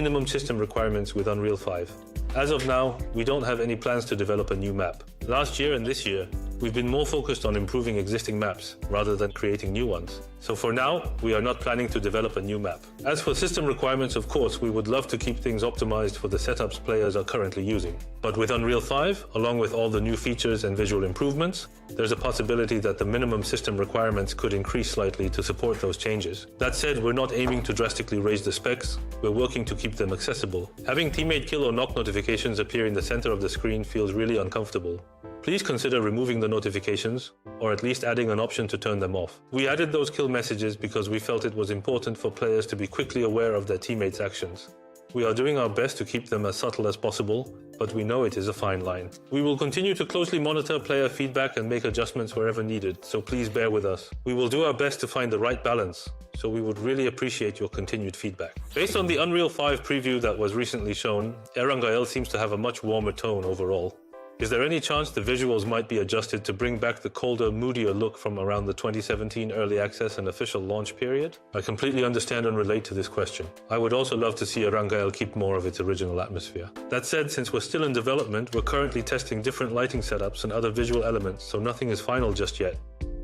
minimum system requirements with Unreal 5. As of now, we don't have any plans to develop a new map. Last year and this year, we've been more focused on improving existing maps rather than creating new ones. So for now, we are not planning to develop a new map. As for system requirements, of course, we would love to keep things optimized for the setups players are currently using. But with Unreal 5, along with all the new features and visual improvements, there's a possibility that the minimum system requirements could increase slightly to support those changes. That said, we're not aiming to drastically raise the specs, we're working to keep them accessible. Having teammate kill or knock notifications appear in the center of the screen feels really uncomfortable. Please consider removing the notifications, or at least adding an option to turn them off. We added those kill messages because we felt it was important for players to be quickly aware of their teammates' actions. We are doing our best to keep them as subtle as possible, but we know it is a fine line. We will continue to closely monitor player feedback and make adjustments wherever needed, so please bear with us. We will do our best to find the right balance, so we would really appreciate your continued feedback. Based on the Unreal 5 preview that was recently shown, Erangel seems to have a much warmer tone overall. Is there any chance the visuals might be adjusted to bring back the colder, moodier look from around the 2017 early access and official launch period? I completely understand and relate to this question. I would also love to see Erangel keep more of its original atmosphere. That said, since we're still in development, we're currently testing different lighting setups and other visual elements, so nothing is final just yet.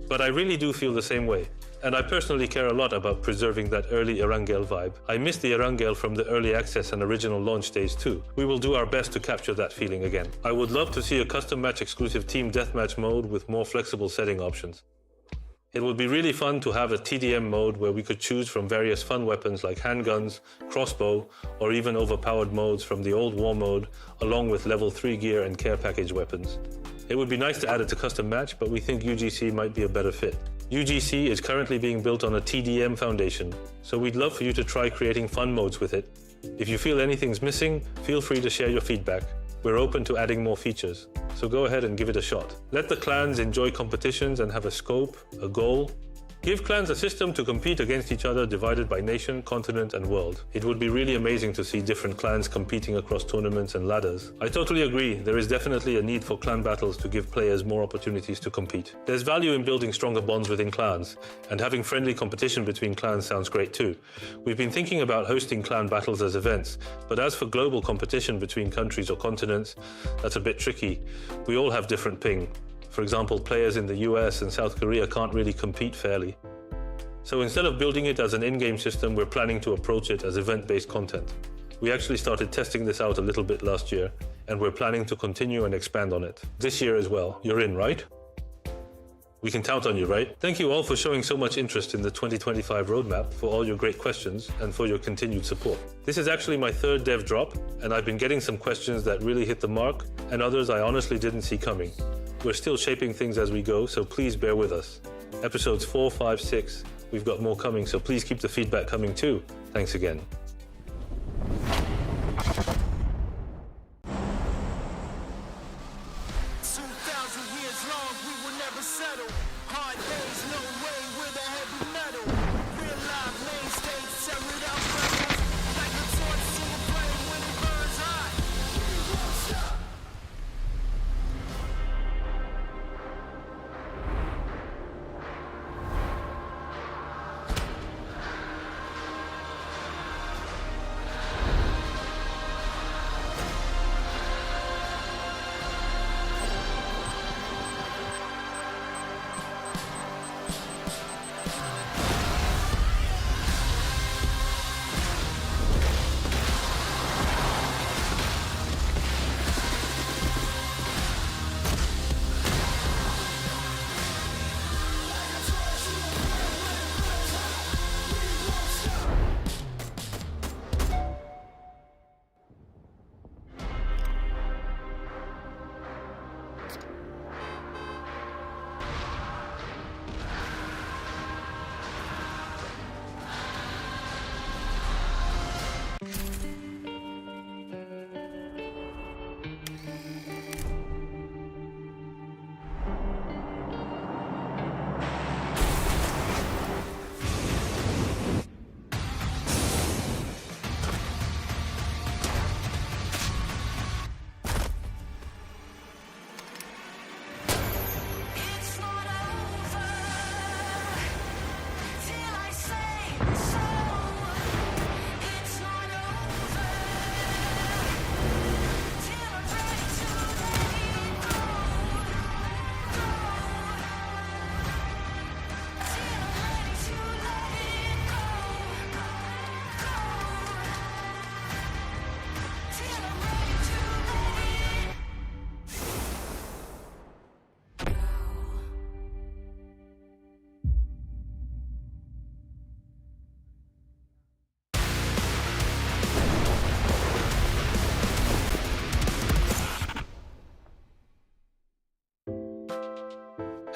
But I really do feel the same way. And I personally care a lot about preserving that early Erangel vibe. I miss the Erangel from the early access and original launch days too. We will do our best to capture that feeling again. I would love to see a custom match exclusive team deathmatch mode with more flexible setting options. It would be really fun to have a TDM mode where we could choose from various fun weapons like handguns, crossbow, or even overpowered modes from the old war mode, along with level 3 gear and care package weapons. It would be nice to add it to custom match, but we think UGC might be a better fit. UGC is currently being built on a TDM foundation, so we'd love for you to try creating fun modes with it. If you feel anything's missing, feel free to share your feedback. We're open to adding more features, so go ahead and give it a shot. Let the clans enjoy competitions and have a scope, a goal. Give clans a system to compete against each other divided by nation, continent, and world. It would be really amazing to see different clans competing across tournaments and ladders. I totally agree, there is definitely a need for clan battles to give players more opportunities to compete. There's value in building stronger bonds within clans, and having friendly competition between clans sounds great too. We've been thinking about hosting clan battles as events, but as for global competition between countries or continents, that's a bit tricky. We all have different ping. For example, players in the US and South Korea can't really compete fairly. So instead of building it as an in-game system, we're planning to approach it as event-based content. We actually started testing this out a little bit last year, and we're planning to continue and expand on it. This year as well. You're in, right? We can count on you, right? Thank you all for showing so much interest in the 2025 roadmap, for all your great questions, and for your continued support. This is actually my third dev drop, and I've been getting some questions that really hit the mark, and others I honestly didn't see coming. We're still shaping things as we go, so please bear with us. Episodes 4, 5, 6, we've got more coming, so please keep the feedback coming too. Thanks again.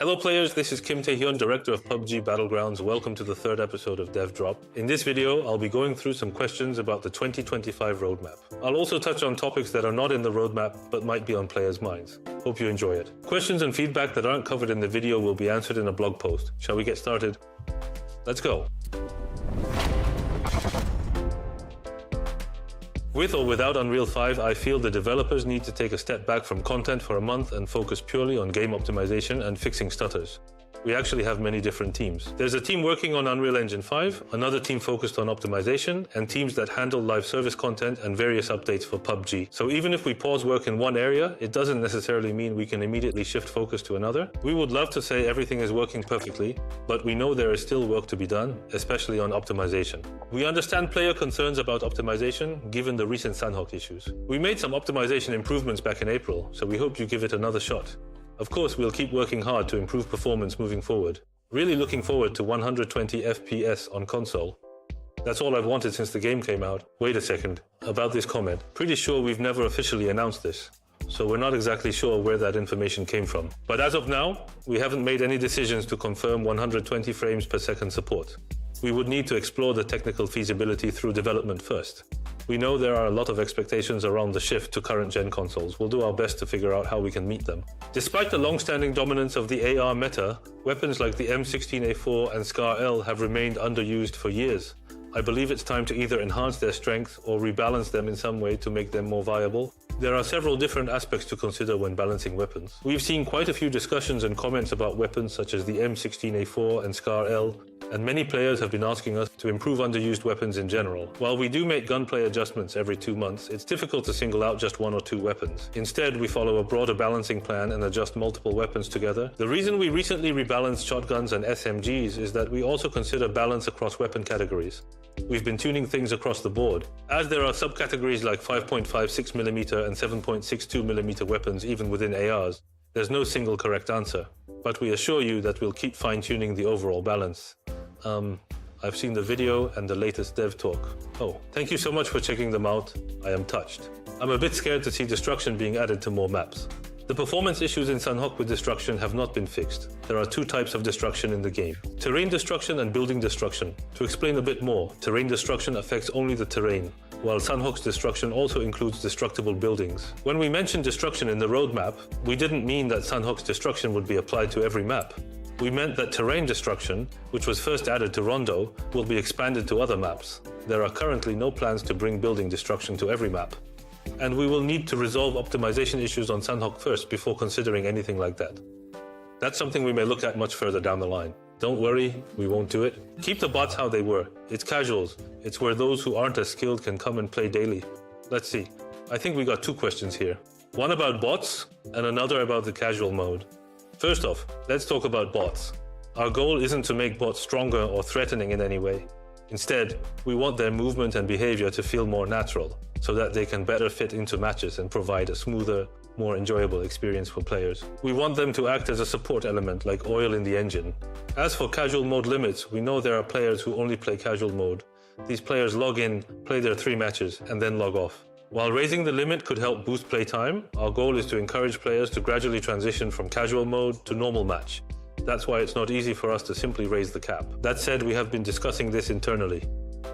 Hello players, this is Kim Tae-hyun, Director of PUBG Battlegrounds. Welcome to the third episode of Dev Drop. In this video, I'll be going through some questions about the 2025 roadmap. I'll also touch on topics that are not in the roadmap but might be on players' minds. Hope you enjoy it. Questions and feedback that aren't covered in the video will be answered in a blog post. Shall we get started? Let's go. With or without Unreal 5, I feel the developers need to take a step back from content for a month and focus purely on game optimization and fixing stutters. We actually have many different teams. There's a team working on Unreal Engine 5, another team focused on optimization, and teams that handle live service content and various updates for PUBG. So even if we pause work in one area, it doesn't necessarily mean we can immediately shift focus to another. We would love to say everything is working perfectly, but we know there is still work to be done, especially on optimization. We understand player concerns about optimization, given the recent Sanhok issues. We made some optimization improvements back in April, so we hope you give it another shot. Of course, we'll keep working hard to improve performance moving forward. Really looking forward to 120 FPS on console. That's all I've wanted since the game came out. Wait a second, about this comment. Pretty sure we've never officially announced this, so we're not exactly sure where that information came from. But as of now, we haven't made any decisions to confirm 120 frames per second support. We would need to explore the technical feasibility through development first. We know there are a lot of expectations around the shift to current-gen consoles. We'll do our best to figure out how we can meet them. Despite the long-standing dominance of the AR meta, weapons like the M16A4 and SCAR-L have remained underused for years. I believe it's time to either enhance their strength or rebalance them in some way to make them more viable. There are several different aspects to consider when balancing weapons. We've seen quite a few discussions and comments about weapons such as the M16A4 and SCAR-L, and many players have been asking us to improve underused weapons in general. While we do make gunplay adjustments every 2 months, it's difficult to single out just 1 or 2 weapons. Instead, we follow a broader balancing plan and adjust multiple weapons together. The reason we recently rebalanced shotguns and SMGs is that we also consider balance across weapon categories. We've been tuning things across the board. As there are subcategories like 5.56mm and 7.62mm weapons even within ARs, there's no single correct answer. But we assure you that we'll keep fine-tuning the overall balance. I've seen the video and the latest dev talk. Oh, thank you so much for checking them out. I am touched. I'm a bit scared to see destruction being added to more maps. The performance issues in Sanhok with destruction have not been fixed. There are 2 types of destruction in the game: terrain destruction and building destruction. To explain a bit more, terrain destruction affects only the terrain, while Sanhok's destruction also includes destructible buildings. When we mentioned destruction in the roadmap, we didn't mean that Sanhok's destruction would be applied to every map. We meant that terrain destruction, which was first added to Rondo, will be expanded to other maps. There are currently no plans to bring building destruction to every map. And we will need to resolve optimization issues on Sanhok first before considering anything like that. That's something we may look at much further down the line. Don't worry, we won't do it. Keep the bots how they were. It's casuals. It's where those who aren't as skilled can come and play daily. Let's see. I think we got 2 questions here. One about bots and another about the casual mode. First off, let's talk about bots. Our goal isn't to make bots stronger or threatening in any way. Instead, we want their movement and behavior to feel more natural, so that they can better fit into matches and provide a smoother, more enjoyable experience for players. We want them to act as a support element, like oil in the engine. As for casual mode limits, we know there are players who only play casual mode. These players log in, play their 3 matches, and then log off. While raising the limit could help boost playtime, our goal is to encourage players to gradually transition from casual mode to normal match. That's why it's not easy for us to simply raise the cap. That said, we have been discussing this internally.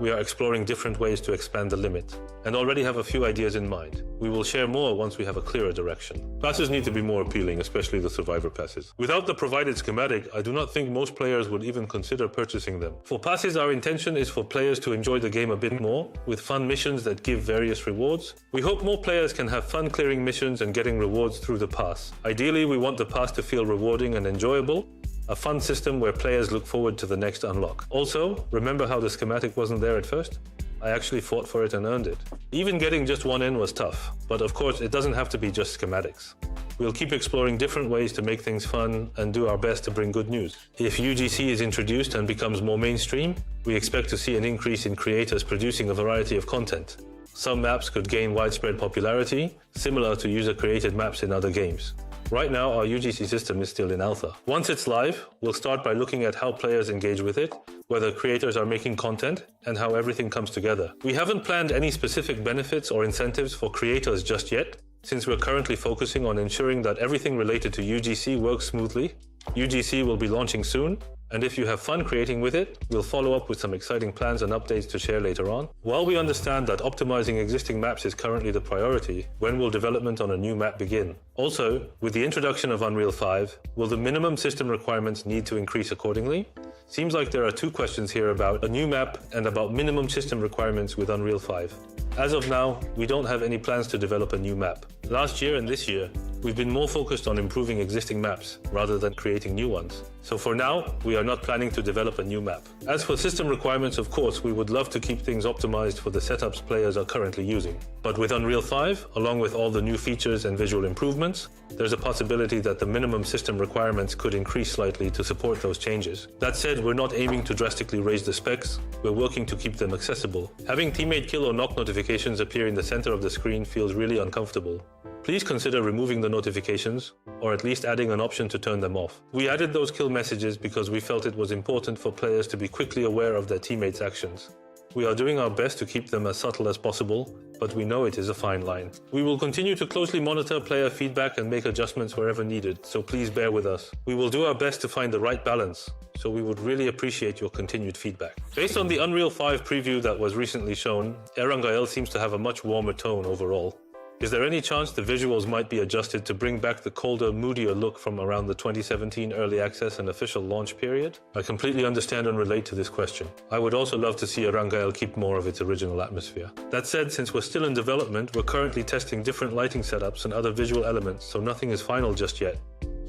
We are exploring different ways to expand the limit, and already have a few ideas in mind. We will share more once we have a clearer direction. Passes need to be more appealing, especially the survivor passes. Without the provided schematic, I do not think most players would even consider purchasing them. For passes, our intention is for players to enjoy the game a bit more, with fun missions that give various rewards. We hope more players can have fun clearing missions and getting rewards through the pass. Ideally, we want the pass to feel rewarding and enjoyable, a fun system where players look forward to the next unlock. Also, remember how the schematic wasn't there at first? I actually fought for it and earned it. Even getting just one in was tough, but of course it doesn't have to be just schematics. We'll keep exploring different ways to make things fun and do our best to bring good news. If UGC is introduced and becomes more mainstream, we expect to see an increase in creators producing a variety of content. Some maps could gain widespread popularity, similar to user-created maps in other games. Right now, our UGC system is still in alpha. Once it's live, we'll start by looking at how players engage with it, whether creators are making content, and how everything comes together. We haven't planned any specific benefits or incentives for creators just yet, since we're currently focusing on ensuring that everything related to UGC works smoothly. UGC will be launching soon, and if you have fun creating with it, we'll follow up with some exciting plans and updates to share later on. While we understand that optimizing existing maps is currently the priority, when will development on a new map begin? Also, with the introduction of Unreal 5, will the minimum system requirements need to increase accordingly? Seems like there are two questions here about a new map and about minimum system requirements with Unreal 5. As of now, we don't have any plans to develop a new map. Last year and this year, we've been more focused on improving existing maps rather than creating new ones. So for now, we are not planning to develop a new map. As for system requirements, of course, we would love to keep things optimized for the setups players are currently using. But with Unreal 5, along with all the new features and visual improvements, there's a possibility that the minimum system requirements could increase slightly to support those changes. That said, we're not aiming to drastically raise the specs, we're working to keep them accessible. Having teammate kill or knock notifications appear in the center of the screen feels really uncomfortable. Please consider removing the notifications, or at least adding an option to turn them off. We added those kill messages because we felt it was important for players to be quickly aware of their teammates' actions. We are doing our best to keep them as subtle as possible, but we know it is a fine line. We will continue to closely monitor player feedback and make adjustments wherever needed, so please bear with us. We will do our best to find the right balance, so we would really appreciate your continued feedback. Based on the Unreal 5 preview that was recently shown, Erangel seems to have a much warmer tone overall. Is there any chance the visuals might be adjusted to bring back the colder, moodier look from around the 2017 early access and official launch period? I completely understand and relate to this question. I would also love to see Erangel keep more of its original atmosphere. That said, since we're still in development, we're currently testing different lighting setups and other visual elements, so nothing is final just yet.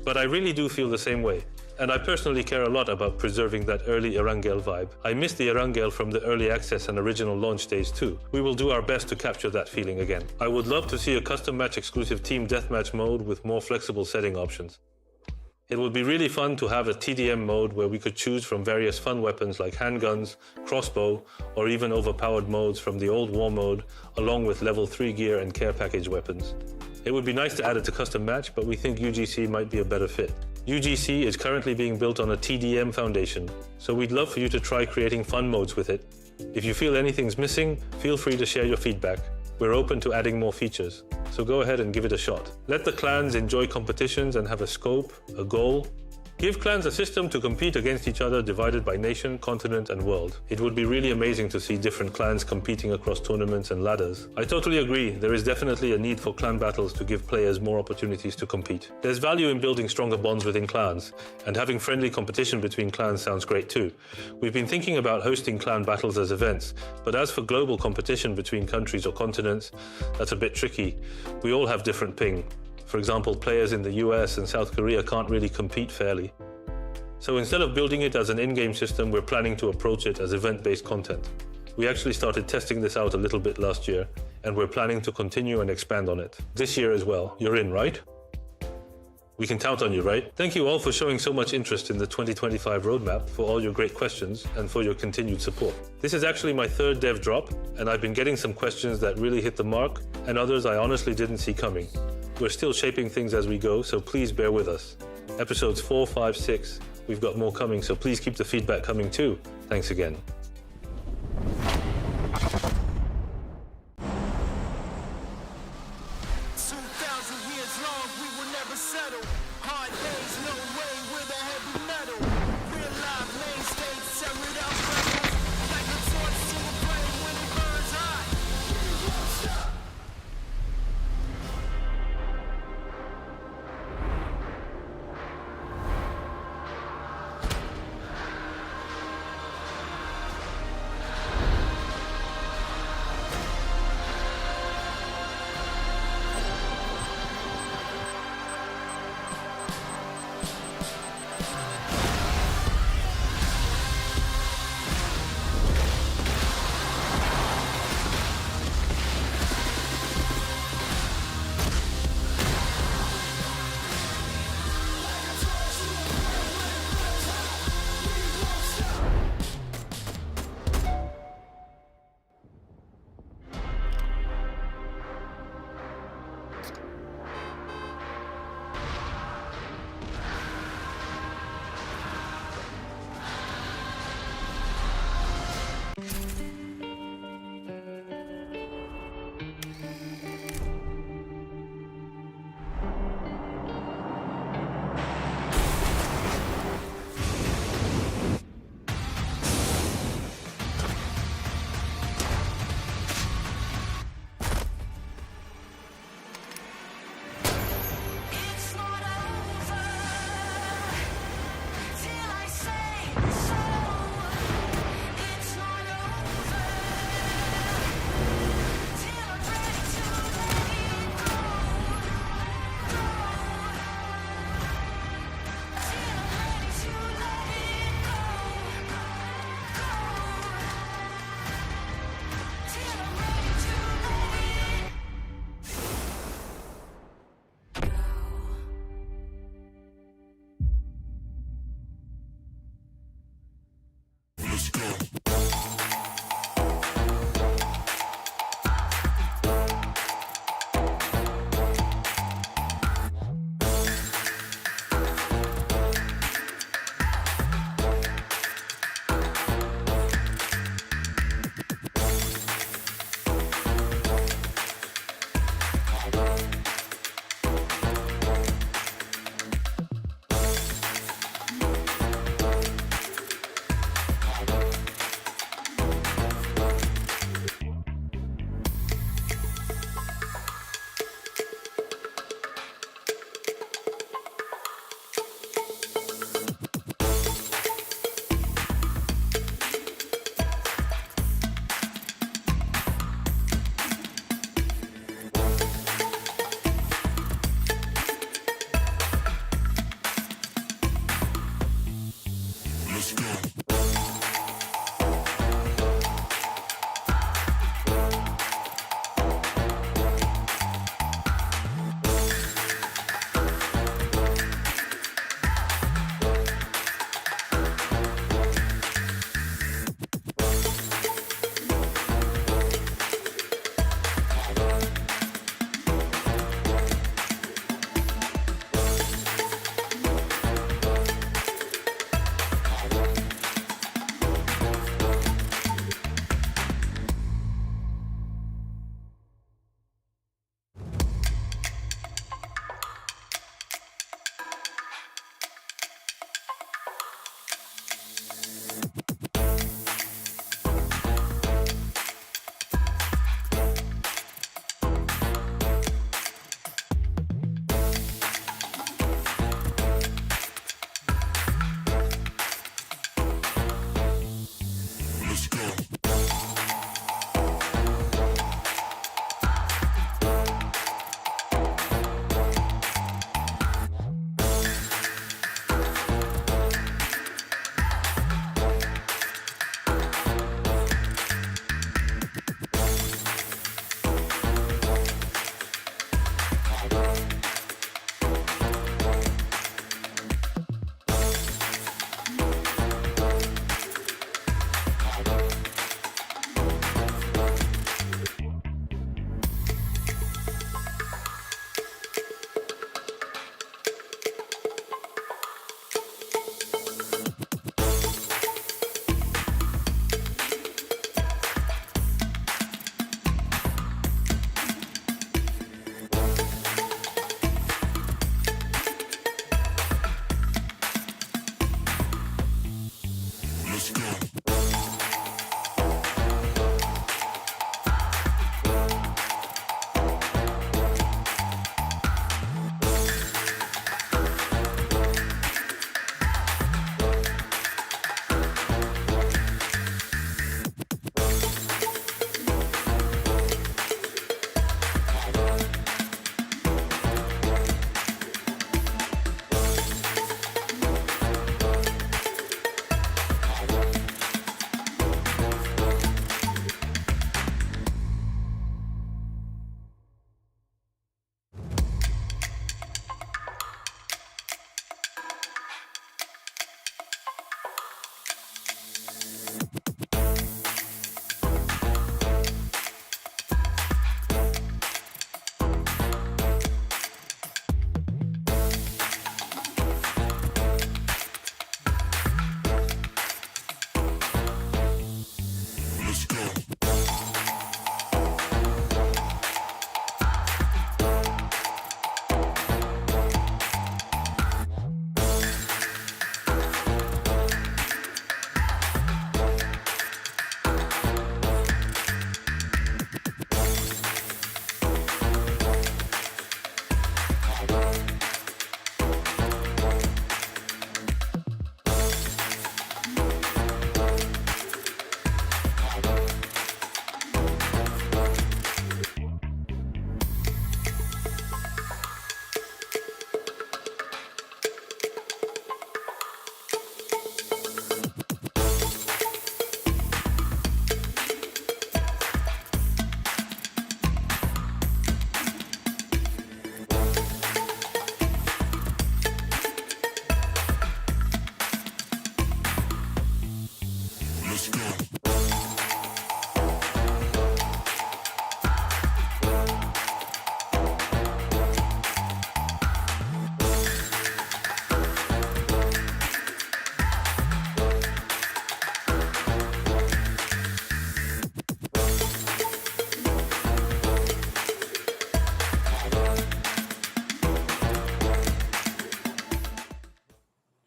But I really do feel the same way. And I personally care a lot about preserving that early Erangel vibe. I miss the Erangel from the early access and original launch days too. We will do our best to capture that feeling again. I would love to see a custom match exclusive team deathmatch mode with more flexible setting options. It would be really fun to have a TDM mode where we could choose from various fun weapons like handguns, crossbow, or even overpowered modes from the old war mode, along with level 3 gear and care package weapons. It would be nice to add it to custom match, but we think UGC might be a better fit. UGC is currently being built on a TDM foundation, so we'd love for you to try creating fun modes with it. If you feel anything's missing, feel free to share your feedback. We're open to adding more features, so go ahead and give it a shot. Let the clans enjoy competitions and have a scope, a goal. Give clans a system to compete against each other divided by nation, continent, and world. It would be really amazing to see different clans competing across tournaments and ladders. I totally agree, there is definitely a need for clan battles to give players more opportunities to compete. There's value in building stronger bonds within clans, and having friendly competition between clans sounds great too. We've been thinking about hosting clan battles as events, but as for global competition between countries or continents, that's a bit tricky. We all have different ping. For example, players in the US and South Korea can't really compete fairly. So instead of building it as an in-game system, we're planning to approach it as event-based content. We actually started testing this out a little bit last year, and we're planning to continue and expand on it. This year as well. You're in, right? We can count on you, right? Thank you all for showing so much interest in the 2025 roadmap, for all your great questions, and for your continued support. This is actually my third dev drop, and I've been getting some questions that really hit the mark, and others I honestly didn't see coming. We're still shaping things as we go, so please bear with us. Episodes 4, 5, 6, we've got more coming, so please keep the feedback coming too. Thanks again.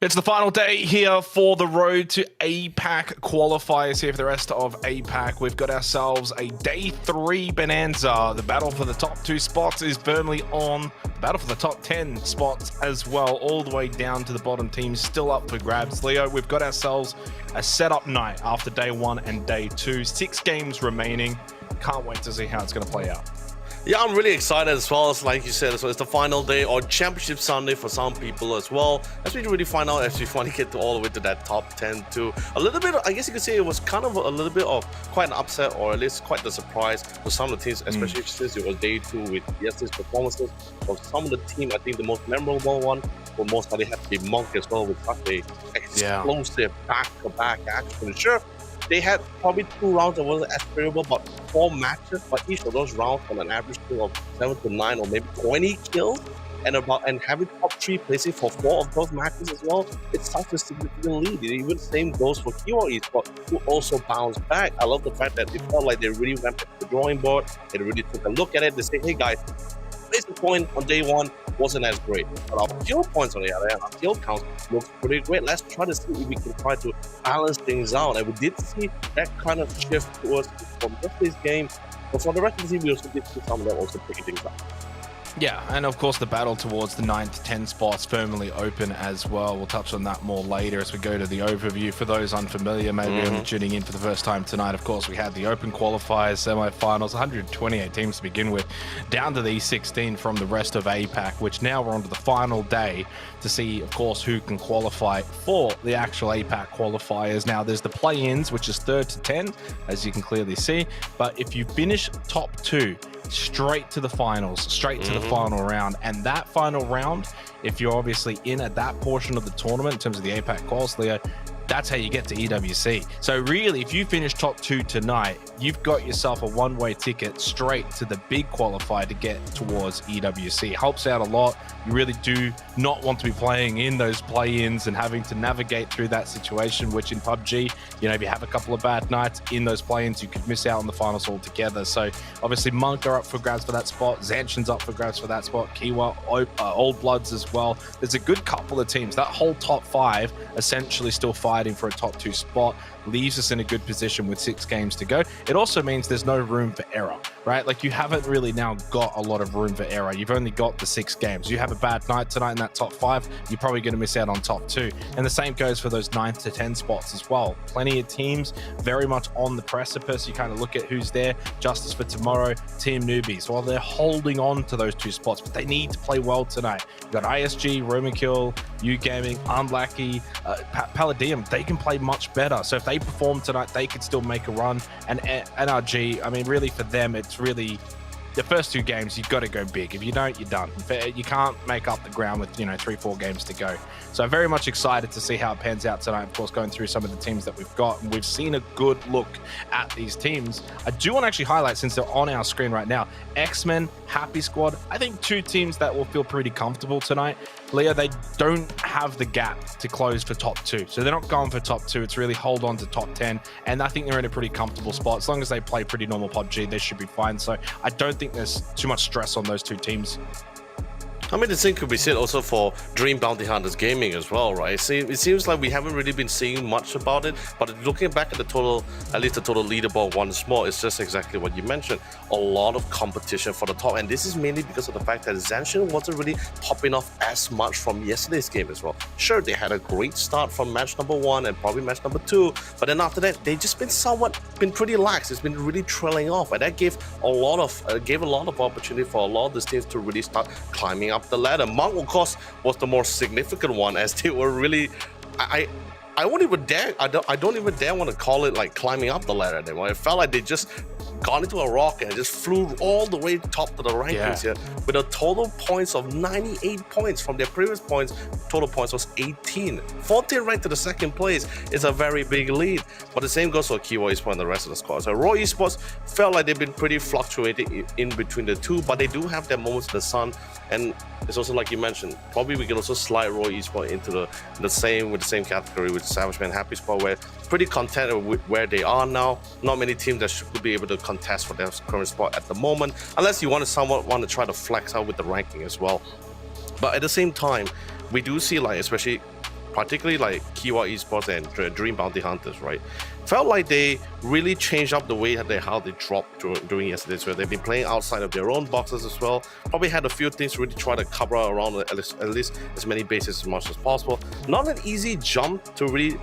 It's the final day here for the road to APAC qualifiers here for the rest of APAC. We've got ourselves a day 3 bonanza. The battle for the top 2 spots is firmly on. The battle for the top 10 spots as well, all the way down to the bottom teams still up for grabs. Leo, we've got ourselves a setup night after day 1 and day 2. 6 games remaining. Can't wait to see how it's going to play out. Yeah, I'm really excited as well. As like you said, so it's the final day or Championship Sunday for some people as well. As we really find out, as we finally get all the way to that top 10 too. A little bit, I guess you could say it was kind of a little bit of quite an upset, or at least quite the surprise for some of the teams, especially since it was day 2 with yesterday's performances. For some of the team, I think the most memorable one for most likely had to be Monk as well, with such a explosive back-to-back action. Sure, they had probably 2 rounds that wasn't as favorable, but 4 matches, but each of those rounds on an average score of 7 to 9 or maybe 20 kills, and having top 3 placing for 4 of those matches as well. It's such a significant lead. Even same goes for Kiwa Esports, who also bounced back. I love the fact that it felt like they really went to the drawing board. They really took a look at it. They say, hey guys, placing point on day 1 wasn't as great, but our kill points on the other hand, our kill count looks pretty great. Let's try to see if we can try to balance things out, and we did see that kind of shift towards from yesterday's game, but for the rest of the team we also did see some of them also picking things up. Yeah, and of course the battle towards the 9th, 10 spots firmly open as well. We'll touch on that more later as we go to the overview. For those unfamiliar, maybe only tuning in for the first time tonight, of course we had the Open Qualifiers, semi-finals, 128 teams to begin with, down to these 16 from the rest of APAC, which now we're on to the final day to see, of course, who can qualify for the actual APAC qualifiers. Now there's the play-ins, which is 3rd to 10, as you can clearly see, but if you finish top 2, straight to the finals, straight to the final round. And that final round, if you're obviously in at that portion of the tournament in terms of the APAC quals, Leo, that's how you get to EWC. So really, if you finish top 2 tonight, you've got yourself a one-way ticket straight to the big qualifier to get towards EWC. It helps out a lot. You really do not want to be playing in those play-ins and having to navigate through that situation, which in PUBG, you know, if you have a couple of bad nights in those play-ins, you could miss out on the finals altogether. So obviously Monk are up for grabs for that spot. Zanshin's up for grabs for that spot. Kiwa, Old Bloods as well. There's a good couple of teams. That whole top 5 essentially still fighting for a top 2 spot, leaves us in a good position with 6 games to go. It also means there's no room for error, right? Like, you haven't really now got a lot of room for error. You've only got the 6 games. You have a bad night tonight in that top 5, you're probably going to miss out on top 2. And the same goes for those 9th to 10 spots as well. Plenty of teams very much on the precipice. You kind of look at who's there. Justice for Tomorrow, Team Newbies. Well, they're holding on to those 2 spots, but they need to play well tonight. You've got ISG, Romakill, U Gaming, Unlucky, Palladium. They can play much better. So if they perform tonight, they could still make a run. And NRG, I mean, really for them, it's really the first 2 games, you've got to go big. If you don't, you're done. You can't make up the ground with, 3-4 games to go. So I'm very much excited to see how it pans out tonight. Of course, going through some of the teams that we've got, and we've seen a good look at these teams. I do want to actually highlight, since they're on our screen right now, X-Men, Happy Squad. I think 2 teams that will feel pretty comfortable tonight. Leo, they don't have the gap to close for top 2. So they're not going for top 2. It's really hold on to top 10. And I think they're in a pretty comfortable spot. As long as they play pretty normal PUBG, they should be fine. So I don't think there's too much stress on those 2 teams. I mean, the same could be said also for Dream Bounty Hunters Gaming as well, right? See, it seems like we haven't really been seeing much about it, but looking back at the total, at least the total leaderboard once more, it's just exactly what you mentioned. A lot of competition for the top, and this is mainly because of the fact that Zanshin wasn't really popping off as much from yesterday's game as well. Sure, they had a great start from match number 1 and probably match number 2, but then after that, they've just been pretty lax. It's been really trailing off, and that gave a lot of opportunity for a lot of these teams to really start climbing up the ladder. Monk, of course, was the more significant one, as they were really, I won't even dare, I don't even dare want to call it like climbing up the ladder anymore. It felt like they just got into a rocket and just flew all the way top to the rankings here with a total points of 98 points from their previous points. Total points was 18. 14 ranked to the 2nd place is a very big lead, but the same goes for Kiwa Esports and the rest of the squad. So Raw Esports felt like they've been pretty fluctuating in between the 2, but they do have their moments in the sun. And it's also, like you mentioned, probably we can also slide Raw Esports into the same category with Savage Man Happy Squad, where pretty content with where they are now. Not many teams that should be able to contest for their current spot at the moment, unless you want to try to flex out with the ranking as well. But at the same time, we do see, like, especially particularly like Kiwa Esports and Dream Bounty Hunters, right? Felt like they really changed up the way how they dropped during yesterday. So they've been playing outside of their own boxes as well. Probably had a few things to really try to cover around at least as many bases as much as possible. Not an easy jump to really.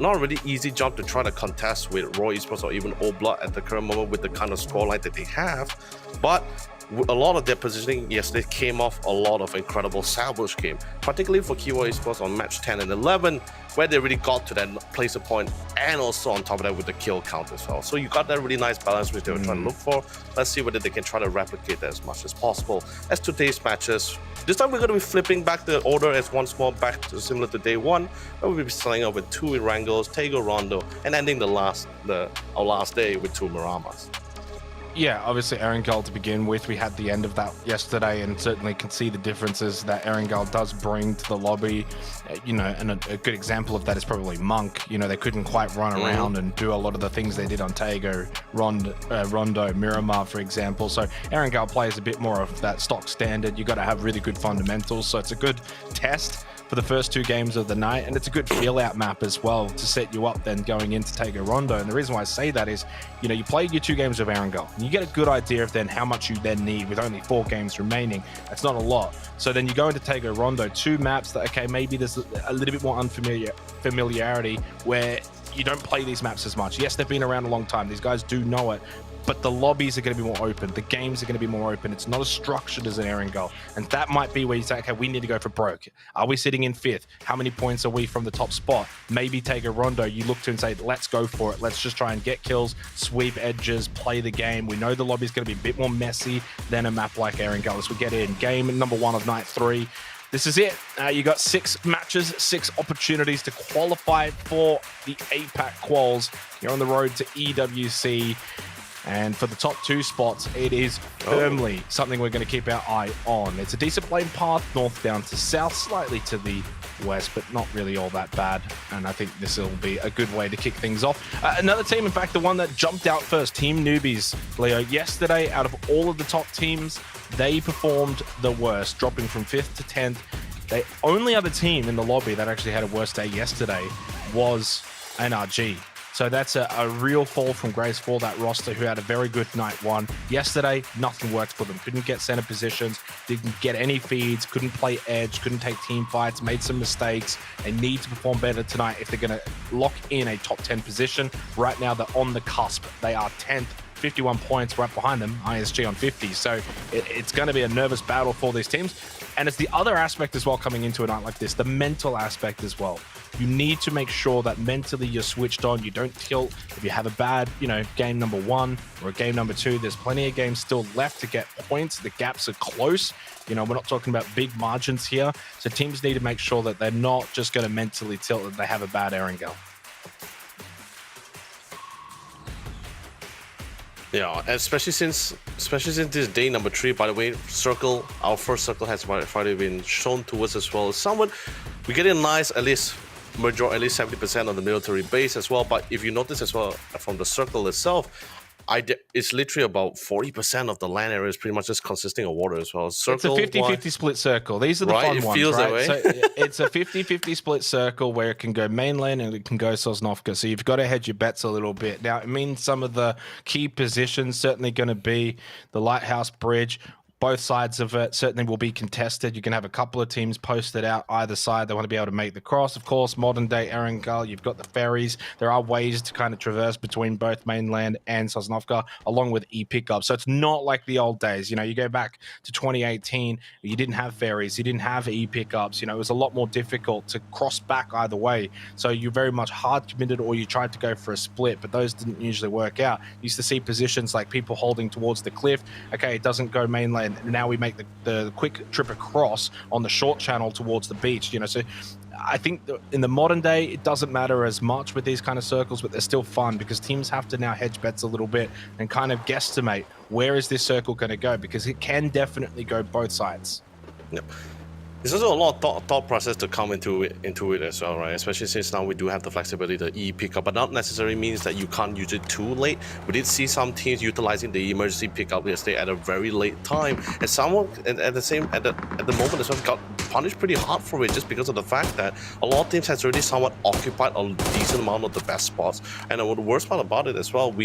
Not a really easy jump to try to contest with Raw Esports or even Old Blood at the current moment with the kind of scoreline that they have, but a lot of their positioning yesterday came off a lot of incredible salvage game, particularly for Kiwa Esports on match 10 and 11, where they really got to that placer point, and also on top of that with the kill count as well. So you got that really nice balance which they were trying to look for. Let's see whether they can try to replicate that as much as possible. As today's matches, this time we're going to be flipping back the order as once more back to similar to day one, where we'll be starting off with 2 Erangels, Tego Rondo, and ending our last day with 2 Miramas. Yeah, obviously Erangel to begin with. We had the end of that yesterday and certainly can see the differences that Erangel does bring to the lobby. You know, and a good example of that is probably Monk. You know, they couldn't quite run around and do a lot of the things they did on Tego, Rondo, Miramar, for example. So Erangel plays a bit more of that stock standard. You got to have really good fundamentals. So it's a good test for the first 2 games of the night, and it's a good feel-out map as well to set you up then going into Tego Rondo. And the reason why I say that is, you know, you played your 2 games of Erangel, and you get a good idea of then how much you then need with only 4 games remaining. That's not a lot. So then you go into Tego Rondo, 2 maps that, okay, maybe there's a little bit more familiarity where you don't play these maps as much. Yes, they've been around a long time. These guys do know it. But the lobbies are going to be more open. The games are going to be more open. It's not as structured as an Erangel. And that might be where you say, okay, we need to go for broke. Are we sitting in 5th? How many points are we from the top spot? Maybe take a Rondo. You look to and say, let's go for it. Let's just try and get kills, sweep edges, play the game. We know the lobby is going to be a bit more messy than a map like Erangel as we get in. Game number 1 of night 3. This is it. You got 6 matches, 6 opportunities to qualify for the APAC quals. You're on the road to EWC. And for the top 2 spots, it is firmly something we're going to keep our eye on. It's a decent playing path, north down to south, slightly to the west, but not really all that bad. And I think this will be a good way to kick things off. Another team, in fact, the one that jumped out first, Team Newbies. Leo, yesterday, out of all of the top teams, they performed the worst, dropping from 5th to 10th. The only other team in the lobby that actually had a worse day yesterday was NRG. So that's a real fall from grace for that roster, who had a very good night 1. Yesterday, nothing worked for them. Couldn't get center positions, didn't get any feeds, couldn't play edge, couldn't take team fights, made some mistakes. They need to perform better tonight if they're going to lock in a top 10 position. Right now, they're on the cusp. They are 10th. 51 points right behind them, ISG on 50. So it's going to be a nervous battle for these teams. And it's the other aspect as well coming into a night like this, the mental aspect as well. You need to make sure that mentally you're switched on. You don't tilt. If you have a bad, game number 1 or a game number 2, there's plenty of games still left to get points. The gaps are close. We're not talking about big margins here. So teams need to make sure that they're not just going to mentally tilt that they have a bad Erangel. Yeah, especially since this is day number 3. By the way, our first circle has already been shown to us as well. We get a nice at least 70% of the military base as well. But if you notice as well from the circle itself, it's literally about 40% of the land area is pretty much just consisting of water as well. Circle, it's a 50-50 split circle. These are the fun ones, feels right? That way. So it's a 50-50 split circle where it can go mainland and it can go Sosnovka. So you've got to hedge your bets a little bit. Now, it means some of the key positions certainly going to be the Lighthouse Bridge. Both sides of it certainly will be contested. You can have a couple of teams posted out either side. They want to be able to make the cross. Of course, modern day Erangel, you've got the ferries. There are ways to kind of traverse between both mainland and Sosnovka, along with e-pickup. So it's not like the old days. You go back to 2018, you didn't have ferries, you didn't have e-pickups. It was a lot more difficult to cross back either way. So you're very much hard committed, or you tried to go for a split, but those didn't usually work out. You used to see positions like people holding towards the cliff. Okay, it doesn't go mainland. Now we make the quick trip across on the short channel towards the beach. So I think in the modern day, it doesn't matter as much with these kind of circles, but they're still fun because teams have to now hedge bets a little bit and kind of guesstimate where is this circle going to go, because it can definitely go both sides. Yep. There's also a lot of thought process to come into it as well, right? Especially since now we do have the flexibility, the e-pickup, but not necessarily means that you can't use it too late. We did see some teams utilizing the emergency pickup yesterday at a very late time, and someone at the moment as well got punished pretty hard for it, just because of the fact that a lot of teams has already somewhat occupied a decent amount of the best spots. And the worst part about it as well,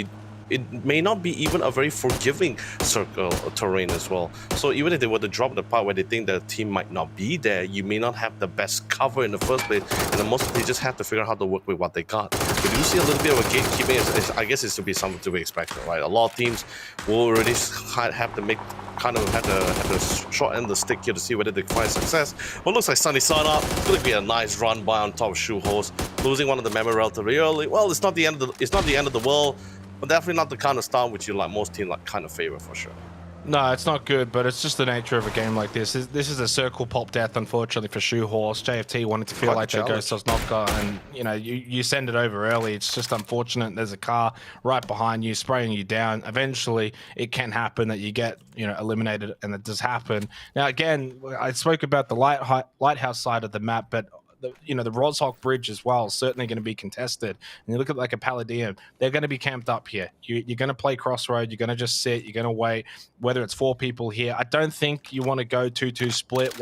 it may not be even a very forgiving circle terrain as well. So even if they were to drop the part where they think the team might not be there, you may not have the best cover in the first place, and the most they just have to figure out how to work with what they got. We do see a little bit of a gatekeeping. I guess it's to be something to be expected, right? A lot of teams will already have to make have to short end the stick here to see whether they find success. Well, looks like Sunny Side Up. It's going to be a nice run by on top of Shoe Host, losing one of the memory relatively early. Well, it's not the end of the world. But definitely not the kind of start which you like most teams kind of favor for sure. No, it's not good, but it's just the nature of a game like this. This is a circle pop death, unfortunately, for Shoe Horse. JFT wanted to feel like they go Sosnovka, and you send it over early. It's just unfortunate. There's a car right behind you, spraying you down. Eventually, it can happen that you get eliminated, and it does happen. Now, again, I spoke about the lighthouse side of the map, but the Roshok Bridge as well is certainly going to be contested. And you look at like a Palladium, they're going to be camped up here. You're going to play Crossroad, you're going to just sit, you're going to wait, whether it's 4 people here. I don't think you want to go 2-2 split,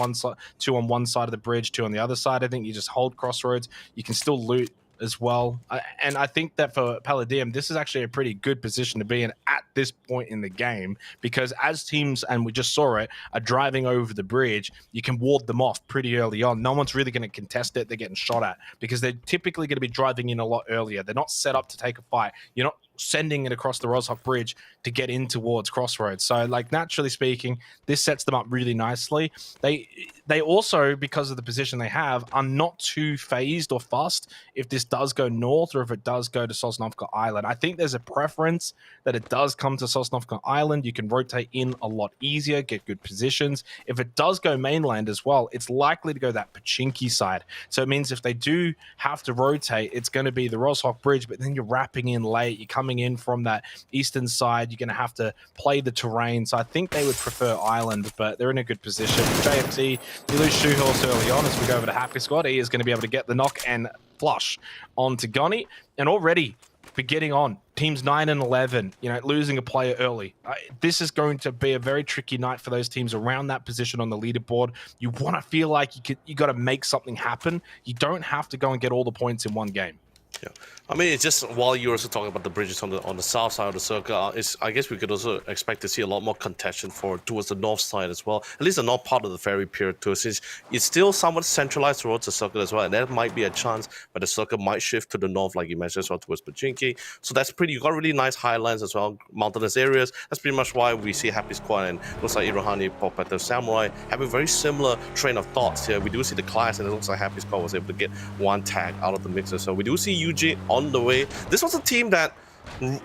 2 on one side of the bridge, 2 on the other side. I think you just hold Crossroads. You can still loot as well. And I think that for Palladium, this is actually a pretty good position to be in at this point in the game, because as teams, and we just saw it, are driving over the bridge, you can ward them off pretty early on. No one's really going to contest it. They're getting shot at because they're typically going to be driving in a lot earlier. They're not set up to take a fight. You're not sending it across the Roshok Bridge to get in towards Crossroads. So, like, naturally speaking, this sets them up really nicely. They also, because of the position they have, are not too phased or fussed if this does go north or if it does go to Sosnovka Island. I think there's a preference that it does come to Sosnovka Island. You can rotate in a lot easier, get good positions. If it does go mainland as well, it's likely to go that Pachinki side. So it means if they do have to rotate, it's going to be the Roshok Bridge, but then you're wrapping in late, you're coming in from that eastern side, you're going to have to play the terrain. So I think they would prefer Island, but they're in a good position. JFT, you lose Shoe Horse early on. As we go over to Happy Squad, he is going to be able to get the knock and flush onto Gonny. And already, for getting on, teams 9 and 11, losing a player early. This is going to be a very tricky night for those teams around that position on the leaderboard. You want to feel like you got to make something happen. You don't have to go and get all the points in one game. Yeah, I mean, it's just while you're also talking about the bridges on the south side of the circle, I guess we could also expect to see a lot more contention towards the north side as well. At least the north part of the ferry pier too, since it's still somewhat centralized towards the circle as well, and there might be a chance where the circle might shift to the north, like you mentioned, as well, towards Pachinki. So that's you got really nice highlands as well, mountainous areas. That's pretty much why we see Happy Squad and looks like Irohani, Popeta, Samurai having very similar train of thoughts here. We do see the class, and it looks like Happy Squad was able to get one tag out of the mixer. So we do see UG on the way. This was a team that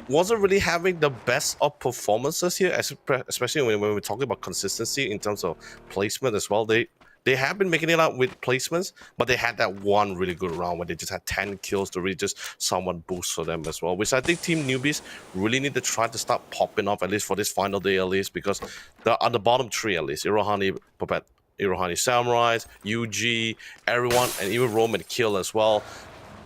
wasn't really having the best of performances here, especially when we're talking about consistency in terms of placement as well. They have been making it out with placements, but they had that one really good round where they just had 10 kills to really just somewhat boost for them as well, which I think Team Newbies really need to try to start popping off, at least for this final day at least, because they're on the bottom 3 at least. Irohani, Popet, Irohani Samurais, UG, everyone, and even Roman Kill as well.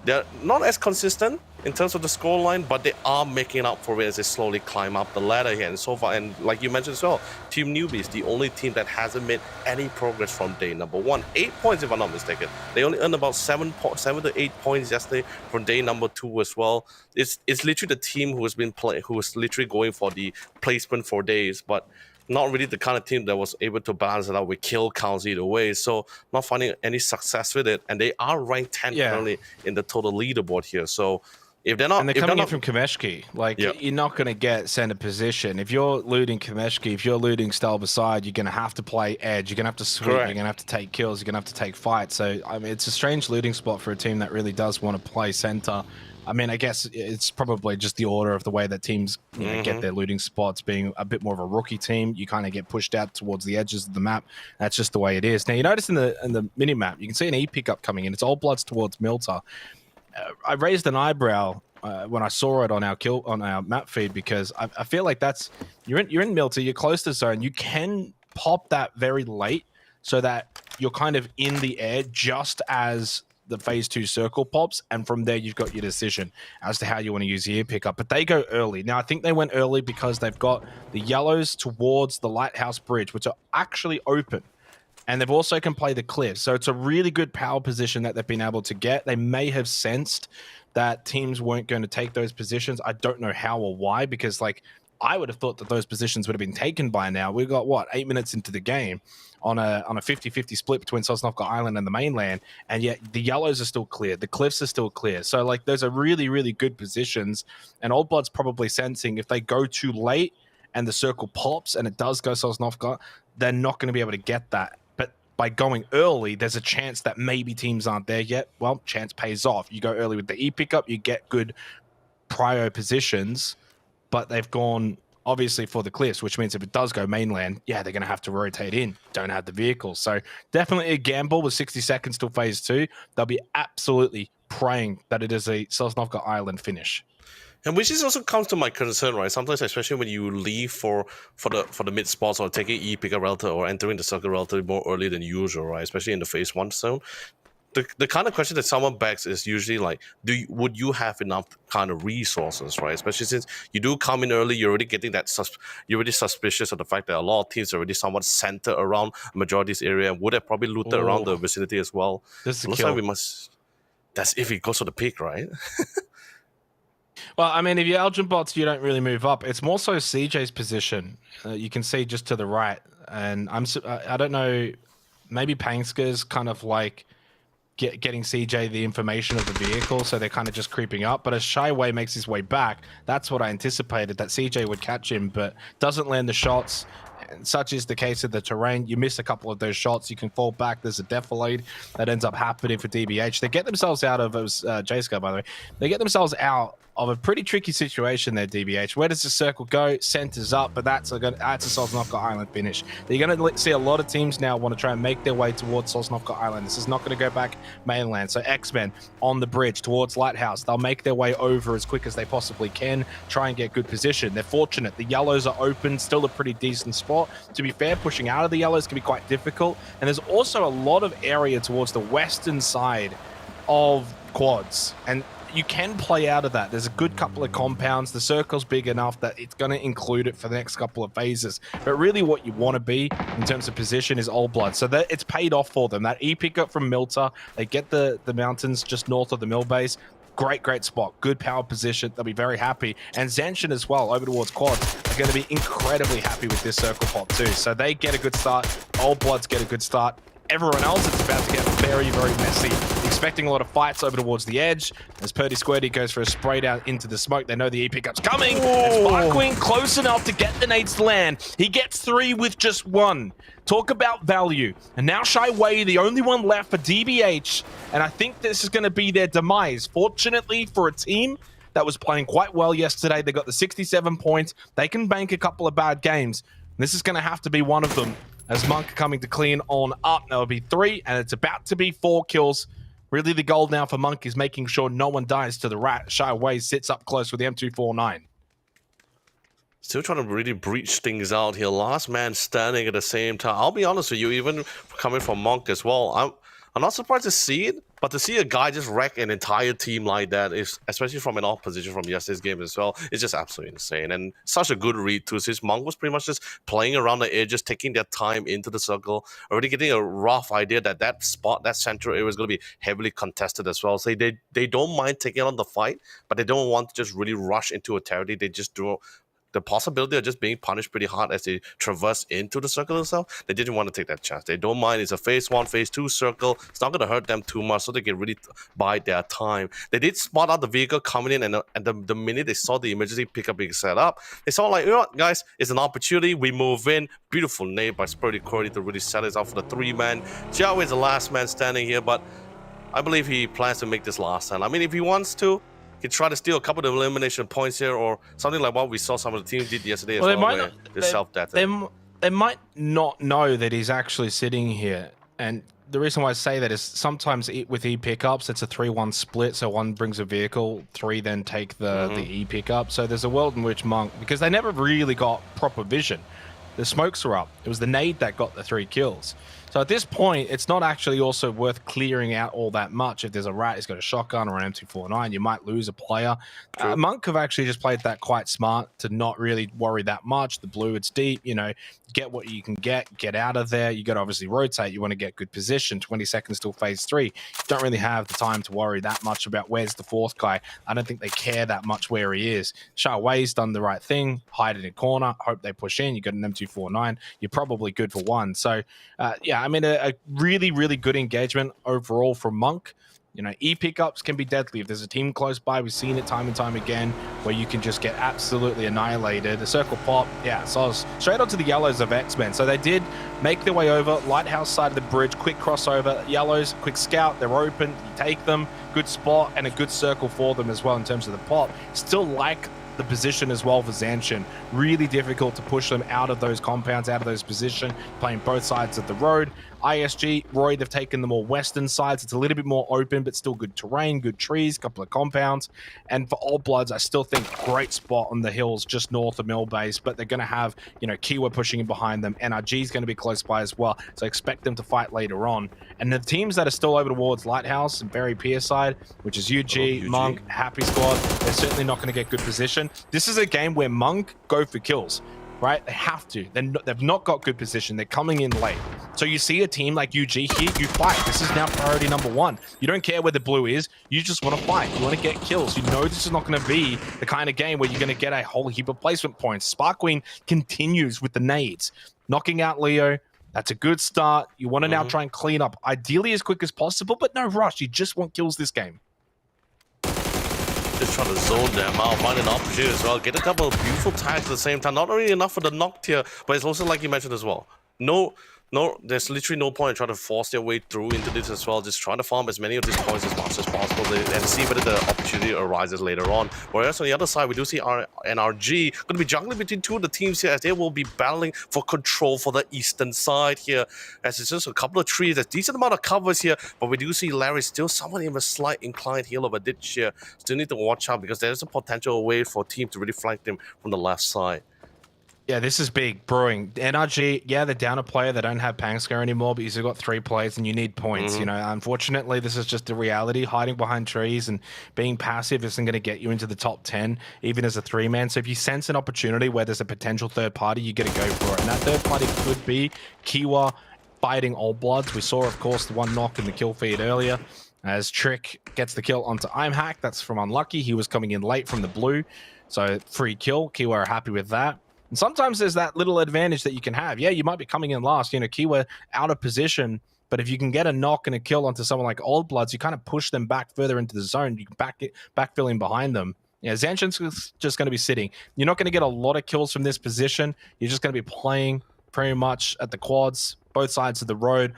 They're not as consistent in terms of the scoreline, but they are making up for it as they slowly climb up the ladder here. And so far, and like you mentioned as well, Team Newbies, the only team that hasn't made any progress from day number 1. 8 points, if I'm not mistaken. They only earned about 7 to 8 points yesterday from day number 2 as well. It's literally the team who was literally going for the placement for days, but not really the kind of team that was able to balance it out with kill counts either way. So not finding any success with it. And they are ranked 10 currently in the total leaderboard here. So if they're not... And they're coming in from Kameshki. Like, you're not going to get center position. If you're looting Kameshki, if you're looting Stelbaside, you're going to have to play edge. You're going to have to sweep. Correct. You're going to have to take kills. You're going to have to take fights. So, I mean, it's a strange looting spot for a team that really does want to play center. I mean, I guess it's probably just the order of the way that teams get their looting spots. Being a bit more of a rookie team, you kind of get pushed out towards the edges of the map. That's just the way it is. Now, you notice in the mini map, you can see an E pickup coming in. It's Old Bloods towards Milta. I raised an eyebrow when I saw it on our map feed, because I feel like you're in Milta, you're close to zone. You can pop that very late so that you're kind of in the air just as the phase 2 circle pops, and from there you've got your decision as to how you want to use the ear pickup. But they go early. Now, I think they went early because they've got the yellows towards the Lighthouse Bridge, which are actually open. and they've also can play the cliff. So it's a really good power position that they've been able to get. They may have sensed that teams weren't going to take those positions. I don't know how or why, because like I would have thought that those positions would have been taken by now. We've got, what, 8 minutes into the game on a 50-50 split between Sosnovka Island and the mainland, and yet the yellows are still clear. The cliffs are still clear. So, like, those are really, really good positions, and Old Blood's probably sensing if they go too late and the circle pops and it does go Sosnovka, they're not going to be able to get that. But by going early, there's a chance that maybe teams aren't there yet. Well, chance pays off. You go early with the E pickup, you get good prio positions, but they've gone obviously for the cliffs, which means if it does go mainland, yeah, they're going to have to rotate in. Don't have the vehicles. So definitely a gamble with 60 seconds till phase 2. They'll be absolutely praying that it is a Sosnovka Island finish. And which is also comes to my concern, right? Sometimes, especially when you leave for the mid spots or taking E pickup relative or entering the circle relatively more early than usual, right? Especially in the phase 1 zone. The kind of question that someone begs is usually like, would you have enough kind of resources, right? Especially since you do come in early, you're already getting that you're already suspicious of the fact that a lot of teams are already somewhat centered around majority's area and would have probably looted around the vicinity as well. This looks like we must. That's if it goes to the peak, right? Well, I mean, if you're Elgin bots, you don't really move up. It's more so CJ's position. You can see just to the right, and I don't know, maybe Pangska's kind of like getting CJ the information of the vehicle, so they're kind of just creeping up. But as Shy Wei makes his way back, that's what I anticipated, that CJ would catch him, but doesn't land the shots. And such is the case of the terrain. You miss a couple of those shots, you can fall back. There's a defilade that ends up happening for DBH. They get themselves out of, it was J-Scar, by the way. They get themselves out of a pretty tricky situation there, DBH. Where does the circle go? Centers up, but that's a Sosnovka Island finish. You're going to see a lot of teams now want to try and make their way towards Sosnovka Island. This is not going to go back mainland. So X-Men on the bridge towards Lighthouse. They'll make their way over as quick as they possibly can, try and get good position. They're fortunate. The yellows are open, still a pretty decent spot. To be fair, pushing out of the yellows can be quite difficult. And there's also a lot of area towards the western side of quads. And you can play out of that. There's a good couple of compounds. The circle's big enough that it's going to include it for the next couple of phases. But really what you want to be in terms of position is Old Blood. So that it's paid off for them. That E pickup from Milta, they get the mountains just north of the mill base. Great spot. Good power position. They'll be very happy. And Zanshin as well, over towards quad, are going to be incredibly happy with this circle pop too. So they get a good start. Old Bloods get a good start. Everyone else, it's about to get very messy. Expecting a lot of fights over towards the edge. As Purdy Squirty goes for a spray down into the smoke, they know the E pickup's coming. And Sparkling close enough to get the nades to land. He gets 3 with just 1. Talk about value. And now Shy Wei, the only one left for DBH. And I think this is going to be their demise. Fortunately for a team that was playing quite well yesterday, they got the 67 points. They can bank a couple of bad games. And this is going to have to be one of them. As Monk coming to clean on up. That'll be 3, and it's about to be 4 kills. Really, the goal now for Monk is making sure no one dies to the rat. Shy Wei sits up close with the M249. Still trying to really breach things out here. Last man standing at the same time. I'll be honest with you, even coming from Monk as well, I'm not surprised to see it, but to see a guy just wreck an entire team like that, is, especially from an off position from yesterday's game as well, it's just absolutely insane. And such a good read too, since Monk was pretty much just playing around the edges, taking their time into the circle, already getting a rough idea that that spot, that central area is going to be heavily contested as well. So they don't mind taking on the fight, but they don't want to just really rush into a territory. They just do the possibility of just being punished pretty hard as they traverse into the circle itself. They didn't want to take that chance. They don't mind. It's a phase 1, phase 2 circle. It's not going to hurt them too much, so they can really bide their time. They did spot out the vehicle coming in, and the minute they saw the emergency pickup being set up, they saw like, you know what, guys, it's an opportunity. We move in. Beautiful nade by Spurdy Cordy to really set us up for the 3-man. Jiao is the last man standing here, but I believe he plans to make this last time. I mean, if he wants to, he try to steal a couple of elimination points here, or something like what we saw some of the teams did yesterday as well. They self-death. They might not know that he's actually sitting here. And the reason why I say that is sometimes with E pickups, it's a 3-1 split. So 1 brings a vehicle, 3 then take the E pickup. So there's a world in which Monk, because they never really got proper vision. The smokes were up. It was the nade that got the 3 kills. So at this point, it's not actually also worth clearing out all that much. If there's a rat, he's got a shotgun or an M249, you might lose a player. Monk have actually just played that quite smart to not really worry that much. The blue, it's deep, you know, get what you can get out of there. You got to obviously rotate. You want to get good position. 20 seconds till phase 3. You don't really have the time to worry that much about where's the fourth guy. I don't think they care that much where he is. Shawei's done the right thing. Hide in a corner. Hope they push in. You got an M249. You're probably good for one. So, yeah, I mean, a really, really good engagement overall from Monk. You know, E pickups can be deadly. If there's a team close by, we've seen it time and time again, where you can just get absolutely annihilated. The circle pop, yeah, so I was straight onto the yellows of X-Men. So they did make their way over, lighthouse side of the bridge, quick crossover, yellows, quick scout, they're open, you take them, good spot, and a good circle for them as well in terms of the pop. Still like the position as well for Zanshin. Really difficult to push them out of those compounds, out of those positions, playing both sides of the road. ISG, Roy, they've taken the more western sides. It's a little bit more open, but still good terrain, good trees, couple of compounds. And for Old Bloods, I still think great spot on the hills just north of Mill Base, but they're going to have, you know, Kiwa pushing in behind them. NRG is going to be close by as well, so expect them to fight later on. And the teams that are still over towards Lighthouse and Barry Pier side, which is UG, Monk, Happy Squad, they're certainly not going to get good position. This is a game where Monk go for kills. Right? They have to. They've not got good position. They're coming in late. So you see a team like UG here, you fight. This is now priority number 1. You don't care where the blue is. You just want to fight. You want to get kills. You know this is not going to be the kind of game where you're going to get a whole heap of placement points. Spark Queen continues with the nades. Knocking out Leo. That's a good start. You want to now try and clean up. Ideally as quick as possible, but no rush. You just want kills this game. Just trying to zone them out, find an opportunity as well, get a couple of beautiful tags at the same time. Not only enough for the knock tier, but it's also like you mentioned as well. No, there's literally no point in trying to force their way through into this as well. Just trying to farm as many of these points as much as possible and see whether the opportunity arises later on. Whereas on the other side, we do see NRG going to be juggling between two of the teams here as they will be battling for control for the eastern side here. As it's just a couple of trees, there's a decent amount of covers here, but we do see Larry still somewhat in a slight inclined heel of a ditch here. Still need to watch out because there's a potential way for a team to really flank them from the left side. Yeah, this is big brewing. NRG, yeah, they're down a player. They don't have Pangscar anymore, but you've got 3 players and you need points. You know, unfortunately, this is just the reality. Hiding behind trees and being passive isn't going to get you into the top 10, even as a 3-man. So if you sense an opportunity where there's a potential third party, you got to go for it. And that third party could be Kiwa fighting Old Bloods. We saw, of course, the one knock in the kill feed earlier as Trick gets the kill onto Imhack. That's from Unlucky. He was coming in late from the blue. So free kill. Kiwa are happy with that. And sometimes there's that little advantage that you can have. Yeah, you might be coming in last, you know, Kiwa out of position, but if you can get a knock and a kill onto someone like Old Bloods, you kind of push them back further into the zone. You can backfill in behind them. Yeah, Zanshin's just going to be sitting. You're not going to get a lot of kills from this position. You're just going to be playing pretty much at the quads, both sides of the road.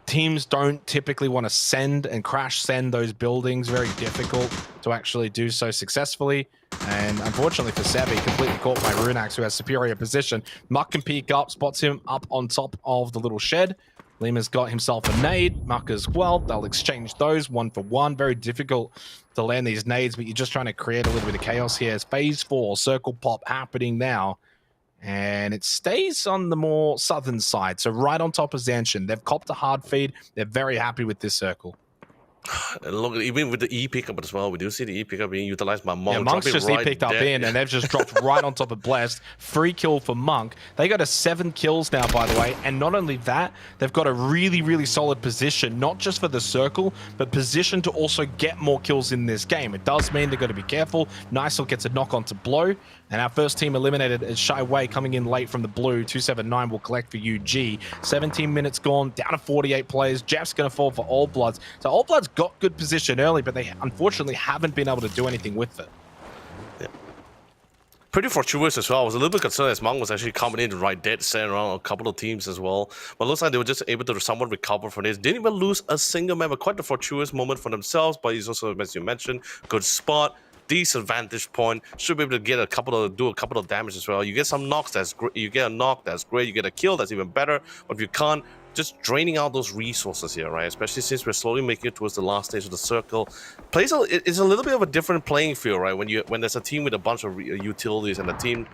Teams don't typically want to send and crash send those buildings. Very difficult to actually do so successfully. And unfortunately for Savvy, completely caught by Runax, who has superior position. Muck can peek up, spots him up on top of the little shed. Lima's got himself a nade, Muck as well. They'll exchange those 1 for 1. Very difficult to land these nades, but you're just trying to create a little bit of chaos here. It's phase 4, circle pop happening now. And it stays on the more southern side, so right on top of Zanshin. They've copped a hard feed. They're very happy with this circle. And look, even with the E pickup as well, we do see the E pickup being utilized by Monk. Yeah, Monk's just E picked up in, and they've just dropped right on top of Blessed. Free kill for Monk. They got a 7 kills now, by the way. And not only that, they've got a really, really solid position, not just for the circle, but position to also get more kills in this game. It does mean they've got to be careful. Nicel gets a knock onto Blow. And our first team eliminated is Shy Wei coming in late from the blue. 279 will collect for UG. 17 minutes gone, down to 48 players. Jeff's going to fall for Old Bloods. So Old Bloods got good position early, but they unfortunately haven't been able to do anything with it. Yeah. Pretty fortuitous as well. I was a little bit concerned as Monk was actually coming in right dead center around a couple of teams as well. But it looks like they were just able to somewhat recover from this. Didn't even lose a single member. Quite a fortuitous moment for themselves, but he's also, as you mentioned, good spot. Decent vantage point, should be able to get do a couple of damage as well. You get some knocks, that's great. You get a knock, that's great. You get a kill, that's even better. But if you can't, just draining out those resources here, right? Especially since we're slowly making it towards the last stage of the circle. It's a little bit of a different playing field, right? When there's a team with a bunch of utilities and a team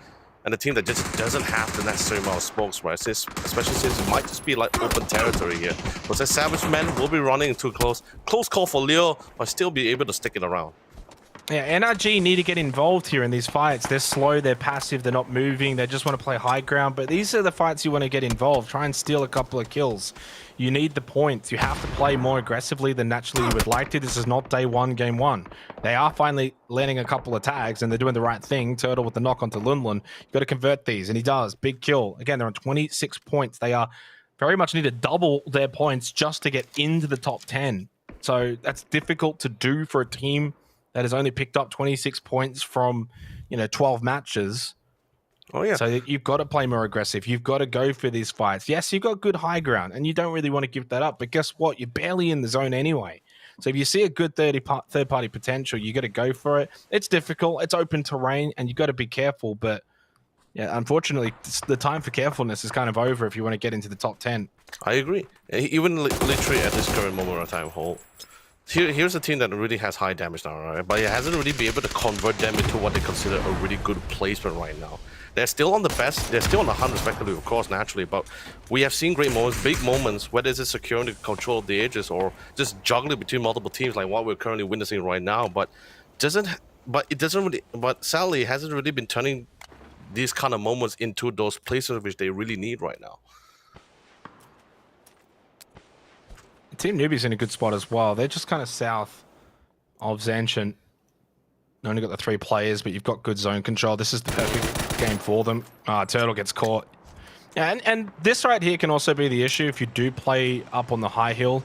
and a team that just doesn't have the necessary amount of smokes, right? Especially since it might just be like open territory here. But that Savage Man will be running too close. Close call for Leo, but still be able to stick it around. Yeah, NRG need to get involved here in these fights. They're slow, they're passive, they're not moving, they just want to play high ground. But these are the fights you want to get involved. Try and steal a couple of kills. You need the points. You have to play more aggressively than naturally you would like to. This is not day one, game one. They are finally landing a couple of tags, and they're doing the right thing. Turtle with the knock onto Lunlun. You've got to convert these, and he does. Big kill. Again, they're on 26 points. They are very much need to double their points just to get into the top 10. So that's difficult to do for a team that has only picked up 26 points from, 12 matches. Oh, yeah. So you've got to play more aggressive. You've got to go for these fights. Yes, you've got good high ground, and you don't really want to give that up. But guess what? You're barely in the zone anyway. So if you see a good third-party potential, you got to go for it. It's difficult. It's open terrain, and you got to be careful. But yeah, unfortunately, the time for carefulness is kind of over if you want to get into the top 10. I agree. Even literally at this current moment of time, here's a team that really has high damage now, right? But it hasn't really been able to convert them into what they consider a really good placement right now. They're still on the best, they're still on the hunt respectively, of course, naturally, but we have seen great moments, big moments, whether it's securing the control of the edges or just juggling between multiple teams like what we're currently witnessing right now. But sadly, it hasn't really been turning these kind of moments into those places which they really need right now. Team Newbie's in a good spot as well. They're just kind of south of Zanshin. Only got the 3 players, but you've got good zone control. This is the perfect game for them. Turtle gets caught. And this right here can also be the issue if you do play up on the high hill,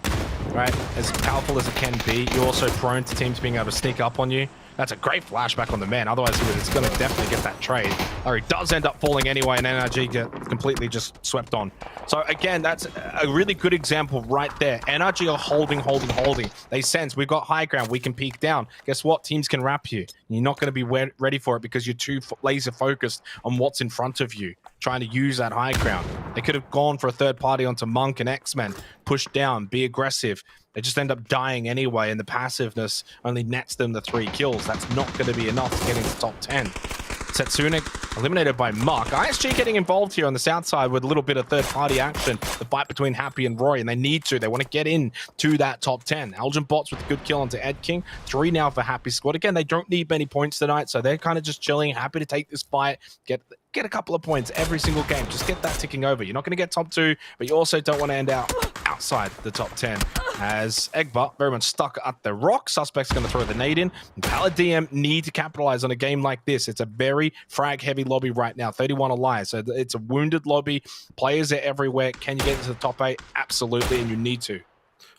right? As powerful as it can be, you're also prone to teams being able to sneak up on you. That's a great flashback on the man. Otherwise, it's going to definitely get that trade. Or he does end up falling anyway, and NRG get completely just swept on. So again, that's a really good example right there. NRG are holding. They sense we've got high ground. We can peek down. Guess what? Teams can wrap you. You're not going to be ready for it because you're too laser focused on what's in front of you, trying to use that high ground. They could have gone for a third party onto Monk and X-Men, push down, be aggressive. They just end up dying anyway, and the passiveness only nets them the 3 kills. That's not going to be enough to get into the top 10. Setsuna eliminated by Muck. ISG getting involved here on the south side with a little bit of third-party action. The fight between Happy and Roy, and they need to. They want to get in to that top 10. Elgin Bots with a good kill onto Ed King. 3 now for Happy Squad. Again, they don't need many points tonight, so they're kind of just chilling, happy to take this fight, get a couple of points every single game. Just get that ticking over. You're not going to get top 2, but you also don't want to end out outside the top 10. As Egbert very much stuck at the rock. Suspect's going to throw the nade in. And Paladm need to capitalize on a game like this. It's a very frag-heavy lobby right now. 31 alive. So it's a wounded lobby. Players are everywhere. Can you get into the top 8? Absolutely, and you need to.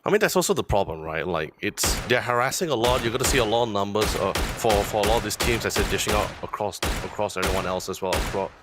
I mean, that's also the problem, right? Like, they're harassing a lot. You're going to see a lot of numbers for a lot of these teams as they're dishing out across everyone else as well,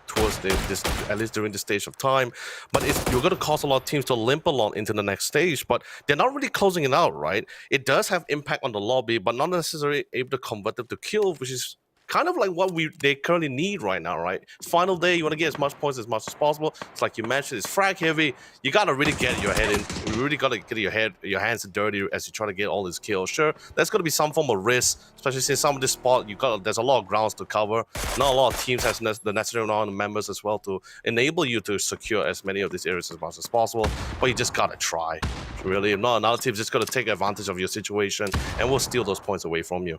towards this, at least during this stage of time. But you're going to cause a lot of teams to limp along into the next stage, but they're not really closing it out, right? It does have impact on the lobby, but not necessarily able to convert them to kill, which is kind of like what they currently need right now, right? Final day, you want to get as much points as much as possible. It's like you mentioned, it's frag heavy. You got to really get your head in. You really got to get your hands dirty as you try to get all these kills. Sure, there's going to be some form of risk, especially since some of this spot, there's a lot of grounds to cover. Not a lot of teams has the necessary amount of members as well to enable you to secure as many of these areas as much as possible. But you just got to try, really. If not, another team's just going to take advantage of your situation and will steal those points away from you.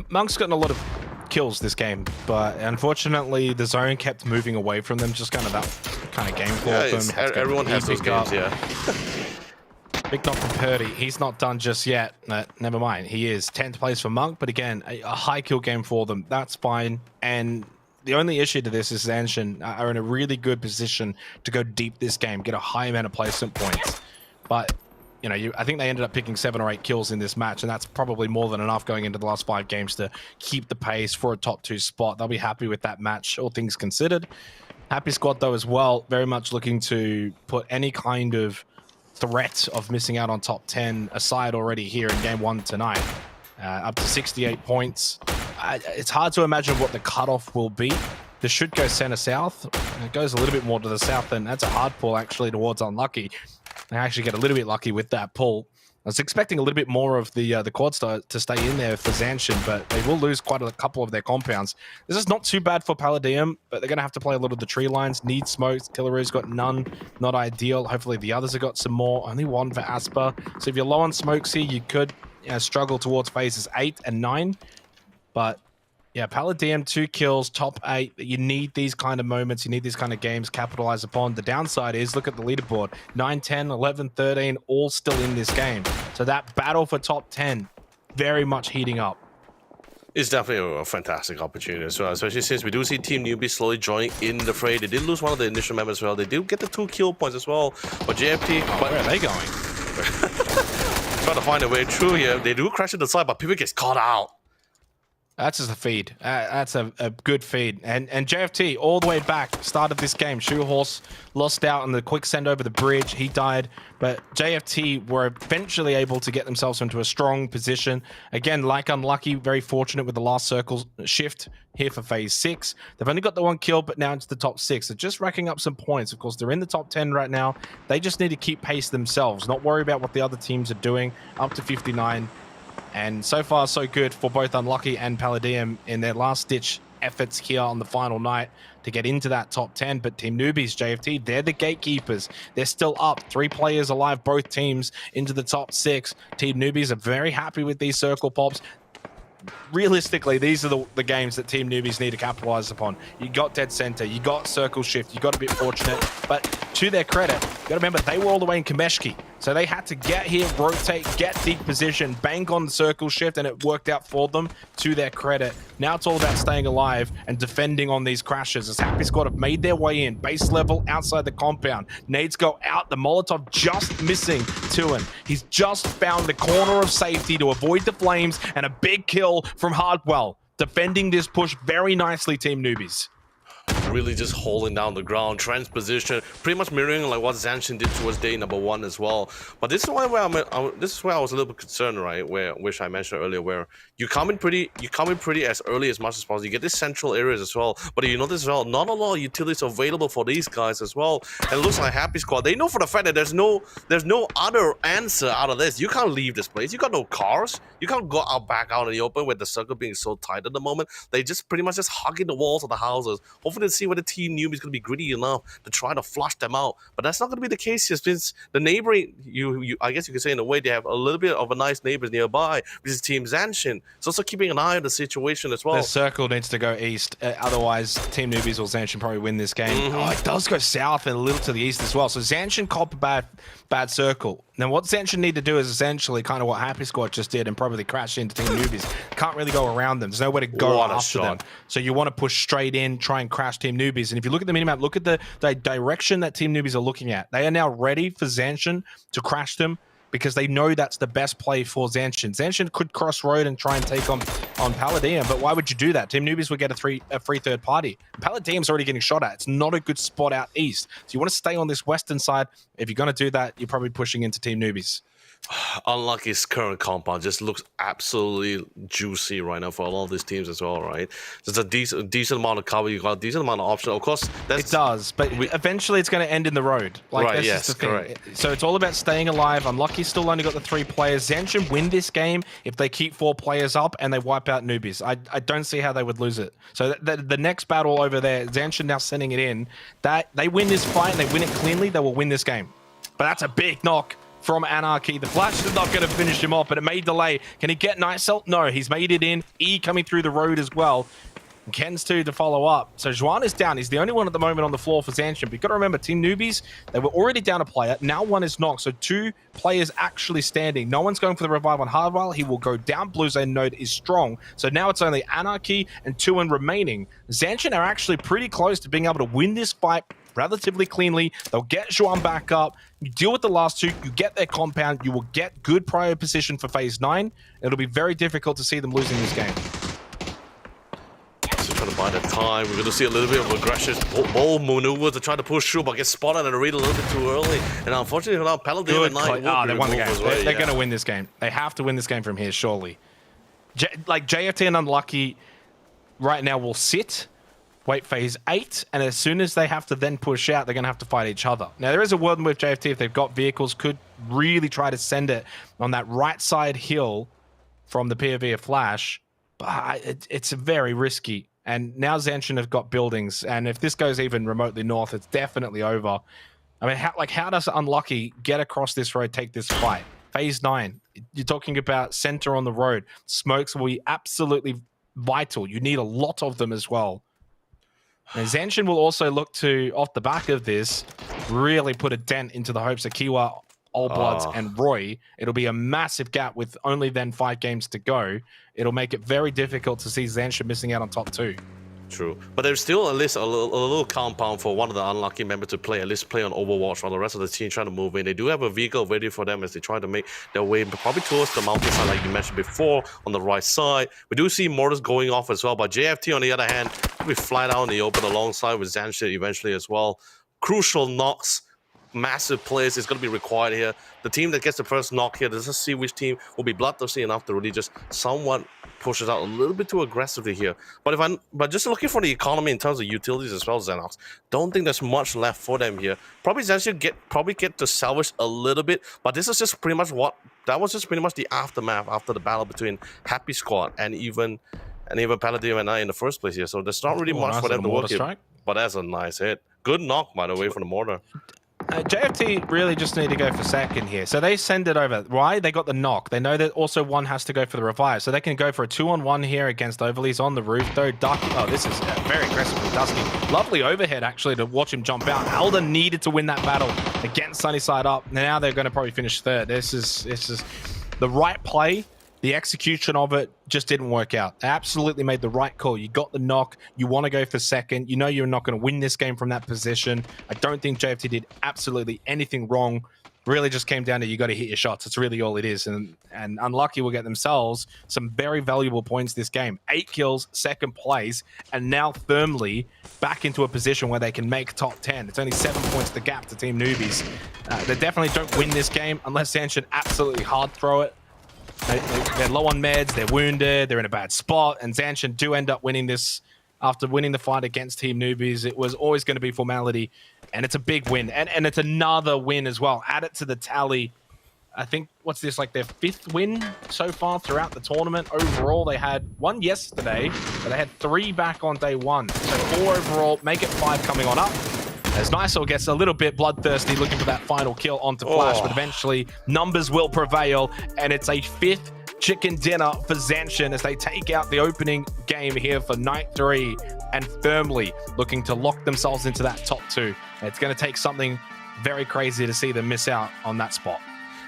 Monk's gotten a lot of kills this game, but unfortunately the zone kept moving away from them. Just kind of that kind of game for them. Everyone has those games, yeah. Big knock from Purdy. He's not done just yet. Never mind. He is 10th place for Monk, but again, a high kill game for them. That's fine. And the only issue to this is Zanshin are in a really good position to go deep this game, get a high amount of placement points. But I think they ended up picking 7 or 8 kills in this match, and that's probably more than enough going into the last 5 games to keep the pace for a top 2 spot. They'll be happy with that match, all things considered. Happy Squad, though, as well, very much looking to put any kind of threat of missing out on top 10 aside already here in game 1 tonight. Up to 68 points. It's hard to imagine what the cutoff will be. This should go center-south. It goes a little bit more to the south, and that's a hard pull, actually, towards unlucky. They actually get a little bit lucky with that pull. I was expecting a little bit more of the quad star to stay in there for Zanshin, but they will lose quite a couple of their compounds. This is not too bad for Palladium, but they're going to have to play a lot of the tree lines. Need smokes. Killaroo's got none. Not ideal. Hopefully the others have got some more. Only one for Asper. So if you're low on smokes here, you could struggle towards phases 8 and 9. But yeah, Palladium, 2 kills, top 8. You need these kind of moments. You need these kind of games capitalized upon. The downside is, look at the leaderboard. 9, 10, 11, 13, all still in this game. So that battle for top 10, very much heating up. It's definitely a fantastic opportunity as well, especially since we do see Team Newbie slowly joining in the fray. They did lose one of the initial members as well. They did get the 2 kill points as well. But JFT... where are they going? Trying to find a way through here. They do crash to the side, but people get caught out. That's just a feed. That's a good feed. And JFT, all the way back, started this game. Shoehorse lost out on the quick send over the bridge. He died. But JFT were eventually able to get themselves into a strong position. Again, like Unlucky, very fortunate with the last circle shift here for phase 6. They've only got the 1 kill, but now into the top 6. They're just racking up some points. Of course, they're in the top 10 right now. They just need to keep pace themselves, not worry about what the other teams are doing. Up to 59. And so far, so good for both Unlucky and Palladium in their last-ditch efforts here on the final night to get into that top 10. But Team Newbies, JFT, they're the gatekeepers. They're still up. 3 players alive, both teams into the top 6. Team Newbies are very happy with these circle pops. Realistically, these are the games that Team Newbies need to capitalize upon. You got dead center, you got circle shift, you got a bit fortunate, but to their credit, you got to remember they were all the way in Kameshki, so they had to get here, rotate, get deep position, bank on the circle shift, and it worked out for them. To their credit, now it's all about staying alive and defending on these crashes. As Happy Squad have made their way in, base level outside the compound. Nades go out, the Molotov just missing Tuin. He's just found the corner of safety to avoid the flames, and a big kill from Hardwell, defending this push very nicely, Team Newbies. Really just holding down the ground, transposition, pretty much mirroring like what Zanshin did towards day number 1 as well. But this is where this is where I was a little bit concerned, right? Which I mentioned earlier, where you come in pretty as early as much as possible. You get these central areas as well. But you notice as well, not a lot of utilities available for these guys as well. And it looks like Happy Squad, they know for the fact that there's no other answer out of this. You can't leave this place. You got no cars. You can't go back out in the open with the circle being so tight at the moment. They just pretty much just hugging the walls of the houses, hoping to see whether Team Newbie is going to be greedy enough to try to flush them out. But that's not going to be the case here, since the neighboring, I guess you could say in a way, they have a little bit of a nice neighbors nearby, which is Team Zanshin. So also keeping an eye on the situation as well. The circle needs to go east. Otherwise, Team Newbies or Zanshin probably win this game. Oh, it does go south and a little to the east as well. So Zanshin cop a bad circle. Now, what Zanshin need to do is essentially kind of what Happy Squad just did and probably crash into Team Newbies. Can't really go around them. There's nowhere to go after them. So you want to push straight in, try and crash Team Newbies. And if you look at the minimap, look at the direction that Team Newbies are looking at. They are now ready for Zanshin to crash them, because they know that's the best play for Zanshin. Zanshin could cross road and try and take on Palladium, but why would you do that? Team Newbies would get a free third party. Palladium's already getting shot at. It's not a good spot out east. So you want to stay on this western side. If you're going to do that, you're probably pushing into Team Newbies. Unlucky's current compound just looks absolutely juicy right now for a lot of these teams as well, right? There's a decent amount of cover, you got a decent amount of option. Of course, it does, but eventually it's going to end in the road. Like, right, that's yes, just the thing. correct. So it's all about staying alive. Unlucky still only got the 3 players. Zanshin win this game if they keep 4 players up and they wipe out Newbies. I don't see how they would lose it. So the next battle over there, Zanshin now sending it in, that they win this fight and they win it cleanly, they will win this game. But that's a big knock from Anarchy. The flash is not going to finish him off, but it may delay. Can he get Nightcell? No, he's made it in. E coming through the road as well. Ken's to follow up. So Juan is down. He's the only one at the moment on the floor for Zanshin. But you've got to remember, Team Newbies, they were already down a player. Now 1 is knocked. So 2 players actually standing. No one's going for the revive on Hardwell. He will go down. Blue Zone node is strong. So now it's only Anarchy and Tuin remaining. Zanshin are actually pretty close to being able to win this fight relatively cleanly. They'll get Juan back up. You deal with the last 2. You get their compound. You will get good prior position for phase 9. It'll be very difficult to see them losing this game. So trying to buy the time. We're going to see a little bit of aggressive ball maneuver to try to push through, but get spotted and read a little bit too early. And unfortunately, now Palladium and Knight they won the game. Well, they're going to win this game. They have to win this game from here, surely. Like JFT and Unlucky right now will sit. wait phase 8, and as soon as they have to then push out, they're going to have to fight each other. Now, there is a world with JFT, if they've got vehicles, could really try to send it on that right side hill from the POV of Flash, but it's very risky. And now Zanshin have got buildings, and if this goes even remotely north, it's definitely over. I mean, how does Unlucky get across this road, take this fight? Phase 9, you're talking about center on the road. Smokes will be absolutely vital. You need a lot of them as well. And Zanshin will also look to, off the back of this, really put a dent into the hopes of Kiwa, All Bloods, and Roy. It'll be a massive gap with only then 5 games to go. It'll make it very difficult to see Zanshin missing out on top 2. True, but there's still at least a little compound for one of the unlucky members to play, at least play on Overwatch, while the rest of the team trying to move in. They do have a vehicle ready for them as they try to make their way probably towards the mountainside, like you mentioned before, on the right side. We do see mortars going off as well, but JFT on the other hand will be flying out in the open alongside with Zanshin eventually as well. Crucial knocks, massive plays is going to be required here. The team that gets the first knock here, let's just see which team will be bloodthirsty enough to really just somewhat push it out a little bit too aggressively here. But just looking for the economy in terms of utilities as well, Xenox, don't think there's much left for them here. Probably Zanshin get to salvage a little bit, but this is just pretty much that was just pretty much the aftermath after the battle between Happy Squad and even Paladin and I in the first place here. So there's not really much for them to work here. But that's a nice hit. Good knock, by the way, from the mortar. JFT really just need to go for second here. So they send it over. Why? They got the knock. They know that also one has to go for the revive. So they can go for a 2-on-1 here against Overly's on the roof, though. Ducky. Oh, this is very aggressive from Dusky. Lovely overhead, actually, to watch him jump out. Alden needed to win that battle against Sunnyside up. Now they're going to probably finish third. This is the right play. The execution of it just didn't work out. They absolutely made the right call. You got the knock. You want to go for second. You know you're not going to win this game from that position. I don't think JFT did absolutely anything wrong. Really just came down to you got to hit your shots. That's really all it is. And Unlucky will get themselves some very valuable points this game. 8 kills, second place, and now firmly back into a position where they can make top 10. It's only 7 points the gap to Team Newbies. They definitely don't win this game unless Zanshin absolutely hard throw it. They're low on meds, they're wounded, they're in a bad spot, and Zanshin do end up winning this after winning the fight against Team Newbies. It was always going to be formality, and it's a big win, and it's another win as well. Add it to the tally. I think, what's this, like their 5th win so far throughout the tournament. Overall, they had 1 yesterday, but they had 3 back on day 1. So 4 overall, make it 5 coming on up. As Niceor gets a little bit bloodthirsty looking for that final kill onto Flash, but eventually numbers will prevail, and it's a 5th chicken dinner for Zanshin as they take out the opening game here for night 3 and firmly looking to lock themselves into that top 2. It's going to take something very crazy to see them miss out on that spot.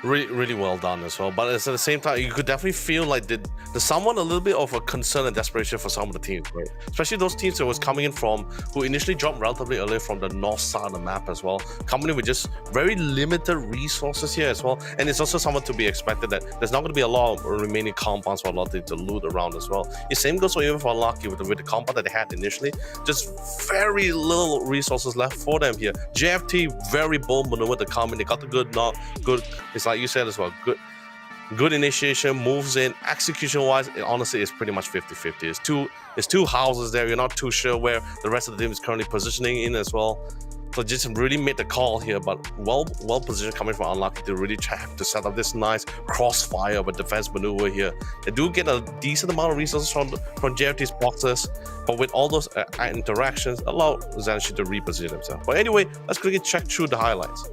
Really well done as well, but at the same time you could definitely feel like there's somewhat a little bit of a concern and desperation for some of the teams, right? Especially those teams that was coming in from who initially dropped relatively early from the north side of the map as well, coming in with just very limited resources here as well. And it's also somewhat to be expected that there's not going to be a lot of remaining compounds for a lot of things to loot around as well. The same goes for even for Lucky with the compound that they had initially, just very little resources left for them here. JFT very bold maneuver to come in. They got the good knock, good. It's like you said as well, good initiation, moves in, execution wise, it honestly is pretty much 50-50. There's two houses there. You're not too sure where the rest of the team is currently positioning in as well. So just really made the call here, but well positioned coming from Unlucky to really have to set up this nice crossfire of a defense maneuver here. They do get a decent amount of resources from JFT's boxes, but with all those interactions, allow Zanshin to reposition himself. But anyway, let's quickly check through the highlights.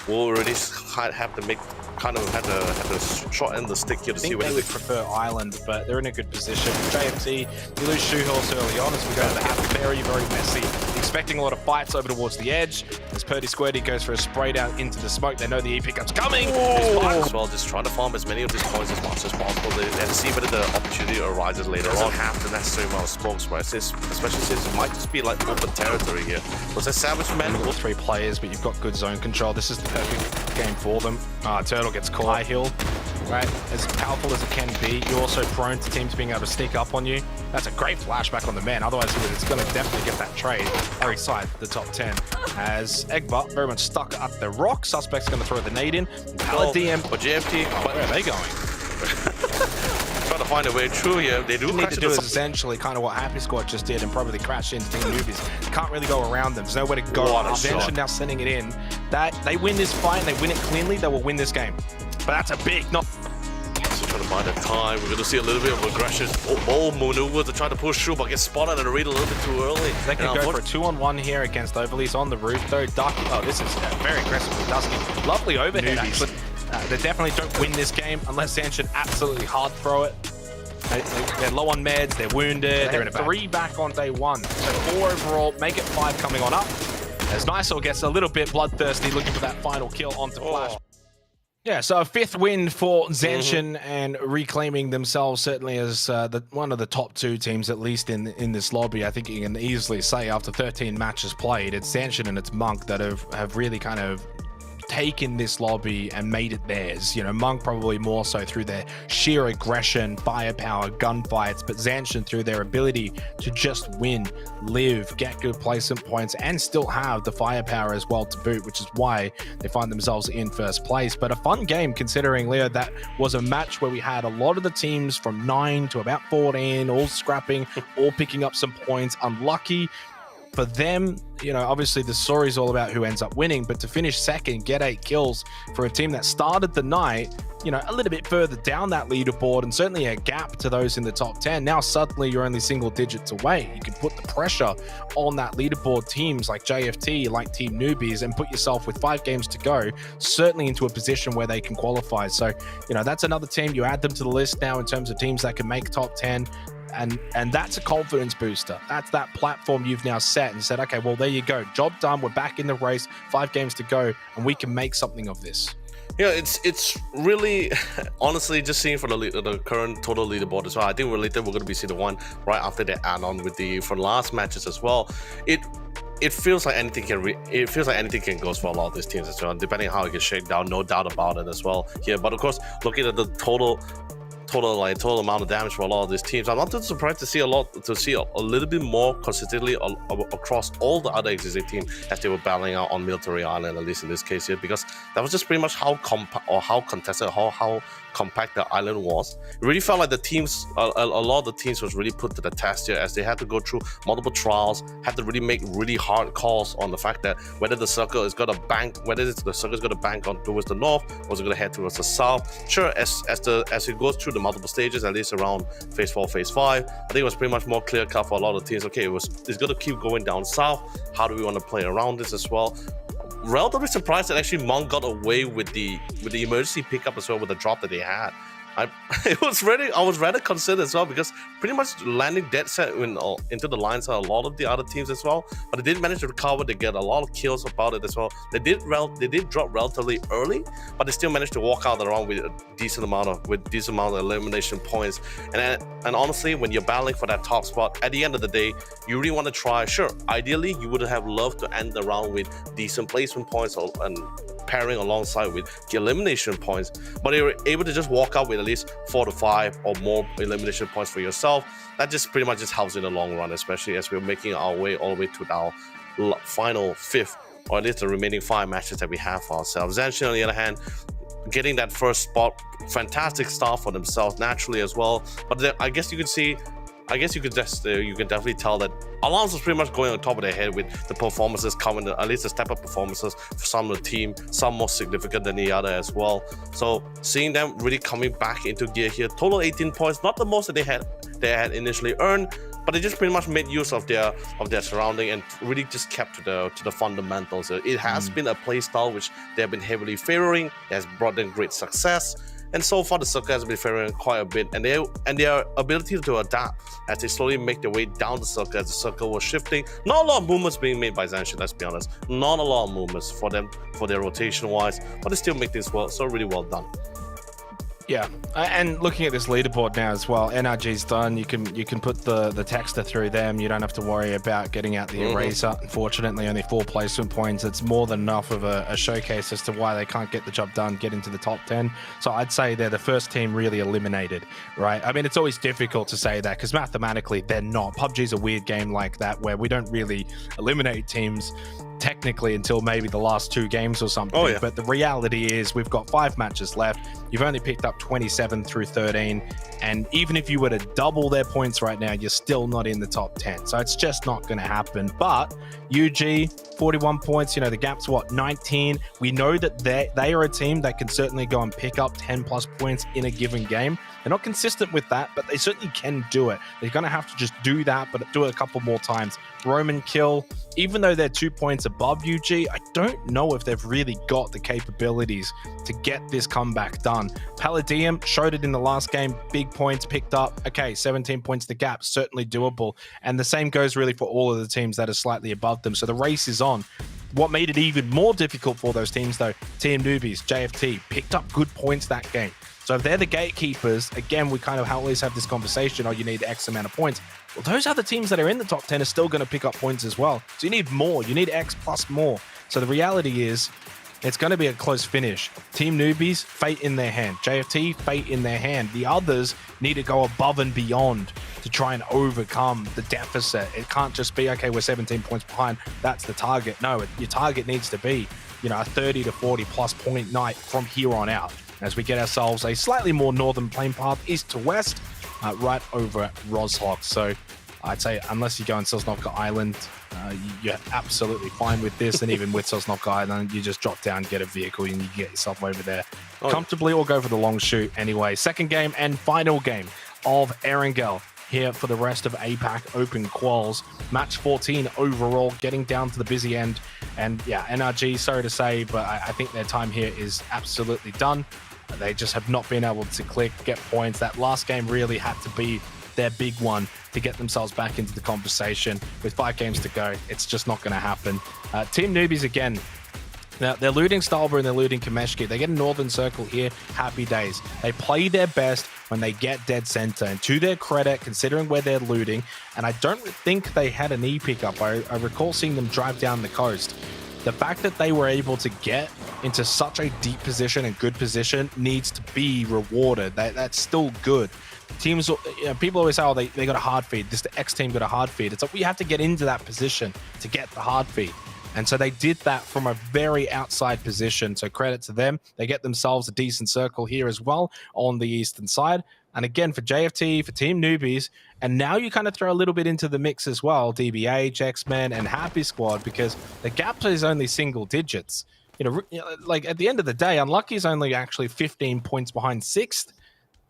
We'll already have to make had to shorten the stick here to see where they would prefer Island, but they're in a good position. JFT, you lose Shoe Horse early on as we go to the half, very messy. Expecting a lot of fights over towards the edge. As Purdy Squirty goes for a spray down into the smoke, they know the E-pickup's coming. As well, just trying to farm as many of these points as much as possible. Then see whether the opportunity arises later on. Have the necessary amount of smokes, right? Especially since it might just be like open territory here. Was that Savage Man? All 3 players, but you've got good zone control. This is the perfect game for them. Turtle gets caught. High hill, right? As powerful as it can be, you're also prone to teams being able to sneak up on you. That's a great flashback on the man. Otherwise, it's going to definitely get that trade. Harry side the top 10. As Egbert very much stuck at the rock. Suspect's going to throw the nade in. Paladin, but JFT, where are they going? try to find a way through here. They do What you need crash to do into is essentially kind of what Happy Squad just did and probably crash into Team Newbies. Can't really go around them. There's nowhere to go. What a shot. Ascension now sending it in. That they win this fight and they win it cleanly, they will win this game. But that's a big knock. So trying to buy that time. We're going to see a little bit of aggression. All maneuver to try to push through, but get spotted and read a little bit too early. They can go for a 2-on-1 here against Overleys on the roof, though. Ducky, oh, this is very aggressive with Dusky. Lovely overhead, actually. They definitely don't win this game unless Ascension absolutely hard throw it. They're low on meds, they're wounded, they're 3 back on day 1. So 4 overall, make it 5 coming on up. As Niceor gets a little bit bloodthirsty, looking for that final kill onto Flash. Yeah, so a 5th win for Zenshin and reclaiming themselves certainly as one of the top 2 teams, at least in this lobby. I think you can easily say after 13 matches played, it's Zenshin and it's Monk that have really kind of taken this lobby and made it theirs. You know, Monk probably more so through their sheer aggression, firepower, gunfights, but Zanshin through their ability to just win, live, get good placement points, and still have the firepower as well to boot, which is why they find themselves in first place. But a fun game considering, Leo, that was a match where we had a lot of the teams from 9 to about 14, all scrapping, all picking up some points. Unlucky for them, you know, obviously the story is all about who ends up winning, but to finish second, get 8 kills for a team that started the night, you know, a little bit further down that leaderboard and certainly a gap to those in the top 10. Now suddenly you're only single digits away. You can put the pressure on that leaderboard teams like JFT, like Team Newbies, and put yourself with 5 games to go, certainly into a position where they can qualify. So, you know, that's another team. You add them to the list now in terms of teams that can make top 10. And that's a confidence booster. That's that platform you've now set and said, okay, well, there you go. Job done. We're back in the race, 5 games to go, and we can make something of this. Yeah, it's really, honestly, just seeing for the current total leaderboard as well. I think we're going to be seeing the one right after the add-on with the for the last matches as well. It feels like anything can go for a lot of these teams as well, depending on how it gets shaken down. No doubt about it as well here. But of course, looking at the total amount of damage for a lot of these teams, I'm not too surprised to see a little bit more consistently across all the other existing teams as they were battling out on Military Island, at least in this case here, because that was just pretty much how contested, how compact the island was. It really felt like the teams, a lot of the teams was really put to the test here, as they had to go through multiple trials, had to really make really hard calls on the fact that whether the circle is going to bank, on towards the north, or is it going to head towards the south. Sure, as it goes through the multiple stages, at least around phase 4, phase 5, I think it was pretty much more clear cut for a lot of teams. Okay, it's going to keep going down south. How do we want to play around this as well? Relatively surprised that actually Monk got away with the emergency pickup as well, with the drop that they had. I was rather concerned as well, because pretty much landing dead set into the lines of a lot of the other teams as well, but they did manage to recover. They get a lot of kills about it as well. They did drop relatively early, but they still managed to walk out around with a decent amount of elimination points. And honestly, when you're battling for that top spot, at the end of the day, you really want to try. Sure, ideally you would have loved to end the round with decent placement points and pairing alongside with the elimination points, but they were able to just walk out with at least 4 to 5 or more elimination points for yourself. That just pretty much just helps in the long run, especially as we're making our way all the way to our final 5th, or at least the remaining 5 matches that we have for ourselves. Zenshin, on the other hand, getting that first spot, fantastic start for themselves naturally as well. But then I guess you can definitely tell that Alonso's pretty much going on top of their head with the performances coming, at least the step-up performances for some of the team, some more significant than the other as well. So seeing them really coming back into gear here, total 18 points, not the most that they had initially earned, but they just pretty much made use of their surrounding and really just kept to the fundamentals. It has been a play style which they have been heavily favoring. It has brought them great success. And so far, the circle has been favoring quite a bit, and their ability to adapt as they slowly make their way down the circle as the circle was shifting. Not a lot of movements being made by Zenshin, let's be honest. Not a lot of movements for them, for their rotation wise, but they still make this really well done. Yeah, and looking at this leaderboard now as well, NRG's done. You can put the texter through them. You don't have to worry about getting out the eraser. Unfortunately, only 4 placement points. It's more than enough of a showcase as to why they can't get the job done, get into the top 10. So I'd say they're the first team really eliminated, right? I mean, it's always difficult to say that because mathematically they're not. PUBG's a weird game like that where we don't really eliminate teams technically until maybe the last 2 games or something. But the reality is we've got 5 matches left. You've only picked up 27 through 13. And even if you were to double their points right now, you're still not in the top 10. So it's just not going to happen. But UG, 41 points, the gap's what, 19. We know that they are a team that can certainly go and pick up 10 plus points in a given game. They're not consistent with that, but they certainly can do it. They're going to have to just do that, but do it a couple more times. Roman Kill, even though they're 2 points above UG, I don't know if they've really got the capabilities to get this comeback done. Palladium showed it in the last game, big points picked up. Okay, 17 points the gap, certainly doable. And the same goes really for all of the teams that are slightly above them. So the race is on. What made it even more difficult for those teams, though, Team Newbies, JFT, picked up good points that game. So if they're the gatekeepers, again, we kind of always have this conversation, you need X amount of points. Well, those other teams that are in the top 10 are still going to pick up points as well. So you need more. You need X plus more. So the reality is it's going to be a close finish. Team Newbies, fate in their hand. JFT, fate in their hand. The others need to go above and beyond to try and overcome the deficit. It can't just be, okay, we're 17 points behind. That's the target. No, your target needs to be, a 30 to 40 plus point night from here on out, as we get ourselves a slightly more northern plane path, east to west, right over at Roshok. So I'd say unless you go on Sosnovka Island, you're absolutely fine with this. And even with Sosnovka Island, you just drop down, get a vehicle, and you get yourself over there comfortably, or go for the long shoot anyway. Second game and final game of Erangel here for the rest of APAC Open Quals. Match 14 overall, getting down to the busy end. And yeah, NRG, sorry to say, but I think their time here is absolutely done. They just have not been able to click, get points. That last game really had to be their big one to get themselves back into the conversation. With 5 games to go, it's just not going to happen. Team Newbies again. Now, they're looting Stalber and they're looting Kameshki. They get a Northern Circle here, happy days. They play their best when they get dead center. And to their credit, considering where they're looting, and I don't think they had an E pickup. I recall seeing them drive down the coast. The fact that they were able to get into such a deep position and good position needs to be rewarded. That's still good. Teams, people always say, they got a hard feed. The X team got a hard feed. It's like we have to get into that position to get the hard feed. And so they did that from a very outside position. So credit to them. They get themselves a decent circle here as well on the eastern side. And again, for JFT, for Team Newbies, and now you kind of throw a little bit into the mix as well, DBH, X-Men, and Happy Squad, because the gap is only single digits. Like at the end of the day, Unlucky is only actually 15 points behind 6th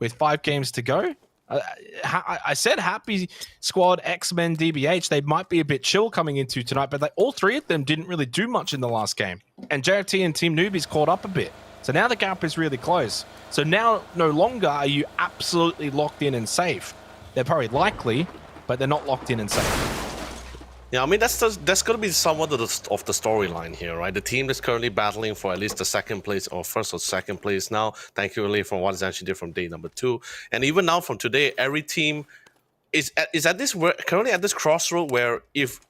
with 5 games to go. I said Happy Squad, X-Men, DBH, they might be a bit chill coming into tonight, but all 3 of them didn't really do much in the last game. And JFT and Team Newbies caught up a bit. So now the gap is really close. So now no longer are you absolutely locked in and safe. They're probably likely, but they're not locked in and safe. Yeah, I mean, that's going to be somewhat of the storyline here, right? The team is currently battling for at least the second place or first or second place now, thankfully from what is actually did from day number 2. And even now from today, every team is at this currently at this crossroad where if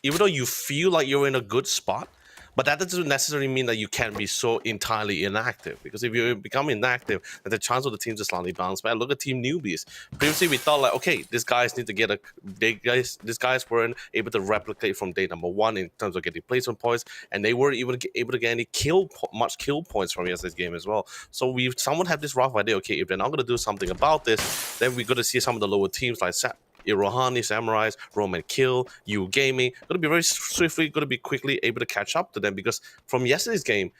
even though you feel like you're in a good spot, but that doesn't necessarily mean that you can be so entirely inactive, because if you become inactive, then the chance of the team to slightly bounce back. Look at Team Newbies. Previously, we thought like, okay, these guys need to get these guys weren't able to replicate from day number 1 in terms of getting placement points, and they weren't even able to get any much kill points from yesterday's game as well. So someone had this rough idea. Okay, if they're not going to do something about this, then we're going to see some of the lower teams like Irohani, Samurais, Roman Kill, U Gaming, going to be very swiftly, going to be quickly able to catch up to them, because from yesterday's game,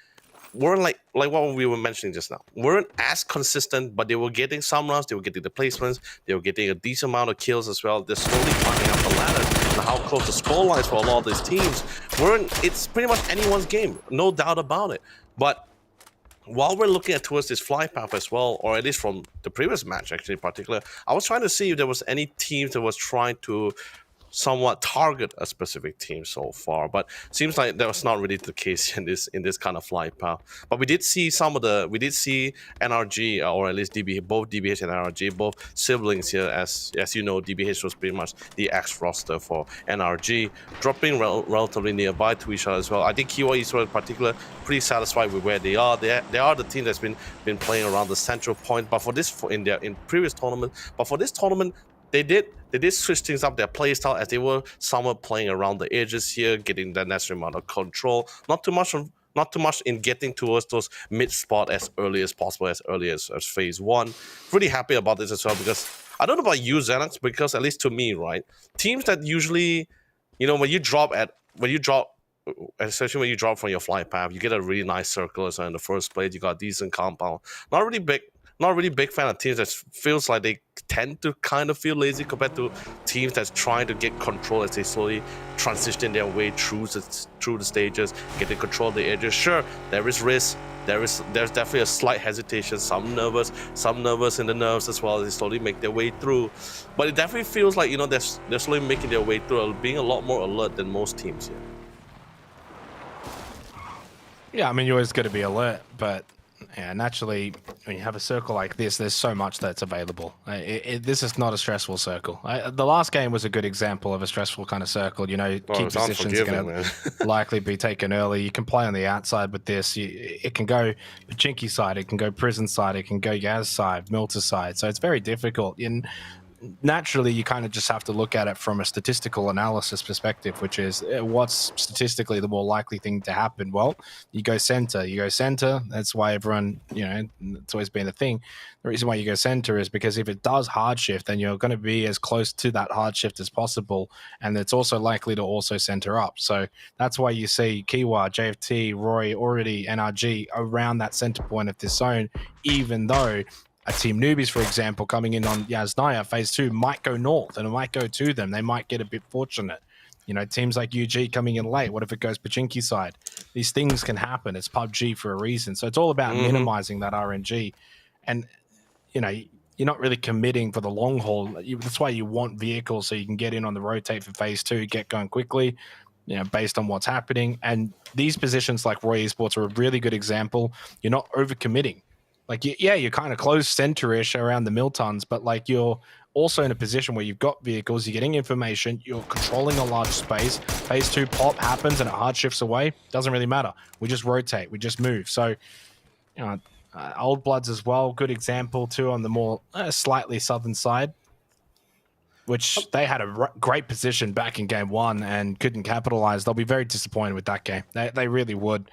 weren't like what we were mentioning just now, weren't as consistent, but they were getting some runs, they were getting the placements, they were getting a decent amount of kills as well. They're slowly climbing up the ladder, and how close the score lines for a lot of these teams it's pretty much anyone's game, no doubt about it. But while we're looking at towards this fly path as well, or at least from the previous match actually in particular, I was trying to see if there was any teams that was trying to somewhat target a specific team so far, but seems like that was not really the case in this kind of flight path. But we did see NRG, or at least both DBH and NRG, both siblings here, as you know, DBH was pretty much the X roster for NRG, dropping relatively nearby to each other as well. I think Kiwa Esports in particular pretty satisfied with where they are. They are the team that's been playing around the central point, but in previous tournament, but for this tournament, they did switch things up, their play style, as they were somewhat playing around the edges here, getting the necessary amount of control. Not too much not too much in getting towards those mid spot as early as possible, as early as phase 1. Really happy about this as well, because I don't know about you, Xanax, because at least to me, right, teams that usually, when you drop, especially when you drop from your flight path, you get a really nice circle. So in the first place, you got a decent compound. Not really big fan of teams that feels like they tend to kind of feel lazy compared to teams that's trying to get control as they slowly transition their way through the stages, getting control of the edges. Sure, there is risk. There's definitely a slight hesitation. Some nervous in the nerves as well as they slowly make their way through. But it definitely feels like they're slowly making their way through, being a lot more alert than most teams here. Yeah, I mean, you always got to be alert, but yeah, naturally, when you have a circle like this, there's so much that's available. This is not a stressful circle. The last game was a good example of a stressful kind of circle. Key positions are going to likely be taken early. You can play on the outside with this. It can go Pachinki side, it can go Prison side, it can go Yaz side, Milta side. So it's very difficult. And naturally, you kind of just have to look at it from a statistical analysis perspective, which is what's statistically the more likely thing to happen. Well, you go center. That's why everyone, it's always been a thing. The reason why you go center is because if it does hard shift, then you're going to be as close to that hard shift as possible. And it's also likely to also center up. So that's why you see Kiwa, JFT, Roy, already NRG around that center point of this zone, even though a Team Newbies, for example, coming in on Yasnaya phase 2 might go north and it might go to them. They might get a bit fortunate. Teams like UG coming in late. What if it goes Pachinki side? These things can happen. It's PUBG for a reason. So it's all about minimizing that RNG. And, you're not really committing for the long haul. That's why you want vehicles so you can get in on the rotate for phase 2, get going quickly, based on what's happening. And these positions like Roy Esports are a really good example. You're not overcommitting. You're kind of close center-ish around the Miltons, but you're also in a position where you've got vehicles, you're getting information, you're controlling a large space. Phase 2 pop happens and it hard shifts away. Doesn't really matter. We just rotate, we just move. So, Old Bloods as well, good example too on the more slightly southern side, which they had a great position back in game 1 and couldn't capitalize. They'll be very disappointed with that game. They really would.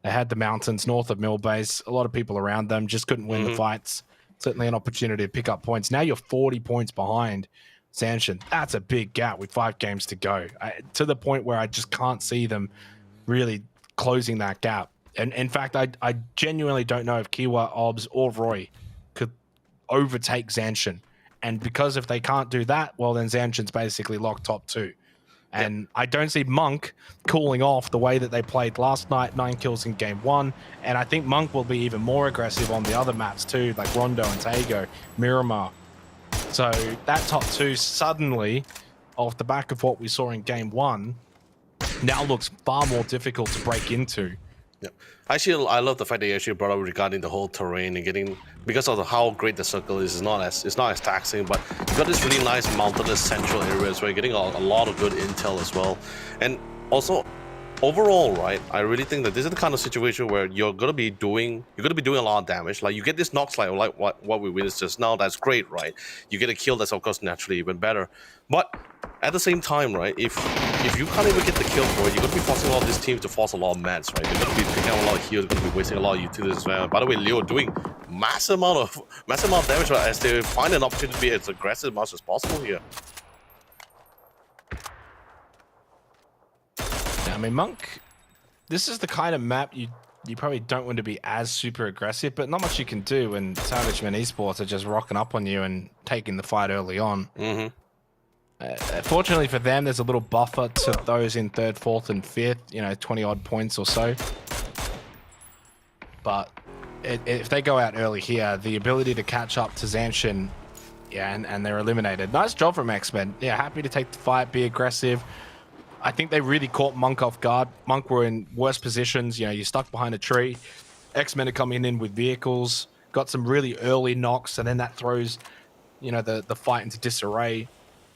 They had the mountains north of Millbase, a lot of people around them, just couldn't win the fights. Certainly an opportunity to pick up points. Now you're 40 points behind Zanshin. That's a big gap with 5 games to go, to the point where I just can't see them really closing that gap. And in fact, I genuinely don't know if Kiwa, Obs, or Roy could overtake Zanshin. And because if they can't do that, well, then Zanshin's basically locked top 2. And I don't see Monk cooling off the way that they played last night, 9 kills in game 1. And I think Monk will be even more aggressive on the other maps too, like Rondo and Tago, Miramar. So that top 2 suddenly, off the back of what we saw in game 1, now looks far more difficult to break into. Yeah, actually, I love the fact that you actually brought up regarding the whole terrain and getting, because of how great the circle is. It's not as taxing, but you got this really nice mountainous central areas where you're getting a lot of good intel as well. And also, overall, right, I really think that this is the kind of situation where you're gonna be doing a lot of damage. Like you get this knocks like what we witnessed just now. That's great, right? You get a kill, that's of course naturally even better. But at the same time, right, if you can't even get the kill for it, you're gonna be forcing a lot of these teams to force a lot of mats, right? They're gonna be picking up a lot of heals, gonna be wasting a lot of utilities as well. By the way, Leo doing massive amount of damage as they find an opportunity to be as aggressive as much as possible here. I mean, Monk, this is the kind of map you probably don't want to be as super aggressive, but not much you can do when Savage Men Esports are just rocking up on you and taking the fight early on. Fortunately for them, there's a little buffer to those in 3rd, 4th, and 5th, 20 odd points or so. But if they go out early here, the ability to catch up to Zanshin, and they're eliminated. Nice job from X-Men. Yeah, happy to take the fight, be aggressive. I think they really caught Monk off guard. Monk were in worse positions. You're stuck behind a tree. X-Men are coming in with vehicles, got some really early knocks, and then that throws, the fight into disarray.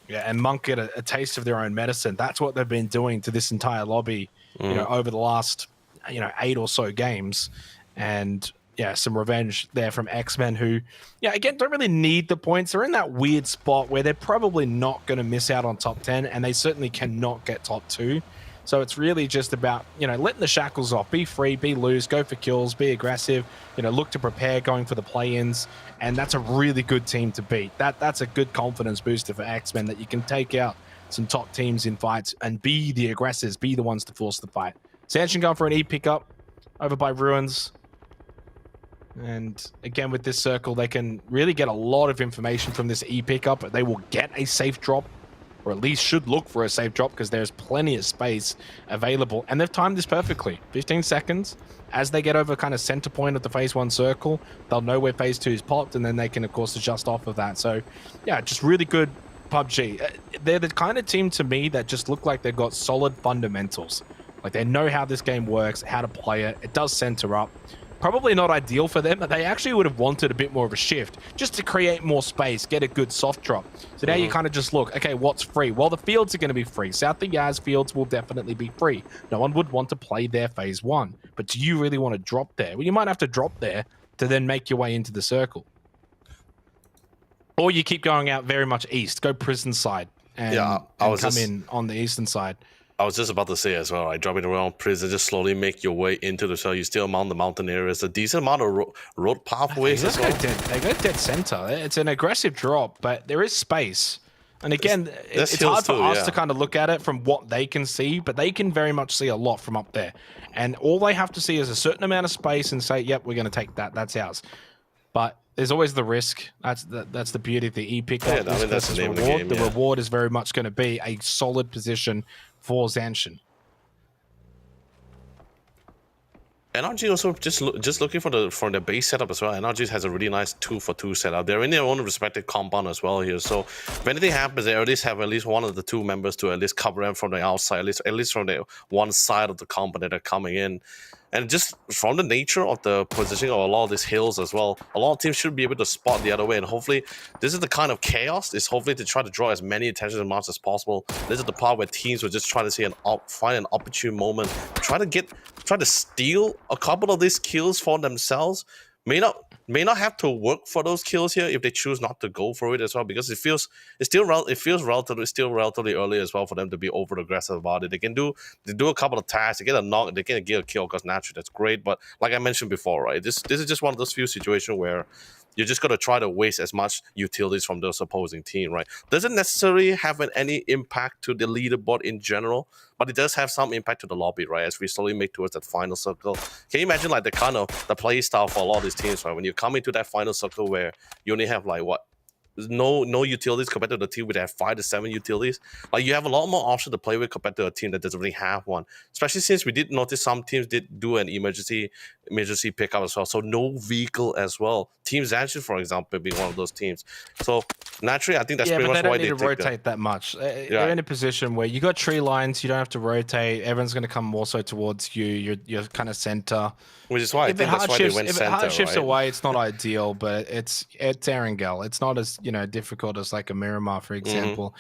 Yeah, and Monk get a taste of their own medicine. That's what they've been doing to this entire lobby, over the last, 8 or so games. And yeah, some revenge there from X-Men who, again, don't really need the points. They're in that weird spot where they're probably not going to miss out on top 10, and they certainly cannot get top 2. So it's really just about, letting the shackles off, be free, be loose, go for kills, be aggressive, look to prepare going for the play-ins. And that's a really good team to beat. That's a good confidence booster for X-Men, that you can take out some top teams in fights and be the aggressors, be the ones to force the fight. Zanshin going for an E pickup over by Ruins. And again, with this circle, they can really get a lot of information from this E pickup. They will get a safe drop, or at least should look for a safe drop, because there's plenty of space available. And they've timed this perfectly. 15 seconds. As they get over kind of center point of the phase 1 circle, they'll know where phase 2 is popped, and then they can, of course, adjust off of that. So, yeah, just really good PUBG. They're the kind of team to me that just look like they've got solid fundamentals. Like, they know how this game works, how to play it. It does center up. Probably not ideal for them, but they actually would have wanted a bit more of a shift just to create more space, get a good soft drop. So now you kind of just look, okay, what's free? Well, the fields are going to be free. South of Yaz fields will definitely be free. No one would want to play there phase 1. But do you really want to drop there? Well, you might have to drop there to then make your way into the circle. Or you keep going out very much east. Go prison side and, come in on the eastern side. I was just about to say as well, right? Dropping around prison, just slowly make your way into the cell. You still mount the mountain areas, a decent amount of road pathways as well. They go dead center. It's an aggressive drop, but there is space. And again, it's hard for us to kind of look at it from what they can see, but they can very much see a lot from up there. And all they have to see is a certain amount of space and say, yep, we're going to take that. That's ours. But there's always the risk. That's the beauty of the E pickup. Yeah, that's the name of the game. The reward is very much going to be a solid position for Zanshin. NRG also just looking for the base setup as well. NRG has a really nice 2-for-2 setup. They're in their own respective compound as well here. So if anything happens, they at least have at least one of the 2 members to at least cover them from the outside, at least from the one side of the compound that are coming in. And just from the nature of the positioning of a lot of these hills as well, a lot of teams should be able to spot the other way. And hopefully, this is the kind of chaos, is hopefully to try to draw as many attention amounts as possible. This is the part where teams will just try to see find an opportune moment, try to steal a couple of these kills for themselves. May not have to work for those kills here if they choose not to go for it as well, because it feels relatively early as well for them to be over aggressive about it. They do a couple of tasks, they get a knock, they can get a kill, because naturally that's great. But like I mentioned before, right, this is just one of those few situations where you're just gonna try to waste as much utilities from those opposing team, right? Doesn't necessarily have any impact to the leaderboard in general, but it does have some impact to the lobby, right? As we slowly make towards that final circle. Can you imagine like the play style for a lot of these teams, right? When you come into that final circle where you only have like what? No utilities compared to the team that have 5 to 7 utilities. Like, you have a lot more options to play with compared to a team that doesn't really have one. Especially since we did notice some teams did do an emergency pickup as well. So no vehicle as well. Team Zanshin, for example, being one of those teams. So naturally, I think that's pretty much why they don't need to rotate that much. They're in a position where you got tree lines, you don't have to rotate. Everyone's going to come more so towards you. You're kind of center. Which is why I think that's why they went center, If it hard shifts right? away, it's not ideal, but it's Erangel. It's not as difficult as like a Miramar, for example.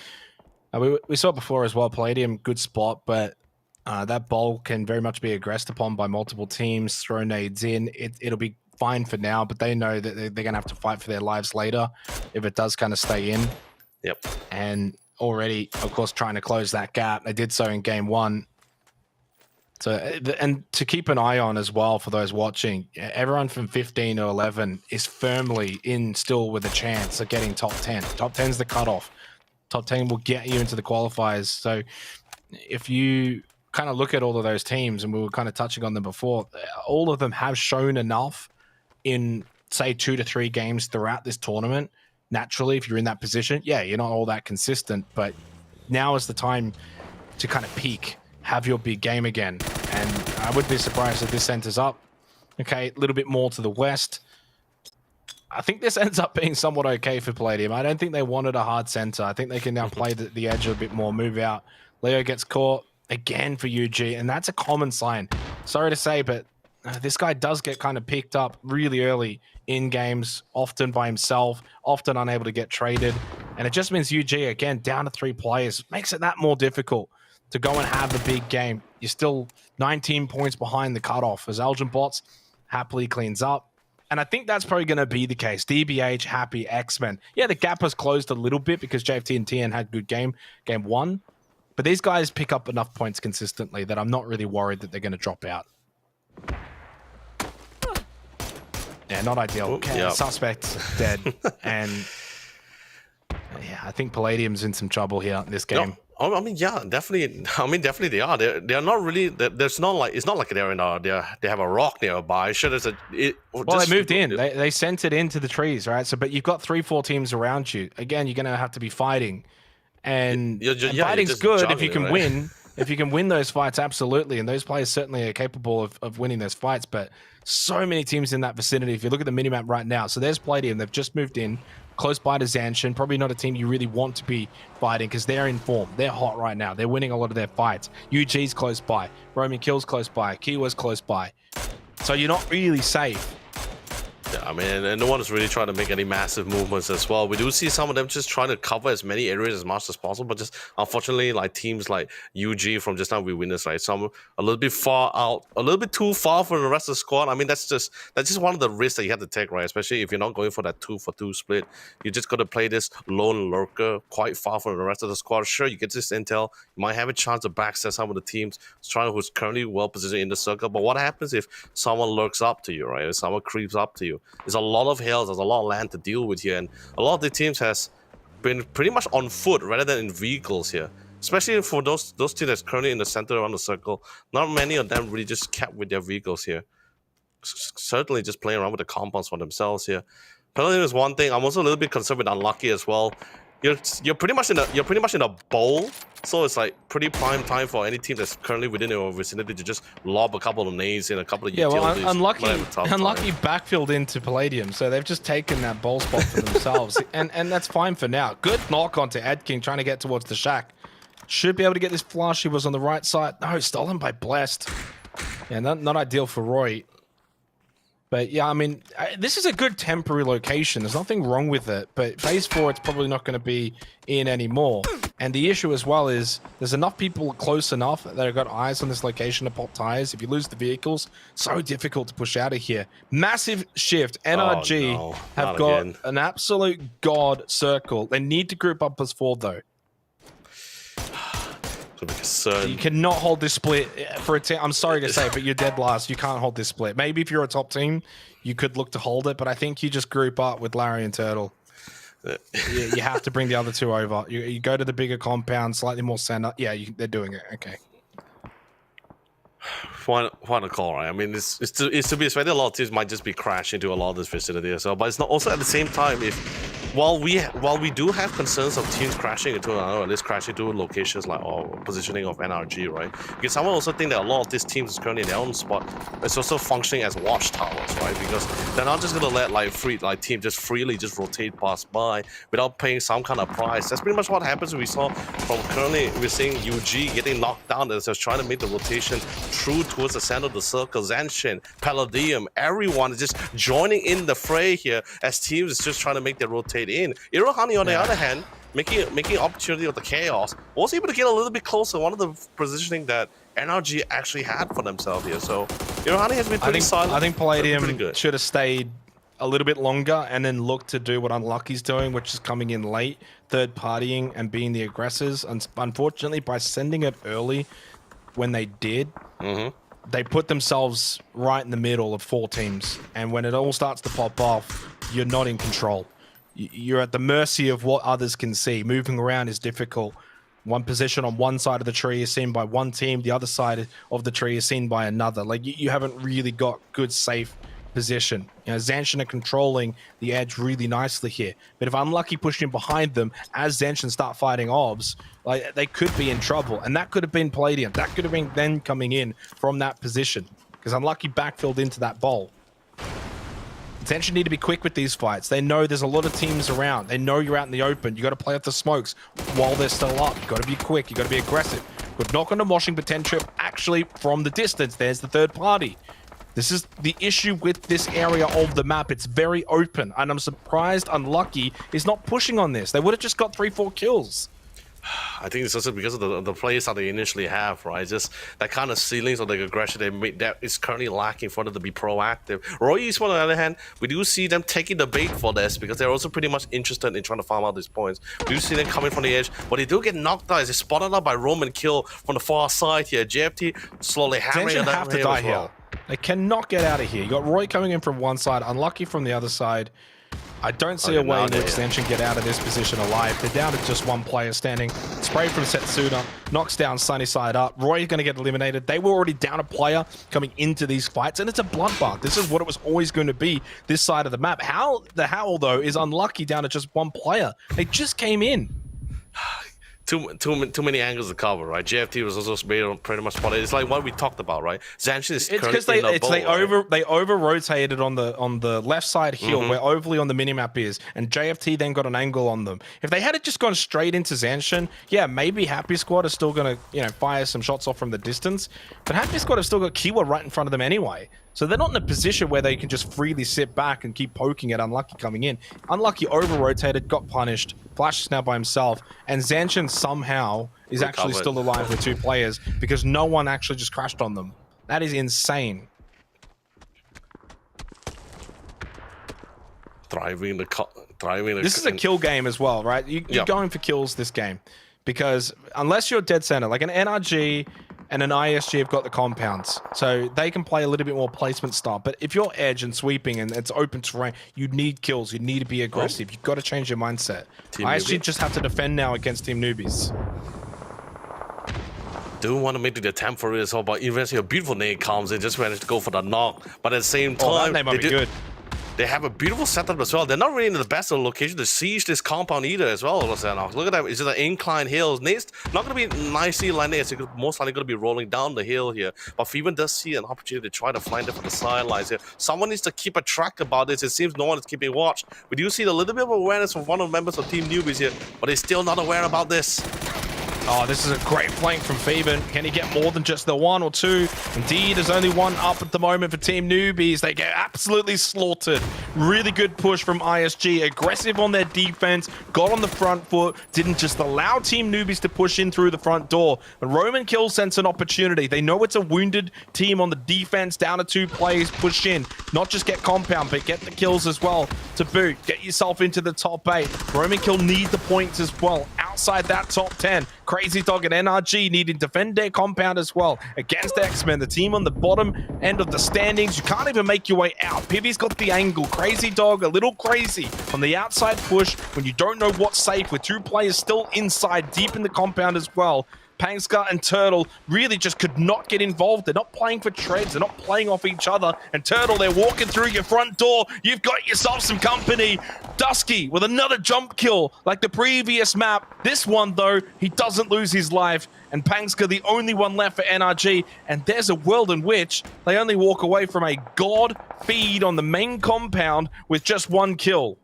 We saw it before as well. Palladium, good spot, but that bowl can very much be aggressed upon by multiple teams. Throw nades in, it'll be fine for now, but they know that they're going to have to fight for their lives later if it does kind of stay in. Yep. And already, of course, trying to close that gap. They did so in game 1. So, and to keep an eye on as well for those watching, everyone from 15 to 11 is firmly in still with a chance of getting top 10. Top 10 is the cutoff. Top 10 will get you into the qualifiers. So if you kind of look at all of those teams, and we were kind of touching on them before, all of them have shown enough in, say, 2 to 3 games throughout this tournament. Naturally, if you're in that position, yeah, you're not all that consistent, but now is the time to kind of peak, have your big game again. And I would be surprised if this centers up. Okay, a little bit more to the west. I think this ends up being somewhat okay for Palladium. I don't think they wanted a hard center. I think they can now play the edge a bit more, move out. Leo gets caught again for UG, and that's a common sign. Sorry to say, but this guy does get kind of picked up really early in games, often by himself, often unable to get traded. And it just means UG, again, down to 3 players. Makes it that more difficult to go and have a big game. You're still 19 points behind the cutoff as Elgin Bots happily cleans up. And I think that's probably going to be the case. DBH, happy, X-Men. Yeah, the gap has closed a little bit because JFT and TN had good game 1. But these guys pick up enough points consistently that I'm not really worried that they're going to drop out. Yeah, not ideal. Yeah. Suspect dead. And yeah, I think Palladium's in some trouble here in this game. No, I mean, yeah, definitely. I mean, definitely they are. They're not really. There's not like, it's not like they're in a. They have a rock nearby. Sure, there's a. Well, they moved in. They sent it into the trees, right? So, but you've got 3-4 teams around you. Again, you're going to have to be fighting, and fighting's good if you can win. If you can win those fights, absolutely. And those players certainly are capable of winning those fights. But so many teams in that vicinity. If you look at the minimap right now, so there's Palladium. They've just moved in. Close by to Zanshin. Probably not a team you really want to be fighting because they're in form. They're hot right now. They're winning a lot of their fights. UG's close by. Roman Kill's close by. Kiwa's close by. So you're not really safe. Yeah, I mean, and no one is really trying to make any massive movements as well. We do see some of them just trying to cover as many areas as much as possible, but just unfortunately, like teams like UG from just now we witnessed, like some a little bit far out, a little bit too far from the rest of the squad. I mean, that's just one of the risks that you have to take, right? Especially if you're not going for that 2-for-2 split, you just got to play this lone lurker quite far from the rest of the squad. Sure, you get this intel, you might have a chance to backset some of the teams who's currently well positioned in the circle. But what happens if someone lurks up to you, right? If someone creeps up to you? There's a lot of hills, there's a lot of land to deal with here, and a lot of the teams has been pretty much on foot rather than in vehicles here. Especially for those teams that's currently in the center around the circle, not many of them really just kept with their vehicles here. Certainly just playing around with the compounds for themselves here. Penalty is one thing. I'm also a little bit concerned with Unlucky as well. You're pretty much in a bowl, so it's like pretty prime time for any team that's currently within your vicinity to just lob a couple of nades in a couple of utilities. Well, Unlucky backfilled into Palladium, so they've just taken that bowl spot for themselves, and that's fine for now. Good knock onto Edking trying to get towards the shack. Should be able to get this flush. He was on the right side. No, stolen by Blessed. Yeah, not ideal for Roy. But yeah, I mean, this is a good temporary location. There's nothing wrong with it. But phase 4, it's probably not going to be in anymore. And the issue as well is there's enough people close enough that have got eyes on this location to pop tires. If you lose the vehicles, so difficult to push out of here. Massive shift. NRG have got an absolute god circle. They need to group up as 4 though. You cannot hold this split for a team. I'm sorry to say, but you're dead last. You can't hold this split. Maybe if you're a top team, you could look to hold it, but I think you just group up with Larry and Turtle. You have to bring the other 2 over. You go to the bigger compound, slightly more center. Yeah, they're doing it. Okay. Why not call, right? I mean, it's to be expected. A lot of teams might just be crashing into a lot of this vicinity as well. But it's not also at the same time while we do have concerns of teams crashing into another, at least crashing to locations like positioning of NRG, right? Because someone also think that a lot of these teams is currently in their own spot. It's also functioning as watchtowers, right? Because they're not just gonna let team just freely just rotate past by without paying some kind of price. That's pretty much what happens. We saw from currently we're seeing UG getting knocked down as they're trying to make the rotation through towards the center of the circle. Zanshin, Palladium, everyone is just joining in the fray here as teams is just trying to make their rotate in. Irohani, on the other hand, making opportunity of the chaos, was able to get a little bit closer. One of the positioning that NRG actually had for themselves here. So Irohani has been pretty solid. I think Palladium should have stayed a little bit longer and then looked to do what Unlucky's doing, which is coming in late, third partying and being the aggressors. And unfortunately, by sending it early when they did, they put themselves right in the middle of 4 teams. And when it all starts to pop off, you're not in control. You're at the mercy of what others can see. Moving around is difficult. One position on one side of the tree is seen by one team. The other side of the tree is seen by another. Like, you haven't really got good, safe position. You know, Zanshin are controlling the edge really nicely here. But if Unlucky pushing behind them as Zanshin start fighting obs, like, they could be in trouble. And that could have been Palladium. That could have been them coming in from that position. Because Unlucky backfilled into that bowl. Zanshin need to be quick with these fights. They know there's a lot of teams around. They know you're out in the open. You got to play off the smokes while they're still up. You got to be quick. You got to be aggressive. Good knock on the moshing, but 10 trip actually from the distance. There's the third party. This is the issue with this area of the map. It's very open, and I'm surprised Unlucky is not pushing on this. They would have just got 3-4 kills. I think it's also because of the players that they initially have, right? Just that kind of ceilings or the aggression they made that is currently lacking for them to be proactive. Royal Esports, on the other hand, we do see them taking the bait for this because they're also pretty much interested in trying to farm out these points. We do see them coming from the edge, but they do get knocked out as they spotted out by Roman Kill from the far side here. JFT slowly hammering Zension at have that to die as well. here. They cannot get out of here. You got Roy coming in from one side, Unlucky from the other side. I don't see a way in which Zension get out of this position alive. They're down to just one player standing. Spray from Setsuna, knocks down Sunny side up. Roy's going to get eliminated. They were already down a player coming into these fights, and it's a bloodbath. This is what it was always going to be, this side of the map. The Howl, though, is Unlucky down to just one player. They just came in. Too many angles to cover, right? JFT was also pretty much spotted. It's like what we talked about, right? Zension is because they over rotated on the left side hill where overly on the minimap is, and JFT then got an angle on them. If they had just gone straight into Zension, yeah, maybe Happy Squad is still gonna fire some shots off from the distance, but Happy Squad have still got Kiwa right in front of them anyway. So they're not in a position where they can just freely sit back and keep poking at Unlucky coming in. Unlucky over-rotated, got punished, Flash is now by himself, and Zension somehow is actually still alive with 2 players because no one actually just crashed on them. That is insane. Thriving. This is a kill game as well, right? You're going for kills this game because unless you're dead center, like an NRG and an ISG have got the compounds, so they can play a little bit more placement style. But if you're edge and sweeping and it's open terrain, you need kills. You need to be aggressive. You've got to change your mindset. ISG just have to defend now against Team Newbies. Do want to make the attempt for it as well, but eventually a beautiful nade comes in, just managed to go for the knock. But at the same time, that might be good. They have a beautiful setup as well. They're not really in the best of the location to siege this compound either as well. Look at that. It's just an incline hill. Nate's not going to be nicely lined in. It's most likely going to be rolling down the hill here. But Feven does see an opportunity to try to find it from the sidelines here. Someone needs to keep a track about this. It seems no one is keeping watch. We do see a little bit of awareness from one of the members of Team Newbies here, but he's still not aware about this. Oh, this is a great flank from Feven. Can he get more than just the 1 or 2? Indeed, there's only 1 up at the moment for Team Newbies. They get absolutely slaughtered. Really good push from ISG. Aggressive on their defense. Got on the front foot. Didn't just allow Team Newbies to push in through the front door. But Roman Kill sense an opportunity. They know it's a wounded team on the defense. Down to 2 players. Push in. Not just get compound, but get the kills as well to boot. Get yourself into the top 8. Roman Kill need the points as well. Outside that top 10. Crazy Dog and NRG need to defend their compound as well against X-Men, the team on the bottom end of the standings. You can't even make your way out. Pivy's got the angle. Crazy Dog, a little crazy on the outside push when you don't know what's safe with 2 players still inside, deep in the compound as well. Pangska and Turtle really just could not get involved. They're not playing for trades. They're not playing off each other. And Turtle, they're walking through your front door. You've got yourself some company. Dusky with another jump kill like the previous map. This one, though, he doesn't lose his life. And Pangska, the only one left for NRG. And there's a world in which they only walk away from a god feed on the main compound with just 1 kill.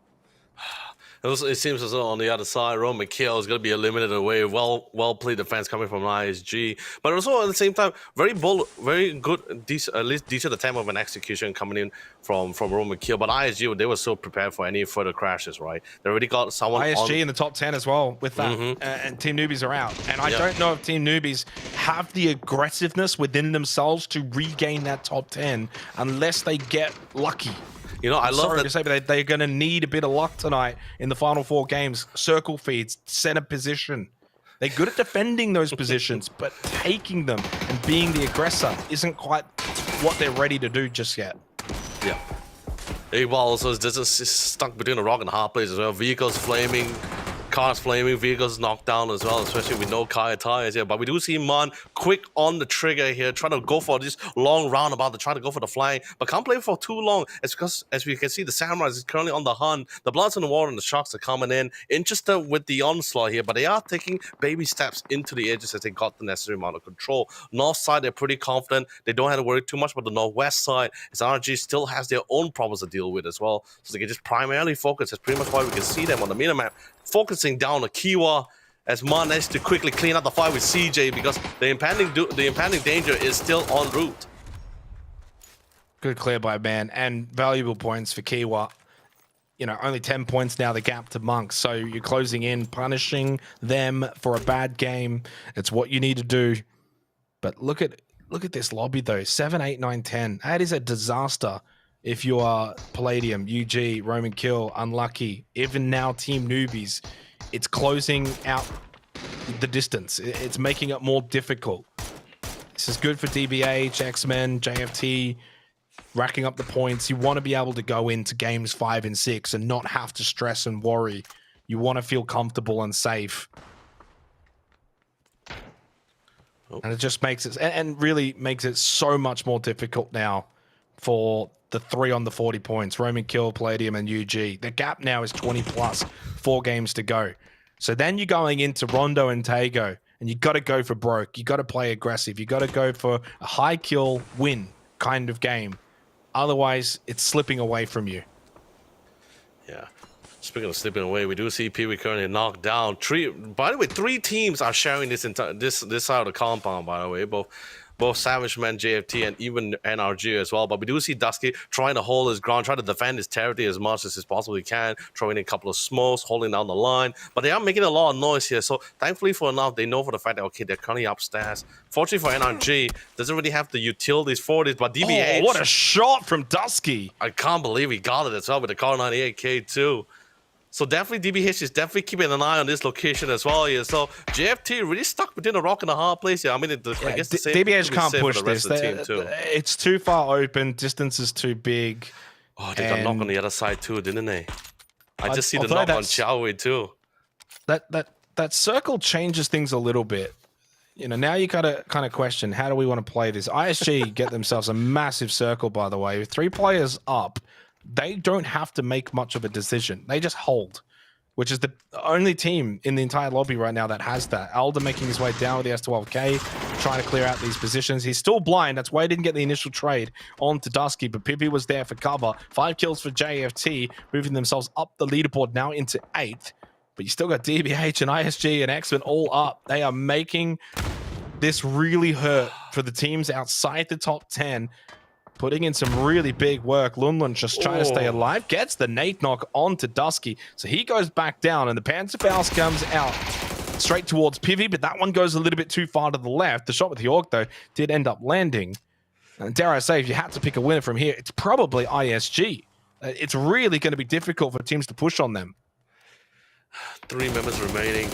It seems as though on the other side, Roman Kill is going to be eliminated away. Well played defense coming from ISG, but also at the same time, very bold, very good, at least decent attempt of an execution coming in from Roman Kill. But ISG, they were so prepared for any further crashes, right? They already got someone. ISG in the top 10 as well with that, and Team Newbies are out. And I don't know if Team Newbies have the aggressiveness within themselves to regain that top 10 unless they get lucky. You know, I love Sorry that. to say, but they're going to need a bit of luck tonight in the final 4 games. Circle feeds, center position. They're good at defending those positions, but taking them and being the aggressor isn't quite what they're ready to do just yet. Yeah. Well, also is just stuck between a rock and a hard place as well. Vehicles flaming. Cars flaming, vehicles knocked down as well, especially with no car tires here. But we do see Mon quick on the trigger here, trying to go for this long roundabout to try to go for the flying, but can't play for too long. It's because, as we can see, the Samurai is currently on the hunt. The Bloods on the Water and the Sharks are coming in, interested with the onslaught here, but they are taking baby steps into the edges as they got the necessary amount of control. North side, they're pretty confident. They don't have to worry too much about the northwest side, as RG still has their own problems to deal with as well. So they can just primarily focus. That's pretty much why we can see them on the minimap, focusing down on Kiwa as Mon managed to quickly clean up the fight with CJ because the impending danger is still en route. Good clear by Man and valuable points for Kiwa. you know, only 10 points now, the gap to Monks. So you're closing in, punishing them for a bad game. It's what you need to do. But look at this lobby though. 7, 8, 9, 10. That is a disaster if you are Palladium, UG, Roman Kill, Unlucky, even now Team Newbies. It's closing out the distance. It's making it more difficult. This is good for DBH, X-Men, JFT, racking up the points. You want to be able to go into games 5 and 6 and not have to stress and worry. You want to feel comfortable and safe. And it just makes it, and really makes it so much more difficult now for the 3 on the 40 points. Roman Kill, Palladium, and UG. The gap now is 20 plus, 4 games to go. So then you're going into Rondo and Tago, and you got to go for broke. You got to play aggressive. You got to go for a high kill win kind of game. Otherwise, it's slipping away from you. Yeah. Speaking of slipping away, we do see PV currently knocked down. By the way, 3 teams are sharing this side of the compound, by the way. Both Savage Man, JFT, and even NRG as well. But we do see Dusky trying to hold his ground, trying to defend his territory as much as he possibly can, throwing in a couple of smokes, holding down the line. But they are making a lot of noise here. So thankfully for enough, they know for the fact that, okay, they're currently upstairs. Fortunately for NRG, doesn't really have the utilities for this. But DBH... Oh, what a shot from Dusky. I can't believe he got it as well with the Car 98K too. So definitely DBH is definitely keeping an eye on this location as well here. So JFT really stuck between a rock and a hard place here. I mean, I guess the same DBH can't push this. Too. It's too far open. Distance is too big. Oh, they got knock on the other side too, didn't they? I just see the knock on Xiaowei too. That circle changes things a little bit. You know, now you gotta kind of question, how do we want to play this? ISG get themselves a massive circle, by the way. With 3 players up, they don't have to make much of a decision. They just hold, which is the only team in the entire lobby right now that has that. Alder making his way down with the S12K, trying to clear out these positions. He's still blind. That's why he didn't get the initial trade onto Dusky, but Pippi was there for cover. 5 kills for JFT, moving themselves up the leaderboard now into 8th. But you still got DBH and ISG and X-Men all up. They are making this really hurt for the teams outside the top 10. Putting in some really big work. Lunlun just trying to stay alive. Gets the nade knock onto Dusky. So he goes back down, and the Panzerfaust comes out straight towards Pivy, but that one goes a little bit too far to the left. The shot with the Orc, though, did end up landing. And dare I say, if you had to pick a winner from here, it's probably ISG. It's really going to be difficult for teams to push on them. 3 members remaining.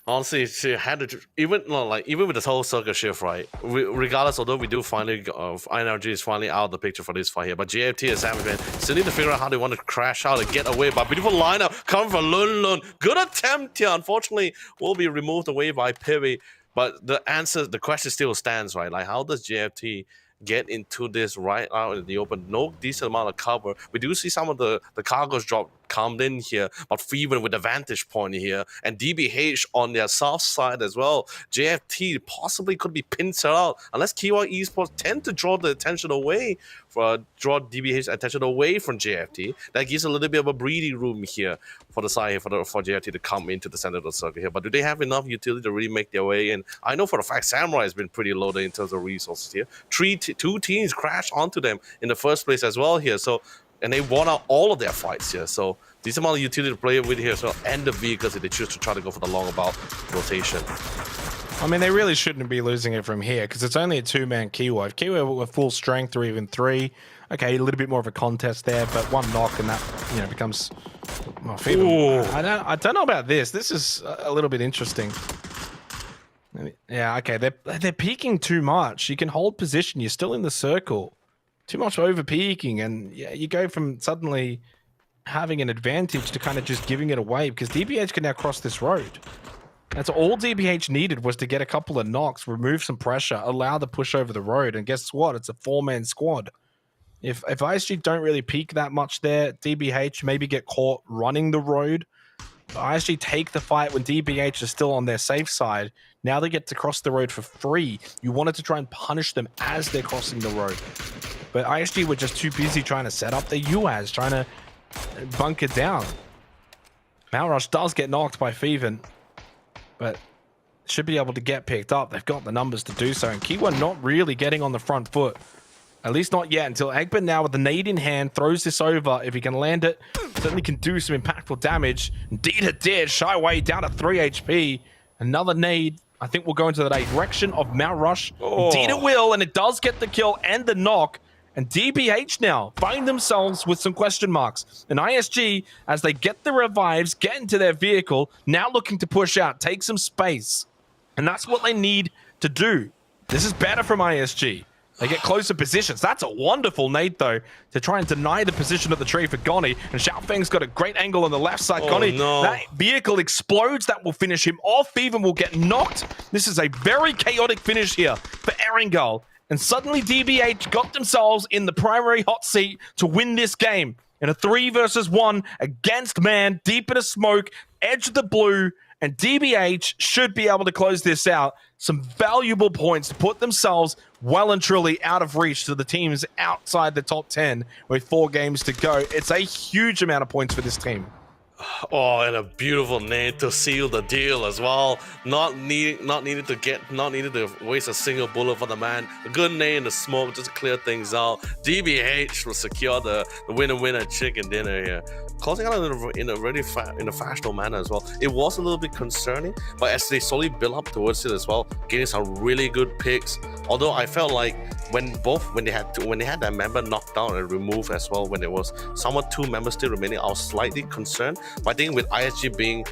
Honestly, she had to, even with this whole circle shift, right? Regardless, although we do finally, NRG is finally out of the picture for this fight here, but JFT and Savage Man still need to figure out how they want to crash out and get away. But beautiful lineup coming from Lun Lun. Good attempt here. Unfortunately, will be removed away by Pivy. But the question still stands, right? Like, how does JFT get into this right out in the open? No decent amount of cover. We do see some of the cargoes drop calmed in here, but Feven with the vantage point here, and DBH on their south side as well. JFT possibly could be pincered out unless Kiwi Esports tend to draw the attention away, draw DBH's attention away from JFT. That gives a little bit of a breathing room here for the side here for JFT to come into the center of the circle here. But do they have enough utility to really make their way in? I know for a fact Samurai has been pretty loaded in terms of resources here. 2 teams crashed onto them in the first place as well here. So, and they won out all of their fights here. So decent amount of utility to play with here as well, and the vehicles if they choose to try to go for the long about rotation. I mean, they really shouldn't be losing it from here because it's only a 2-man Kiwi. If Kiwi were full strength or even 3, okay, a little bit more of a contest there, but 1 knock and that, you know, becomes... Well, I don't know about this. This is a little bit interesting. Yeah, okay, they're peeking too much. You can hold position. You're still in the circle. Too much over peeking, and yeah, you go from suddenly having an advantage to kind of just giving it away because DBH can now cross this road. That's all DBH needed, was to get a couple of knocks, remove some pressure, allow the push over the road, and guess what? It's a 4-man squad. If ISG don't really peak that much there, DBH maybe get caught running the road. ISG take the fight when DBH is still on their safe side. Now they get to cross the road for free. You wanted to try and punish them as they're crossing the road. But ISG were just too busy trying to set up their UAS, trying to bunker down. Malrush does get knocked by Feven, but should be able to get picked up. They've got the numbers to do so, and Kiwa not really getting on the front foot. At least not yet, until Egbert now with the nade in hand throws this over. If he can land it, certainly can do some impactful damage. Indeed it did. Shy Wei down to 3 HP. Another nade, I think will go into the direction of Mount Rush. Indeed it will, and it does get the kill and the knock. And DBH now find themselves with some question marks. And ISG, as they get the revives, get into their vehicle, now looking to push out, take some space. And that's what they need to do. This is better from ISG. They get closer positions. That's a wonderful nade, though, to try and deny the position of the tree for Goni. And Xiaofeng's got a great angle on the left side. Goni, that vehicle explodes. That will finish him off. Even will get knocked. This is a very chaotic finish here for Erangel. And suddenly DBH got themselves in the primary hot seat to win this game. In a 3 versus 1 against man, deep in a smoke, edge of the blue. And DBH should be able to close this out. Some valuable points to put themselves well and truly out of reach to the teams outside the top 10 with 4 games to go. It's a huge amount of points for this team. Oh, and a beautiful nade to seal the deal as well. Not needed to waste a single bullet for the man. A good nade in the smoke just to clear things out. DBH will secure the winner chicken dinner here. Closing out in a really fashionable manner as well. It was a little bit concerning, but as they slowly build up towards it as well, getting some really good picks. Although I felt like when they had that member knocked down and removed as well, when there was somewhat 2 members still remaining, I was slightly concerned. But I think with ISG being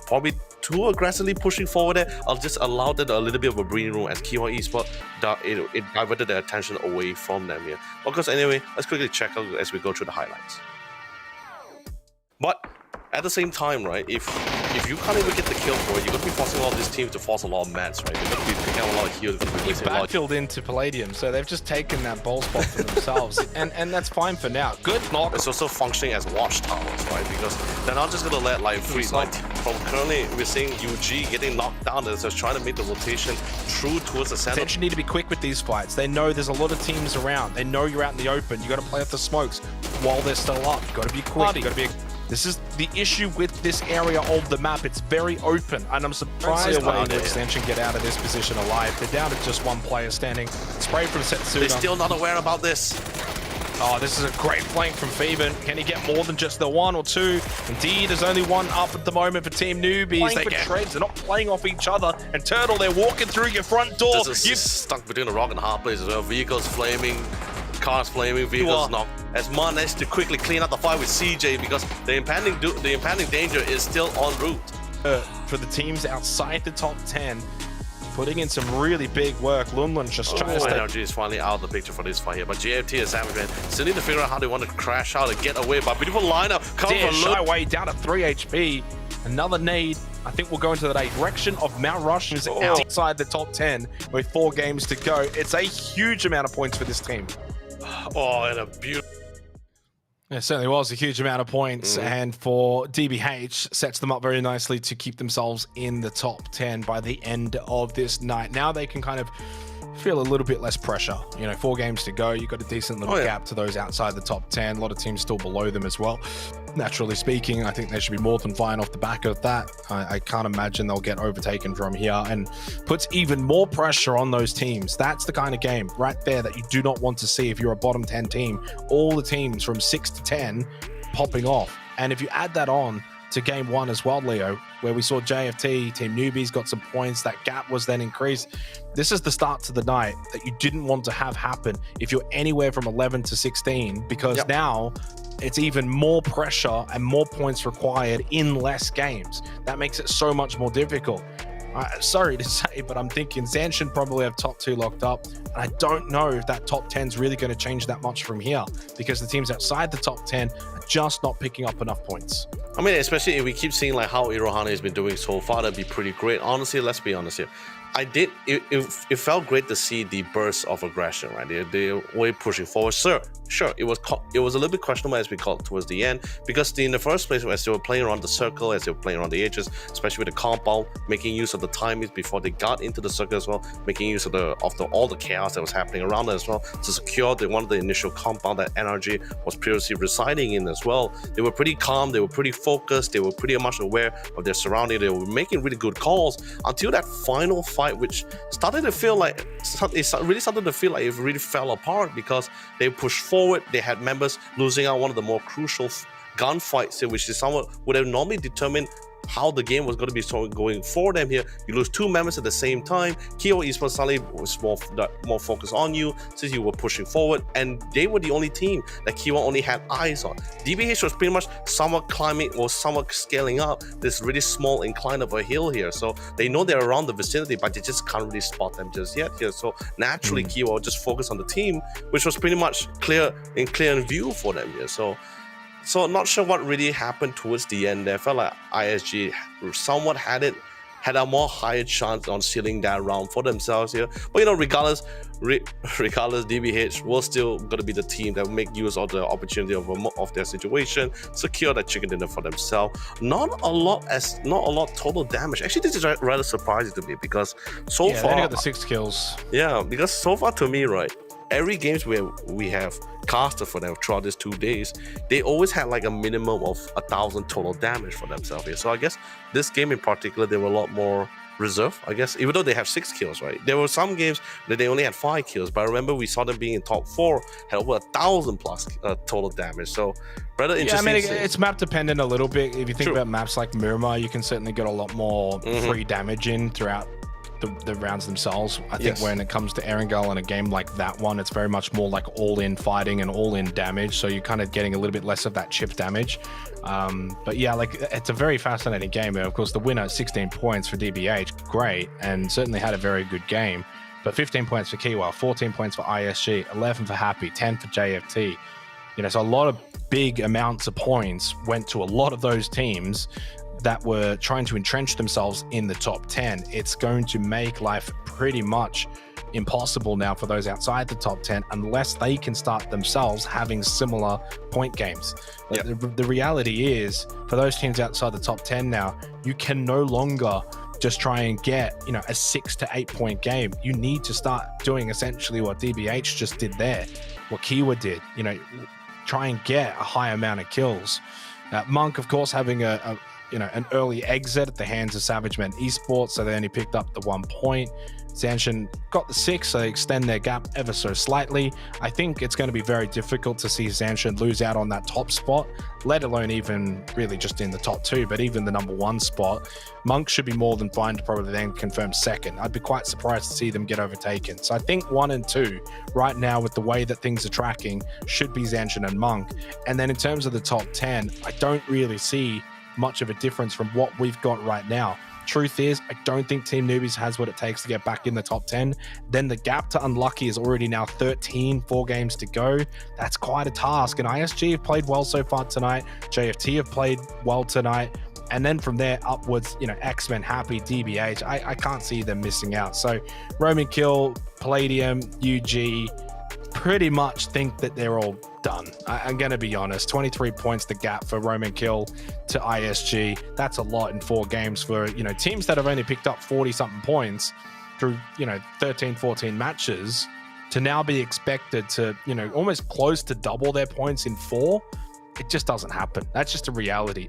probably too aggressively pushing forward there, I'll just allow them a little bit of a breathing room as Kiwa Esports, it diverted their attention away from them here. Of course, anyway, let's quickly check out as we go through the highlights. But at the same time, right, if you can't even get the kill for it, you're going to be forcing a lot of these teams to force a lot of mats, right? You're going to be picking out a lot of heals. You've backfilled into Palladium, so they've just taken that ball spot for themselves, and that's fine for now. Good knock. It's also functioning as watchtowers, right? Because they're not just going to let from currently we're seeing UG getting knocked down. They're just trying to make the rotation true towards the center. Attention need to be quick with these fights. They know there's a lot of teams around. They know you're out in the open. You got to play off the smokes while they're still up. You got to be quick. You got to be. This is the issue with this area of the map. It's very open, and I'm surprised why the extension get out of this position alive. They're down to just 1 player standing. Spray from Setsuna. They're still not aware about this. Oh, this is a great flank from Feven. Can he get more than just the 1 or 2? Indeed, there's only 1 up at the moment for Team Newbies. They get shreds. They're not playing off each other. And Turtle, they're walking through your front door. This is stuck between a rock and a hard place as well. Vehicles flaming. Cars flaming, vehicles knocked. As Man has to quickly clean up the fight with CJ because the impending danger is still en route. For the teams outside the top 10, putting in some really big work. Lunlun's just trying to stay. Energy is finally out of the picture for this fight here, but GFT and Savage still need to figure out how they want to crash out and get away. But beautiful lineup coming from Shy Wei down to 3 HP. Another nade. I think we'll go into the direction of Mount Rush, who's outside the top 10 with 4 games to go. It's a huge amount of points for this team. Oh, and a beautiful. It certainly was a huge amount of points, and for DBH, sets them up very nicely to keep themselves in the top 10 by the end of this night. Now they can kind of feel a little bit less pressure. You know, 4 games to go. You've got a decent little gap to those outside the top 10. A lot of teams still below them as well. Naturally speaking, I think they should be more than fine off the back of that. I can't imagine they'll get overtaken from here, and puts even more pressure on those teams. That's the kind of game right there that you do not want to see if you're a bottom 10 team. All the teams from 6 to 10 popping off. And if you add that on to game 1 as well, Leo, where we saw JFT, Team Newbies got some points, that gap was then increased. This is the start to the night that you didn't want to have happen if you're anywhere from 11 to 16, because now it's even more pressure and more points required in less games. That makes it so much more difficult. Sorry to say, but I'm thinking Zanshin probably have top 2 locked up. And I don't know if that top 10 is really going to change that much from here, because the teams outside the top 10 are just not picking up enough points. I mean, especially if we keep seeing like how Irohane has been doing so far, that'd be pretty great. Honestly, let's be honest here. It felt great to see the burst of aggression, right? They're way pushing forward. Sure, it was a little bit questionable as we got towards the end, because in the first place, as they were playing around the circle, as they were playing around the edges, especially with the compound, making use of the timings before they got into the circle as well, making use of all the chaos that was happening around as well to secure one of the initial compound that energy was previously residing in as well. They were pretty calm, they were pretty focused, they were pretty much aware of their surroundings, they were making really good calls until that final fight gunfight, which started to feel like it really started to feel like it really fell apart because they pushed forward. They had members losing out one of the more crucial gunfights here, which is somewhat would have normally determined how the game was going to be going for them here. You lose 2 members at the same time. Kyowa Esports suddenly was more focused on you since you were pushing forward, and they were the only team that Kyowa only had eyes on. DBH was pretty much somewhat climbing or somewhat scaling up this really small incline of a hill here, so they know they're around the vicinity, but they just can't really spot them just yet here. So naturally, Kyowa just focused on the team, which was pretty much clear in view for them here. So not sure what really happened towards the end there. I felt like ISG somewhat had a more higher chance on sealing that round for themselves here. But you know, regardless, DBH was still going to be the team that will make use of the opportunity of their situation, secure that chicken dinner for themselves. Not a lot total damage. Actually, this is rather surprising to me because so far they got the 6 kills. Yeah, because so far to me, right, every games where we have casted for them throughout these 2 days, they always had like a minimum of 1,000 total damage for themselves here. So I guess this game in particular, they were a lot more reserved, I guess, even though they have 6 kills, right? There were some games that they only had 5 kills, but I remember we saw them being in top 4, had over 1,000 plus total damage. So rather interesting. Yeah, I mean, it's map dependent a little bit. If you think about maps like Miramar, you can certainly get a lot more free damage in throughout the rounds themselves. I think when it comes to Erangel in a game like that one, it's very much more like all-in fighting and all-in damage, so you're kind of getting a little bit less of that chip damage. But yeah, like, it's a very fascinating game. And of course, the winner, 16 points for DBH, great, and certainly had a very good game. But 15 points for Kyowa, 14 points for ISG, 11 for Happy, 10 for JFT. You know, so a lot of big amounts of points went to a lot of those teams that were trying to entrench themselves in the top 10. It's going to make life pretty much impossible now for those outside the top 10 unless they can start themselves having similar point games. The reality is, for those teams outside the top 10 now, you can no longer just try and get, you know, a 6 to 8 point game. You need to start doing essentially what DBH just did there, what Kyowa did, you know, try and get a high amount of kills. Monk, of course, having an early exit at the hands of Savage Men Esports, so they only picked up the 1 point. Zanshin got the 6, so they extend their gap ever so slightly. I think it's going to be very difficult to see Zanshin lose out on that top spot, let alone even really just in the top 2, but even the number 1 spot. Monk should be more than fine to probably then confirm 2nd. I'd be quite surprised to see them get overtaken. So I think 1 and 2 right now, with the way that things are tracking, should be Zanshin and Monk. And then in terms of the top 10, I don't really see much of a difference from what we've got right now. Truth is, I don't think Team Newbies has what it takes to get back in the top 10. Then the gap to Unlucky is already now 13, 4 games to go. That's quite a task. And ISG have played well so far tonight. JFT have played well tonight. And then from there upwards, you know, X-Men, Happy, DBH, I can't see them missing out. So Roman Kill, Palladium, UG, pretty much think that they're all done. I'm going to be honest. 23 points the gap for Roman Kill to ISG. That's a lot in 4 games for, you know, teams that have only picked up 40-something points through, you know, 13, 14 matches to now be expected to, you know, almost close to double their points in 4. It just doesn't happen. That's just a reality.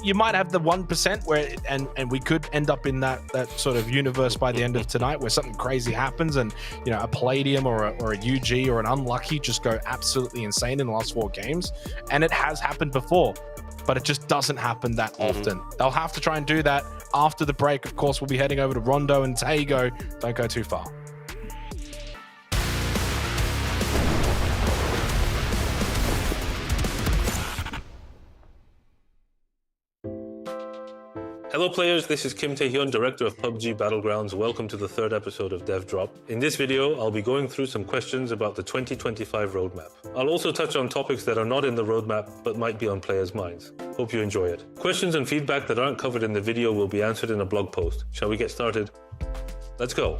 You might have the 1% where, and we could end up in that sort of universe by the end of tonight where something crazy happens and, you know, a Palladium or a UG or an Unlucky just go absolutely insane in the last 4 games. And it has happened before, but it just doesn't happen that often. They'll have to try and do that after the break. Of course, we'll be heading over to Rondo and Tago. Don't go too far. Hello players, this is Kim Tae-hyun, Director of PUBG Battlegrounds. Welcome to the 3rd episode of Dev Drop. In this video, I'll be going through some questions about the 2025 roadmap. I'll also touch on topics that are not in the roadmap but might be on players' minds. Hope you enjoy it. Questions and feedback that aren't covered in the video will be answered in a blog post. Shall we get started? Let's go.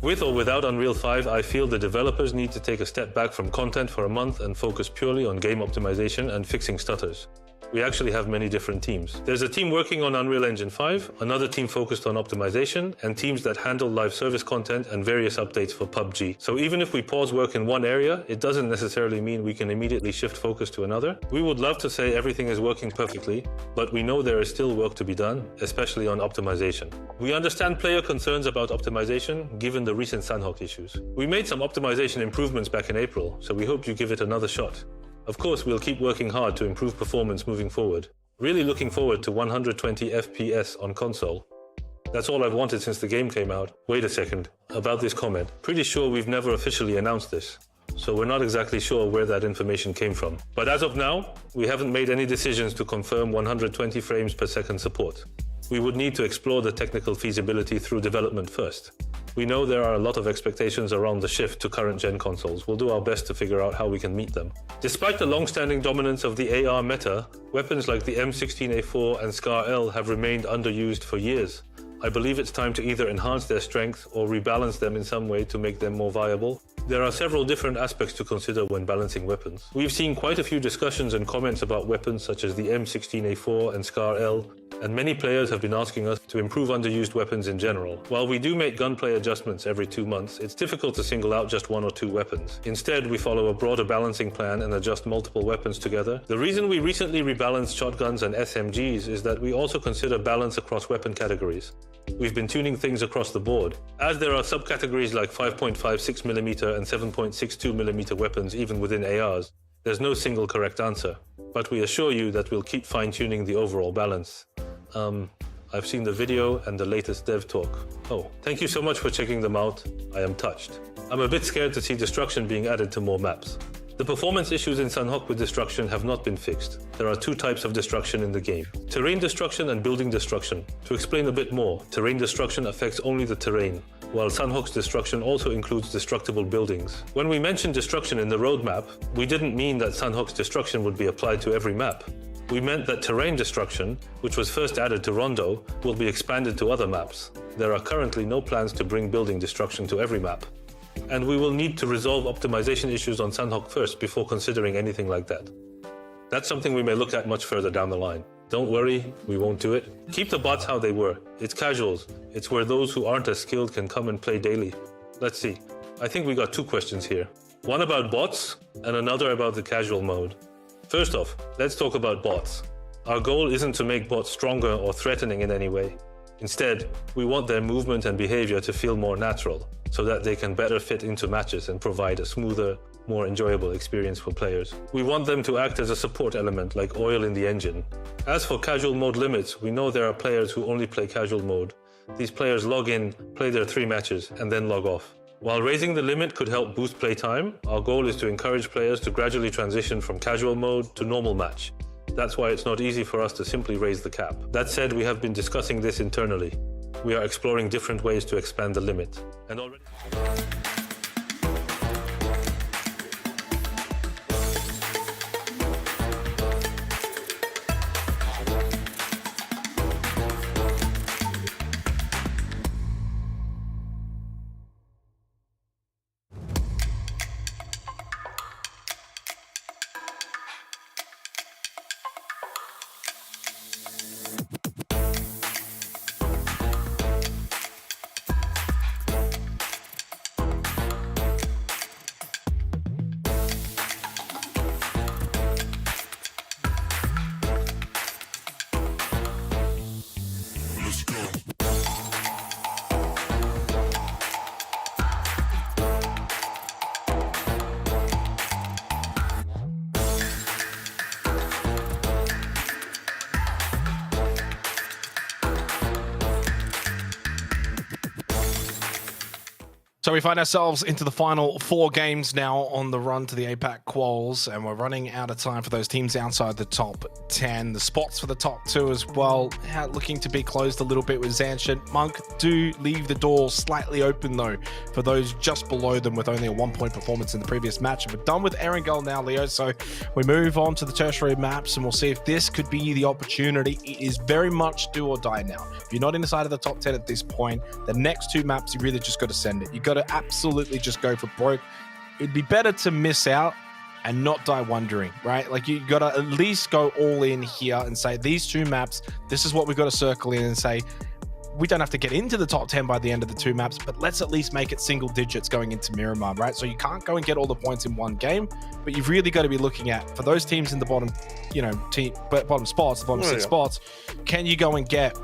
With or without Unreal 5, I feel the developers need to take a step back from content for a month and focus purely on game optimization and fixing stutters. we actually have many different teams. There's a team working on Unreal Engine 5, another team focused on optimization, and teams that handle live service content and various updates for PUBG. So even if we pause work in one area, it doesn't necessarily mean we can immediately shift focus to another. We would love to say everything is working perfectly, but we know there is still work to be done, especially on optimization. We understand player concerns about optimization, given the recent Sanhok issues. We made some optimization improvements back in April, so we hope you give it another shot. Of course, we'll keep working hard to improve performance moving forward. Really looking forward to 120 FPS on console. That's all I've wanted since the game came out. Wait a second, about this comment. Pretty sure we've never officially announced this, so we're not exactly sure where that information came from. But as of now, we haven't made any decisions to confirm 120 frames per second support. We would need to explore the technical feasibility through development first. We know there are a lot of expectations around the shift to current-gen consoles. We'll do our best to figure out how we can meet them. Despite the long-standing dominance of the AR meta, weapons like the M16A4 and SCAR-L have remained underused for years. I believe it's time to either enhance their strength or rebalance them in some way to make them more viable. There are several different aspects to consider when balancing weapons. We've seen quite a few discussions and comments about weapons such as the M16A4 and SCAR-L, and many players have been asking us to improve underused weapons in general. While we do make gunplay adjustments every 2 months, it's difficult to single out just 1 or 2 weapons. Instead, we follow a broader balancing plan and adjust multiple weapons together. The reason we recently rebalanced shotguns and SMGs is that we also consider balance across weapon categories. We've been tuning things across the board. As there are subcategories like 5.56mm and 7.62mm weapons even within ARs, there's no single correct answer. But we assure you that we'll keep fine-tuning the overall balance. I've seen the video and the latest dev talk. Oh, thank you so much for checking them out. I am touched. I'm a bit scared to see destruction being added to more maps. The performance issues in Sanhok with destruction have not been fixed. There are 2 types of destruction in the game: terrain destruction and building destruction. To explain a bit more, terrain destruction affects only the terrain, while Sanhok's destruction also includes destructible buildings. When we mentioned destruction in the roadmap, we didn't mean that Sanhok's destruction would be applied to every map. We meant that terrain destruction, which was first added to Rondo, will be expanded to other maps. There are currently no plans to bring building destruction to every map. And we will need to resolve optimization issues on Sanhok first before considering anything like that. That's something we may look at much further down the line. Don't worry, we won't do it. Keep the bots how they were. It's casuals. It's where those who aren't as skilled can come and play daily. Let's see. I think we got 2 questions here. One about bots and another about the casual mode. First off, let's talk about bots. Our goal isn't to make bots stronger or threatening in any way. Instead, we want their movement and behavior to feel more natural, so that they can better fit into matches and provide a smoother, more enjoyable experience for players. We want them to act as a support element, like oil in the engine. As for casual mode limits, we know there are players who only play casual mode. These players log in, play their 3 matches, and then log off. While raising the limit could help boost playtime, our goal is to encourage players to gradually transition from casual mode to normal match. That's why it's not easy for us to simply raise the cap. That said, we have been discussing this internally. We are exploring different ways to expand the limit. And already... So we find ourselves into the final 4 games now on the run to the APAC Quals, and we're running out of time for those teams outside the top 10. The spots for the top 2 as well, looking to be closed a little bit with Zanshin. Monk do leave the door slightly open though for those just below them with only a 1-point performance in the previous match. We're done with Erangel now, Leo, so we move on to the tertiary maps and we'll see if this could be the opportunity. It is very much do or die now. If you're not inside of the top 10 at this point, the next 2 maps, you really just got to send it. You got to absolutely just go for broke. It'd be better to miss out and not die wondering, right? Like you got to at least go all in here and say these 2 maps, this is what we've got to circle in and say, we don't have to get into the top 10 by the end of the 2 maps, but let's at least make it single digits going into Miramar, right? So you can't go and get all the points in one game, but you've really got to be looking at, for those teams in the bottom, bottom spots, the bottom 6 spots, can you go and get,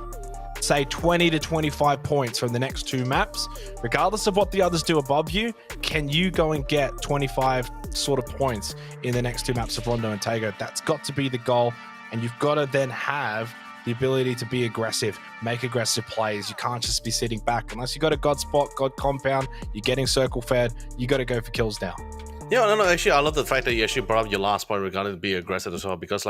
say, 20 to 25 points from the next 2 maps, regardless of what the others do above you? Can you go and get 25 sort of points in the next 2 maps of Rondo and Tago? That's got to be the goal, and you've got to then have the ability to be aggressive, make aggressive plays. You can't just be sitting back. Unless you got a God spot, God compound, you're getting circle fed, you got to go for kills now. Yeah, no, actually, I love the fact that you actually brought up your last point regarding to be aggressive as well, because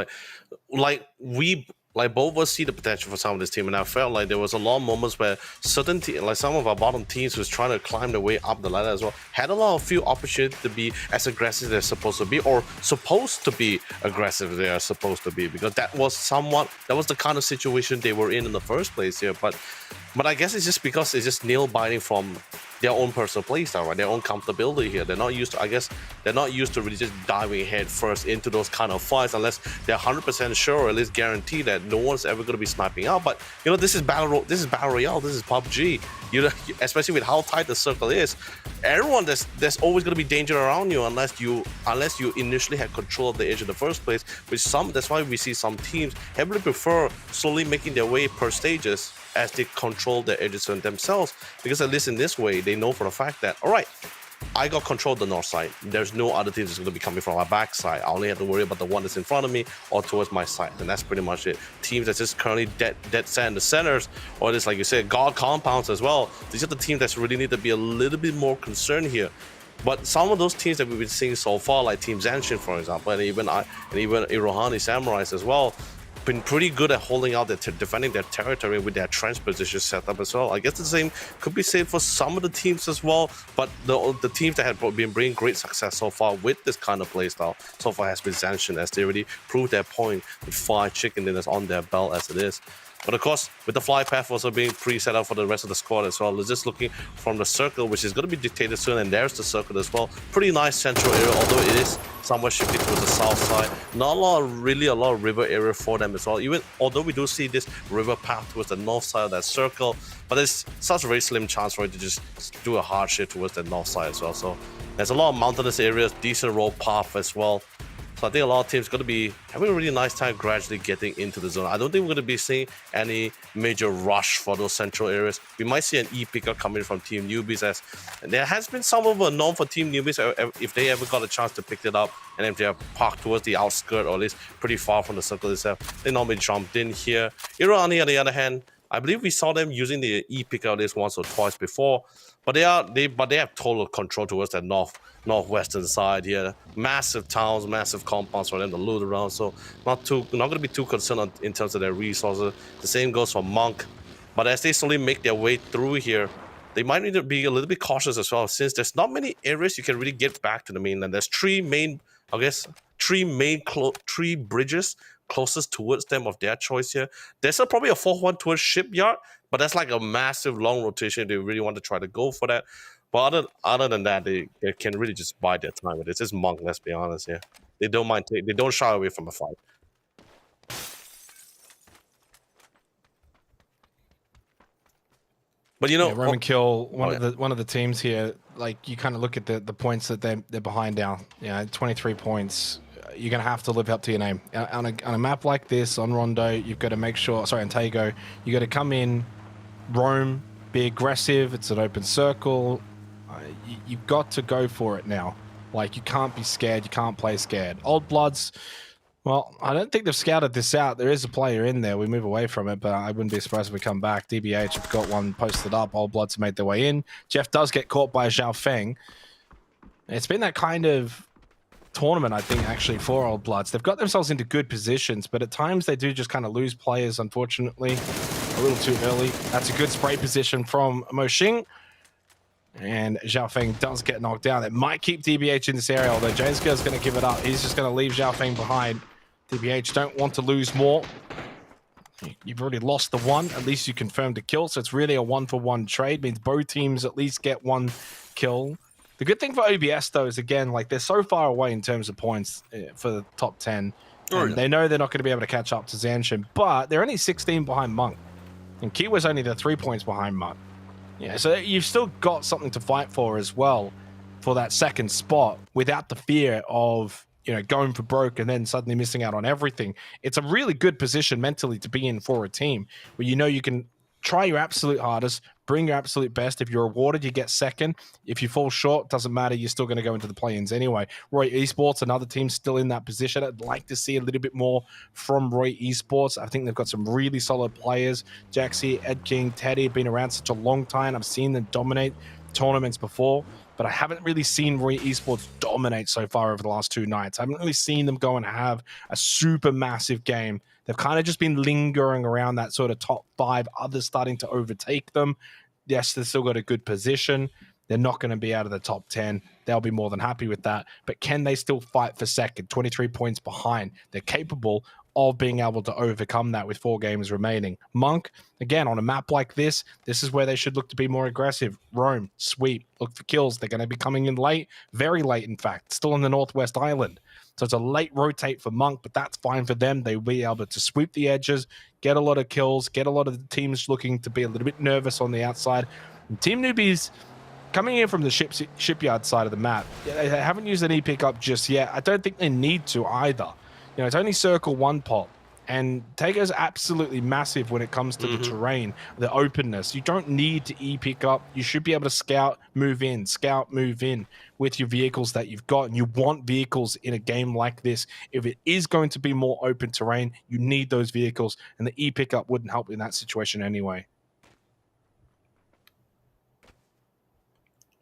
both of us see the potential for some of this team, and I felt like there was a lot of moments where certain some of our bottom teams was trying to climb their way up the ladder as well, had a few opportunities to be as aggressive as they're supposed to be, or supposed to be aggressive they are supposed to be, because that was the kind of situation they were in the first place here. But I guess it's just because it's just nail biting from their own personal playstyle, right? Their own comfortability here. They're not used to really just diving head first into those kind of fights unless they're 100% sure, or at least guaranteed that no one's ever going to be sniping out. But this is battle royale, this is PUBG. Especially with how tight the circle is, everyone there's always going to be danger around you unless you initially had control of the edge in the first place. That's why we see some teams heavily prefer slowly making their way per stages as they control their edges themselves, because at least in this way they know for a fact that, all right, I got control of the north side. There's no other teams that's going to be coming from my backside. I only have to worry about the one that's in front of me or towards my side, and that's pretty much it. Teams that's just currently dead set in the centers, or this, like you said, God compounds as well. These are the teams that really need to be a little bit more concerned here. But some of those teams that we've been seeing so far, like Team Zanshin, for example, and even Irohani Samurais as well, been pretty good at holding out defending their territory with their trench position set up as well. I guess the same could be said for some of the teams as well, but the teams that have been bringing great success so far with this kind of playstyle so far has been Zanshin, as they already proved their point with 5 chicken dinners on their belt as it is. But of course, with the fly path also being pre-set up for the rest of the squad as well, just looking from the circle, which is going to be dictated soon, and there's the circle as well. Pretty nice central area, although it is somewhat shifted towards the south side. Not a lot of river area for them as well. Even although we do see this river path towards the north side of that circle, but there's such a very slim chance for it to just do a hard shift towards the north side as well. So there's a lot of mountainous areas, decent road path as well. So I think a lot of teams are going to be having a really nice time gradually getting into the zone. I don't think we're going to be seeing any major rush for those central areas. We might see an E-picker coming from Team Newbies, as there has been some of a norm for Team Newbies if they ever got a chance to pick it up, and if they're parked towards the outskirt or at least pretty far from the circle itself, they normally jumped in here. Irohani, on the other hand, I believe we saw them using the E-picker at least once or twice before, but they have total control towards that northwestern side here. Massive towns, massive compounds for them to loot around, so not going to be too concerned in terms of their resources. The same goes for Monk, but as they slowly make their way through here, they might need to be a little bit cautious as well, since there's not many areas you can really get back to the mainland. There's three bridges closest towards them of their choice here. There's probably a fourth one towards Shipyard, but that's like a massive long rotation. They really want to try to go for that. But other than that, they can really just bide their time with it. It's just Monk, let's be honest here. They don't shy away from a fight. But Roman Kill, one of the teams here, like you kind of look at the points that they're behind now. 23 points. You're going to have to live up to your name. On a map like this, on Rondo, you've got to make sure, on Tago, you got to come in, roam, be aggressive. It's an open circle. You've got to go for it now. Like, you can't be scared. You can't play scared. Old Bloods, well, I don't think they've scouted this out. There is a player in there. We move away from it, but I wouldn't be surprised if we come back. DBH have got one posted up. Old Bloods have made their way in. Jeff does get caught by Zhao Feng. It's been that kind of tournament, I think, actually, for Old Bloods. They've got themselves into good positions, but at times they do just kind of lose players, unfortunately, a little too early. That's a good spray position from Mo Xing, and Zhao Feng does get knocked down. It might keep DBH in this area, although Janeska is going to give it up. He's just going to leave Zhao Feng behind. DBH don't want to lose more. You've already lost the one. At least you confirmed a kill, so it's really a 1-for-1 trade. Means both teams at least get one kill. The good thing for OBS, though, is, again, like, they're so far away in terms of points for the top 10. And they know they're not going to be able to catch up to Zanshin, but they're only 16 behind Monk. And Kiwa's only the 3 points behind Monk. Yeah, so you've still got something to fight for as well for that second spot without the fear of, going for broke and then suddenly missing out on everything. It's a really good position mentally to be in for a team where you can try your absolute hardest, bring your absolute best. If you're awarded, you get second. If you fall short, doesn't matter. You're still going to go into the play-ins anyway. Roy Esports, another team still in that position. I'd like to see a little bit more from Roy Esports. I think they've got some really solid players. Jaxie, Ed King, Teddy have been around such a long time. I've seen them dominate tournaments before, but I haven't really seen Roy Esports dominate so far over the last 2 nights. I haven't really seen them go and have a super massive game. They've kind of just been lingering around that sort of top 5, others starting to overtake them. Yes, they've still got a good position. They're not going to be out of the top 10. They'll be more than happy with that. But can they still fight for second? 23 points behind. They're capable of being able to overcome that with 4 games remaining. Monk, again, on a map like this is where they should look to be more aggressive. Roam, sweep, look for kills. They're going to be coming in late, very late, in fact, still on the Northwest Island. So it's a late rotate for Monk, but that's fine for them. They'll be able to sweep the edges, get a lot of kills, get a lot of the teams looking to be a little bit nervous on the outside. And Team Newbies coming in from the shipyard side of the map, they haven't used an E-pickup just yet. I don't think they need to either. It's only circle 1 pop. And Tago's absolutely massive when it comes to the terrain, the openness. You don't need to E-pick up. You should be able to scout, move in with your vehicles that you've got. And you want vehicles in a game like this. If it is going to be more open terrain, you need those vehicles. And the E-pickup wouldn't help in that situation anyway.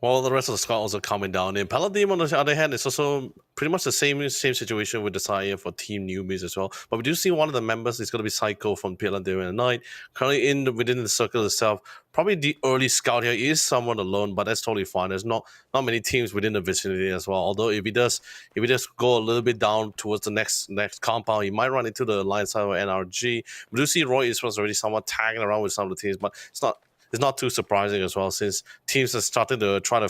Well, the rest of the squad also coming down in. Paladin, on the other hand, is also pretty much the same situation with Desire for Team Newbies as well. But we do see one of the members is going to be Psycho from Paladin and Night. Currently within the circle itself, probably the early scout here is someone alone, but that's totally fine. There's not many teams within the vicinity as well. Although if he does go a little bit down towards the next compound, he might run into the line side of NRG. We do see Roy is already somewhat tagging around with some of the teams, but it's not too surprising as well, since teams are starting to try to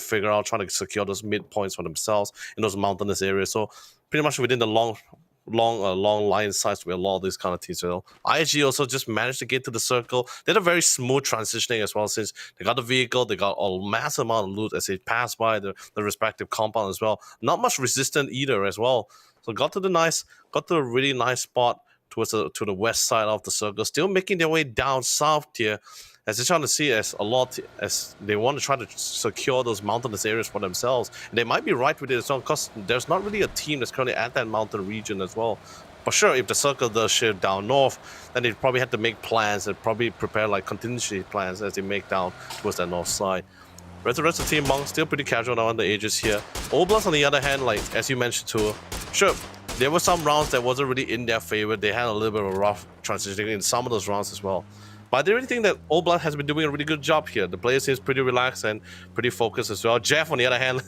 secure those mid points for themselves in those mountainous areas. So pretty much within the long line size with a lot of these kind of teams. ISG also just managed to get to the circle. They had a very smooth transitioning as well, since they got the vehicle, they got a massive amount of loot as they passed by the respective compound as well. Not much resistance either as well. So got to the really nice spot to the west side of the circle, still making their way down south here, as they're trying to see as they want to try to secure those mountainous areas for themselves. And they might be right with it as well, because there's not really a team that's currently at that mountain region as well. But sure, if the circle does shift down north, then they probably have to make plans and probably prepare like contingency plans as they make down towards that north side. The rest of the team, Monk, still pretty casual now on the edges here. Oblast, on the other hand, like as you mentioned too, sure, there were some rounds that wasn't really in their favor. They had a little bit of a rough transitioning in some of those rounds as well. But I really think that Oblast has been doing a really good job here. The player seems pretty relaxed and pretty focused as well. Jeff, on the other hand,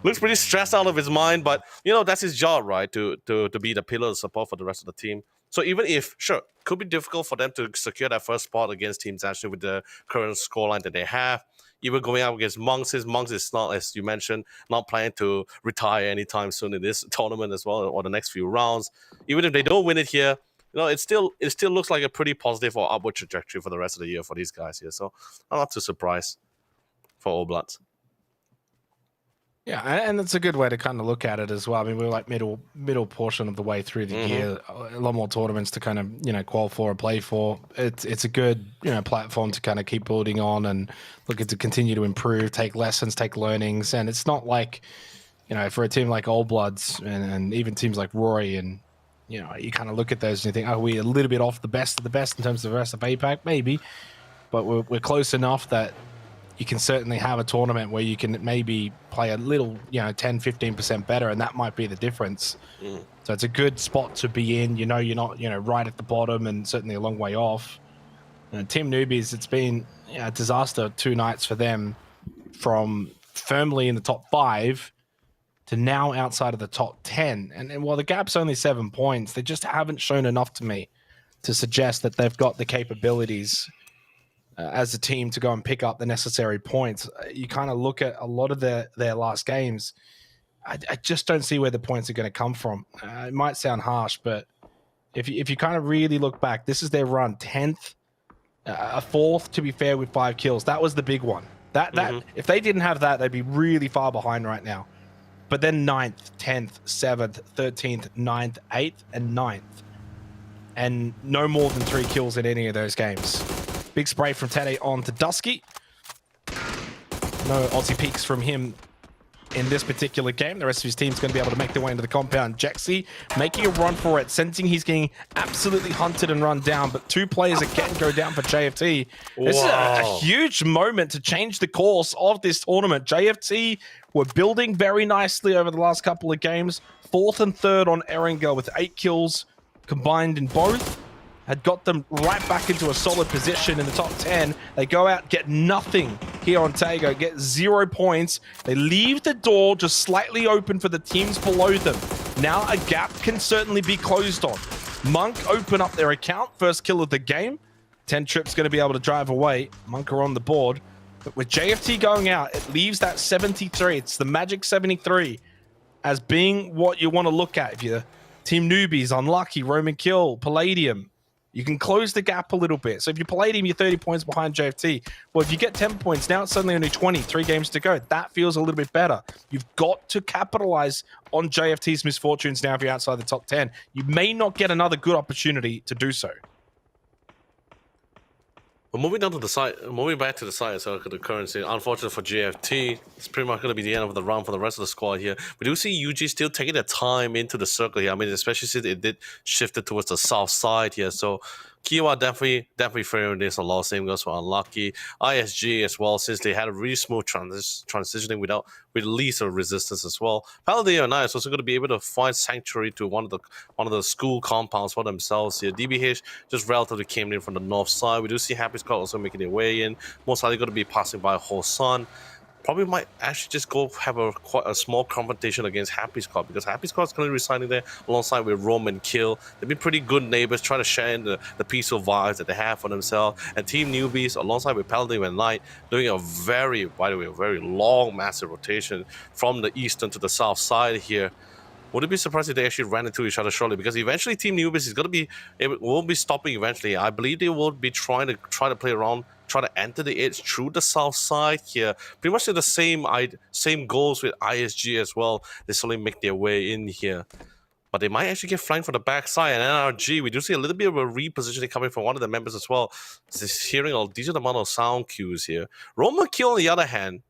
looks pretty stressed out of his mind, but that's his job, right? To be the pillar of support for the rest of the team. So even if, sure, could be difficult for them to secure that first spot against Team Zanshin with the current scoreline that they have. Even going out against Monks is not, as you mentioned, not planning to retire anytime soon in this tournament as well, or the next few rounds. Even if they don't win it here, it still looks like a pretty positive or upward trajectory for the rest of the year for these guys here. So I'm not too surprised for Oblats. Yeah, and it's a good way to kind of look at it as well. I mean, we're like middle portion of the way through the year. A lot more tournaments to kind of qual for or play for. It's a good platform to kind of keep building on and looking to continue to improve, take lessons, take learnings. And it's not like for a team like Old Bloods and even teams like Roy, and you kind of look at those and you think, are we a little bit off the best of the best in terms of the rest of APAC? Maybe, but we're close enough that you can certainly have a tournament where you can maybe play a little, 10-15% better, and that might be the difference. So it's a good spot to be in. You're not, right at the bottom, and certainly a long way off. Team Newbies, it's been a disaster 2 nights for them, from firmly in the top 5 to now outside of the top 10. And while the gap's only 7 points, they just haven't shown enough to me to suggest that they've got the capabilities as a team to go and pick up the necessary points. You kind of look at a lot of their last games. I just don't see where the points are going to come from. It might sound harsh, but if you kind of really look back, this is their run. 10th, a 4th, to be fair, with 5 kills. That was the big one. That if they didn't have that, they'd be really far behind right now. But then 9th, 10th, 7th, 13th, 9th, 8th, and 9th. And no more than 3 kills in any of those games. Big spray from Teddy on to Dusky. No Aussie peaks from him in this particular game. The rest of his team's going to be able to make their way into the compound. Jexy making a run for it, sensing he's getting absolutely hunted and run down, but 2 players again go down for JFT. This is a huge moment to change the course of this tournament. JFT were building very nicely over the last couple of games. 4th and 3rd on Erangel with 8 kills combined in both. Had got them right back into a solid position in the top 10. They go out, get nothing here on Tago, get 0 points. They leave the door just slightly open for the teams below them. Now a gap can certainly be closed on. Monk open up their account, first kill of the game. 10 Trip's going to be able to drive away. Monk are on the board. But with JFT going out, it leaves that 73. It's the magic 73 as being what you want to look at. If you're Team Newbies, Unlucky, Roman Kill, Palladium, you can close the gap a little bit. So if you're Palladium, you're 30 points behind JFT. Well, if you get 10 points, now it's suddenly only 20, 3 games to go. That feels a little bit better. You've got to capitalize on JFT's misfortunes now if you're outside the top 10. You may not get another good opportunity to do so. But moving down to the side, moving back to the side, so the currency, unfortunately for JFT, it's pretty much going to be the end of the round for the rest of the squad here. We do see UG still taking their time into the circle here. I mean, especially since it did shift it towards the south side here. So Kiowa definitely favoring this a lot. Same goes for Unlucky. ISG as well, since they had a really smooth transitioning with least of resistance as well. Paladin and I is also going to be able to find sanctuary to one of the school compounds for themselves here. DBH just relatively came in from the north side. We do see Happy Squad also making their way in. Most likely going to be passing by Hosan. Probably might actually just go have quite a small confrontation against Happy Squad, because Happy Squad is currently resigning there alongside with Roman Kill. They've been pretty good neighbors, trying to share in the peaceful vibes that they have for themselves. And Team Newbies alongside with Paladin and Knight doing a very long, massive rotation from the eastern to the south side here. Would it be surprised if they actually ran into each other shortly? Because eventually Team Newbies is going to be will be stopping eventually. I believe they will be trying to play around, try to enter the edge through the south side here. Pretty much the same goals with ISG as well. They slowly make their way in here. But they might actually get flanked from the backside. And NRG, we do see a little bit of a repositioning coming from one of the members as well. Just hearing a decent amount of sound cues here. Roman Kill, on the other hand,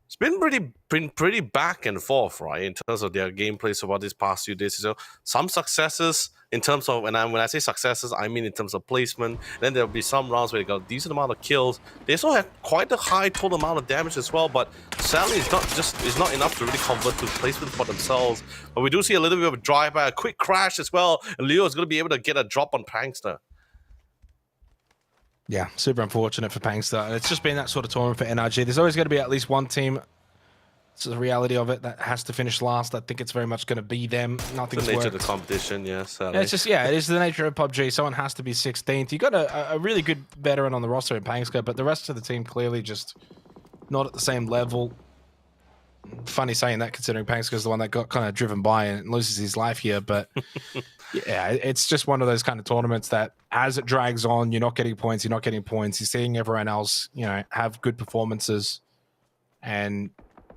it's been pretty back and forth, right, in terms of their gameplay so far these past few days. So some successes in terms of, when I say successes, I mean in terms of placement. Then there'll be some rounds where they got a decent amount of kills. They also have quite a high total amount of damage as well, but sadly it's not enough to really convert to placement for themselves. But we do see a little bit of a drive-by, a quick crash as well, and Leo is going to be able to get a drop on Prankster. Yeah, super unfortunate for Pangster. It's just been that sort of tournament for NRG. There's always going to be at least one team, it's the reality of it, that has to finish last. I think it's very much going to be them. Nothing's the nature worked. of the competition, yes. Yeah, it's just, it is the nature of PUBG. Someone has to be 16th. You got a really good veteran on the roster in Pangster, but the rest of the team clearly just not at the same level. Funny saying that, considering Pangster is the one that got kind of driven by and loses his life here, but yeah, it's just one of those kind of tournaments that as it drags on, you're not getting points, you're seeing everyone else, have good performances. And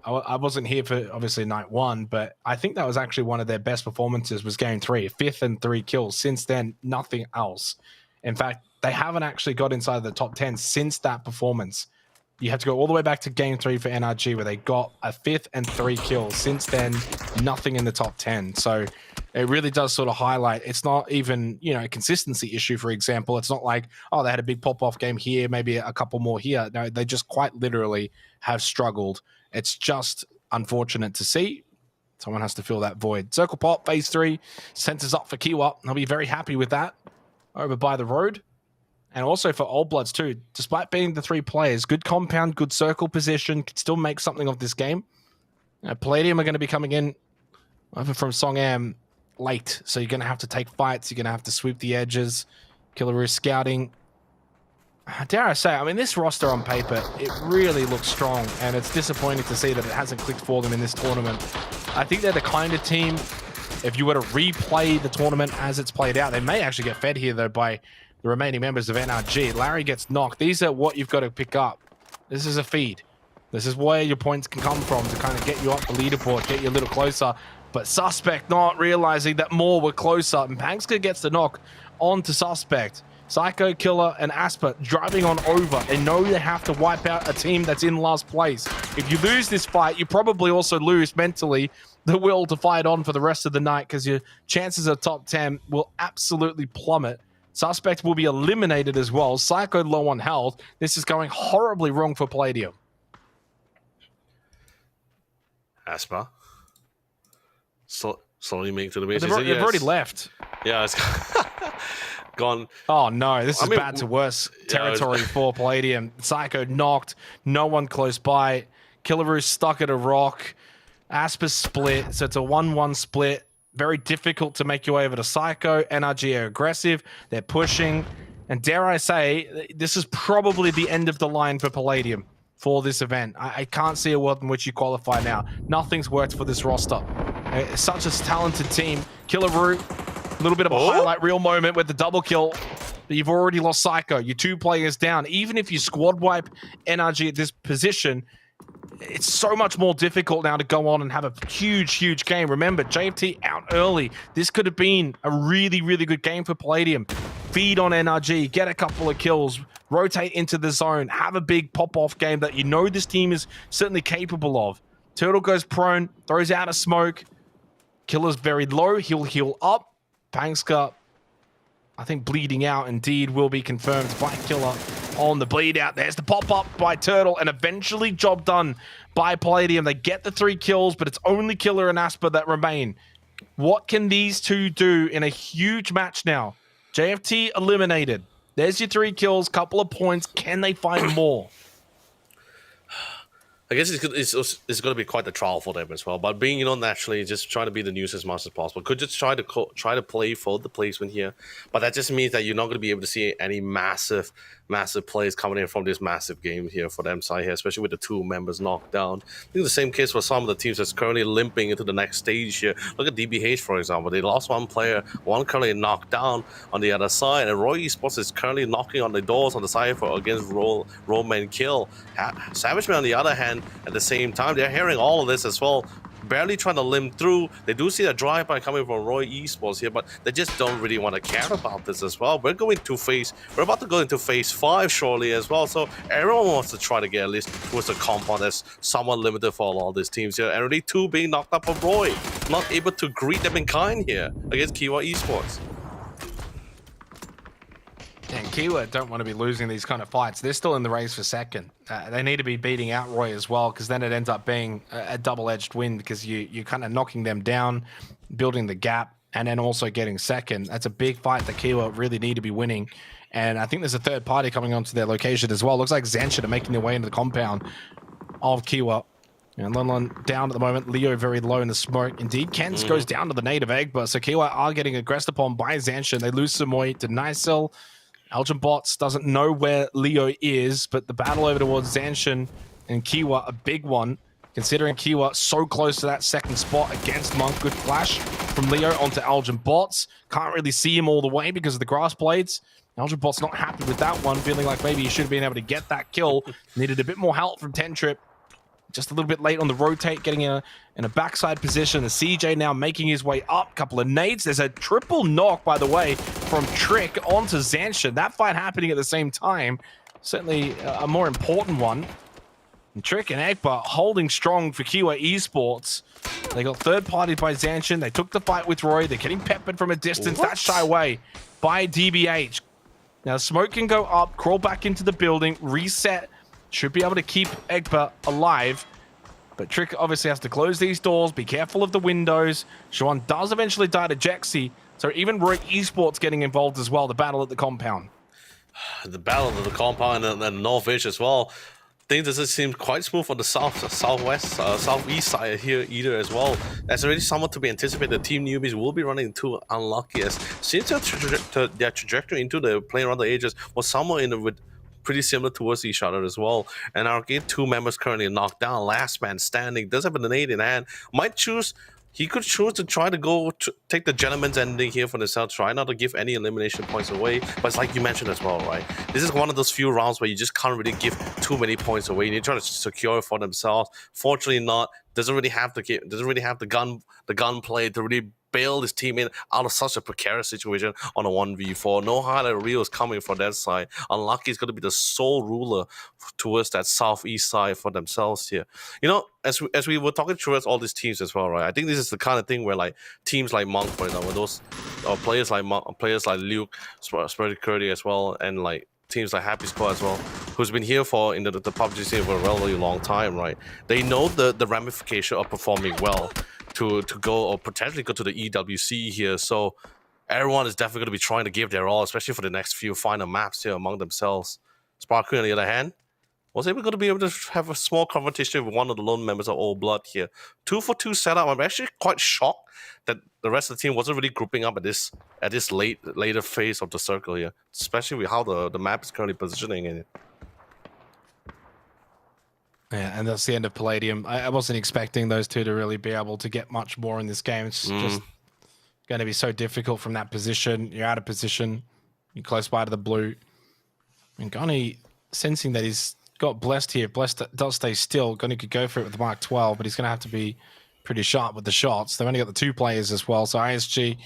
I wasn't here for obviously night 1, but I think that was actually one of their best performances was game 3, 5th and 3 kills. Since then, nothing else. In fact, they haven't actually got inside the top 10 since that performance. You have to go all the way back to game 3 for NRG, where they got a 5th and 3 kills. Since then, nothing in the top 10. So it really does sort of highlight, it's not even, a consistency issue, for example. It's not like, oh, they had a big pop-off game here, maybe a couple more here. No, they just quite literally have struggled. It's just unfortunate to see. Someone has to fill that void. Circle Pop, phase 3, centers up for Kiwa. I'll be very happy with that over by the road. And also for Old Bloods too, despite being the 3 players, good compound, good circle position, can still make something of this game. Palladium are going to be coming in over from Songam late, so you're going to have to take fights, you're going to have to sweep the edges. Killaroo scouting. dare I say, I mean, this roster on paper, it really looks strong, and it's disappointing to see that it hasn't clicked for them in this tournament. I think they're the kind of team, if you were to replay the tournament as it's played out, they may actually get fed here, though, by the remaining members of NRG. Larry gets knocked. These are what you've got to pick up. This is a feed. This is where your points can come from to kind of get you up the leaderboard, get you a little closer. But Suspect not realizing that more were closer, and Pangska gets the knock onto Suspect. Psycho, Killer, and Asper driving on over and know they have to wipe out a team that's in last place. If you lose this fight, you probably also lose mentally the will to fight on for the rest of the night, because your chances of top 10 will absolutely plummet. Suspect will be eliminated as well. Psycho low on health. This is going horribly wrong for Palladium. Asper. Slowly making to the base. They've already left. Yeah, it's gone. Oh no, this is bad to worse territory for Palladium. Psycho knocked, no one close by. Killaroo stuck at a rock. Asper split, so it's a 1-1 split. Very difficult to make your way over to Psycho. NRG are aggressive, they're pushing. And dare I say, this is probably the end of the line for Palladium for this event. I can't see a world in which you qualify now. Nothing's worked for this roster. Such a talented team. Killaroo, a little bit of a highlight reel moment with the double kill. But you've already lost Psycho. You're 2 players down. Even if you squad wipe NRG at this position, it's so much more difficult now to go on and have a huge game. Remember, JFT out early. This could have been a really good game for Palladium. Feed on NRG, get a couple of kills, rotate into the zone, have a big pop-off game that you know this team is certainly capable of. Turtle goes prone, throws out a smoke. Killer's very low, he'll heal up. Pangska, I think bleeding out indeed will be confirmed by Killer on the bleed out. There's the pop-up by Turtle, and eventually job done by Palladium. They get the 3 kills, but it's only Killer and Asper that remain. What can these two do in a huge match now? JFT eliminated. There's your 3 kills, couple of points. Can they find more? I guess it's going to be quite a trial for them as well. But being, naturally, just trying to be the news as much as possible. Could just try to play for the placement here. But that just means that you're not going to be able to see any massive plays coming in from this massive game here for them side here, especially with the 2 members knocked down. I think the same case for some of the teams that's currently limping into the next stage here. Look at DBH, for example. They lost 1 player, 1 currently knocked down on the other side, and Roy Esports is currently knocking on the doors on the side against Roman Kill. Savageman, on the other hand, at the same time, they're hearing all of this as well. Barely trying to limp through. They do see a drive-by coming from Roy Esports here, but they just don't really want to care about this as well. We're about to go into phase 5 shortly as well, so everyone wants to try to get at least towards the compound that's somewhat limited for all these teams here. And already 2 being knocked up from Roy. Not able to greet them in kind here against Kiwa Esports. And Kiwa don't want to be losing these kind of fights. They're still in the race for second. They need to be beating out Roy as well, because then it ends up being a double-edged win, because you're kind of knocking them down, building the gap, and then also getting second. That's a big fight that Kiwa really need to be winning. And I think there's a third party coming onto their location as well. Looks like Zanshin are making their way into the compound of Kiwa. And Lon down at the moment. Leo very low in the smoke. Indeed, Kens goes down to the native Egba. So Kiwa are getting aggressed upon by Zanshin. They lose Samoy to Nicel. Elgin Bots doesn't know where Leo is, but the battle over towards Zanshin and Kiwa, a big one, considering Kiwa so close to that second spot against Monk. Good flash from Leo onto Elgin Bots. Can't really see him all the way because of the grass blades. Elgin Bots not happy with that one, feeling like maybe he should have been able to get that kill. Needed a bit more help from Tentrip. Just a little bit late on the rotate, getting in a backside position. The CJ now making his way up. Couple of nades. There's a triple knock, by the way, from Trick onto Zanshin. That fight happening at the same time. Certainly a more important one. And Trick and Egba holding strong for Kiwa Esports. They got third party by Zanshin. They took the fight with Roy. They're getting peppered from a distance. That's shy away by DBH. Now Smoke can go up, crawl back into the building, reset. Should be able to keep Egba alive. But Trick obviously has to close these doors, be careful of the windows. Shawan does eventually die to Jexy. So even Roy Esports getting involved as well, the battle at the compound. The battle at the compound and then Norwich as well. Things doesn't seem quite smooth on the southeast side here either as well. There's already somewhat to be anticipated. Team newbies will be running into unlucky, as since their trajectory into the playing around the ages was somewhere in the pretty similar towards each other as well. And our game 2 members currently knocked down. Last man standing, does have a nade in hand. He could choose to try to go take the gentleman's ending here for himself, try not to give any elimination points away. But it's like you mentioned as well, right? This is one of those few rounds where you just can't really give too many points away. You need to try to secure it for themselves. Fortunately, not. Doesn't really have the gunplay to really bail his team in out of such a precarious situation on a 1v4. No highlight reel is coming from that side. Unlucky is going to be the sole ruler towards that southeast side for themselves here. You know, as we were talking through all these teams as well, right? I think this is the kind of thing where like teams like Monk, for example, those players like Luke, Spurdy Curdy as well, and like teams like Happy Squad as well, who's been here in the PUBG scene for a relatively long time, right? They know the ramification of performing well to go or potentially go to the EWC here. So everyone is definitely going to be trying to give their all, especially for the next few final maps here among themselves. Sparkle, on the other hand, was able to be able to have a small competition with one of the lone members of Old Blood here. 2-for-2 setup. I'm actually quite shocked that the rest of the team wasn't really grouping up at this later phase of the circle here, especially with how the map is currently positioning in it. Yeah, and that's the end of Palladium. I wasn't expecting those two to really be able to get much more in this game. It's just going to be so difficult from that position. You're out of position. You're close by to the blue. And Gunny, sensing that he's got Blessed here. Blessed does stay still. Gunny could go for it with the Mark 12, but he's going to have to be pretty sharp with the shots. They've only got the 2 players as well, so ISG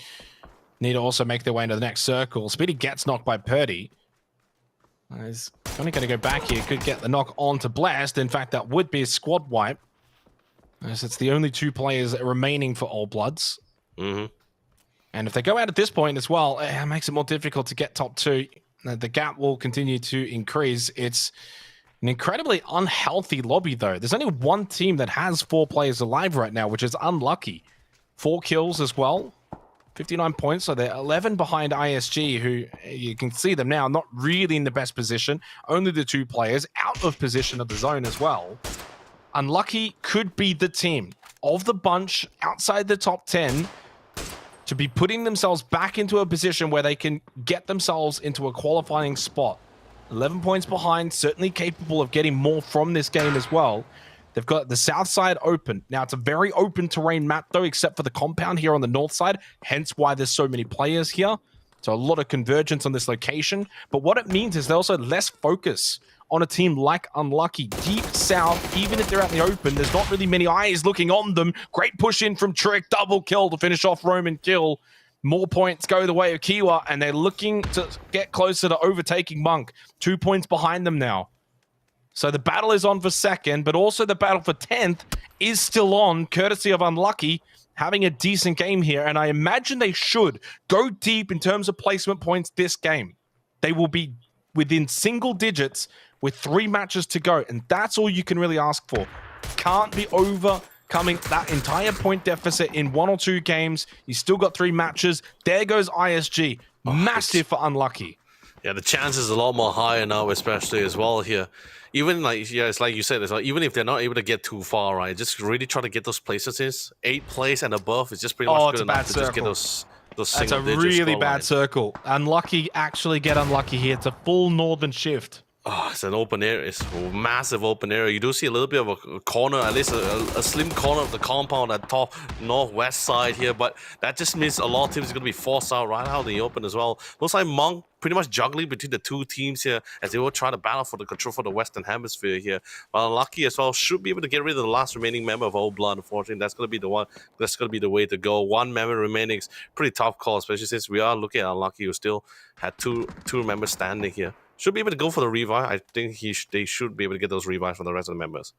need to also make their way into the next circle. Speedy gets knocked by Purdy. He's only going to go back here. Could get the knock on to Blast. In fact, that would be a squad wipe, as it's the only 2 players remaining for All Bloods. And if they go out at this point as well, it makes it more difficult to get top 2. The gap will continue to increase. It's an incredibly unhealthy lobby, though. There's only one team that has 4 players alive right now, which is unlucky. 4 kills as well. 59 points, so they're 11 behind ISG, who you can see them now, not really in the best position. Only the 2 players out of position of the zone as well. Unlucky could be the team of the bunch outside the top 10 to be putting themselves back into a position where they can get themselves into a qualifying spot. 11 points behind, certainly capable of getting more from this game as well. They've got the south side open. Now, it's a very open terrain map, though, except for the compound here on the north side, hence why there's so many players here. So a lot of convergence on this location. But what it means is there's also less focus on a team like Unlucky. Deep south, even if they're out in the open, there's not really many eyes looking on them. Great push in from Trick, double kill to finish off Roman kill. More points go the way of Kiwa, and they're looking to get closer to overtaking Monk. 2 points behind them now. So the battle is on for second, but also the battle for 10th is still on, courtesy of Unlucky having a decent game here. And I imagine they should go deep in terms of placement points this game. They will be within single digits with 3 matches to go. And that's all you can really ask for. Can't be overcoming that entire point deficit in 1 or 2 games. You still got 3 matches. There goes ISG. Massive for Unlucky. Yeah, the chances are a lot more higher now, especially as well here. Even like, yeah, it's like you said, it's like, even if they're not able to get too far, right, just really try to get those places in. 8th place and above is just pretty much good enough to just get those single digits. That's a really bad circle. Unlucky actually get unlucky here. It's a full northern shift. Oh, it's an open area. It's a massive open area. You do see a little bit of a corner, at least a slim corner of the compound at top northwest side here, but that just means a lot of teams are going to be forced out right out in the open as well. Looks like Monk pretty much juggling between the 2 teams here as they will try to battle for the control for the Western Hemisphere here. But Unlucky as well should be able to get rid of the last remaining member of Old Blood. Unfortunately, that's going to be the one. That's going to be the way to go. 1 member remaining is pretty tough call, especially since we are looking at Unlucky, who still had two members standing here. Should be able to go for the revive. I think they should be able to get those revives from the rest of the members.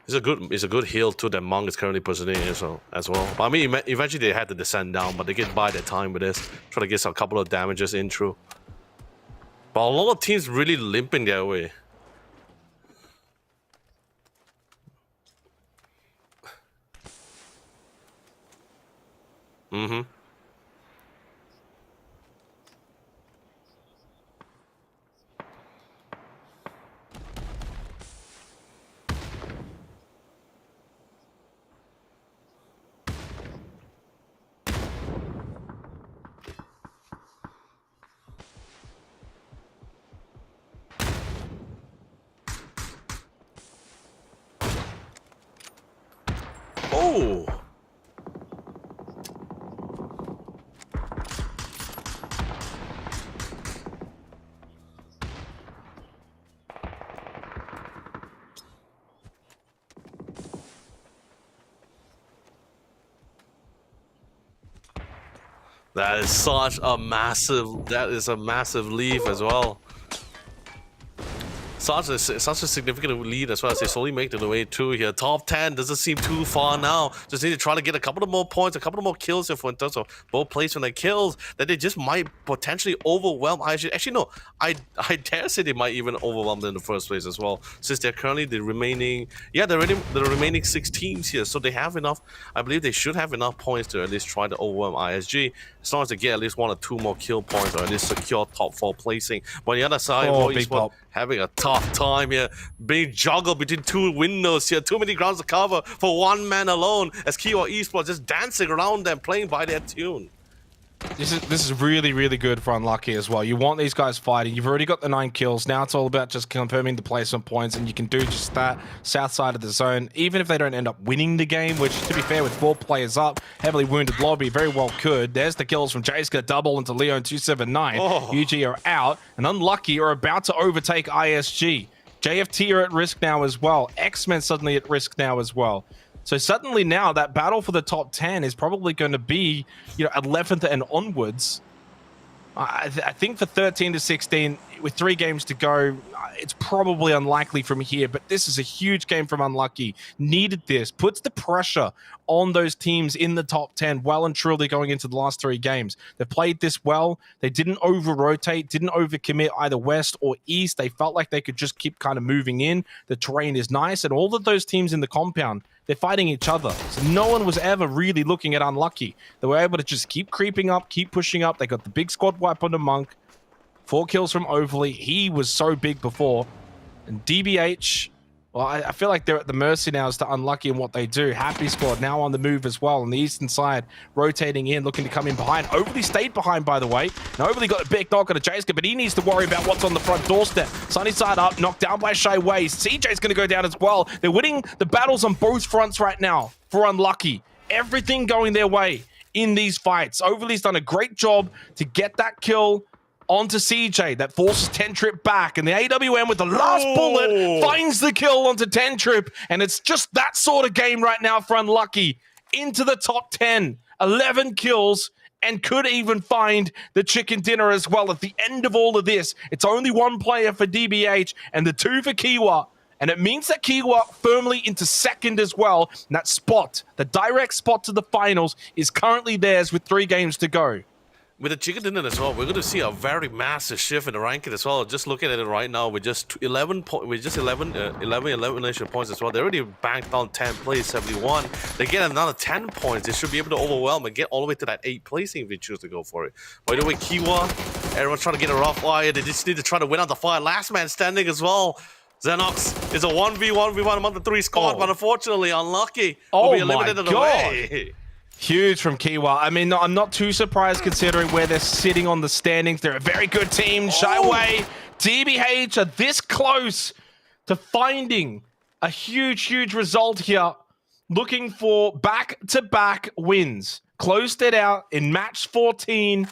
It's a good heal too that Monk is currently positioning as well. I mean, eventually they had to descend down, but they get by their time with this. Try to get a couple of damages in through. But a lot of teams really limping their way. Oh! That is such a massive, that is a massive lead as well. Such a significant lead as well as they slowly make their way through here. Top 10 doesn't seem too far now. Just need to try to get a couple of more points, a couple of more kills here for in terms of both placement and kills, that they just might potentially overwhelm ISG. Actually, no, I dare say they might even overwhelm them in the first place as well, since they're currently the remaining, the remaining 6 teams here. So they have enough, I believe they should have enough points to at least try to overwhelm ISG, as long as they get at least 1 or 2 more kill points or at least secure top 4 placing. But on the other side, Esports having a tough time here, being juggled between 2 windows here, too many grounds to cover for 1 man alone, as Kiwa Esports just dancing around them, playing by their tune. This is really, really good for Unlucky as well. You want these guys fighting. You've already got the 9 kills. Now it's all about just confirming the placement points, and you can do just that. South side of the zone, even if they don't end up winning the game, which, to be fair, with 4 players up, heavily wounded lobby, very well could. There's the kills from Jayska, double into Leon 279. UG are out, and Unlucky are about to overtake ISG. JFT are at risk now as well. X-Men suddenly at risk now as well. So suddenly now that battle for the top 10 is probably going to be, 11th and onwards. I think for 13 to 16, with 3 games to go, it's probably unlikely from here, but this is a huge game from Unlucky. Needed this, puts the pressure on those teams in the top 10 well and truly going into the last 3 games. They've played this well. They didn't over-rotate, didn't over-commit either west or east. They felt like they could just keep kind of moving in. The terrain is nice, and all of those teams in the compound, they're fighting each other. So no one was ever really looking at Unlucky. They were able to just keep creeping up, keep pushing up. They got the big squad wipe on the Monk. 4 kills from Overly. He was so big before. And DBH, well, I feel like they're at the mercy now as to Unlucky and what they do. Happy Squad now on the move as well on the eastern side, rotating in, looking to come in behind. Overly stayed behind, by the way. And Overly got a big knock on a Jayska, but he needs to worry about what's on the front doorstep. Sunny side up, knocked down by Shy Ways. CJ's going to go down as well. They're winning the battles on both fronts right now for Unlucky. Everything going their way in these fights. Overly's done a great job to get that kill onto CJ that forces 10 Trip back, and the AWM with the last bullet finds the kill onto 10 Trip, and it's just that sort of game right now for Unlucky. Into the top 10, 11 kills, and could even find the chicken dinner as well at the end of all of this. It's only 1 player for DBH and the 2 for Kiwa, and it means that Kiwa firmly into second as well. And that spot, the direct spot to the finals, is currently theirs with 3 games to go. With the chicken dinner as well, we're going to see a very massive shift in the ranking as well. Just looking at it right now, with just 11 elimination points as well. They already banked on 10 place, 71. They get another 10 points. They should be able to overwhelm and get all the way to that 8 placing if they choose to go for it. By the way, Kiwa, everyone's trying to get a rough fire. They just need to try to win out the fire. Last man standing as well. Xenox is a 1v1 among the 3 squad, but unfortunately, Unlucky will be eliminated on the way. Huge from Kiwa. I mean, I'm not too surprised considering where they're sitting on the standings. They're a very good team. Shyway, DBH are this close to finding a huge result here. Looking for back-to-back wins. Closed it out in match 14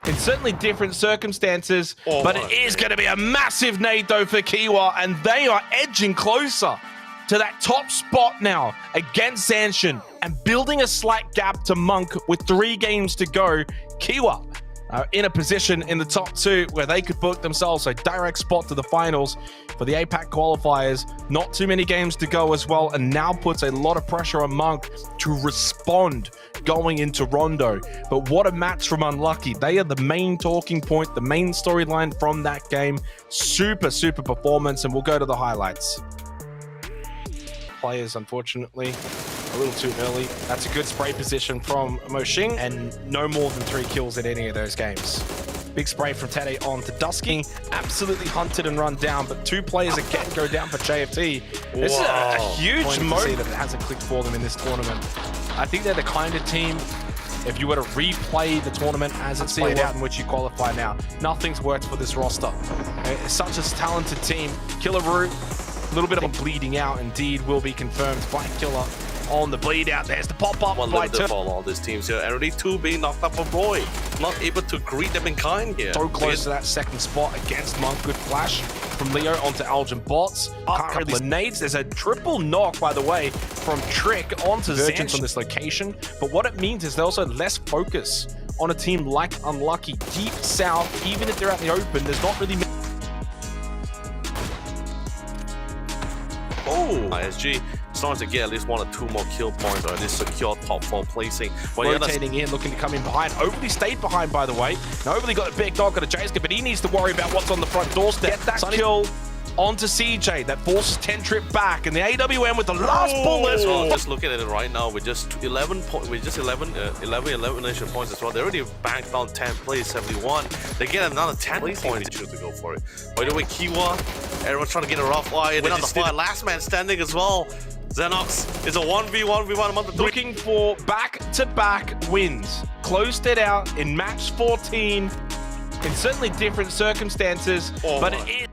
in certainly different circumstances, but it is going to be a massive nade though for Kiwa, and they are edging closer to that top spot now against Zanshin and building a slight gap to Monk with 3 games to go. Kiwa are in a position in the top 2 where they could book themselves a direct spot to the finals for the APAC qualifiers. Not too many games to go as well, and now puts a lot of pressure on Monk to respond going into Rondo. But what a match from Unlucky. They are the main talking point, the main storyline from that game. Super performance, and we'll go to the highlights. Players, unfortunately, a little too early. That's a good spray position from Moshing, and no more than 3 kills in any of those games. Big spray from Tede on to Dusky. Absolutely hunted and run down, but 2 players again go down for JFT. This is a huge moment that hasn't clicked for them in this tournament. I think they're the kind of team, if you were to replay the tournament as it's played out in which you qualify now, nothing's worked for this roster. It's such a talented team. Killer Root, a little bit of a bleeding out indeed will be confirmed by Killer. on the bleed out. There's the pop-up One by limited for all these teams here. And already 2 being knocked up for Roy. Not able to greet them in kind here. So close to that second spot against Monk. Good flash from Leo onto Elgin Bots. Can't really nades. There's a triple knock, by the way, from Trick onto Virgin from this location. But what it means is there's also less focus on a team like Unlucky. Deep south, even if they're out in the open, there's not really... Oh, ISG starting to get at least 1 or 2 more kill points, or at least secure top 4 placing. Rotating in, looking to come in behind. Overly stayed behind, by the way. Now, Overly got a big dog, got a J-Skip, but he needs to worry about what's on the front doorstep. Get that kill onto CJ. That forces 10 Trip back, and the AWM with the last bullet. Well, just looking at it right now, with just 11 elimination points as well. They already banked down 10 plays, 71. They get another 10 points to go for it. By the way, Kiwa, everyone's trying to get a rough eye. Win on the fight. Last man standing as well. Xenox is a 1v1 among the 3. Looking for back-to-back wins. Closed it out in match 14 in certainly different circumstances, but it is.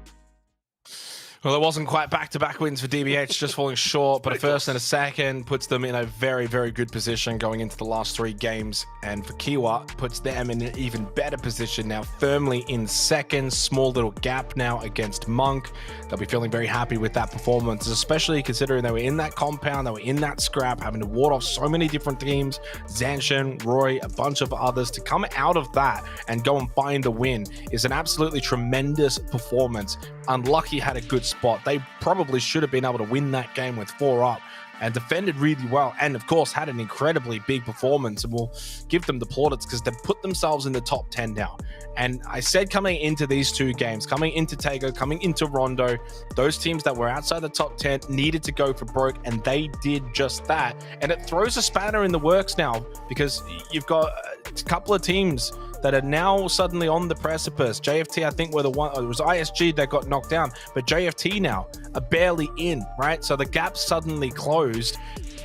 Well, it wasn't quite back-to-back wins for DBH, just falling short, but a first and a second puts them in a very, very good position going into the last 3 games. And for Kiwa, puts them in an even better position now, firmly in second. Small little gap now against Monk. They'll be feeling very happy with that performance, especially considering they were in that compound, they were in that scrap, having to ward off so many different teams. Zanshin, Roy, a bunch of others. To come out of that and go and find the win is an absolutely tremendous performance. Unlucky had a good spot. They probably should have been able to win that game with 4 up and defended really well, and of course had an incredibly big performance, and we'll give them the plaudits because they've put themselves in the top 10 now. And I said coming into these 2 games, coming into Tago, coming into Rondo, those teams that were outside the top 10 needed to go for broke, and they did just that. And it throws a spanner in the works now because you've got a couple of teams that are now suddenly on the precipice. JFT, I think, were the one, it was ISG that got knocked down, but JFT now are barely in, right? So the gap's suddenly closed.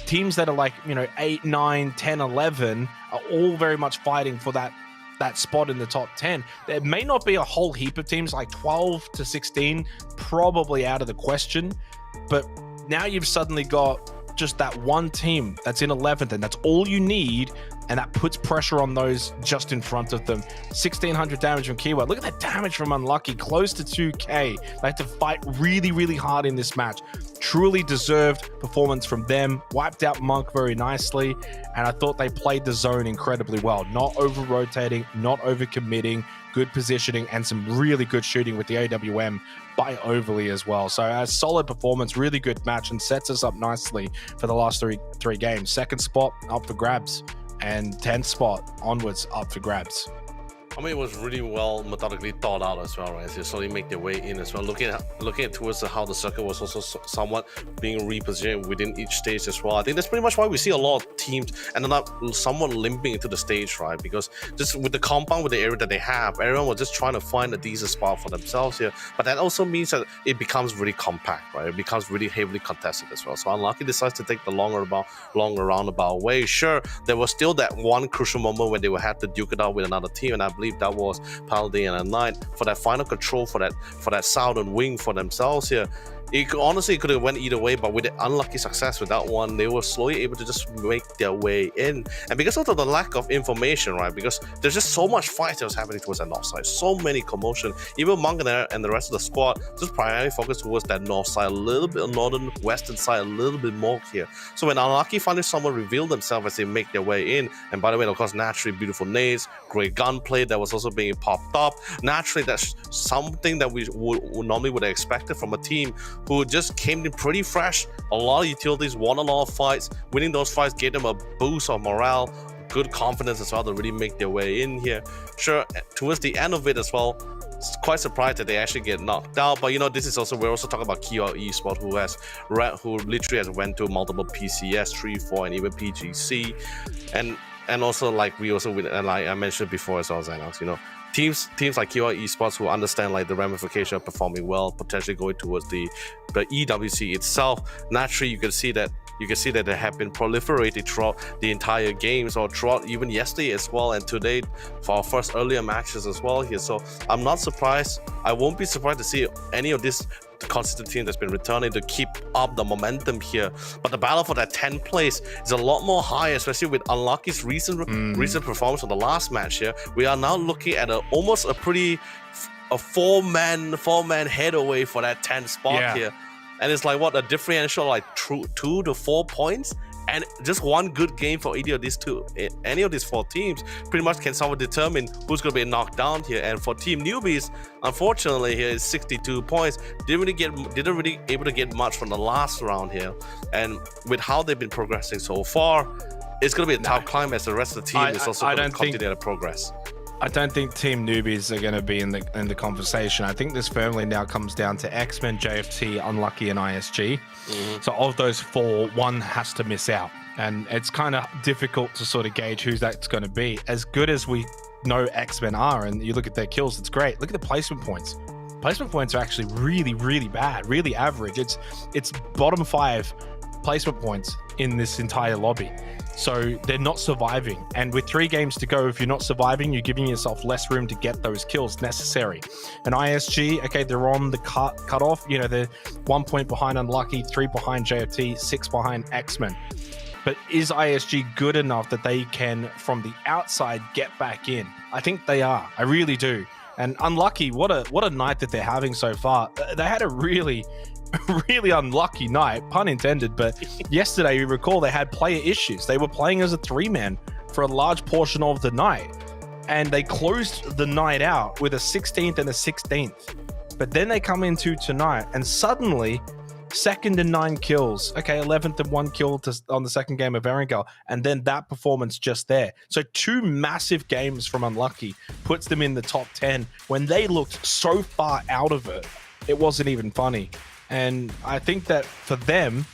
Teams that are like, 8, 9, 10, 11 are all very much fighting for that spot in the top 10. There may not be a whole heap of teams, like 12 to 16, probably out of the question, but now you've suddenly got just that one team that's in 11th, and that's all you need, and that puts pressure on those just in front of them. 1,600 damage from Kiwa. Look at that damage from Unlucky, close to 2k. They had to fight really, really hard in this match. Truly deserved performance from them. Wiped out Monk very nicely, and I thought they played the zone incredibly well. Not over-rotating, not over-committing, good positioning, and some really good shooting with the AWM by Overly as well. So a solid performance, really good match, and sets us up nicely for the last three games. Second spot up for grabs, and 10th spot onwards up for grabs. I mean, it was really well methodically thought out as well, right? So slowly make their way in as well. Looking at towards how the circuit was also somewhat being repositioned within each stage as well. I think that's pretty much why we see a lot of teams ended up somewhat limping into the stage, right? Because just with the compound, with the area that they have, everyone was just trying to find a decent spot for themselves here. But that also means that it becomes really compact, right? It becomes really heavily contested as well. So Unlucky decides to take the longer roundabout way. Sure, there was still that one crucial moment when they would have to duke it out with another team, and I believe that was Paladin and Knight for that final control, for that southern wing for themselves here. It honestly could have went either way, but with the unlucky success with that one, they were slowly able to just make their way in. And because of the lack of information, right, because there's just so much fight that was happening towards that north side, so many commotion, even Monk and the rest of the squad just primarily focused towards that north side, a little bit northern western side, a little bit more here. So when Unlucky finally someone revealed themselves as they make their way in, and by the way, of course, naturally beautiful nades, great gunplay that was also being popped up. Naturally, that's something that we normally would have expected from a team who just came in pretty fresh. A lot of utilities, won a lot of fights. Winning those fights gave them a boost of morale, good confidence as well to really make their way in here. Sure, towards the end of it as well, quite surprised that they actually get knocked out. But this is also, we're also talking about Kyo Esports, who literally has went to multiple PCS, 3, 4, and even PGC, and also like we also, and like I mentioned before as well, Xenox, teams like Kyo Esports who understand like the ramification of performing well, potentially going towards the EWC itself. Naturally, you can see that they have been proliferated throughout the entire games, or throughout even yesterday as well, and today for our first earlier matches as well here. So I'm not surprised. I won't be surprised to see any of these the consistent team that's been returning to keep up the momentum here. But the battle for that 10th place is a lot more higher, especially with Unlucky's recent performance on the last match here. We are now looking at almost a four-man head away for that 10th spot here. And it's like, what, a differential like 2 to 4 points? And just one good game for any of these four teams pretty much can somewhat determine who's going to be knocked down here. And for Team Newbies, unfortunately, here is 62 points. Didn't really able to get much from the last round here. And with how they've been progressing so far, it's going to be a tough climb as the rest of the team is also going to continue to progress. I don't think Team Newbies are going to be in the conversation. I think this firmly now comes down to X-Men, JFT, Unlucky, and ISG. So of those four, one has to miss out. And it's kind of difficult to sort of gauge who that's going to be. As good as we know X-Men are, and you look at their kills, it's great. Look at the placement points. Placement points are actually really, really bad, really average. It's bottom 5 placement points in this entire lobby. So they're not surviving. And with 3 games to go, if you're not surviving, you're giving yourself less room to get those kills necessary. And ISG, okay, they're on the cut off. You know, they're 1 point behind Unlucky, 3 behind JFT, 6 behind X-Men. But is ISG good enough that they can, from the outside, get back in? I think they are. I really do. And Unlucky, what a night that they're having so far. They had a really unlucky night, pun intended, but yesterday, you recall, they had player issues. They were playing as a 3-man for a large portion of the night, and they closed the night out with a 16th and a 16th. But then they come into tonight, and suddenly, 2nd and 9 kills. Okay, 11th and 1 kill on the second game of Erangel, and then that performance just there. So 2 massive games from Unlucky puts them in the top 10 when they looked so far out of it, it wasn't even funny. And I think that for them,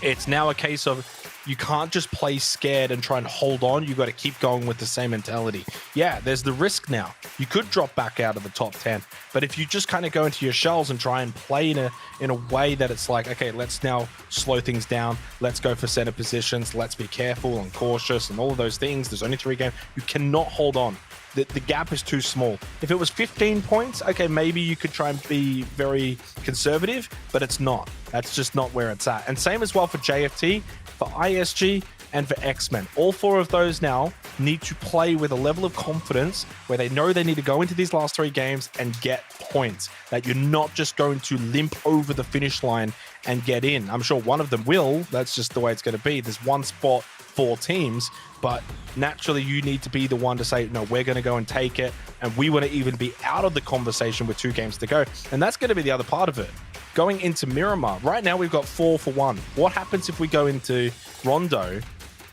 it's now a case of you can't just play scared and try and hold on. You got to keep going with the same mentality. Yeah, there's the risk now. You could drop back out of the top 10. But if you just kind of go into your shells and try and play in a way that it's like, okay, let's now slow things down. Let's go for center positions. Let's be careful and cautious and all of those things. There's only 3 games. You cannot hold on. The gap is too small. If it was 15 points, okay, maybe you could try and be very conservative, but it's not. That's just not where it's at. And same as well for JFT, for ISG, and for X-Men. All 4 of those now need to play with a level of confidence where they know they need to go into these last 3 games and get points, that you're not just going to limp over the finish line and get in. I'm sure one of them will. That's just the way it's going to be. There's one spot, 4 teams, but naturally you need to be the one to say, no, we're going to go and take it, and we want to even be out of the conversation with 2 games to go. And that's going to be the other part of it. Going into Miramar, right now we've got 4 for 1. What happens if we go into Rondo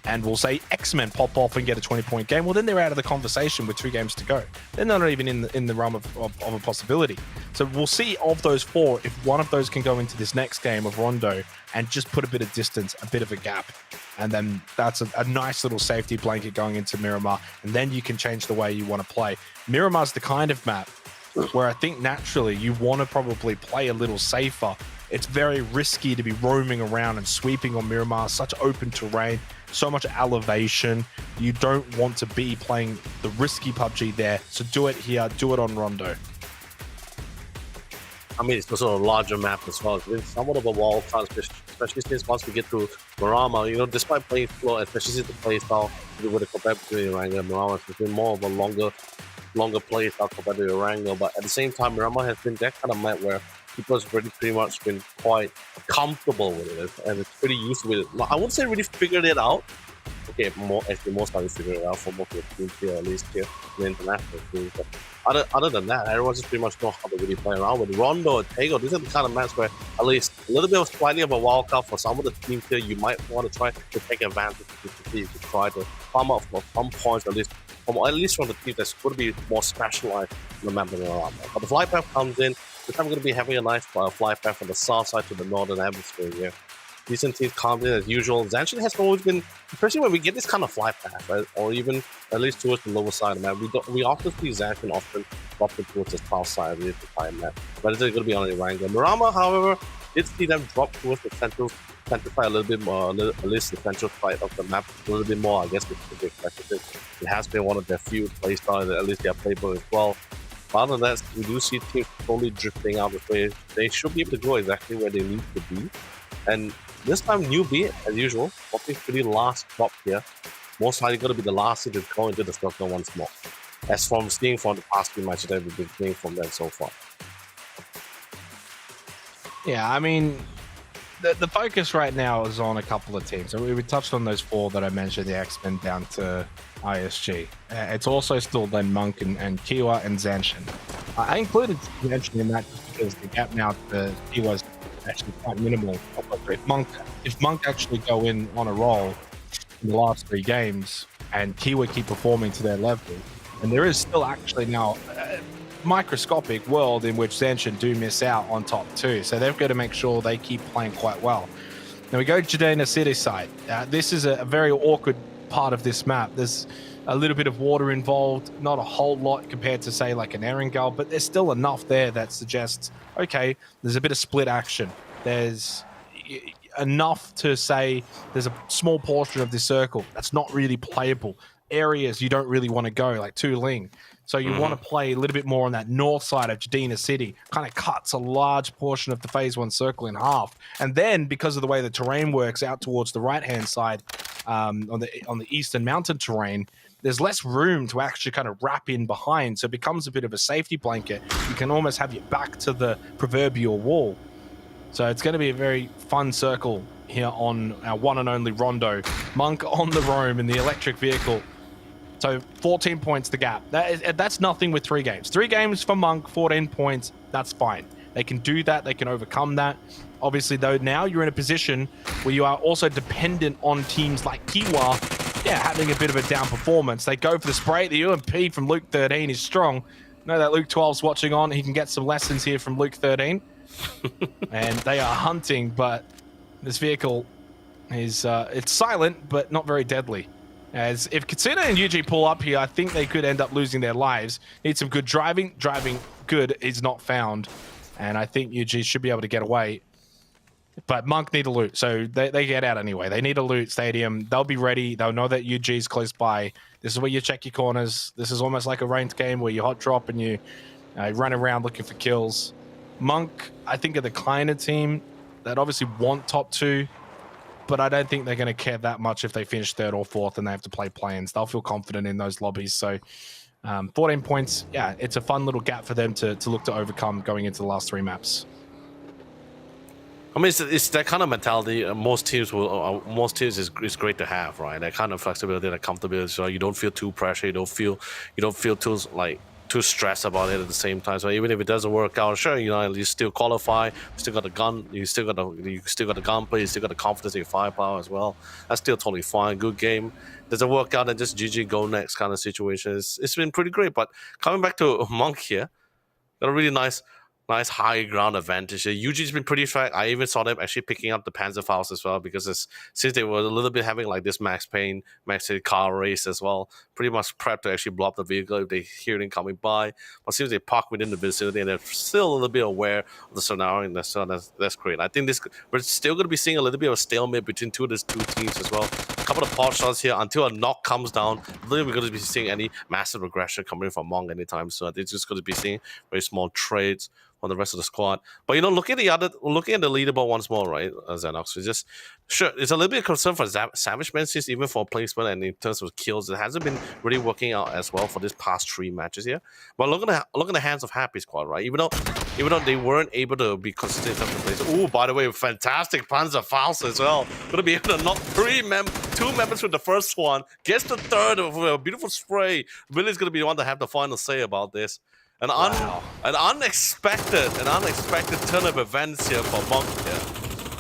and we'll say X-Men pop off and get a 20-point game? Well, then they're out of the conversation with 2 games to go. They're not even in the realm of a possibility. So we'll see of those 4 if one of those can go into this next game of Rondo and just put a bit of distance, a bit of a gap. And then that's a nice little safety blanket going into Miramar. And then you can change the way you want to play. Miramar's the kind of map where I think naturally you want to probably play a little safer. It's very risky to be roaming around and sweeping on Miramar, such open terrain, so much elevation. You don't want to be playing the risky PUBG there. So do it here, do it on Rondo. I mean, it's also a larger map as well. It's somewhat of a wall transition, especially since once we get to Marama, you know, despite playing slow, especially since the play style, with the compared between Erangel and Marama, it's been more of a longer play style compared to Erangel. But at the same time, Marama has been that kind of map where people have pretty much been quite comfortable with it, and it's pretty used with it. I wouldn't say really figured it out. Okay, most starting to figure it out for most of the teams here, at least here, the international teams. But other than that, everyone just pretty much know how to really play around with Rondo and Tego. These are the kind of maps where at least a little bit of slightly of a wild card for some of the teams here. You might want to try to take advantage of the to try to farm up for some points, at least from the teams that's going to be more specialized in the map than around. But the flight path comes in. This time we're going to be having a nice flight path from the south side to the northern hemisphere here. Decent teams come in as usual. Zanshin has always been, especially when we get this kind of flight path, right? Or even at least towards the lower side of the map. We often see Zanshin often dropping towards the south side of the entire map. But it's going to be on the Erangel. Marama, however, did see them drop towards the central side a little bit more, at least the central side of the map a little bit more, I guess, because they expected it. It has been one of their few play styles, at least their playbook as well. Other than that, we do see teams slowly drifting out of way. They should be able to go exactly where they need to be. And this time, newbie, as usual, popping pretty last drop here. Most likely going to be the last team to go into the circle once more. As from seeing from the past few matches that we've been playing from them so far. Yeah, I mean, the focus right now is on a couple of teams. So we touched on those 4 that I mentioned, the X-Men down to ISG. It's also still then Monk and Kiwa and Zanshin. I included Zanshin in that just because the gap now to Kiwa is actually quite minimal. If Monk actually go in on a roll in the last 3 games and Kiwa keep performing to their level, and there is still actually now microscopic world in which Zanshin do miss out on top 2, so they've got to make sure they keep playing quite well. Now we go to Jadena City side. This is a very awkward part of this map. There's a little bit of water involved, not a whole lot compared to say like an Erangel, but there's still enough there that suggests, okay, there's a bit of split action. There's enough to say there's a small portion of this circle that's not really playable. Areas you don't really want to go, like Tu Ling. So you want to play a little bit more on that north side of Jadena City. Kind of cuts a large portion of the Phase 1 circle in half. And then, because of the way the terrain works out towards the right-hand side, on the eastern mountain terrain, there's less room to actually kind of wrap in behind. So it becomes a bit of a safety blanket. You can almost have your back to the proverbial wall. So it's going to be a very fun circle here on our one and only Rondo. Monk on the roam in the electric vehicle. So 14 points the gap. That's nothing with 3 games. 3 games for Monk, 14 points. That's fine. They can do that. They can overcome that. Obviously, though, now you're in a position where you are also dependent on teams like Kiwa, having a bit of a down performance. They go for the spray. The UMP from Luke 13 is strong. Know that Luke 12's watching on. He can get some lessons here from Luke 13. And they are hunting, but this vehicle is it's silent, but not very deadly. As if Katsuna and UG pull up here, I think they could end up losing their lives. Need some good driving. Driving good is not found. And I think UG should be able to get away. But Monk need a loot, so they get out anyway. They need a loot stadium. They'll be ready. They'll know that UG is close by. This is where you check your corners. This is almost like a ranked game where you hot drop and you run around looking for kills. Monk, I think, are the kinder team that obviously want top 2. But I don't think they're going to care that much if they finish 3rd or 4th and they have to play play-ins. They'll feel confident in those lobbies. So 14 points, it's a fun little gap for them to look to overcome going into the last 3 maps. I mean, it's that kind of mentality. Most teams is great to have, right? That kind of flexibility, that comfortability. So you don't feel too pressure. You don't feel too stressed about it at the same time. So even if it doesn't work out, sure, you still qualify. You still got the gun. You still got the gunplay. You still got the confidence in your firepower as well. That's still totally fine. Good game. Doesn't work out and just GG go next kind of situation. It's been pretty great. But coming back to Monk here, got a really nice high ground advantage. UG's been pretty fast. I even saw them actually picking up the Panzerfaust as well, because since they were a little bit having like this max pain, max car race as well, pretty much prepped to actually blow up the vehicle if they hear it coming by. But since they park within the vicinity and they're still a little bit aware of the scenario, and so that's great. I think we're still going to be seeing a little bit of a stalemate between these two teams as well. A couple of pot shots here until a knock comes down. I don't think we're going to be seeing any massive aggression coming from Monk anytime soon. I think it's just going to be seeing very small trades on the rest of the squad. But looking at the leaderboard once more, right, Xenox, it's a little bit of concern for Savage Man, since even for placement and in terms of kills, it hasn't been really working out as well for this past 3 matches here. But look at the hands of Happy Squad, right? Even though they weren't able to be consistent in terms of plays. Oh, by the way, fantastic Panzerfaust as well. Going to be able to knock 2 members with the first one, gets the 3rd with a beautiful spray. Billy's going to be the one to have the final say about this. An unexpected turn of events here for Monk here.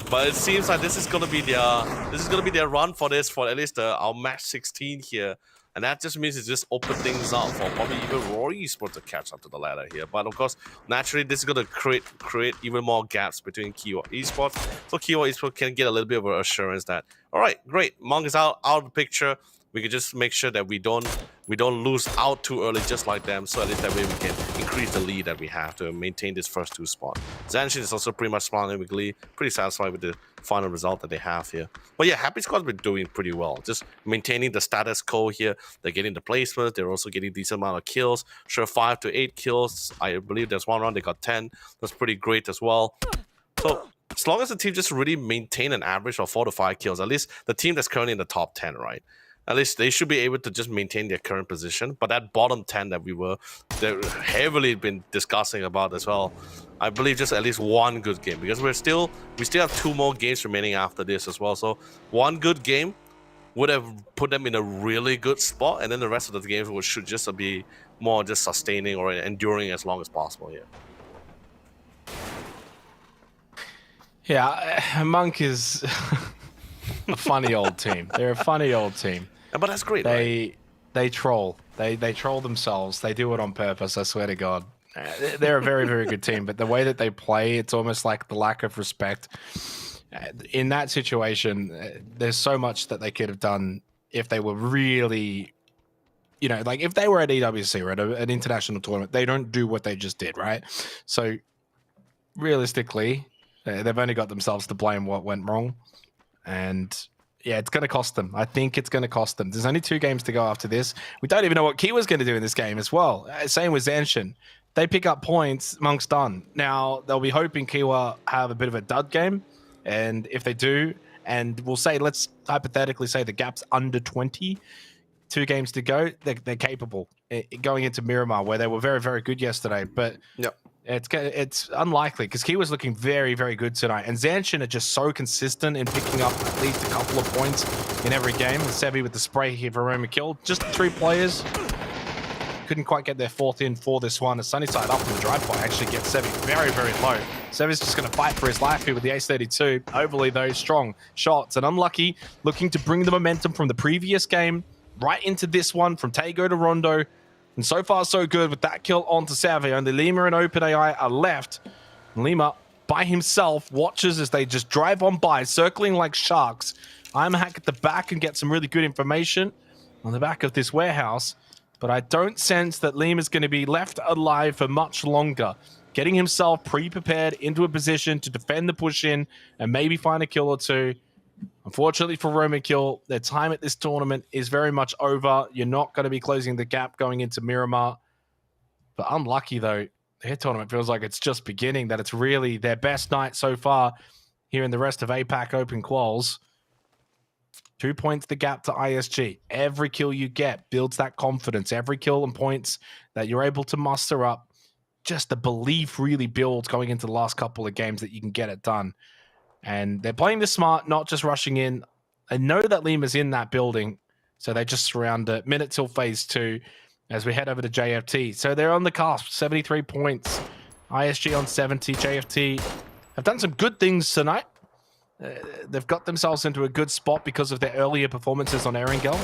But it seems like this is gonna be their run for at least our match 16 here. And that just means it just opened things up for probably even Rory Esports to catch up to the ladder here. But of course, naturally, this is going to create even more gaps between Kiwa Esports. So Kiwa Esports can get a little bit of assurance that, all right, great, Monk is out of the picture. we can just make sure that we don't lose out too early just like them, so at least that way we can increase the lead that we have to maintain this first 2 spot. Zanshin is also pretty much smiling with glee, pretty satisfied with the final result that they have here. But yeah, Happy Squad's been doing pretty well, just maintaining the status quo here. They're getting the placements, they're also getting a decent amount of kills. Sure, 5 to 8 kills. I believe there's one round they got 10. That's pretty great as well. So as long as the team just really maintain an average of 4 to 5 kills, at least the team that's currently in the top 10, right? At least they should be able to just maintain their current position. But that bottom 10 that they're heavily been discussing about as well, I believe just at least one good game, because we still have 2 more games remaining after this as well. So one good game would have put them in a really good spot, and then the rest of the games should just be more just sustaining or enduring as long as possible here. Yeah, Monk is a funny old team. They're a funny old team. But that's great. They troll. They troll themselves. They do it on purpose. I swear to God. They're a very, very good team. But the way that they play, it's almost like the lack of respect. In that situation, there's so much that they could have done if they were really, like if they were at EWC or at an international tournament. They don't do what they just did, right? So realistically, they've only got themselves to blame what went wrong. And yeah, it's going to cost them. I think it's going to cost them. There's only 2 games to go after this. We don't even know what Kiwa's going to do in this game as well. Same with Zanshin. They pick up points, Monk's done. Now, they'll be hoping Kiwa have a bit of a dud game. And if they do, and we'll say, let's hypothetically say the gap's under 20, 2 games to go, they're capable. Going into Miramar, where they were very, very good yesterday. But yep. It's unlikely because Kiwa's looking very, very good tonight. And Zanshin are just so consistent in picking up at least a couple of points in every game. And Sevi with the spray here for Roma kill. Just 3 players. Couldn't quite get their 4th in for this one. A Sunnyside up in the drive-by actually gets Sevi very, very low. Sevi's just going to fight for his life here with the Ace-32. Overly, though, strong shots. And unlucky, looking to bring the momentum from the previous game right into this one, from Tago to Rondo. And so far, so good with that kill onto Savvy. Only Lima and OpenAI are left. Lima, by himself, watches as they just drive on by, circling like sharks. I'm hack at the back and get some really good information on the back of this warehouse. But I don't sense that Lima's going to be left alive for much longer. Getting himself pre-prepared into a position to defend the push-in and maybe find a kill or 2. Unfortunately for Roma Kill, their time at this tournament is very much over. You're not going to be closing the gap going into Miramar. But unlucky, though, their tournament feels like it's just beginning, that it's really their best night so far here in the rest of APAC Open Quals. 2 points the gap to ISG. Every kill you get builds that confidence. Every kill and points that you're able to muster up, just the belief really builds going into the last couple of games that you can get it done. And they're playing this smart, not just rushing in. I know that Lima's in that building, so they just surround it. Minute till phase 2 as we head over to JFT. So they're on the cusp, 73 points. ISG on 70. JFT have done some good things tonight. They've got themselves into a good spot because of their earlier performances on Erangel.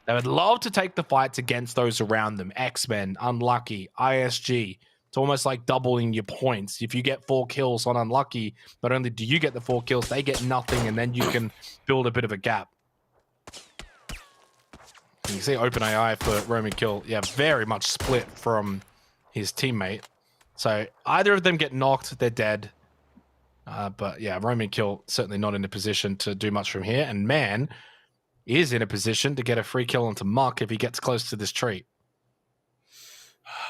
They would love to take the fights against those around them. X-Men, Unlucky, ISG. It's almost like doubling your points. If you get 4 kills on Unlucky, not only do you get the 4 kills, they get nothing, and then you can build a bit of a gap. And you see OpenAI for Roman Kill, yeah, very much split from his teammate. So either of them get knocked, they're dead. But yeah, Roman Kill certainly not in a position to do much from here. And Man is in a position to get a free kill onto Muck if he gets close to this tree.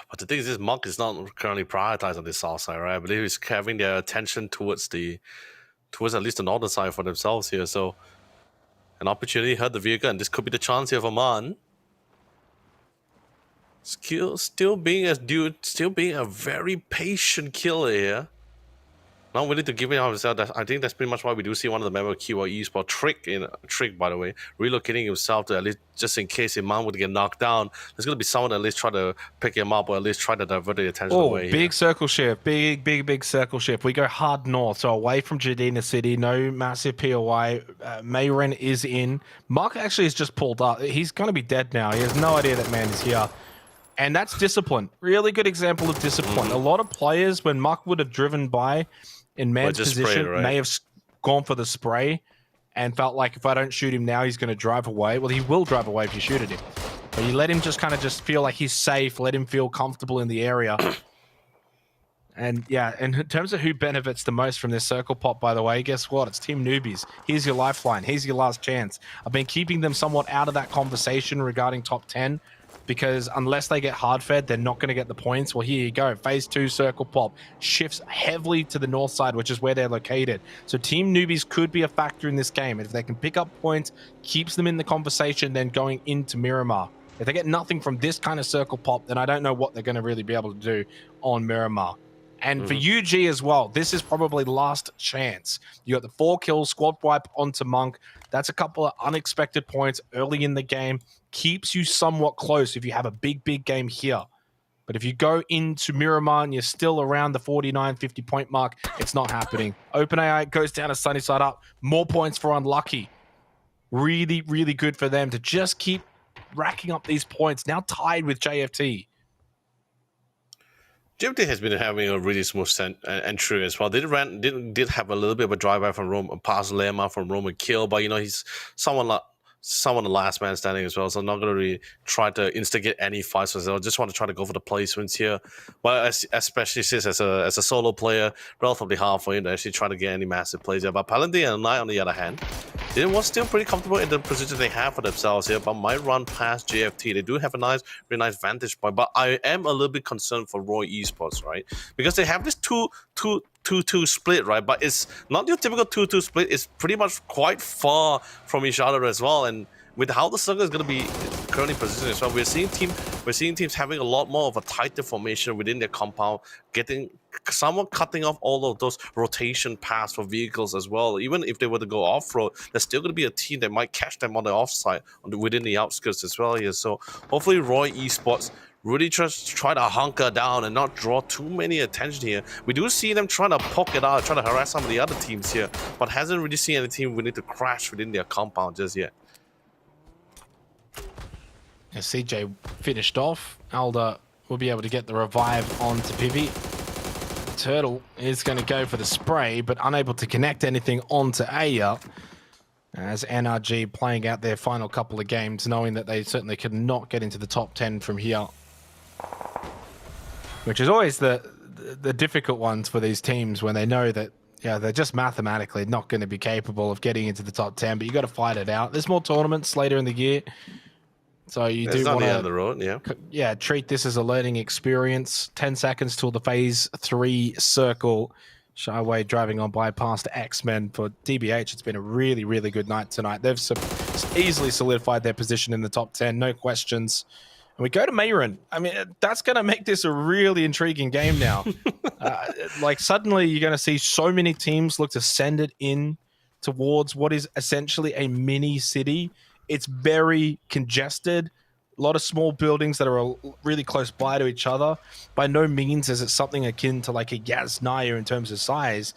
But the thing is, this Monk is not currently prioritized on this south side, right? I believe he's having their attention towards at least the northern side for themselves here. So an opportunity, heard the vehicle, and this could be the chance here for Man. Still being a very patient killer here. Not willing to give it out himself. I think that's pretty much why we do see one of the members of Kiwa Esports Trick, by the way, relocating himself to at least just in case Imam would get knocked down. There's going to be someone at least try to pick him up or at least try to divert the attention away. Big circle shift. Big circle shift. We go hard north, so away from Jadina City. No massive POI. Mayren is in. Mark actually has just pulled up. He's going to be dead now. He has no idea that Man is here. And that's discipline. Really good example of discipline. A lot of players, when Mark would have driven by in Man's position, spray, right? may have gone for the spray. and felt like if I don't shoot him now, he's going to drive away. Well, he will drive away if you shoot at him. But you let him just kind of just feel like he's safe, let him feel comfortable in the area. And yeah, and in terms of who benefits the most from this circle pop, by the way, guess what? It's Team Newbies. Here's your lifeline. Here's your last chance. I've been keeping them somewhat out of that conversation regarding top 10 because unless they get hard fed, they're not going to get the points. Well, here you go. Phase 2 circle pop shifts heavily to the north side, which is where they're located. So Team Newbies could be a factor in this game. If they can pick up points, keeps them in the conversation, then going into Miramar. If they get nothing from this kind of circle pop, then I don't know what they're going to really be able to do on Miramar. And for UG as well, this is probably last chance. You got the 4 kills, squad wipe onto Monk. That's a couple of unexpected points early in the game. Keeps you somewhat close if you have a big game here. But if you go into Miramar and you're still around the 49, 50 point mark, it's not happening. OpenAI goes down to sunny side up. More points for Unlucky. Really, really good for them to just keep racking up these points. Now tied with JFT. JFT has been having a really smooth entry as well. Did have a little bit of a drive-by from Rome, past Lema from Roman kill, but he's someone the last man standing as well. So I'm not going to really try to instigate any fights for them. I just want to try to go for the placements here. Well, especially since as a solo player, relatively hard for him to actually try to get any massive plays here. But Paladin and Knight, on the other hand, they were still pretty comfortable in the position they have for themselves here, but might run past JFT. They do have a really nice vantage point, but I am a little bit concerned for Roy Esports, right? Because they have this 2-2 split, right? But it's not your typical 2-2 split. It's pretty much quite far from each other as well. And with how the circle is going to be currently positioned as well, we're seeing teams having a lot more of a tighter formation within their compound, getting someone cutting off all of those rotation paths for vehicles as well. Even if they were to go off-road, there's still going to be a team that might catch them on the offside, within the outskirts as well here. So hopefully Roy Esports really just try to hunker down and not draw too many attention here. We do see them trying to poke it out, trying to harass some of the other teams here, but hasn't really seen any team willing to crash within their compound just yet. As CJ finished off, Alda will be able to get the revive onto Pivy. Turtle is going to go for the spray, but unable to connect anything onto Aya. As NRG playing out their final couple of games, knowing that they certainly could not get into the top 10 from here. Which is always the difficult ones for these teams when they know that, yeah, they're just mathematically not going to be capable of getting into the top 10, but you got to fight it out. There's more tournaments later in the year. So you do want to treat this as a learning experience. 10 seconds till the phase 3 circle. Shyway driving on by past X-Men for DBH. It's been a really, really good night tonight. They've easily solidified their position in the top 10, no questions. And we go to Mayron. I mean, that's going to make this a really intriguing game now. Like suddenly you're going to see so many teams look to send it in towards what is essentially a mini city. It's very congested. A lot of small buildings that are really close by to each other. By no means is it something akin to like a Yasnaya in terms of size,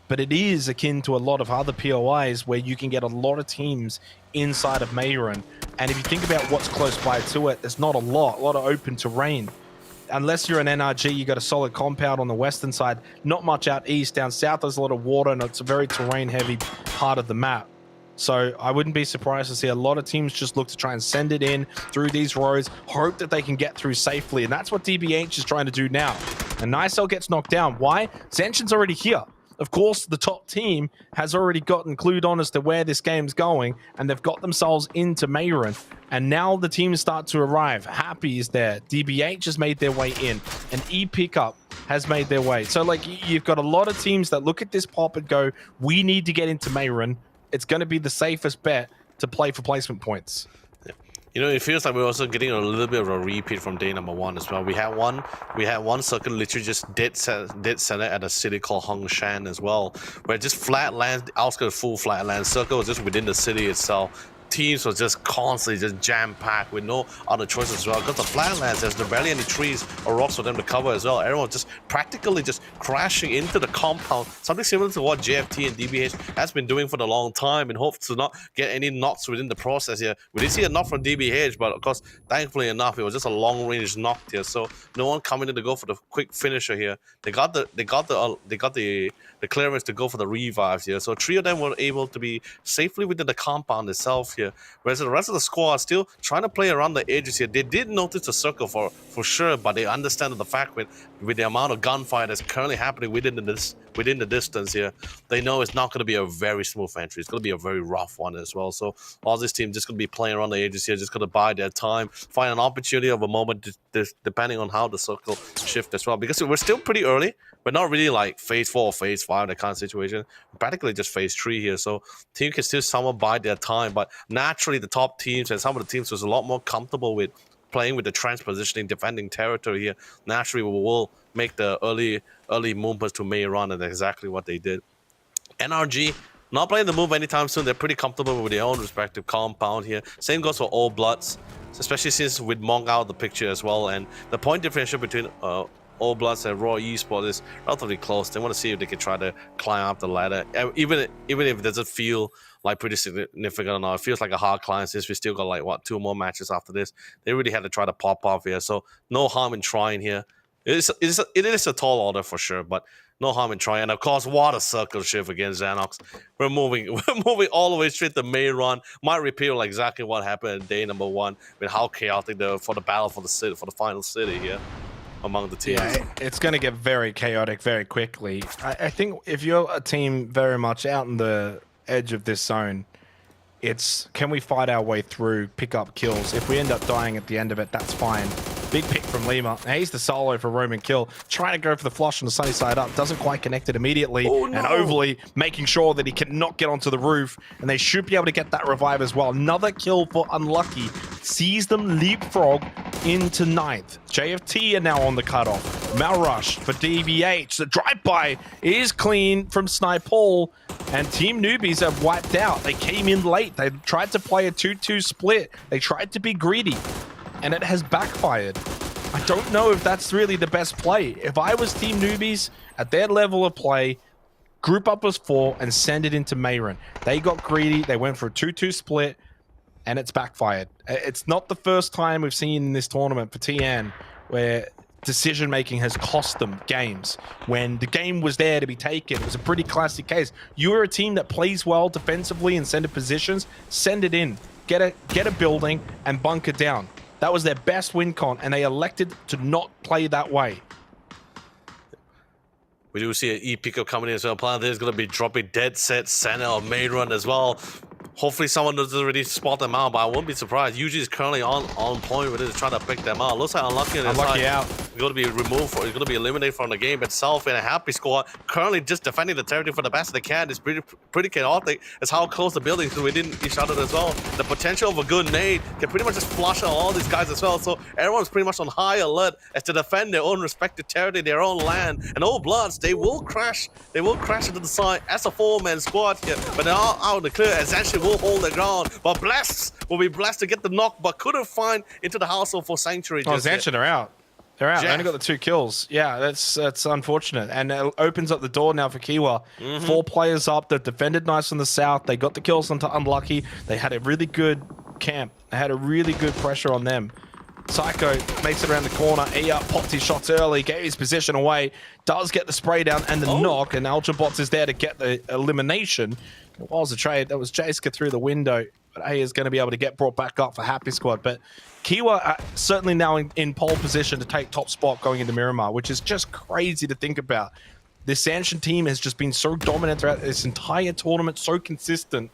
but it is akin to a lot of other POIs where you can get a lot of teams inside of Mayron. And if you think about what's close by to it, there's not a lot of open terrain. Unless you're an NRG, you got a solid compound on the western side, not much out east. Down south, there's a lot of water, and it's a very terrain-heavy part of the map. So I wouldn't be surprised to see a lot of teams just look to try and send it in through these roads, hope that they can get through safely. And that's what DBH is trying to do now. And Nicel gets knocked down. Why? Zenshin's already here. Of course, the top team has already gotten clued on as to where this game's going, and they've got themselves into Mayron. And now the teams start to arrive. Happy is there. DBH has made their way in. And E-Pickup has made their way. So, like, you've got a lot of teams that look at this pop and go, we need to get into Mayron. It's going to be the safest bet to play for placement points. Yeah. You know, it feels like we're also getting a little bit of a repeat from day number 1 as well. We had one circle literally just dead center at a city called Hongshan as well, where just flat land, outskirts full flat land. Circle was just within the city itself. teams were just constantly just jam-packed with no other choices as well. Because the flatlands, there's barely any trees or rocks for them to cover as well. Everyone just practically just crashing into the compound. Something similar to what JFT and DBH has been doing for a long time, in hopes to not get any knocks within the process here. We did see a knock from DBH, but of course, thankfully enough, it was just a long-range knock here. So no one coming in to go for the quick finisher here. They got the clearance to go for the revives here. So 3 of them were able to be safely within the compound itself here. Whereas the rest of the squad still trying to play around the edges here. They did notice the circle for sure, but they understand the fact with the amount of gunfire that's currently happening within the distance here, they know it's not going to be a very smooth entry. It's going to be a very rough one as well. So all this team just going to be playing around the edges here, just going to bide their time, find an opportunity of a moment depending on how the circle shift as well. Because we're still pretty early. We're not really like phase 4 or phase 5, that kind of situation. Practically just phase 3 here. So team can still somewhat bide their time. But naturally, the top teams and some of the teams was a lot more comfortable with playing with the transpositioning, defending territory here. Naturally, we will make the early movements to May run, and that's exactly what they did. NRG, not playing the move anytime soon. They're pretty comfortable with their own respective compound here. Same goes for All Bloods, especially since with Monk out of the picture as well. And the point differential between All Bloods and Raw Esports is relatively close. They want to see if they can try to climb up the ladder. Even if it doesn't feel like pretty significant or not, it feels like a hard climb since we still got like, what, 2 more matches after this. They really had to try to pop off here. So no harm in trying here. It is a tall order for sure, but no harm in trying. And of course, what a circle shift against Xanox. We're moving all the way straight to May run. Might repeat like exactly what happened in day number 1 with how chaotic for the battle for the final city here among the teams. Yeah, it's going to get very chaotic very quickly. I think if you're a team very much out in the edge of this zone, it's can we fight our way through, pick up kills. If we end up dying at the end of it, that's fine. Big pick from Lima. Now he's the solo for Roman kill. Trying to go for the flush on the sunny side up. Doesn't quite connect it immediately. Oh, no. And Overly making sure that he cannot get onto the roof. And they should be able to get that revive as well. Another kill for Unlucky. Sees them leapfrog into 9th. JFT are now on the cutoff. Malrush for DBH. The drive-by is clean from Snipal. And Team Newbies have wiped out. They came in late. They tried to play a 2-2 split. They tried to be greedy. And it has backfired. I don't know if that's really the best play. If I was Team Newbies at their level of play, group up as 4 and send it into Mayron. They got greedy. They went for a 2-2 split, and it's backfired. It's not the first time we've seen in this tournament for TN where decision-making has cost them games. When the game was there to be taken, it was a pretty classic case. You're a team that plays well defensively in center positions, send it in. Get a building and bunker down. That was their best win con, and they elected to not play that way. We do see an E-pickup coming in as well. Planet is going to be dropping dead set center of main run as well. Hopefully someone doesn't already spot them out, but I won't be surprised. Usually is currently on point with it, trying to pick them out. Looks like Unlucky on his side. Out. He's going to be removed, he's going to be eliminated from the game itself. And a happy squad currently just defending the territory for the best they can. It's pretty chaotic. It's how close the buildings are within each other as well. The potential of a good nade can pretty much just flush out all these guys as well. So everyone's pretty much on high alert as to defend their own respective territory, their own land. And All Bloods, they will crash into the side as a 4-man squad here. But they're all out in the clear. Essentially will hold the ground. But Blessed will be blessed to get the knock, but couldn't find into the household for Sanctuary. Oh, Zanchin are out. They're out. Jeff. They only got the 2 kills. Yeah, that's unfortunate. And it opens up the door now for Kiwa. 4 players up. They've defended nice on the south. They got the kills onto Unlucky. They had a really good camp. They had a really good pressure on them. Psycho makes it around the corner. E-up popped his shots early, gave his position away. Does get the spray down and the knock, and Ultrabots is there to get the elimination. It was a trade. That was Jayska through the window. But A is going to be able to get brought back up for Happy Squad. But Kiwa are certainly now in pole position to take top spot going into Miramar, which is just crazy to think about. This Sanchin team has just been so dominant throughout this entire tournament, so consistent.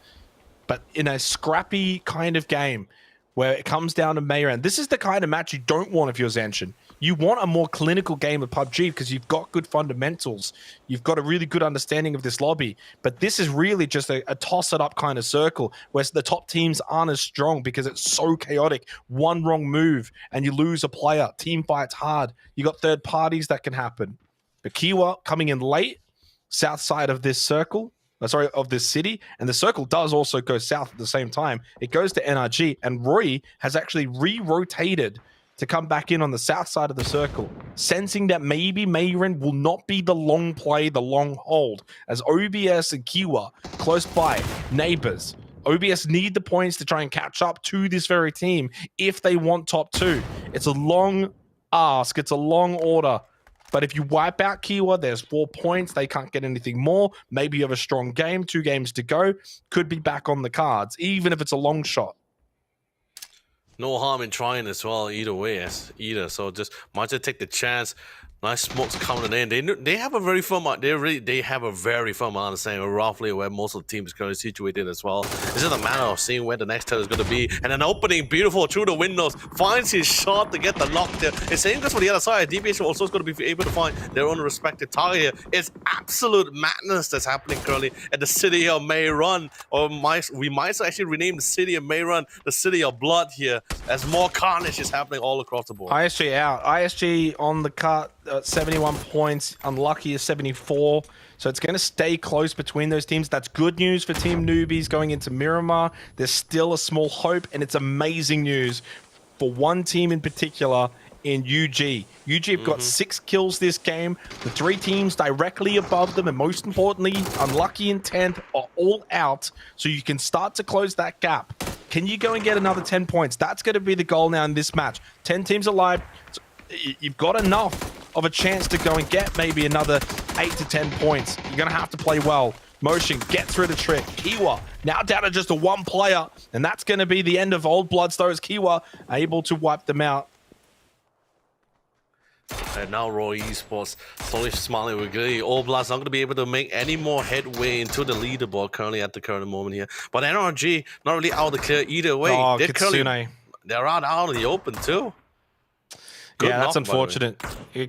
But in a scrappy kind of game where it comes down to Mayran, this is the kind of match you don't want if you're Zanchin. You want a more clinical game of PUBG because you've got good fundamentals. You've got a really good understanding of this lobby. But this is really just a toss-it-up kind of circle where the top teams aren't as strong because it's so chaotic. One wrong move and you lose a player. Team fights hard. You got third parties that can happen. But Kiwa coming in late, south side of this circle, of this city, and the circle does also go south at the same time. It goes to NRG, and Roy has actually re-rotated to come back in on the south side of the circle, sensing that maybe Mayrin will not be the long play, the long hold, as OBS and Kiwa close by, neighbors. OBS need the points to try and catch up to this very team if they want top 2. It's a long ask, it's a long order. But if you wipe out Kiwa, there's 4 points. They can't get anything more. Maybe you have a strong game, 2 games to go. Could be back on the cards, even if it's a long shot. No harm in trying as well, either way, So just might as well take the chance. Nice smokes coming in. They have a very firm. They have a very firm understanding of roughly where most of the team is currently situated as well. It's just a matter of seeing where the next turn is going to be. And an opening, beautiful through the windows, finds his shot to get the lock there. The same goes for the other side. DBH also is going to be able to find their own respective target here. It's absolute madness that's happening currently at the city of Mayron, or we might actually rename the city of Mayron the city of blood here, as more carnage is happening all across the board. ISG out. ISG on the cut. 71 points, unlucky is 74, so it's going to stay close between those teams. That's good news for Team Newbies going into Miramar. There's still a small hope, and it's amazing news for one team in particular in UG. UG have got 6 kills this game. The 3 teams directly above them, and most importantly, unlucky in 10th, are all out, so you can start to close that gap. Can you go and get another 10 points? That's going to be the goal now in this match. 10 teams alive. You've got enough of a chance to go and get maybe another 8 to 10 points. You're going to have to play well. Motion, get through the trick. Kiwa, now down to just a 1 player, and that's going to be the end of Old Bloods, though, as Kiwa able to wipe them out. And now Roy Esports slowly smiling with glee. All Bloods not going to be able to make any more headway into the leaderboard currently at the current moment here. But NRG, not really out of the clear either way. Oh, They're out in the open too. Good yeah, that's unfortunate.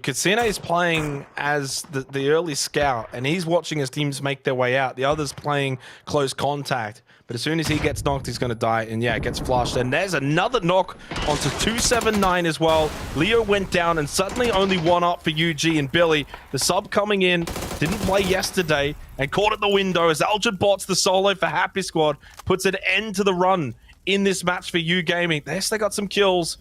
Katsune is playing as the early scout, and he's watching his teams make their way out. The other's playing close contact, but as soon as he gets knocked, he's going to die, and yeah, it gets flushed. And there's another knock onto 279 as well. Leo went down, and suddenly only 1 up for UG, and Billy, the sub coming in, didn't play yesterday, and caught at the window as Algid bots the solo for Happy Squad, puts an end to the run in this match for U Gaming. Yes, they got some kills,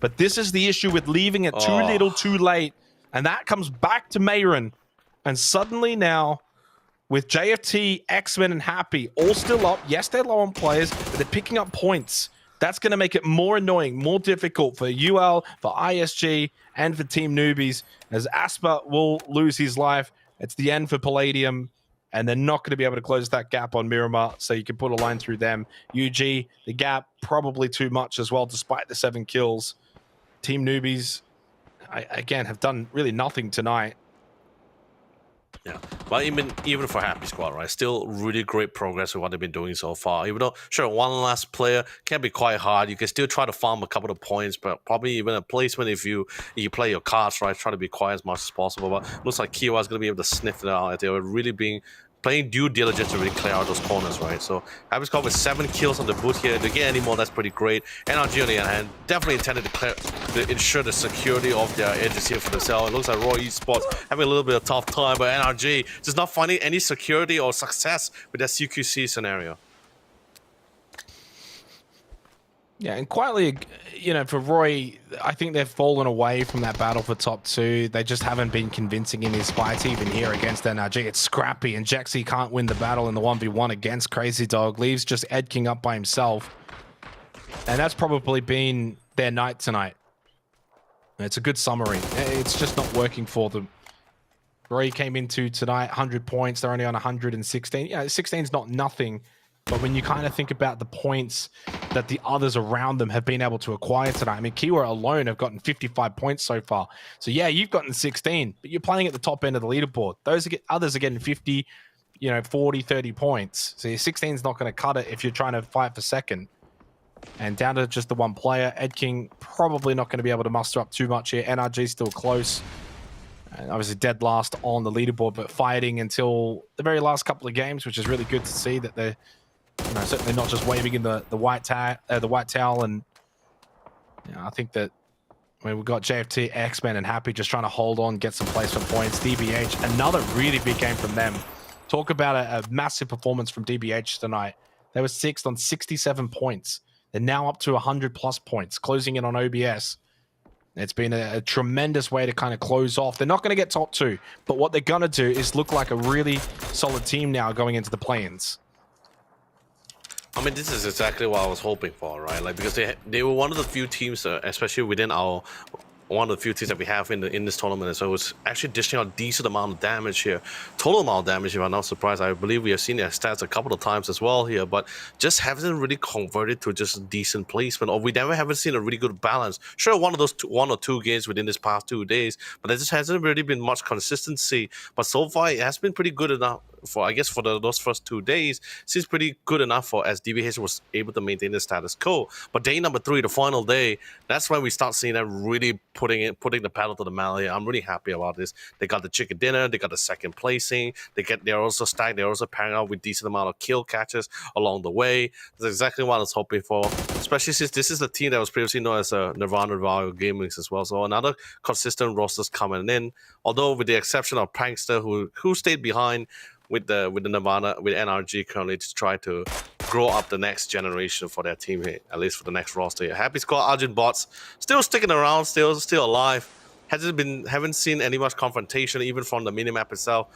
but this is the issue with leaving it too little, too late. And that comes back to Mayron. And suddenly now, with JFT, X-Men, and Happy all still up, yes, they're low on players, but they're picking up points. That's going to make it more annoying, more difficult for UL, for ISG, and for Team Newbies, as Asper will lose his life. It's the end for Palladium, and they're not going to be able to close that gap on Miramar, so you can put a line through them. UG, the gap, probably too much as well, despite the 7 kills. Team Newbies, again, have done really nothing tonight. Yeah, but even for Happy Squad, right? Still really great progress with what they've been doing so far. Even though, sure, one last player can be quite hard. You can still try to farm a couple of points, but probably even a placement if you play your cards right, try to be quiet as much as possible. But looks like Kiwa is going to be able to sniff it out. They were really playing due diligence to really clear out those corners, right? So Happy Squad with 7 kills on the boot here. To get any more, that's pretty great. NRG on the other hand, definitely intended to ensure the security of their edges here for themselves. It looks like Roy Esports having a little bit of tough time, but NRG just not finding any security or success with that CQC scenario. Yeah, and quietly, you know, for Roy, I think they've fallen away from that battle for top 2. They just haven't been convincing in his fights, even here against NRG. It's scrappy, and Jaxie can't win the battle in the 1v1 against Crazy Dog. Leaves just Ed King up by himself. And that's probably been their night tonight. It's a good summary. It's just not working for them. Roy came into tonight, 100 points. They're only on 116. Yeah, 16 is not nothing. But when you kind of think about the points that the others around them have been able to acquire tonight, I mean, Kiwa alone have gotten 55 points so far. So yeah, you've gotten 16, but you're playing at the top end of the leaderboard. Others are getting 50, 40, 30 points. So your 16 is not going to cut it if you're trying to fight for second. And down to just the 1 player, Ed King probably not going to be able to muster up too much here. NRG still close. And obviously dead last on the leaderboard, but fighting until the very last couple of games, which is really good to see that they're certainly not just waving in the white towel. And I think that we've got JFT, X-Men, and Happy just trying to hold on, get some placement points. DBH, another really big game from them. Talk about a massive performance from DBH tonight. They were 6th on 67 points. They're now up to 100+ points, closing in on OBS. It's been a tremendous way to kind of close off. They're not going to get top 2, but what they're going to do is look like a really solid team now going into the play-ins. I mean, this is exactly what I was hoping for, right? Like, because they were one of the few teams, especially within our one of the few teams that we have in this tournament, so it was actually dishing out a decent amount of damage here. Total amount of damage, if I'm not surprised. I believe we have seen their stats a couple of times as well here, but just haven't really converted to just a decent placement, or we never haven't seen a really good balance. Sure, one or two games within this past 2 days, but there just hasn't really been much consistency. But so far, it has been pretty good enough for, I guess, for those first 2 days. Seems pretty good enough for as DBH was able to maintain the status quo. But day number 3, the final day, that's when we start seeing them really putting the pedal to the metal here. I'm really happy about this. They got the chicken dinner, they got the second placing, they're also stacked, they're also pairing out with decent amount of kill catches along the way. That's exactly what I was hoping for, especially since this is the team that was previously known as Nirvana Rival Gaming as well. So another consistent rosters coming in, although with the exception of Prankster who stayed behind with the Nirvana, with NRG currently to try to grow up the next generation for their team here, at least for the next roster here. Happy Squad, Arjun Bots still sticking around, still alive. Haven't seen any much confrontation even from the minimap itself.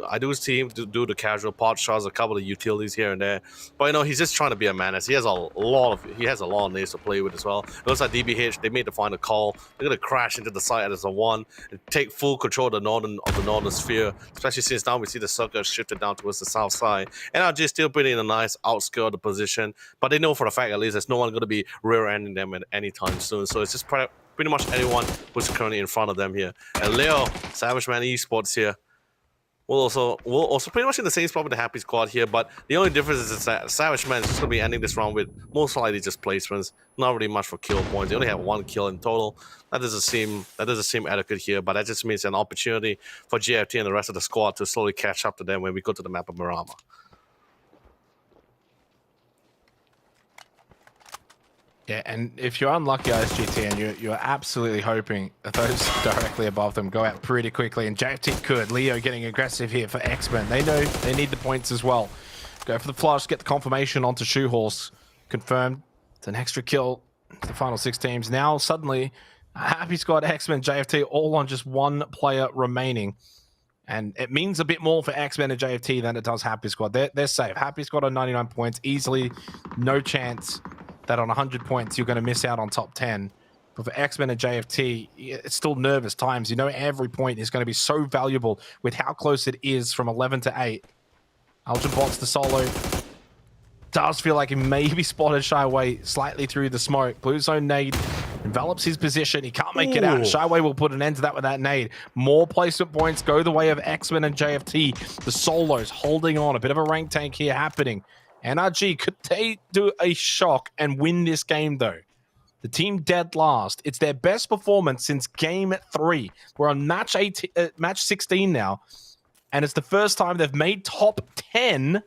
I do see him do the casual pot shots, a couple of utilities here and there, but you know, he's just trying to be a menace. He has a lot of nades to play with as well. It looks like DBH, they made the final call. They're gonna crash into the site as a 1 and take full control of the northern sphere, especially since now we see the circle shifted down towards the south side. NRG still putting in a nice outskirt of the position, but they know for the fact at least there's no one gonna be rear-ending them at any time soon. So it's just pretty much anyone who's currently in front of them here. And Leo, Savage Man Esports here, we're also pretty much in the same spot with the Happy Squad here, but the only difference is that Savage Man is just going to be ending this round with most likely just placements, not really much for kill points. They only have 1 kill in total. That doesn't seem adequate here, but that just means an opportunity for JFT and the rest of the squad to slowly catch up to them when we go to the map of Marama. Yeah, and if you're unlucky, ISGT, and you're absolutely hoping that those directly above them go out pretty quickly, and JFT could. Leo getting aggressive here for X-Men. They know they need the points as well. Go for the flush, get the confirmation onto Shoehorse. Confirmed. It's an extra kill to the final 6 teams. Now, suddenly, Happy Squad, X-Men, JFT, all on just 1 player remaining. And it means a bit more for X-Men and JFT than it does Happy Squad. They're safe. Happy Squad on 99 points. Easily, no chance that on 100 points you're going to miss out on top 10. But for X-Men and JFT, it's still nervous times. You know, every point is going to be so valuable with how close it is from 11 to 8. Algin Bots the solo. Does feel like he maybe spotted Shyway slightly through the smoke. Blue Zone nade envelops his position. He can't make it out. Shyway will put an end to that with that nade. More placement points go the way of X-Men and JFT. The solos holding on. A bit of a rank tank here happening. NRG, could they do a shock and win this game, though? The team dead last. It's their best performance since game 3. We're on match 16 now, and it's the first time they've made top 10,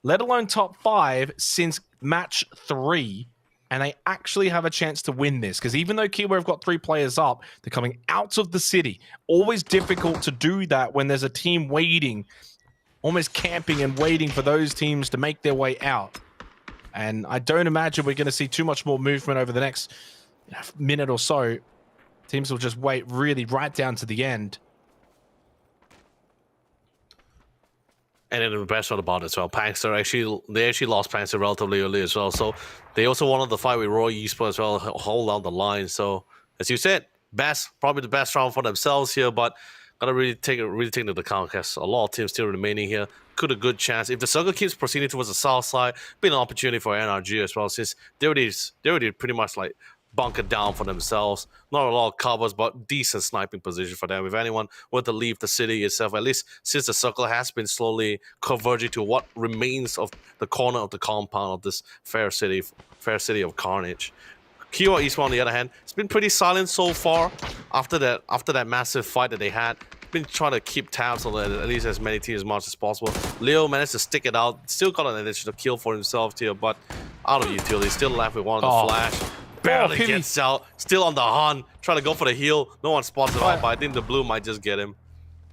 let alone top 5, since match 3, and they actually have a chance to win this, because even though Kiwa have got 3 players up, they're coming out of the city. Always difficult to do that when there's a team waiting, almost camping and waiting for those teams to make their way out. And I don't imagine we're going to see too much more movement over the next minute or so. Teams will just wait really right down to the end. And then the best part about it as well, Prankster they actually lost Prankster relatively early as well. So they also wanted to fight with Roy Esports as well, hold down the line. So as you said, probably the best round for themselves here, but gotta really take into account because a lot of teams still remaining here. Could a good chance if the circle keeps proceeding towards the south side, be an opportunity for NRG as well, since they already pretty much like bunkered down for themselves. Not a lot of covers, but decent sniping position for them. If anyone were to leave the city itself, at least since the circle has been slowly converging to what remains of the corner of the compound of this fair city of carnage. Kiwa Eastbound, on the other hand, it's been pretty silent so far after that massive fight that they had. Been trying to keep tabs on at least as many teams as much as possible. Leo managed to stick it out, still got an additional kill for himself here, but out of utility, still left with one on the flash. Barely gets out, still on the hunt, trying to go for the heal. No one spots it out, but I think the blue might just get him.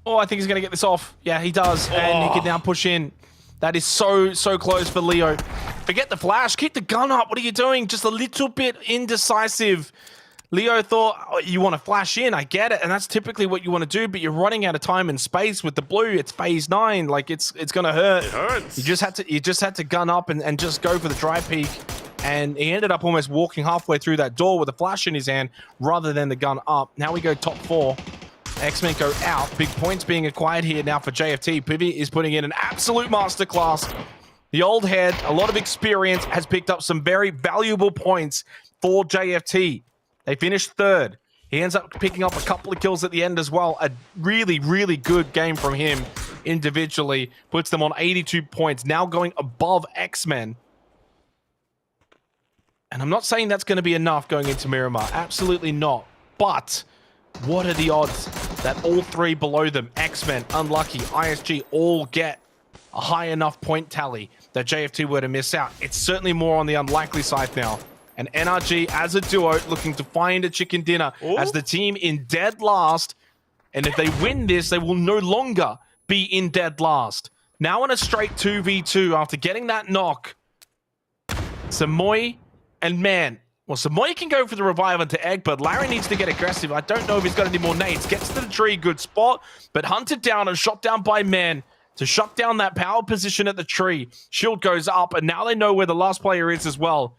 Oh, I think he's going to get this off. Yeah, he does. And he can now push in. That is so close for Leo. Forget the flash. Keep the gun up. What are you doing? Just a little bit indecisive. Leo thought, oh, you want to flash in. I get it. And that's typically what you want to do, but you're running out of time and space with the blue. It's phase 9. Like, it's going to hurt. It hurts. You just had to gun up and just go for the dry peek. And he ended up almost walking halfway through that door with a flash in his hand rather than the gun up. Now we go top 4. X-Men go out. Big points being acquired here now for JFT. Pivy is putting in an absolute masterclass. The old head, a lot of experience, has picked up some very valuable points for JFT. They finished 3rd. He ends up picking up a couple of kills at the end as well. A really, really good game from him individually. Puts them on 82 points. Now going above X-Men. And I'm not saying that's going to be enough going into Miramar. Absolutely not. But what are the odds that all 3 below them, X-Men, Unlucky, ISG, all get a high enough point tally that JFT were to miss out? It's certainly more on the unlikely side now. And NRG as a duo looking to find a chicken dinner as the team in dead last. And if they win this, they will no longer be in dead last. Now in a straight 2v2 after getting that knock. Samoy and Man. Well, Samoy can go for the revive into Egg, but Larry needs to get aggressive. I don't know if he's got any more nades. Gets to the tree, good spot, but hunted down and shot down by Man to shut down that power position at the tree. Shield goes up, and now they know where the last player is as well.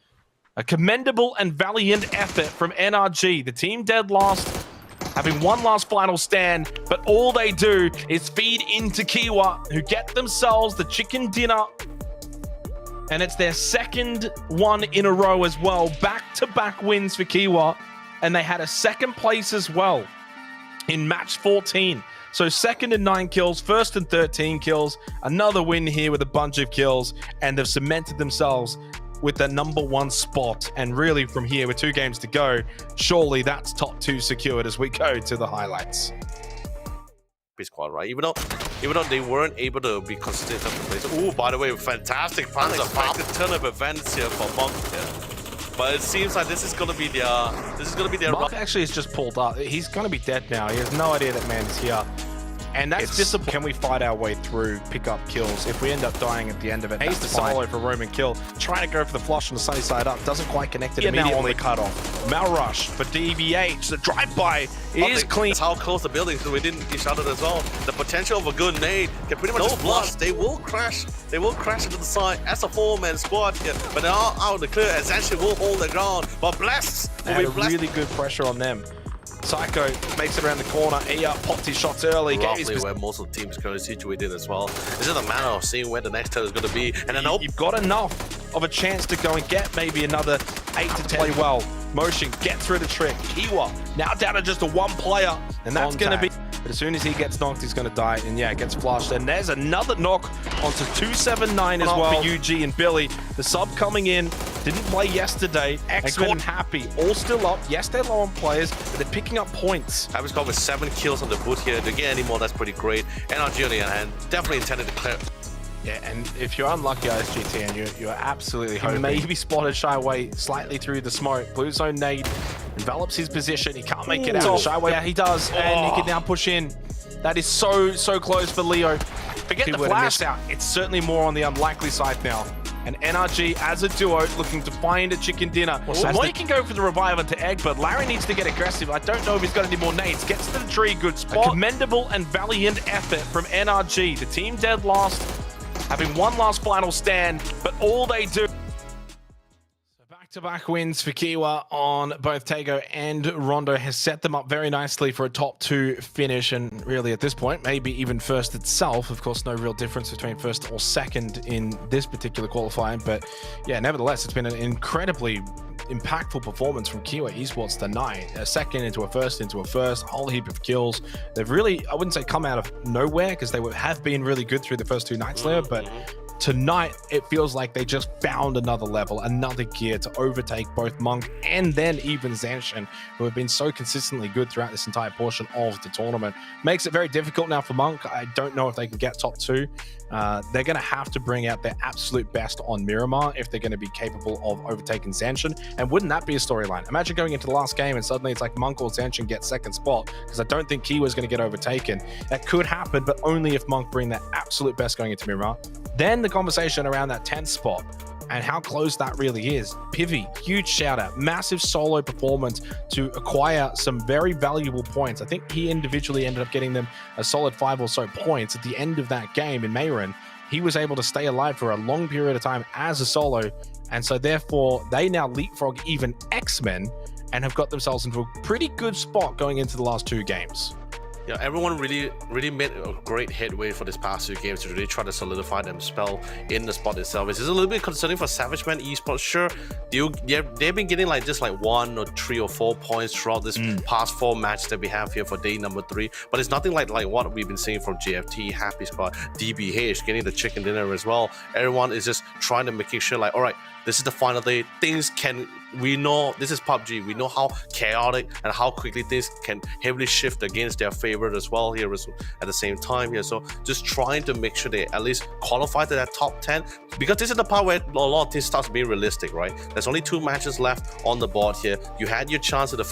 A commendable and valiant effort from NRG. The team dead last, having one last final stand, but all they do is feed into Kiwa, who get themselves the chicken dinner. And it's their 2nd one in a row as well. Back-to-back wins for Kiwa. And they had a 2nd place as well in match 14. So 2nd and 9 kills, 1st and 13 kills. Another win here with a bunch of kills. And they've cemented themselves with the #1 spot. And really from here, with 2 games to go, surely that's top 2 secured as we go to the highlights. Squad, right? Even though they weren't able to be consistent of the place. Oh, by the way, fantastic unexpected turn of events here for Monk here. But it seems like this is gonna be their Monk actually is just pulled up. He's gonna be dead now. He has no idea that Man is here. And that's discipline. Can we fight our way through, pick up kills? If we end up dying at the end of it, Ace the solo for Roman kill. Trying to go for the flush on the sunny side up. Doesn't quite connect it immediately. Now on the cutoff. Malrush for DVH. The drive-by is clean. That's how close the building, so we didn't get shot at as well. The potential of a good nade can pretty much just blast. They will crash. They will crash into the side as a 4-man squad here. But they are out of the clear. Essentially will hold the ground. But Bless will be really good pressure on them. Psycho makes it around the corner. Popped his shots early. Roughly where most of the teams currently situated as well. It's just a matter of seeing where the next turn is going to be. And then you've got enough of a chance to go and get maybe another 8 to 10. Play well. Motion, get through the trick. Kiwa now down to just a 1 player. And that's going to be... But as soon as he gets knocked, he's going to die. And yeah, gets flushed. And there's another knock onto 279 as well for UG and Billy. The sub coming in. Didn't play yesterday. X-Men happy. All still up. Yes, they're low on players, but they're picking up points. Average got with 7 kills on the boot here. To get any more, that's pretty great. NRG on the other hand, definitely intended to clear. Yeah, and if you're unlucky, ISGT, and you're absolutely hoping. Maybe spotted shy away slightly through the smoke. Blue zone nade envelops his position. He can't make it out. Shy away. Yeah, he does. And he can now push in. That is so close for Leo. Forget the flash out. It's certainly more on the unlikely side now. And NRG as a duo looking to find a chicken dinner. Samoy can go for the revive into Egg, but Larry needs to get aggressive. I don't know if he's got any more nades. Gets to the tree, good spot. A commendable and valiant effort from NRG. The team dead last, having one last final stand, but all they do... Back-to-back wins for Kiwa on both Tago and Rondo has set them up very nicely for a top 2 finish, and really at this point, maybe even first itself. Of course, no real difference between first or second in this particular qualifying, but yeah, nevertheless, it's been an incredibly impactful performance from Kiwa Esports tonight. A second into a first, whole heap of kills. They've really, I wouldn't say come out of nowhere, because they have been really good through the first 2 nights there, but tonight, it feels like they just found another level, another gear to overtake both Monk and then even Zanshin, who have been so consistently good throughout this entire portion of the tournament. Makes it very difficult now for Monk. I don't know if they can get top 2. They're going to have to bring out their absolute best on Miramar if they're going to be capable of overtaking Zanshin. And wouldn't that be a storyline? Imagine going into the last game and suddenly it's like Monk or Zanshin get second spot, because I don't think Kiwa's going to get overtaken. That could happen, but only if Monk bring their absolute best going into Miramar. Then the conversation around that 10th spot and how close that really is. Pivy, huge shout out, massive solo performance to acquire some very valuable points. I think he individually ended up getting them a solid 5 or so points at the end of that game in Mayron. He was able to stay alive for a long period of time as a solo, and so therefore they now leapfrog even X-Men and have got themselves into a pretty good spot going into the last 2 games. Yeah, everyone really made a great headway for this past 2 games to really try to solidify themselves in the spot itself. It's just a little bit concerning for Savage Man Esports. Sure, they've been getting like just like 1 or 3 or 4 points throughout this past 4 matches that we have here for day number 3. But it's nothing like what we've been seeing from JFT, Happy Squad, DBH, getting the chicken dinner as well. Everyone is just trying to making sure like, all right, this is the final day. We know this is PUBG. We know how chaotic and how quickly things can heavily shift against their favor as well here at the same time here. So just trying to make sure they at least qualify to that top 10, because this is the part where a lot of things starts being realistic, right? There's only 2 matches left on the board here. You had your chance at the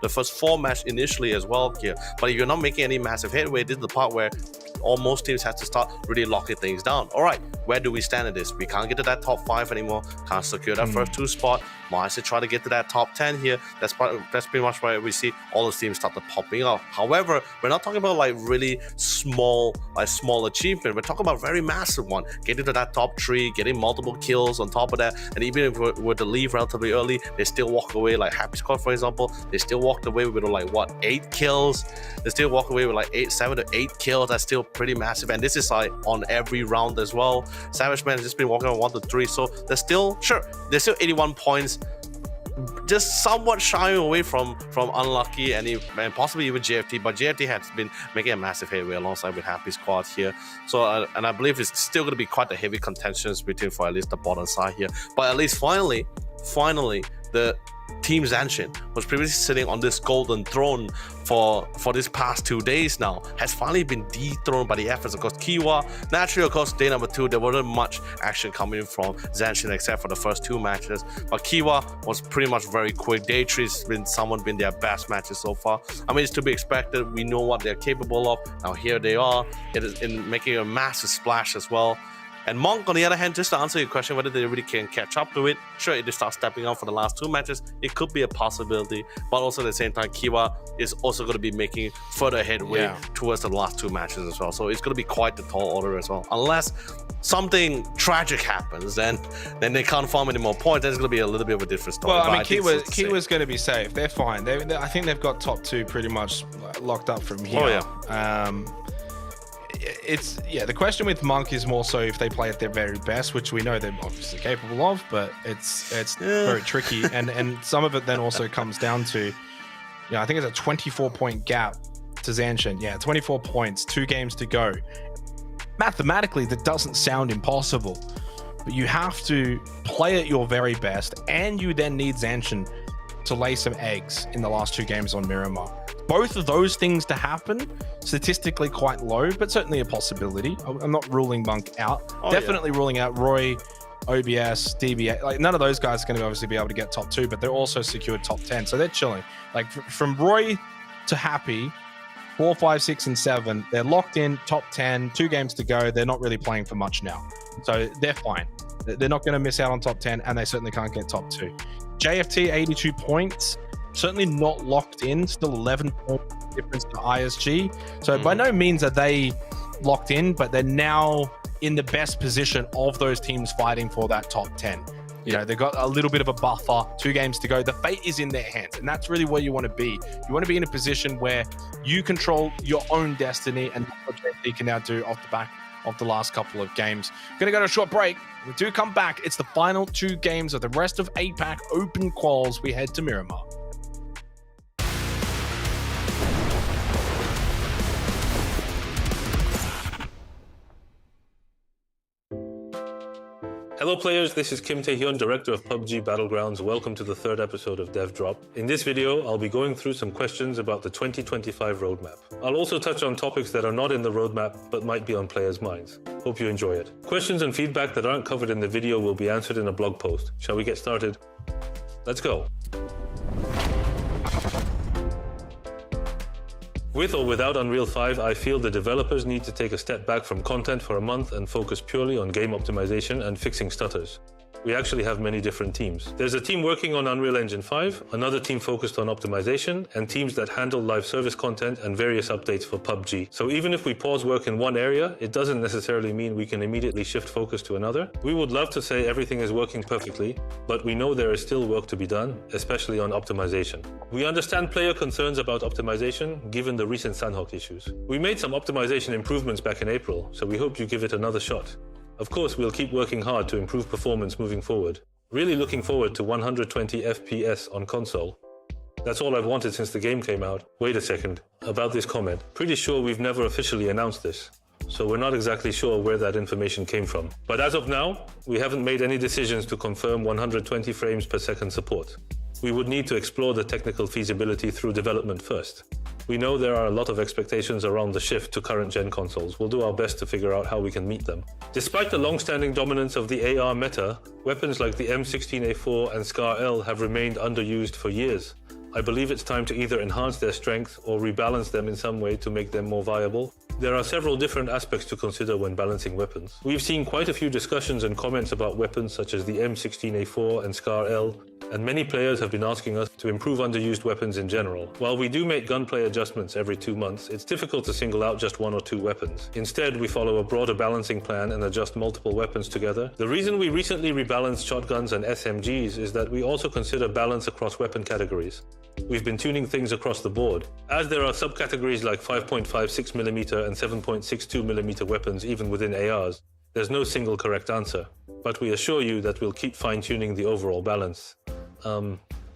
first 4 match initially as well here, but if you're not making any massive headway, this is the part where almost teams have to start really locking things down. All right, where do we stand at this? We can't get to that top 5 anymore. Can't secure that first 2 spot. Might as well try to get to that top 10 here. That's pretty much where we see all the teams start to popping up. However, we're not talking about like really small achievement. We're talking about very massive one. Getting to that top 3, getting multiple kills on top of that, and even if we were to leave relatively early, they still walk away. Like Happy Squad, for example, they still walked away with like what, 8 kills. They still walk away with like 7 to 8 kills. That's still pretty massive, and this is like on every round as well. Savage Man has just been walking on 1 to 3, so there's still 81 points, just somewhat shying away from unlucky and possibly even JFT, but JFT has been making a massive headway alongside with Happy Squad here. So and I believe it's still going to be quite a heavy contentions between for at least the bottom side here. But at least finally the Team Zanshin was previously sitting on this golden throne for this past 2 days now, has finally been dethroned by the efforts of course Kiwa. Naturally, of course, day number 2 there wasn't much action coming from Zanshin except for the first 2 matches, but Kiwa was pretty much very quick. Day 3 has been their best matches so far. I mean, it's to be expected. We know what they're capable of. Now here they are, it is in making a massive splash as well. And Monk, on the other hand, just to answer your question, whether they really can catch up to it, sure, if they start stepping up for the last 2 matches, it could be a possibility. But also at the same time, Kiwa is also going to be making further headway towards the last 2 matches as well. So it's going to be quite the tall order as well. Unless something tragic happens, then they can't farm any more points. That's going to be a little bit of a different story. Well, I mean, Kiwa's going to be safe. They're fine. I think they've got top 2 pretty much locked up from here. Oh, yeah. The question with Monk is more so if they play at their very best, which we know they're obviously capable of, but it's very tricky, and some of it then also comes down to, I think it's a 24-point gap to Zanshin. 24 points, 2 games to go. Mathematically, that doesn't sound impossible, but you have to play at your very best, and you then need Zanshin to lay some eggs in the last 2 games on Miramar. Both of those things to happen, statistically quite low, but certainly a possibility. I'm not ruling Monk out. Definitely ruling out Roy, OBS, DBA. Like, none of those guys are going to obviously be able to get top 2, but they're also secured top 10. So they're chilling. Like from Roy to Happy, 4, 5, 6, and 7, they're locked in top 10, 2 games to go. They're not really playing for much now. So they're fine. They're not going to miss out on top 10, and they certainly can't get top 2. JFT, 82 points. Certainly not locked in, still 11 point difference to ISG. So by no means are they locked in, but they're now in the best position of those teams fighting for that top 10. They've got a little bit of a buffer, 2 games to go. The fate is in their hands, and that's really where you want to be. You want to be in a position where you control your own destiny, and that's what they can now do off the back of the last couple of games. Going to go to a short break. We do come back. It's the final 2 games of the rest of APAC Open Quals. We head to Miramar. Hello players, this is Kim Tae-hyun, Director of PUBG Battlegrounds. Welcome to the third episode of Dev Drop. In this video, I'll be going through some questions about the 2025 roadmap. I'll also touch on topics that are not in the roadmap but might be on players' minds. Hope you enjoy it. Questions and feedback that aren't covered in the video will be answered in a blog post. Shall we get started? Let's go. With or without Unreal 5, I feel the developers need to take a step back from content for a month and focus purely on game optimization and fixing stutters. We actually have many different teams. There's a team working on Unreal Engine 5, another team focused on optimization, and teams that handle live service content and various updates for PUBG. So even if we pause work in one area, it doesn't necessarily mean we can immediately shift focus to another. We would love to say everything is working perfectly, but we know there is still work to be done, especially on optimization. We understand player concerns about optimization, given the recent Sanhok issues. We made some optimization improvements back in April, so we hope you give it another shot. Of course, we'll keep working hard to improve performance moving forward. Really looking forward to 120 FPS on console. That's all I've wanted since the game came out. Wait a second, about this comment. Pretty sure we've never officially announced this, so we're not exactly sure where that information came from. But as of now, we haven't made any decisions to confirm 120 frames per second support. We would need to explore the technical feasibility through development first. We know there are a lot of expectations around the shift to current-gen consoles. We'll do our best to figure out how we can meet them. Despite the long-standing dominance of the AR meta, weapons like the M16A4 and SCAR-L have remained underused for years. I believe it's time to either enhance their strength or rebalance them in some way to make them more viable. There are several different aspects to consider when balancing weapons. We've seen quite a few discussions and comments about weapons such as the M16A4 and SCAR-L, and many players have been asking us to improve underused weapons in general. While we do make gunplay adjustments every 2 months, it's difficult to single out just one or two weapons. Instead, we follow a broader balancing plan and adjust multiple weapons together. The reason we recently rebalanced shotguns and SMGs is that we also consider balance across weapon categories. We've been tuning things across the board. As there are subcategories like 5.56mm and 7.62mm weapons even within ARs, there's no single correct answer. But we assure you that we'll keep fine-tuning the overall balance.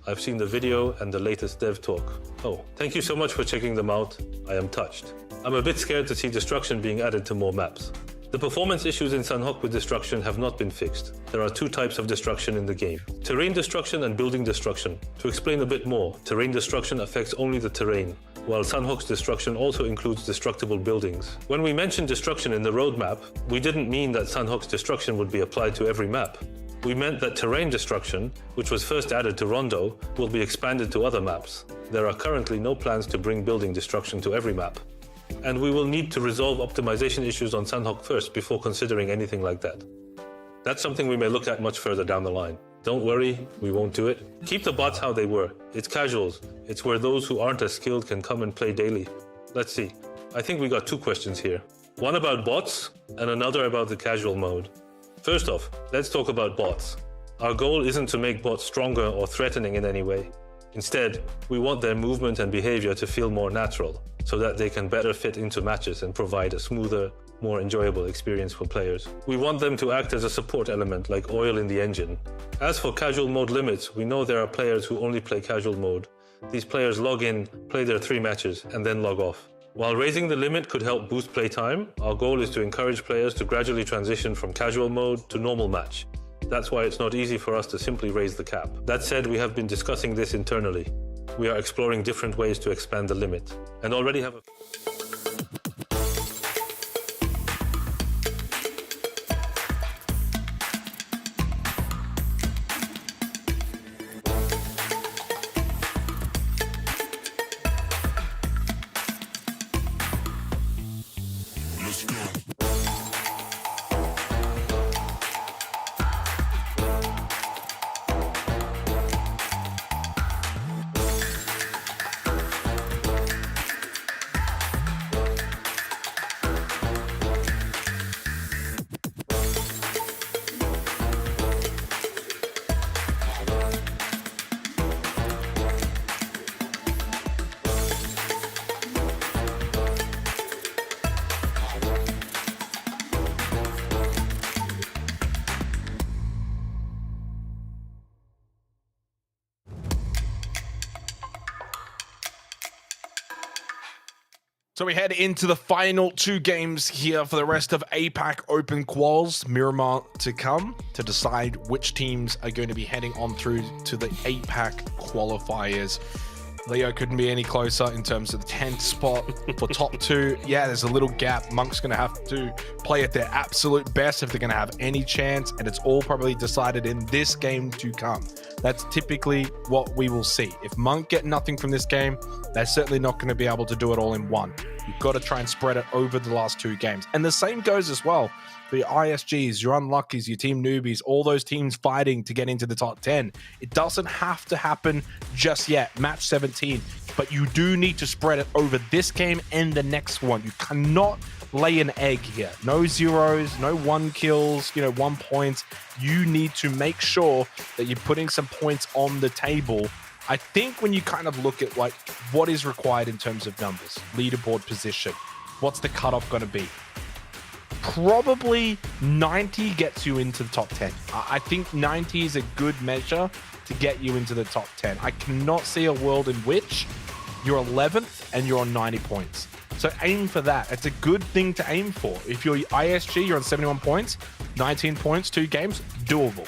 I've seen the video and the latest dev talk. Oh, thank you so much for checking them out. I am touched. I'm a bit scared to see destruction being added to more maps. The performance issues in Sanhok with destruction have not been fixed. There are two types of destruction in the game: terrain destruction and building destruction. To explain a bit more, terrain destruction affects only the terrain, while Sanhok's destruction also includes destructible buildings. When we mentioned destruction in the roadmap, we didn't mean that Sanhok's destruction would be applied to every map. We meant that terrain destruction, which was first added to Rondo, will be expanded to other maps. There are currently no plans to bring building destruction to every map. And we will need to resolve optimization issues on Sanhok first before considering anything like that. That's something we may look at much further down the line. Don't worry, we won't do it. Keep the bots how they were. It's casuals. It's where those who aren't as skilled can come and play daily. Let's see. I think we got two questions here. One about bots and another about the casual mode. First off, let's talk about bots. Our goal isn't to make bots stronger or threatening in any way. Instead, we want their movement and behavior to feel more natural, so that they can better fit into matches and provide a smoother, more enjoyable experience for players. We want them to act as a support element, like oil in the engine. As for casual mode limits, we know there are players who only play casual mode. These players log in, play their 3 matches, and then log off. While raising the limit could help boost playtime, our goal is to encourage players to gradually transition from casual mode to normal match. That's why it's not easy for us to simply raise the cap. That said, we have been discussing this internally. We are exploring different ways to expand the limit, and already have a... So we head into the final 2 games here for the rest of APAC Open Quals. Miramar to come to decide which teams are going to be heading on through to the APAC qualifiers. Leo couldn't be any closer in terms of the 10th spot for top 2. Yeah, there's a little gap. Monk's going to have to play at their absolute best if they're going to have any chance, and it's all probably decided in this game to come. That's typically what we will see. If Monk get nothing from this game, they're certainly not going to be able to do it all in one. You've got to try and spread it over the last 2 games. And the same goes as well for your ISGs, your Unluckies, your Team Newbies, all those teams fighting to get into the top 10. It doesn't have to happen just yet, match 17, but you do need to spread it over this game and the next one. You cannot lay an egg here. No zeros, no 1 kills, 1 point. You need to make sure that you're putting some points on the table. I think when you kind of look at like what is required in terms of numbers, leaderboard position, what's the cutoff going to be? Probably 90 gets you into the top 10. I think 90 is a good measure to get you into the top 10. I cannot see a world in which you're 11th and you're on 90 points. So aim for that. It's a good thing to aim for. If you're ISG, you're on 71 points, 19 points, 2 games, doable.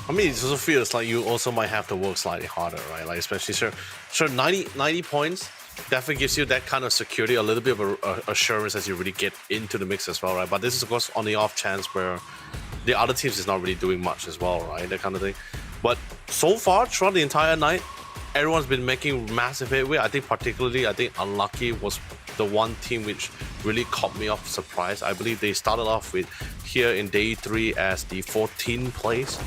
I mean, it also feels like you also might have to work slightly harder, right? Like, especially sure 90 points definitely gives you that kind of security, a little bit of a assurance as you really get into the mix as well, right? But this is, of course, on the off chance where the other teams is not really doing much as well, right? That kind of thing. But so far, throughout the entire night, everyone's been making massive headway. I think Unlucky was the one team which really caught me off surprise. I believe they started off with here in day 3 as the 14th place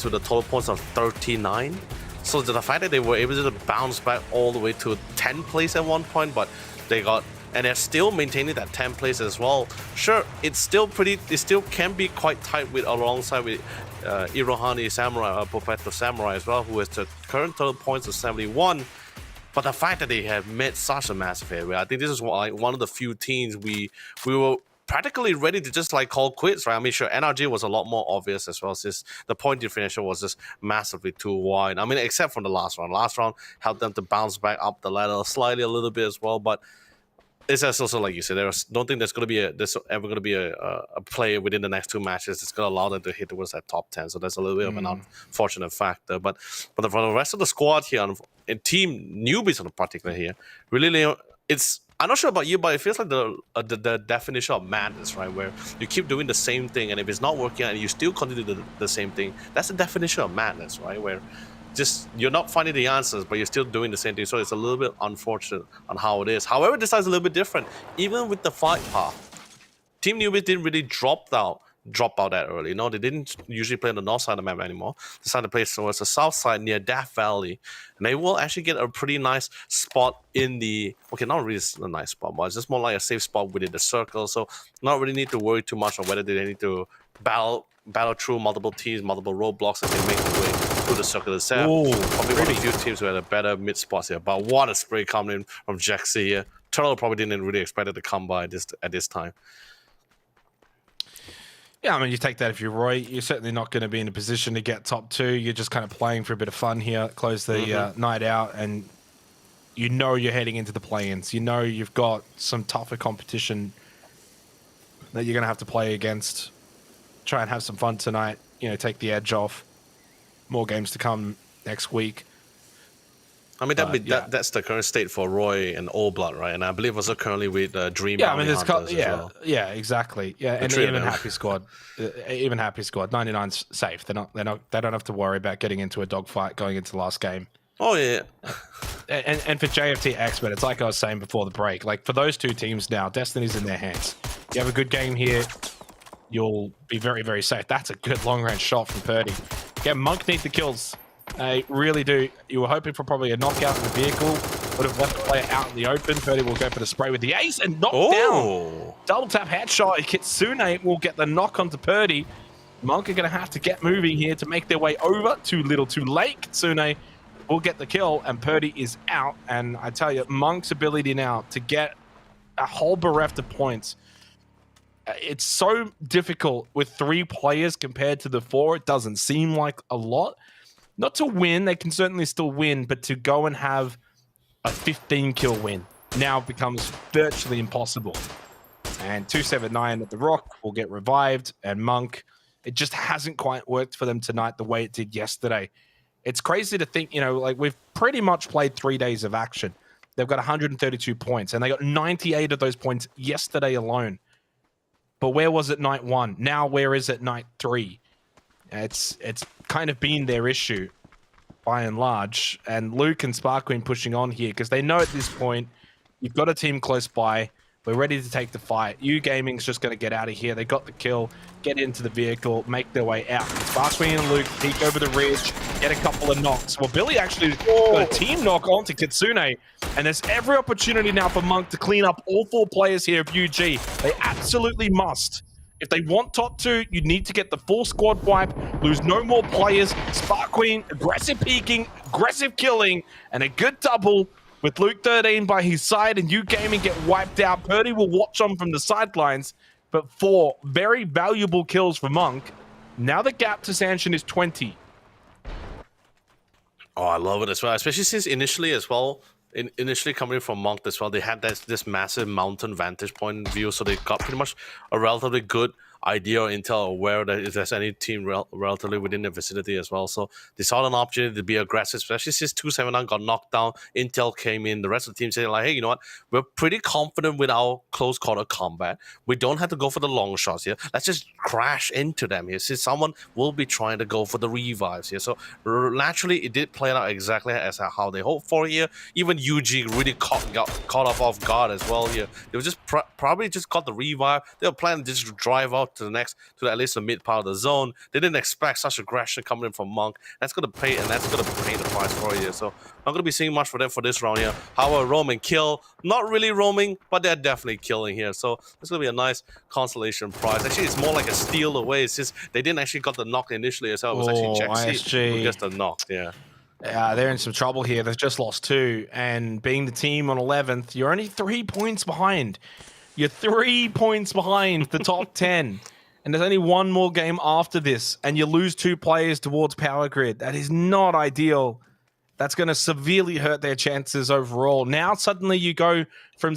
with a total points of 39. So the fact that they were able to bounce back all the way to 10th place at one point, but they're still maintaining that 10th place as well. Sure, it still can be quite tight alongside with Irohani Samurai, Perpetual Samurai as well, who has the current total points of 71. But the fact that they have made such a massive headway, I think this is one of the few teams we were practically ready to just like call quits, right? I mean, sure, NRG was a lot more obvious as well, since the point differential was just massively too wide. I mean, except from the last round. Last round helped them to bounce back up the ladder slightly a little bit as well, but it's also like you said, don't think there's ever going to be a player within the next 2 matches that's going to allow them to hit towards that top 10. So that's a little bit of an unfortunate factor. But for the rest of the squad here, and Team Newbies in particular here, really, I'm not sure about you, but it feels like the definition of madness, right? Where you keep doing the same thing, and if it's not working out and you still continue the same thing, that's the definition of madness, right? Where just you're not finding the answers, but you're still doing the same thing. So it's a little bit unfortunate on how it is. However, this side's a little bit different. Even with the fight path, Team Newbies didn't really drop out that early. No, they didn't usually play on the north side of the map anymore. They decided to play towards the south side near Death Valley. And they will actually get a pretty nice spot in the... Okay, not really a nice spot, but it's just more like a safe spot within the circle. So not really need to worry too much on whether they need to battle through multiple teams, multiple roadblocks as they make their way through the circle itself. Probably one of the few teams who had a better mid spots here. But what a spray coming in from Jaxi here. Turtle probably didn't really expect it to come by at this time. Yeah, I mean, you take that if you're Roy, you're certainly not going to be in a position to get top 2. You're just kind of playing for a bit of fun here, close the night out, and you're heading into the play-ins. You've got some tougher competition that you're going to have to play against. Try and have some fun tonight, take the edge off. More games to come next week. I mean, that's the current state for Roy and All Blood, right? And I believe also currently with Dream. Yeah, I mean, yeah, exactly. Yeah, and even Happy Squad, 99's safe. They don't have to worry about getting into a dogfight going into the last game. Oh yeah. and for JFT Expert, it's like I was saying before the break. Like for those 2 teams now, Destiny's in their hands. You have a good game here, you'll be very, very safe. That's a good long-range shot from Purdy. Yeah, Monk needs the kills. They really do. You were hoping for probably a knockout in the vehicle. Would have left the player out in the open. Purdy will go for the spray with the ace and knock down. Double tap headshot. Kitsune will get the knock onto Purdy. Monk are going to have to get moving here to make their way over. Too little, too late. Kitsune will get the kill, and Purdy is out. And I tell you, Monk's ability now to get a whole bereft of points. It's so difficult with 3 players compared to the 4. It doesn't seem like a lot. Not to win, they can certainly still win, but to go and have a 15 kill win now becomes virtually impossible. And 279 at the Rock will get revived, and Monk, it just hasn't quite worked for them tonight the way it did yesterday. It's crazy to think, you know, like we've pretty much played 3 days of action. They've got 132 points, and they got 98 of those points yesterday alone. But where was it night 1? Now where is it night 3? It's kind of been their issue by and large. And Luke and Sparkqueen pushing on here because they know at this point you've got a team close by. We're ready to take the fight. U Gaming's just going to get out of here. They got the kill, get into the vehicle, make their way out. Sparkqueen and Luke peek over the ridge, get a couple of knocks. Well, Billy actually got a team knock onto Kitsune, and there's every opportunity now for Monk to clean up all 4 players here of UG. They absolutely must. If they want top 2, you need to get the full squad wipe, lose no more players. Sparkqueen, aggressive peeking, aggressive killing, and a good double with Luke 13 by his side, and U Gaming get wiped out. Purdy will watch on from the sidelines, but 4 very valuable kills for Monk. Now the gap to Sanshin is 20. Oh, I love it as well, especially since initially as well, initially coming from Monk as well, they had this massive mountain vantage point view, so they got pretty much a relatively good idea or intel aware that if there's any team relatively within the vicinity as well. So they saw an opportunity to be aggressive, especially since 279 got knocked down. Intel came in. The rest of the team said, like, hey, you know what? We're pretty confident with our close quarter combat. We don't have to go for the long shots here. Let's just crash into them here, since someone will be trying to go for the revives here. So naturally, it did play out exactly as how they hoped for here. Even UG really got caught off guard as well here. They were just probably just got the revive. They were planning to just drive out to at least the mid part of the zone. They didn't expect such aggression coming in from Monk. That's gonna pay, and that's gonna pay the price for you. So not gonna be seeing much for them for this round here. However, roaming kill, not really roaming, but they're definitely killing here. So it's gonna be a nice consolation prize. Actually, it's more like a steal away since they didn't actually got the knock initially as well. It was actually Jaxi who gets the knock. Yeah. They're in some trouble here. They've just lost 2, and being the team on 11th, you're only 3 points behind. You're 3 points behind the top 10. And there's only 1 more game after this, and you lose 2 players towards Power Grid. That is not ideal. That's going to severely hurt their chances overall. Now suddenly you go from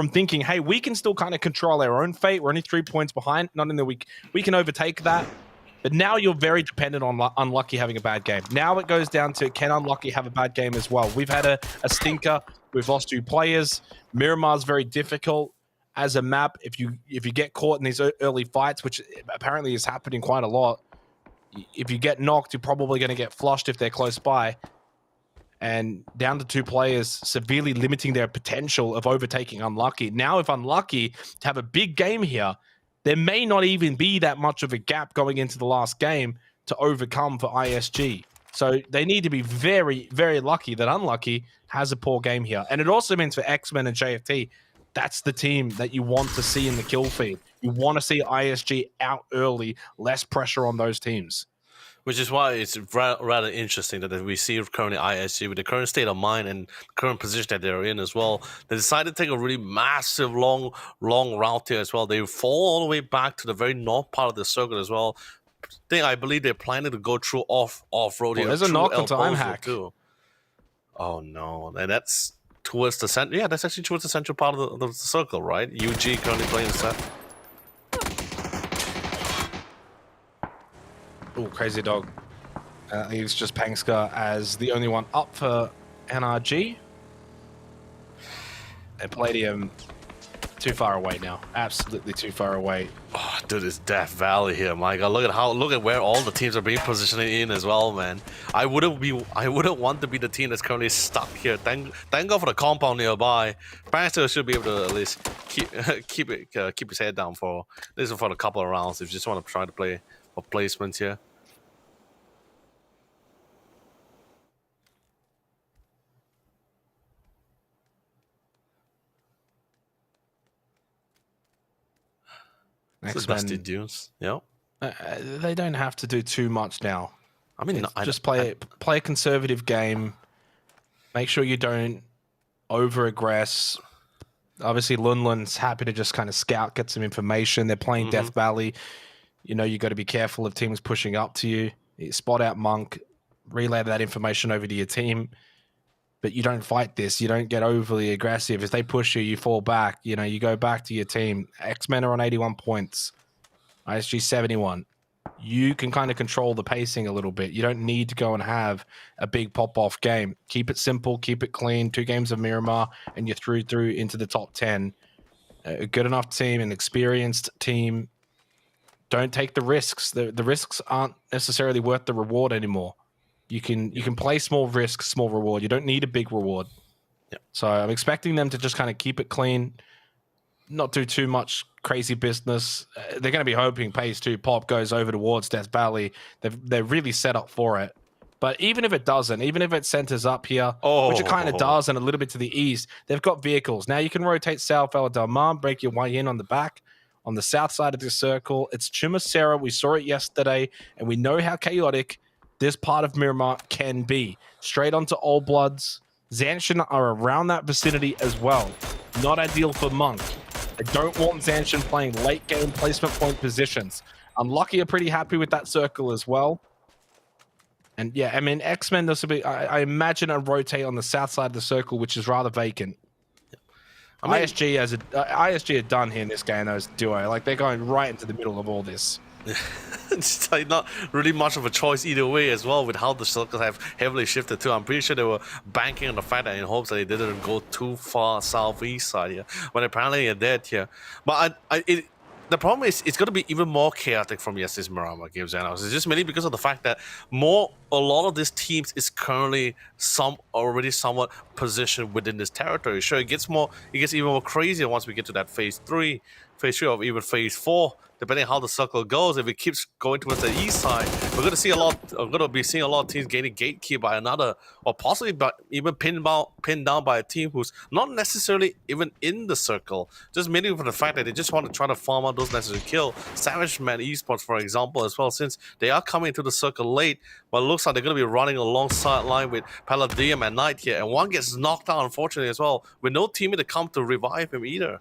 thinking, hey, we can still kind of control our own fate. We're only 3 points behind. Not in the week. We can overtake that. But now you're very dependent on Unlucky having a bad game. Now it goes down to, can Unlucky have a bad game as well? We've had a stinker. We've lost 2 players. Miramar's very difficult as a map. If you get caught in these early fights, which apparently is happening quite a lot, if you get knocked, you're probably going to get flushed if they're close by. And down to 2 players, severely limiting their potential of overtaking Unlucky. Now, if Unlucky to have a big game here, there may not even be that much of a gap going into the last game to overcome for ISG. So they need to be very, very lucky that Unlucky has a poor game here. And it also means for X-Men and JFT, that's the team that you want to see in the kill feed. You want to see ISG out early, less pressure on those teams. Which is why it's rather interesting that we see currently ISG with the current state of mind and current position that they're in as well. They decided to take a really massive, long route here as well. They fall all the way back to the very north part of the circuit as well. I believe they're planning to go through off-road here. There's a knock onto IMHack too. Oh no, and that's towards the center. Yeah, that's actually towards the central part of the circle, right? UG currently playing the set. Oh, crazy dog. Leaves just Pangska as the only one up for NRG. And Palladium too far away now. Absolutely too far away. Oh, dude, it's Death Valley here, my God. Look at where all the teams are being positioned in as well, man. I wouldn't want to be the team that's currently stuck here. Thank God for the compound nearby. Pangska should be able to at least keep his head down for at least for a couple of rounds if you just want to try to play for placements here. Dusty Dunes, yeah. They don't have to do too much now. I mean, just play a conservative game. Make sure you don't over-aggress. Obviously, Lunlun's happy to just kind of scout, get some information. They're playing Death Valley. You know, you got to be careful of teams pushing up to you. You spot out Monk, relay that information over to your team. but you don't fight this. You don't get overly aggressive. If they push you, you fall back. You know, you go back to your team. X-Men are on 81 points. ISG 71. You can kind of control the pacing a little bit. You don't need to go and have a big pop-off game. Keep it simple, keep it clean. 2 games of Miramar, and you're through into the top 10. A good enough team, an experienced team. Don't take the risks. The risks aren't necessarily worth the reward anymore. You can play small risk, small reward. You don't need a big reward. Yep. So I'm expecting them to just kind of keep it clean, not do too much crazy business. They're going to be hoping Phase 2 pop goes over towards Death Valley. They're really set up for it. But even if it doesn't, even if it centers up here, which it kind of does, and a little bit to the east, they've got vehicles. Now you can rotate South El Dalman, break your way in on the back. On the south side of the circle, it's Chumacera. We saw it yesterday, and we know how chaotic this part of Miramar can be. Straight onto Old Bloods. Zanshin are around that vicinity as well. Not ideal for Monk. I don't want Zanshin playing late game placement point positions. Unlucky are pretty happy with that circle as well. And yeah, I mean, X-Men, this will be, I imagine, a rotate on the south side of the circle, which is rather vacant. I mean, ISG are done here in this game, those duo. Like, they're going right into the middle of all this. It's like not really much of a choice either way as well, with how the circles have heavily shifted too. I'm pretty sure they were banking on the fact that in hopes that they didn't go too far southeast side here, but apparently they're dead here. But the problem is it's going to be even more chaotic from yesterday's Miramar games. It's just mainly because of the fact that a lot of these teams is currently already somewhat positioned within this territory. Sure, it gets even more crazier once we get to that phase 3 or even phase 4. Depending on how the circle goes, if it keeps going towards the east side, we're going to see be seeing a lot of teams getting gatekept by another, or possibly even pinned down by a team who's not necessarily even in the circle. Just mainly for the fact that they just want to try to farm out those necessary kills. Savage Man Esports, for example, as well, since they are coming into the circle late, but it looks like they're going to be running alongside line with Palladium at night here, and one gets knocked out, unfortunately, as well, with no teammate to come to revive him either.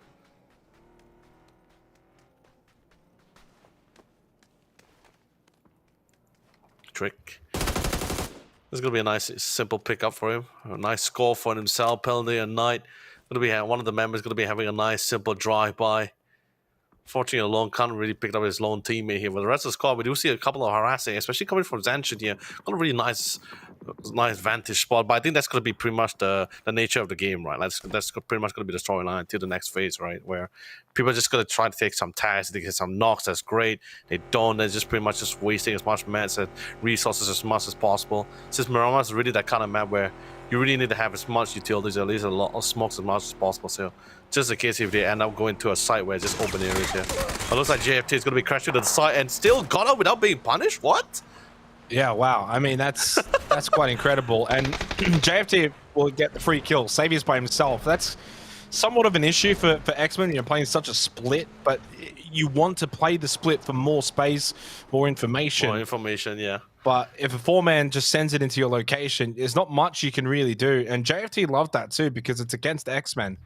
Trick. This is going to be a nice, simple pickup for him. A nice score for himself. Penalty and Knight. Going to be one of the members going to be having a nice, simple drive-by. Fortunately, alone can't really pick up his lone teammate here. But the rest of the squad, we do see a couple of harassing, especially coming from Zanshin here. Got a really nice vantage spot. But I think that's going to be pretty much the nature of the game, right? That's pretty much going to be the storyline until the next phase, right? Where people are just going to try to take some tags, they get some knocks. That's great. They don't. They're just pretty much just wasting as much mats and resources as much as possible. Since Miramar is really that kind of map where you really need to have as much utilities, at least a lot of smokes as much as possible. So just in case if they end up going to a site where it's just open areas here. It looks like JFT is going to be crashing to the site and still got out without being punished. What? Yeah, wow. I mean, that's quite incredible. And JFT will get the free kill. Savior's by himself. That's somewhat of an issue for X-Men. You're playing such a split, but you want to play the split for more space, more information. More information, yeah. But if a 4-man just sends it into your location, there's not much you can really do. And JFT loved that too, because it's against X-Men.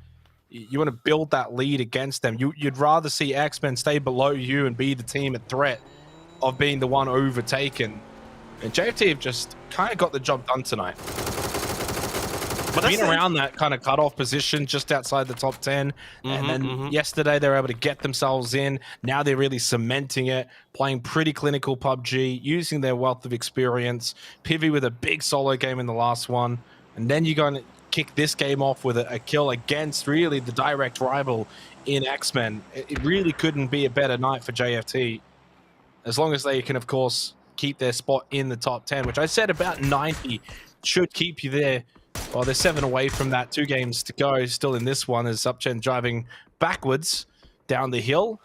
You want to build that lead against them. You'd rather see X-Men stay below you and be the team at threat of being the one overtaken. And JFT have just kind of got the job done tonight. But being around that kind of cutoff position just outside the top 10. And then yesterday they were able to get themselves in. Now they're really cementing it, playing pretty clinical PUBG, using their wealth of experience. Pivy with a big solo game in the last one. And then you're going to kick this game off with a kill against really the direct rival in X-Men. It really couldn't be a better night for JFT. As long as they can, of course, keep their spot in the top 10, which I said about 90 should keep you there. Well, they're 7 away from that. 2 games to go. Still in this one as Upchen driving backwards down the hill.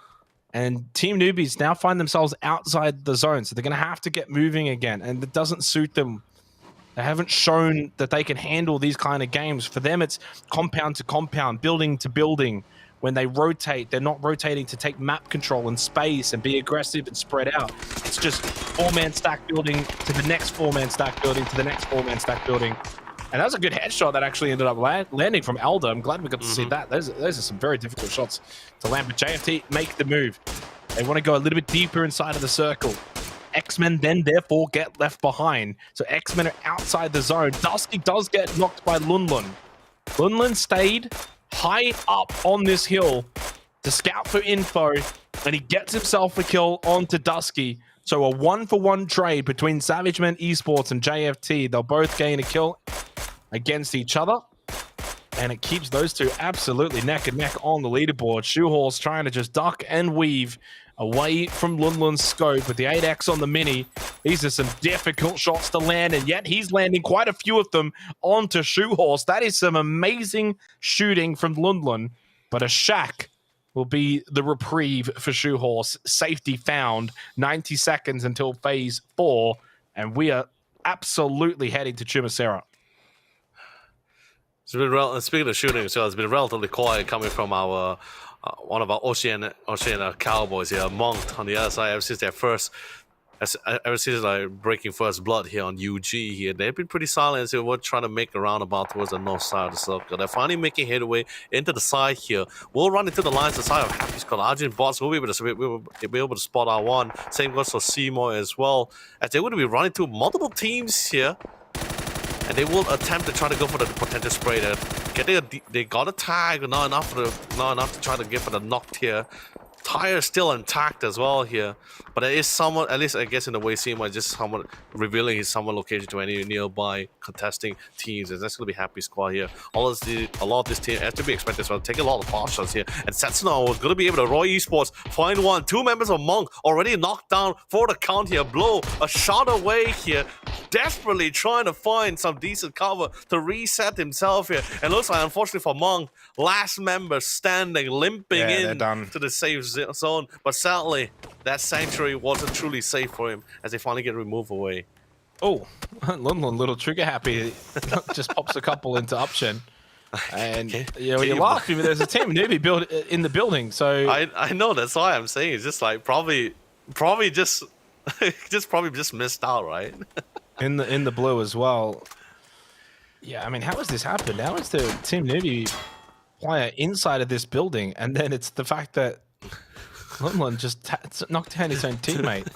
And Team Newbies now find themselves outside the zone. So they're going to have to get moving again. And it doesn't suit them. They haven't shown that they can handle these kind of games. For them, it's compound to compound, building to building. When they rotate, they're not rotating to take map control and space and be aggressive and spread out. It's just 4-man stack building to the next 4-man stack building to the next 4-man stack building. And that was a good headshot that actually ended up landing from Elder. I'm glad we got to see that. Those are some very difficult shots to land. But JFT make the move. They want to go a little bit deeper inside of the circle. X-Men then therefore get left behind. So X-Men are outside the zone. Dusky does get knocked by Lunlun. Lunlun stayed high up on this hill to scout for info, and he gets himself a kill onto Dusky. So a 1-for-1 trade between Savagemen Esports and JFT. They'll both gain a kill against each other, and it keeps those two absolutely neck and neck on the leaderboard. Shoehorse trying to just duck and weave away from Lunlun's scope with the 8x on the Mini. These are some difficult shots to land, and yet he's landing quite a few of them onto Shoehorse. That is some amazing shooting from Lunlun, but a shack will be the reprieve for Shoehorse. Safety found, 90 seconds until phase 4, and we are absolutely heading to Chumasera. It's been speaking of shooting, so it's been relatively quiet coming from our one of our Oceania Cowboys here, Monk on the other side. Ever since like breaking first blood here on UG here, they've been pretty silent. So we're trying to make a roundabout towards the north side of the circle. They're finally making headway into the side here. We'll run into the lines, the side of Happy Squad. Argent bots will be able to spot our one. Same goes for Seymour as well, as they would be running to multiple teams here. And they will attempt to try to go for the potential spray. They got a tag, but not enough to try to get for the knocked here. Tire still intact as well here, but there is someone, at least I guess in the way Seymour just somewhat revealing his summer location to any nearby contesting teams, and that's gonna be Happy Squad here. A lot of this team has to be expected as well. Take a lot of fast shots here, and Setsuna was gonna be able to Roy Esports find one. 2 members of Monk already knocked down for the count here. Blow a shot away here, desperately trying to find some decent cover to reset himself here. And looks like, unfortunately for Monk, last member standing, limping in to the safe zone. But sadly, that sanctuary wasn't truly safe for him as they finally get removed away. Oh, Lunlun, little trigger happy, just pops a couple into Upchen. And you're laughing, but there's a team newbie in the building. So I know, that's why I'm saying it's just like probably just just missed out, right? in the blue as well. Yeah, I mean, how has this happened? How is the team newbie player inside of this building, and then it's the fact that Lunlun just knocked down his own teammate.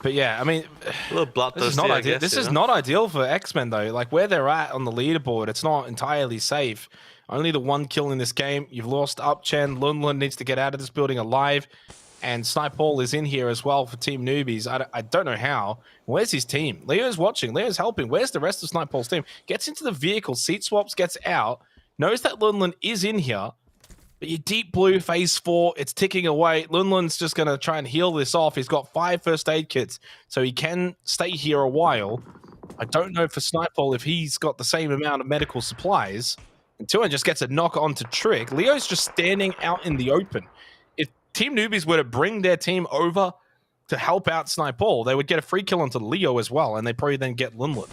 But yeah, I mean, a little bloodthirsty, this is not ideal. This is not ideal for X-Men though. Like where they're at on the leaderboard, it's not entirely safe. Only the 1 kill in this game. You've lost Upchen. Lunlun needs to get out of this building alive, and Snipeball is in here as well for Team Newbies. I don't know how. Where's his team? Leo's watching. Leo's helping. Where's the rest of Snipeball's team? Gets into the vehicle, seat swaps, gets out. Knows that Lunlun is in here. But your deep blue, phase 4, it's ticking away. Lunlun's just going to try and heal this off. He's got 5 first aid kits, so he can stay here a while. I don't know for Snipeball if he's got the same amount of medical supplies. And Tuan just gets a knock onto Trick. Leo's just standing out in the open. If Team Newbies were to bring their team over to help out Snipeball, they would get a free kill onto Leo as well, and they probably then get Lunlun.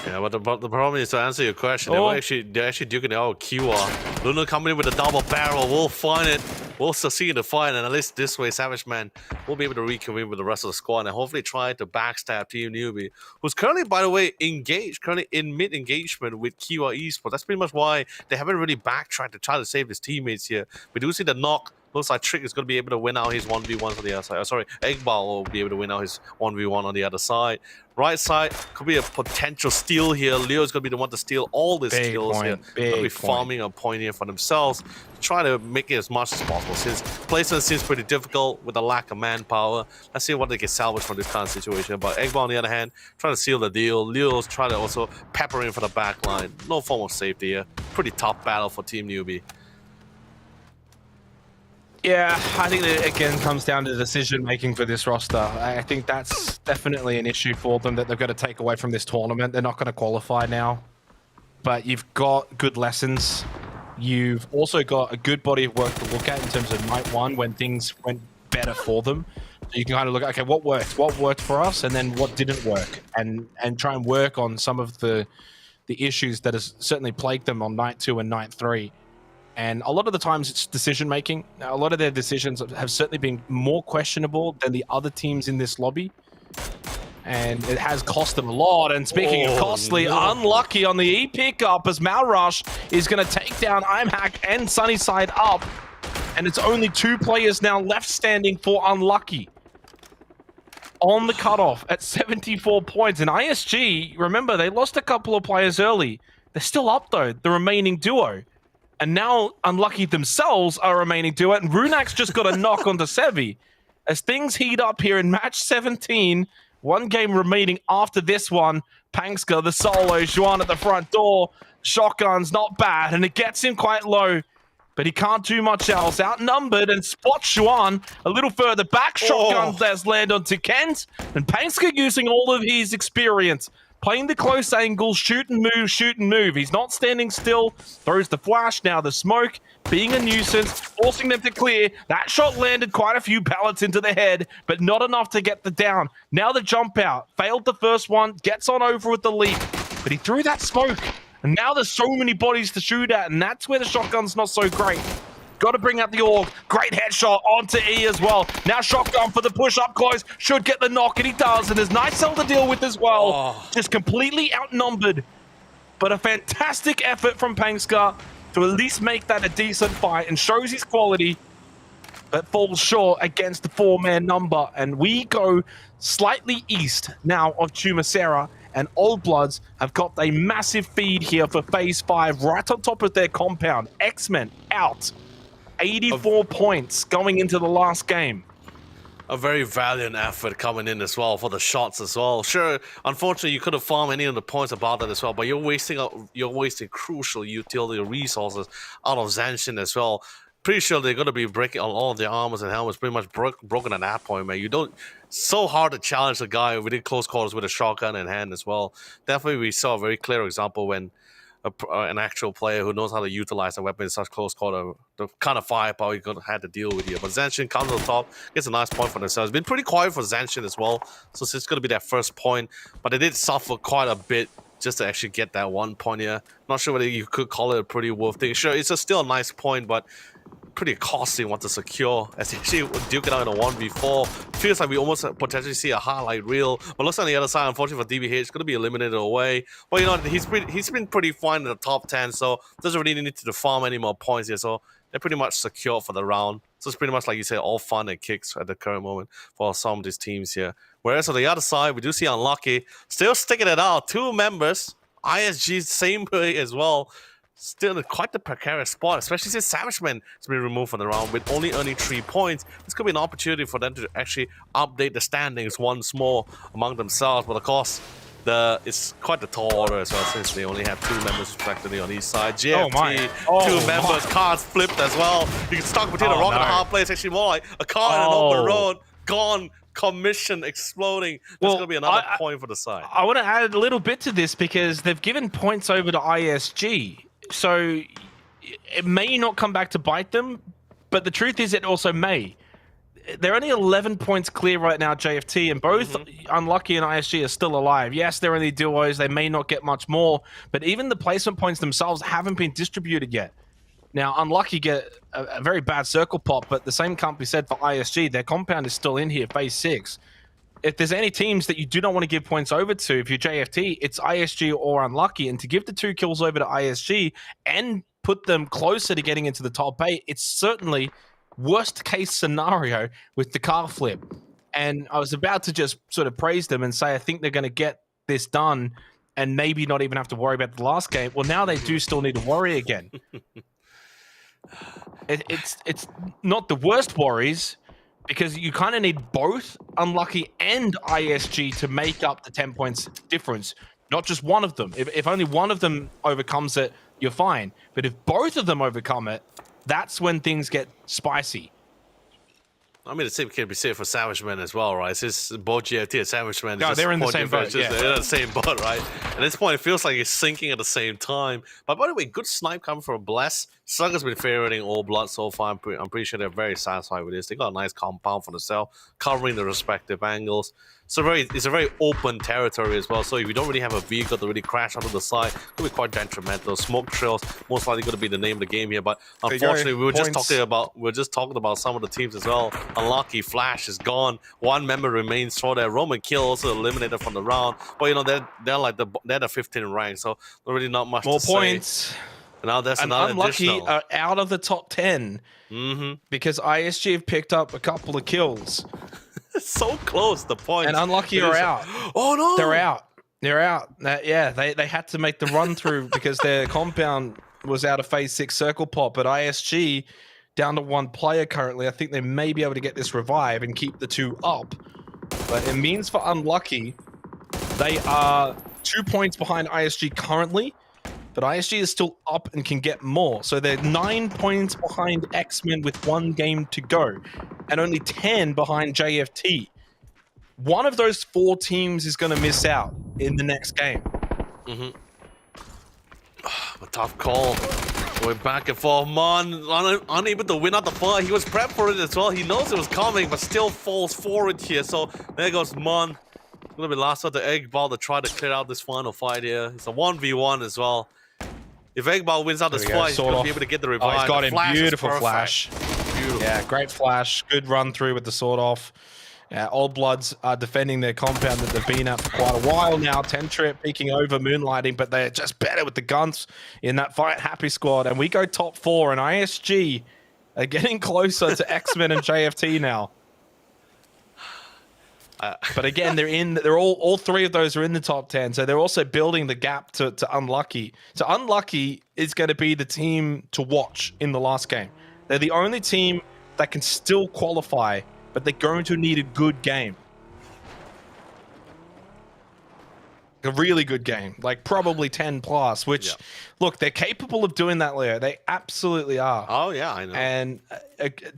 Yeah, but the problem is, to answer your question, they're actually duking it out. Kiwa, Luna coming in with a double barrel. We'll find it. We'll succeed in the fight, and at least this way, Savage Man will be able to reconvene with the rest of the squad and hopefully try to backstab Team Newbie, who's currently, by the way, currently in mid-engagement with Kiwa Esports. That's pretty much why they haven't really backtracked to try to save his teammates here. We do see the knock. Looks like Trick is going to be able to win out his 1v1s on the other side. Oh, sorry, Eggball will be able to win out his 1v1 on the other side. Right side could be a potential steal here. Leo's going to be the one to steal all these kills here. They'll be farming a point here for themselves, trying to make it as much as possible. Since placement seems pretty difficult with the lack of manpower, let's see what they can salvage from this kind of situation. But Eggball, on the other hand, trying to seal the deal. Leo's trying to also pepper in for the back line. No form of safety here. Pretty tough battle for Team Newbie. Yeah, I think that again comes down to decision making for this roster. I think that's definitely an issue for them that they've got to take away from this tournament. They're not going to qualify now, but you've got good lessons. You've also got a good body of work to look at in terms of night 1 when things went better for them. So you can kind of look at, okay, what worked for us, and then what didn't work, and try and work on some of the issues that has certainly plagued them on night 2 and night 3. And a lot of the times it's decision making. Now, a lot of their decisions have certainly been more questionable than the other teams in this lobby. And it has cost them a lot. And speaking of costly, unlucky on the E pickup as Malrush is going to take down Imhack and Sunnyside up. And it's only 2 players now left standing for Unlucky. on the cutoff at 74 points. And ISG, remember, they lost a couple of players early. They're still up, though, the remaining duo. And now, Unlucky themselves are remaining duo. And Runak's just got a knock onto Sevi. As things heat up here in match 17, one game remaining after this one. Pangska, the solo, Juan at the front door. Shotgun's not bad, and it gets him quite low. But he can't do much else. Outnumbered and spots Juan a little further back. Shotgun does land onto Kent. And Pangska using all of his experience. Playing the close angles, shoot and move, shoot and move. He's not standing still. Throws the flash, now the smoke. Being a nuisance, forcing them to clear. That shot landed quite a few pallets into the head, but not enough to get the down. Now the jump out. Failed the first one, gets on over with the leap. But he threw that smoke. And now there's so many bodies to shoot at, and that's where the shotgun's not so great. Got to bring out the AUG. Great headshot onto E as well. Now shotgun for the push up close. Should get the knock, and he does. And there's nice cell to deal with as well. Just completely outnumbered. But a fantastic effort from Pangska to at least make that a decent fight and shows his quality, but falls short against the 4-man number. And we go slightly east now of Tumasera. And Old Bloods have got a massive feed here for Phase 5 right on top of their compound. X-Men out. 84 points going into the last game. A very valiant effort coming in as well for the shots as well. Sure, unfortunately, you could have farmed any of the points about that as well, but you're wasting crucial utility resources out of Zanshin as well. Pretty sure they're going to be breaking on all of their armors and helmets, pretty much broken at that point, man. You don't... So hard to challenge a guy within close quarters with a shotgun in hand as well. Definitely, we saw a very clear example when an actual player who knows how to utilize a weapon in such close quarter, the kind of firepower you're going to have to deal with here. But Zanshin comes on top, gets a nice point for themselves. It's been pretty quiet for Zanshin as well, so it's going to be their first point. But they did suffer quite a bit just to actually get that 1 point here. Not sure whether you could call it a pretty worth thing. Sure, it's still a nice point, but pretty costly one to secure, as he actually duke it out in a 1v4. Feels like we almost potentially see a highlight reel, but looks on the other side, unfortunately for DBH, it's going to be eliminated away. But you know, he's been pretty fine in the top 10, so doesn't really need to farm any more points here, so they're pretty much secure for the round. So it's pretty much, like you say, all fun and kicks at the current moment for some of these teams here. Whereas on the other side, we do see Unlucky still sticking it out. 2 members, ISG same way as well. Still in quite the precarious spot, especially since Savageman has been removed from the round with only earning 3 points. This could be an opportunity for them to actually update the standings once more among themselves. But of course, it's quite the tall order as well, since they only have 2 members respectively on each side. GFT, 2 members, cars flipped as well. You can stuck between a rock and a hard place. Actually more like a car and an open road. Gone. Commission exploding. That's going to be another point for the side. I want to add a little bit to this because they've given points over to ISG. So it may not come back to bite them, but the truth is it also may. They're only 11 points clear right now, JFT, and both Unlucky and ISG are still alive. Yes, they're only duos. They may not get much more, but even the placement points themselves haven't been distributed yet. Now, Unlucky get a very bad circle pop, but the same can't be said for ISG. Their compound is still in here, Phase 6. If there's any teams that you do not want to give points over to, if you're JFT, it's ISG or Unlucky. And to give the 2 kills over to ISG and put them closer to getting into the top 8, it's certainly worst case scenario with the car flip. And I was about to just sort of praise them and say, I think they're going to get this done and maybe not even have to worry about the last game. Well, now they do still need to worry again. It's not the worst worries, because you kind of need both Unlucky and ISG to make up the 10 points difference, not just one of them. If only one of them overcomes it, you're fine. But if both of them overcome it, that's when things get spicy. I mean, the same can be said for Savageman as well, right? It's both GFT and Savageman. No, they're in the same boat. They're in the same boat, right? At this point, it feels like it's sinking at the same time. But by the way, good snipe coming from Bless. Slugger's been favoriting All Blood so far. I'm pretty sure they're very satisfied with this. They got a nice compound for themselves, covering the respective angles. So it's a very open territory as well. So if you don't really have a vehicle to really crash onto the side, it could be quite detrimental. Smoke trails most likely going to be the name of the game here. But unfortunately, we were just talking about some of the teams as well. Unlucky, Flash is gone. 1 member remains for their Roman kill, also eliminated from the round. But you know they're the 15 rank, so really not much more to points. Say. Now that's and another Unlucky additional. are out of the top 10 because ISG have picked up a couple of kills. So close, the point. And Unlucky are out. Oh no! They're out. They're out. Yeah, they had to make the run through because their compound was out of phase 6 circle pop, but ISG down to 1 player currently. I think they may be able to get this revive and keep the 2 up. But it means for Unlucky, they are 2 points behind ISG currently, but ISG is still up and can get more. So they're 9 points behind X-Men with 1 game to go and only 10 behind JFT. One of those 4 teams is going to miss out in the next game. A tough call. Going back and forth. Mon unable to win out the fight. He was prepped for it as well. He knows it was coming, but still falls forward here. So there goes Mon. A little bit last of the Egg Ball to try to clear out this final fight here. It's a 1v1 as well. If Egg Ball wins out this fight, he's going to be able to get the revive. Oh, he's got the him. Beautiful flash. Beautiful. Yeah, great flash. Good run through with the sword off. Old Bloods are defending their compound that they've been at for quite a while now. 10 Trip peeking over, moonlighting, but they're just better with the guns in that fight. Happy Squad, and we go top 4, and ISG are getting closer to X-Men and JFT now. But again, they're all 3 of those are in the top 10, so they're also building the gap to Unlucky. So Unlucky is going to be the team to watch in the last game. They're the only team that can still qualify, but they're going to need a good game. A really good game, like probably 10 plus, which, look, they're capable of doing that, Leo. They absolutely are. Oh, yeah, I know. And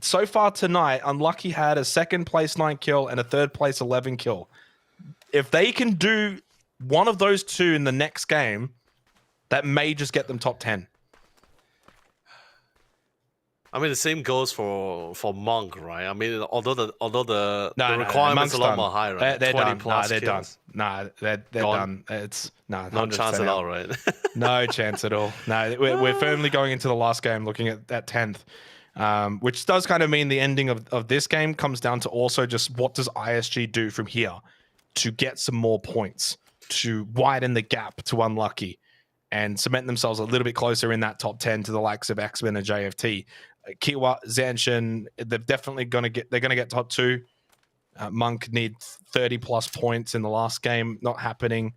so far tonight, Unlucky had a 2nd place 9 kill and a 3rd place 11 kill. If they can do one of those 2 in the next game, that may just get them top 10. I mean, the same goes for Monk, right? I mean, although the requirements are a lot more high, right? They're 20 done. plus They're done. kills. They're done. It's no chance at all, right? No chance at all. No, we're firmly going into the last game, looking at that 10th, which does kind of mean the ending of this game comes down to also just what does ISG do from here to get some more points, to widen the gap to Unlucky and cement themselves a little bit closer in that top 10 to the likes of X-Men and JFT. Kiwa, Zanshin, they're definitely gonna get top 2. Monk need 30 plus points in the last game, not happening.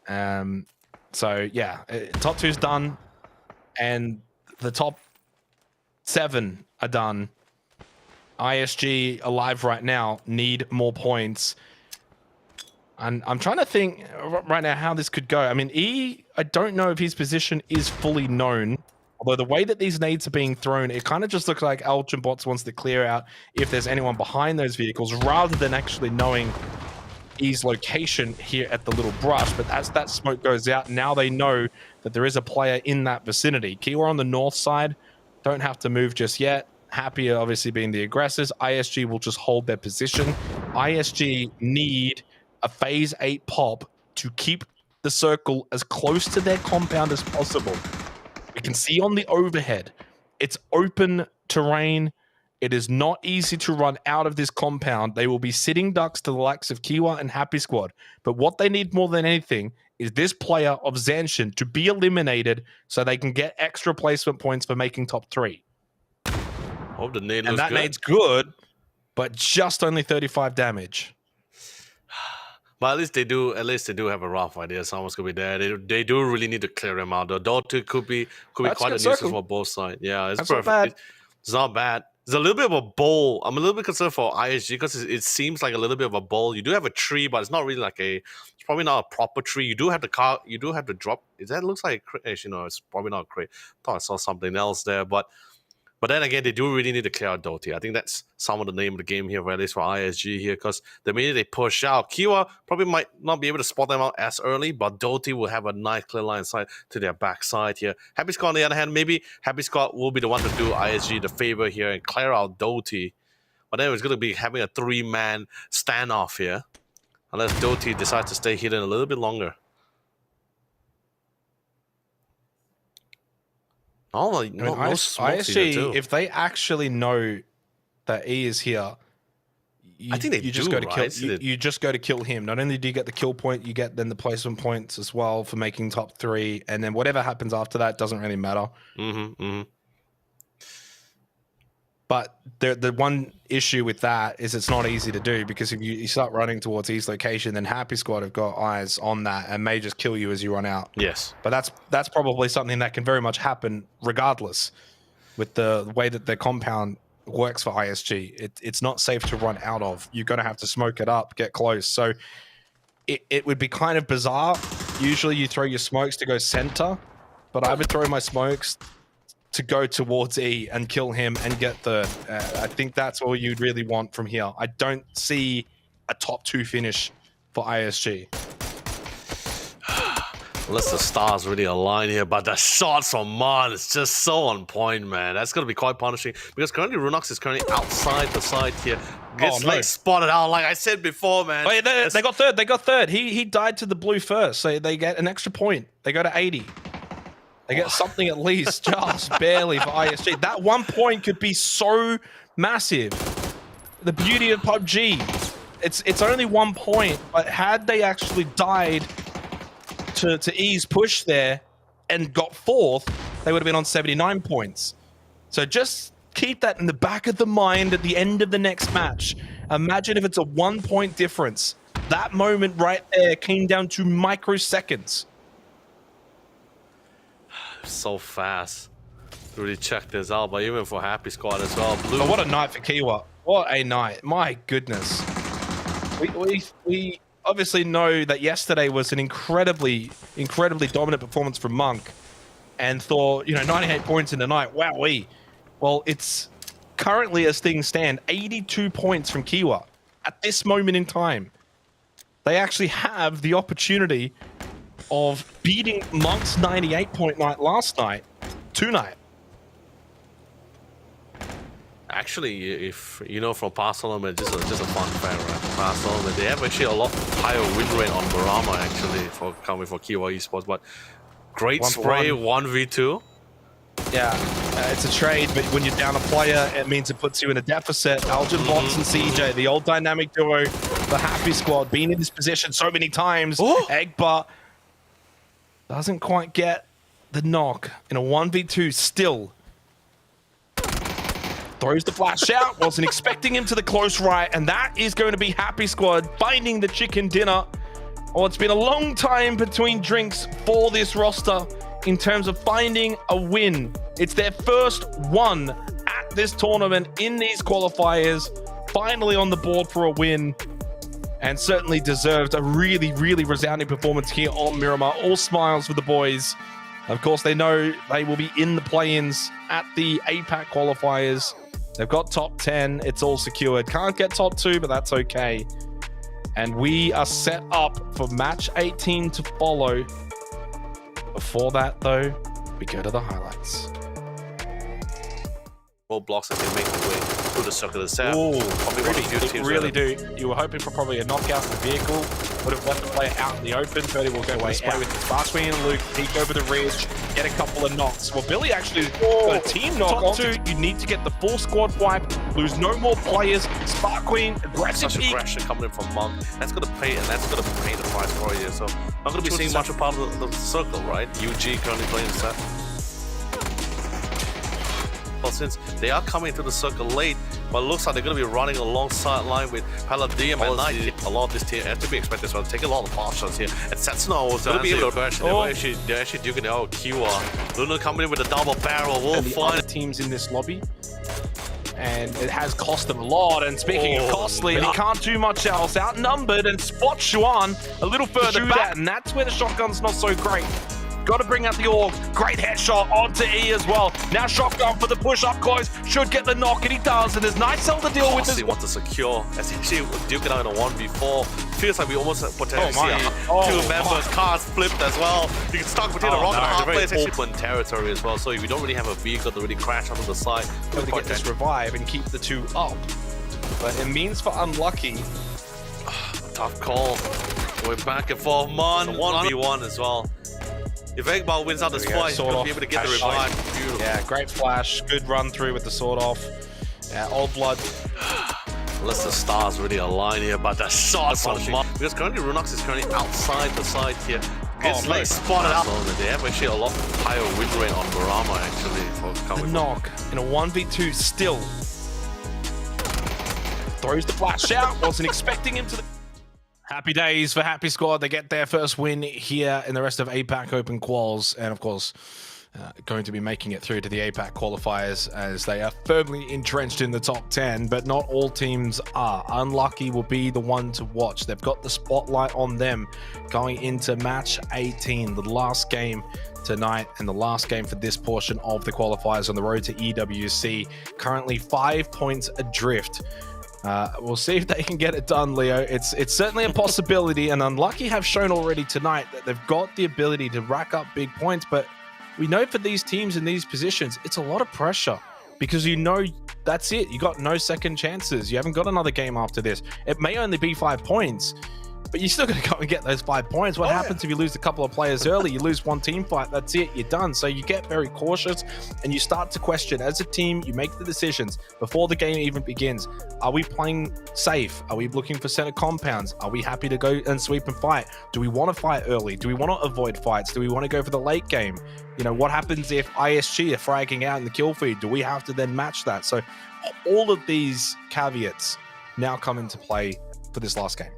So yeah, top 2's done, and the top 7 are done. ISG alive right now need more points, and I'm trying to think right now how this could go. I mean, I don't know if his position is fully known. Although the way that these nades are being thrown, it kind of just looks like Ultra Bots wants to clear out if there's anyone behind those vehicles, rather than actually knowing E's location here at the little brush. But as that smoke goes out, now they know that there is a player in that vicinity. Kiwa on the north side don't have to move just yet. Happy obviously being the aggressors. ISG will just hold their position. ISG need a phase 8 pop to keep the circle as close to their compound as possible. You can see on the overhead, it's open terrain. It is not easy to run out of this compound. They will be sitting ducks to the likes of Kiwa and Happy Squad. But what they need more than anything is this player of Zanshin to be eliminated so they can get extra placement points for making top 3. Hope the nade and looks that good. nade's good, but just only 35 damage. But at least they do have a rough idea. Someone's gonna be there. They do really need to clear them out. The Dota could be quite a nuisance for both sides. Yeah, it's perfect. Not bad. It's not bad. It's a little bit of a bowl. I'm a little bit concerned for ISG because it seems like a little bit of a bowl. You do have a tree, but it's not really like it's probably not a proper tree. You do have the drop. That looks like a crate. Actually, no, it's probably not a crate. Thought I saw something else there, but then again, they do really need to clear out Dota. I think that's some of the name of the game here, at least for ISG here, because the minute they push out, Kiwa probably might not be able to spot them out as early, but Dota will have a nice clear line of sight to their backside here. Happy Squad, on the other hand, maybe Happy Squad will be the one to do ISG the favor here and clear out Dota. But then it's going to be having a 3-man standoff here, unless Dota decides to stay hidden a little bit longer. Oh, no, ISG, if they actually know that E is here, I think they just do, go to right? kill. You just go to kill him. Not only do you get the kill point, you get then the placement points as well for making top 3, and then whatever happens after that doesn't really matter. But the one issue with that is it's not easy to do, because if you start running towards E's location, then Happy Squad have got eyes on that and may just kill you as you run out. Yes. But that's probably something that can very much happen regardless with the way that the compound works for ISG. It's not safe to run out of. You're going to have to smoke it up, get close. So it would be kind of bizarre. Usually you throw your smokes to go center, but I would throw my smokes to go towards E and kill him and get the I think that's all you'd really want from here. I don't see a top 2 finish for ISG. Unless the stars really align here, but the shots from Mon is just so on point, man. That's going to be quite punishing, because currently Runox is currently outside the side here. Gets like spotted out, like I said before, man. Wait, they got third. They got third. He died to the blue first, so they get an extra point. They go to 80. They get something at least, just barely for ISG. That 1 point could be so massive. The beauty of PUBG, it's only 1 point, but had they actually died to E's push there and got 4th, they would have been on 79 points. So just keep that in the back of the mind at the end of the next match. Imagine if it's a 1 point difference. That moment right there came down to microseconds. So fast to really check this out, but even for Happy Squad as well. Blue. Oh, what a night for Kiwa. What a night. My goodness. We obviously know that yesterday was an incredibly dominant performance from Monk, and thought, 98 points in the night. Wowee. Well, it's currently, as things stand, 82 points from Kiwa at this moment in time. They actually have the opportunity of beating Monk's 98-point night last night tonight. Actually, if you know from past tournament, just a fun fact, right? Past tournament, they have actually a lot higher win rate on Barama actually coming for Kiwa Esports, but great spray 1v2. Yeah, it's a trade, but when you're down a player, it means it puts you in a deficit. Algin Box and CJ, the old dynamic duo, the Happy Squad, been in this position so many times. Egba doesn't quite get the knock in a 1v2 still. Throws the flash out, wasn't expecting him to the close right, and that is going to be Happy Squad finding the chicken dinner. Oh, it's been a long time between drinks for this roster in terms of finding a win. It's their first one at this tournament in these qualifiers, finally on the board for a win, and certainly deserved a really resounding performance here on Miramar. All smiles for the boys. Of course, they know they will be in the play-ins at the APAC qualifiers. They've got top 10. It's all secured. Can't get top 2, but that's okay. And we are set up for match 18 to follow. Before that, though, we go to the highlights. Both blocks as they make their way through the circle of the set. Really do. You were hoping for probably a knockout in the vehicle. Would have left the player out in the open. 30 will go away out with the fast swing and Luke. Peek over the ridge. Get a couple of knocks. Well, Billy actually got a team knock. Top 2, you need to get the full squad wipe. Lose no more players. Spark Queen, aggressive such aggression coming in from Monk. That's going to pay, and that's going to pay the price for you. So not going to be seeing much of part of the circle, right? UG currently playing the set. Well, since they are coming to the circle late, but it looks like they're going to be running alongside line with Paladin and Knight. A lot of this team has to be expected as well. Take a lot of fast shots here. And Setsuna was going to be able to aggression. They're actually duking it out. Kiwa. Luna coming in with a double barrel. We'll find teams in this lobby. And it has cost them a lot. And speaking of costly, he can't do much else. Outnumbered, and spot Xuan a little further back. And that's where the shotgun's not so great. Got to bring out the org. Great headshot onto E as well. Now shotgun for the push up close. Should get the knock, and he does. And there's nice cell to deal with this. He wants to secure. As he duke it out in a 1v4. Feels like we almost potentially see two members, cars flipped as well. You can stuck between the rock and a hard place. Open territory as well. So if you don't really have a vehicle to really crash onto the side, to get this revive and keep the 2 up. But it means for unlucky. Tough call. Going back and forth. Mon 1v1 as well. If Eggball wins out the spot, he'll be able to get the revive. Beautiful. Yeah, great flash. Good run through with the sword off. Yeah, Old Blood. Unless the stars really align here, but the shots from because currently Runox is currently outside the side here. Gets like spotted out. They have actually a lot higher win rate on Barama actually for coming. The knock in a 1v2 still. throws the flash out. Wasn't expecting him to. Happy days for Happy Squad. They get their first win here in the rest of APAC Open Quals. And of course, going to be making it through to the APAC qualifiers as they are firmly entrenched in the top 10, but not all teams are. Unlucky will be the one to watch. They've got the spotlight on them going into match 18, the last game tonight and the last game for this portion of the qualifiers on the road to EWC. Currently 5 points adrift. We'll see if they can get it done, Leo. It's certainly a possibility, and Unlucky have shown already tonight that they've got the ability to rack up big points, but we know for these teams in these positions, it's a lot of pressure because you know that's it. You got no second chances. You haven't got another game after this. It may only be 5 points, but you're still going to go and get those 5 points. What happens if you lose a couple of players early? You lose one team fight, that's it, you're done. So you get very cautious and you start to question as a team. You make the decisions before the game even begins. Are we playing safe? Are we looking for center compounds? Are we happy to go and sweep and fight? Do we want to fight early? Do we want to avoid fights? Do we want to go for the late game? You know, what happens if ISG are fragging out in the kill feed? Do we have to then match that? So all of these caveats now come into play for this last game.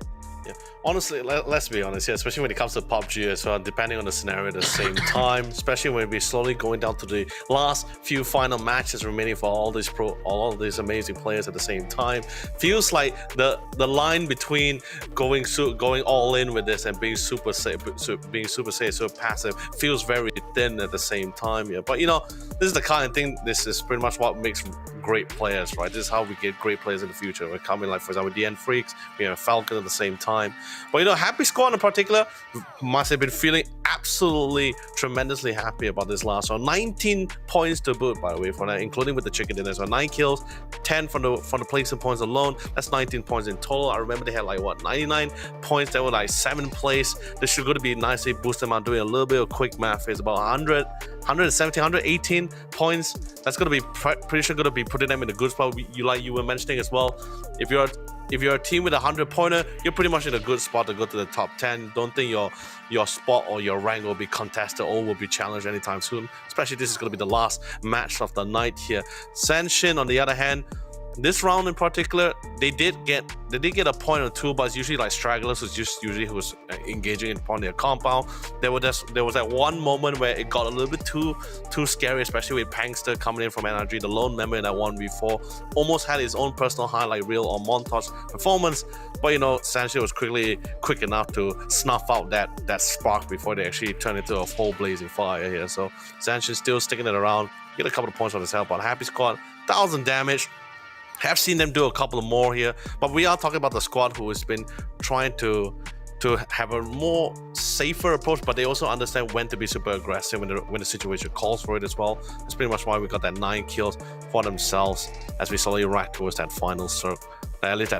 Yeah. Honestly, let's be honest here, especially when it comes to PUBG as well, depending on the scenario at the same time, especially when we're slowly going down to the last few final matches remaining for all these amazing players at the same time. Feels like the line between going all in with this and being super safe, super passive feels very thin at the same time. Yeah. But you know, this is the kind of thing, this is pretty much what makes great players, right? This is how we get great players in the future. We're coming, like, for example, DN Freaks, we have Falcon at the same time. But you know, Happy Squad in particular must have been feeling absolutely tremendously happy about this last round. 19 points to boot, by the way, for that, including with the chicken dinner. So 9 kills, 10 from the placement points alone. That's 19 points in total. I remember they had like what, 99 points. They were like 7th place. This should go to be nicely boosted them out. Doing a little bit of quick math, is about 170, 118 points. That's going to be pretty sure going to be putting them in a good spot. You were mentioning as well, if you're a team with a 100-pointer, you're pretty much in a good spot to go to the top 10. Don't think your spot or your rank will be contested or will be challenged anytime soon. Especially this is going to be the last match of the night here. Sanshin, on the other hand, this round in particular, they did get a point or two, but it's usually like stragglers who's engaging upon their compound. There was that one moment where it got a little bit too scary, especially with Pangster coming in from NRG, the lone member in that 1v4, almost had his own personal highlight reel or montage performance. But you know, Sancho was quick enough to snuff out that spark before they actually turned into a full blazing fire here. So Sancho still sticking it around, get a couple of points on his help on Happy Squad, 1,000 damage. Have seen them do a couple of more here, but we are talking about the squad who has been trying to have a more safer approach, but they also understand when to be super aggressive when the situation calls for it as well. That's pretty much why we got that 9 kills for themselves as we slowly rack towards that final circle. At least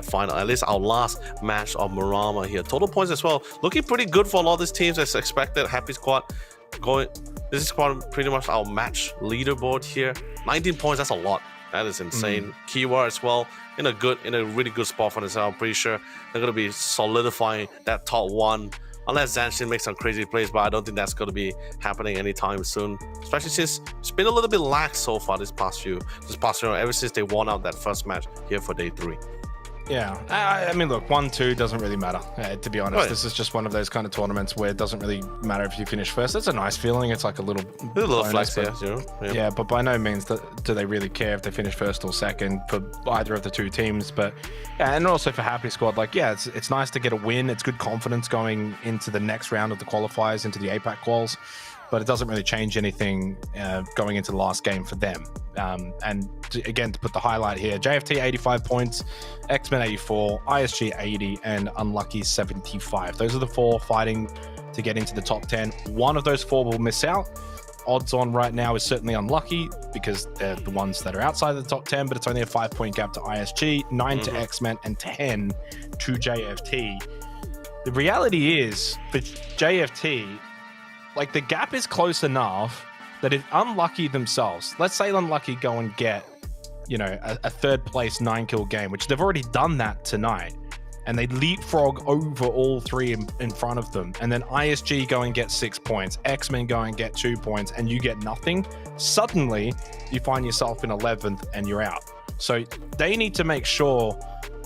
our last match of Murama here. Total points as well, looking pretty good for a lot of these teams as expected. Happy Squad going. This is pretty much our match leaderboard here. 19 points, that's a lot. That is insane. Kiwa as well in a really good spot for themselves. I'm pretty sure they're gonna be solidifying that top 1, unless Zanshin makes some crazy plays, but I don't think that's gonna be happening anytime soon. Especially since it's been a little bit lax so far this past few ever since they won out that first match here for day 3. Yeah, I mean, look, 1-2 doesn't really matter, to be honest. Right. This is just one of those kind of tournaments where it doesn't really matter if you finish first. It's a nice feeling. It's like a little flex, yeah, but by no means do they really care if they finish first or second for either of the two teams. But yeah, and also for Happy Squad, like, yeah, it's nice to get a win. It's good confidence going into the next round of the qualifiers, into the APAC quals. But it doesn't really change anything going into the last game for them. And again, to put the highlight here, JFT 85 points, X-Men 84, ISG 80, and Unlucky 75. Those are the 4 fighting to get into the top 10. One of those 4 will miss out. Odds on right now is certainly Unlucky because they're the ones that are outside of the top 10, but it's only a 5-point gap to ISG, 9 to X-Men, and 10 to JFT. The reality is, for JFT, like, the gap is close enough that if Unlucky themselves, let's say Unlucky go and get, you know, a 3rd place 9-kill game, which they've already done that tonight, and they leapfrog over all 3 in front of them, and then ISG go and get 6 points, X-Men go and get 2 points, and you get nothing, suddenly you find yourself in 11th and you're out. So they need to make sure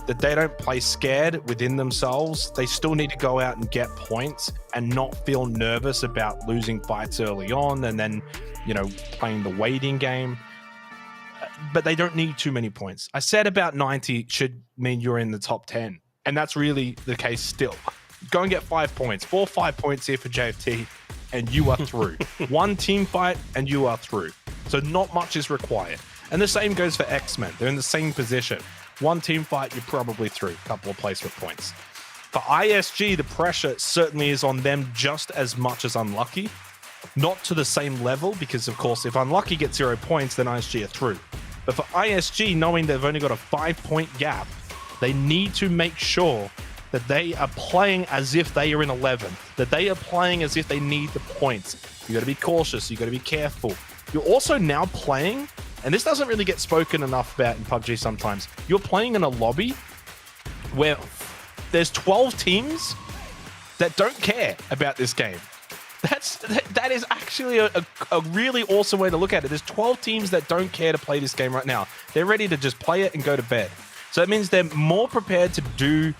that they don't play scared within themselves. They still need to go out and get points and not feel nervous about losing fights early on and then, you know, playing the waiting game. But they don't need too many points. I said about 90 should mean you're in the top 10. And that's really the case still. Go and get 5 points. 4 or 5 points here for JFT, and you are through. One team fight, and you are through. So not much is required. And the same goes for X-Men. They're in the same position. One team fight, you're probably through. A couple of placement points. For ISG, the pressure certainly is on them just as much as Unlucky. Not to the same level, because of course, if Unlucky gets 0 points, then ISG are through. But for ISG, knowing they've only got a 5-point gap, they need to make sure that they are playing as if they are in 11th, that they are playing as if they need the points. You got to be cautious. You got to be careful. You're also now playing, and this doesn't really get spoken enough about in PUBG sometimes. You're playing in a lobby where there's 12 teams that don't care about this game. That is actually a really awesome way to look at it. There's 12 teams that don't care to play this game right now. They're ready to just play it and go to bed. So that means they're more prepared to do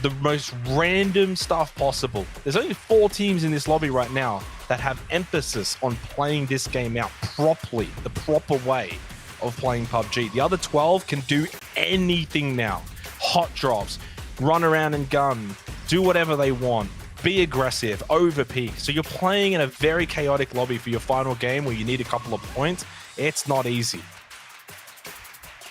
the most random stuff possible. There's only 4 teams in this lobby right now that have emphasis on playing this game out properly, the proper way of playing PUBG. The other 12 can do anything now. Hot drops, run around and gun, do whatever they want, be aggressive, overpeak. So you're playing in a very chaotic lobby for your final game where you need a couple of points. It's not easy.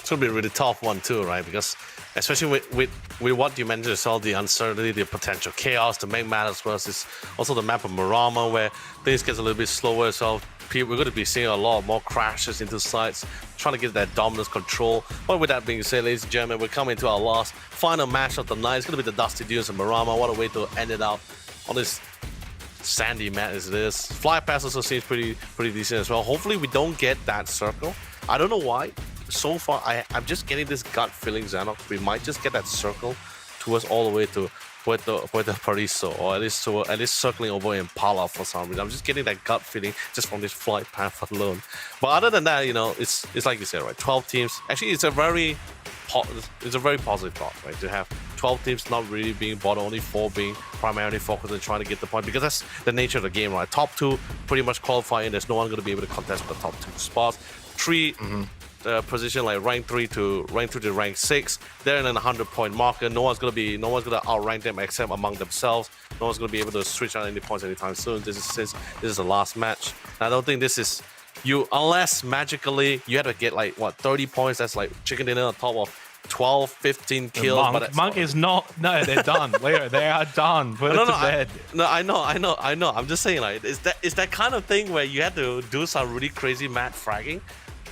It's going to be a really tough one too, right? Because especially with what you mentioned as well, the uncertainty, the potential chaos, the main map as well as also the map of Marama where things get a little bit slower. So we're going to be seeing a lot more crashes into sites, trying to get that dominance control. But with that being said, ladies and gentlemen, we're coming to our last final match of the night. It's going to be the Dusty Dunes of Marama. What a way to end it out on this sandy map as it is. Fly pass also seems pretty decent as well. Hopefully we don't get that circle. I don't know why. So far, I'm just getting this gut feeling, Xanox. We might just get that circle towards all the way to Puerto Paraiso, or at least circling over Impala for some reason. I'm just getting that gut feeling just from this flight path alone. But other than that, you know, it's like you said, right? 12 teams. Actually, it's a very positive thought, right? To have 12 teams not really being bought, only 4 being primarily focused on trying to get the point, because that's the nature of the game, right? Top 2 pretty much qualifying. There's no one going to be able to contest with the top 2 spots. 3. Position like rank 3 to rank 6, they're in a 100-point marker. No one's gonna outrank them except among themselves. No one's gonna be able to switch out any points anytime soon. This is the last match. And I don't think this is you, unless magically you had to get like what 30 points. That's like chicken dinner on top of 12, 15 kills. Monk is not. No, they're done. Leo, they are done. Put it to bed. I know. I'm just saying, like, it's that kind of thing where you had to do some really crazy mad fragging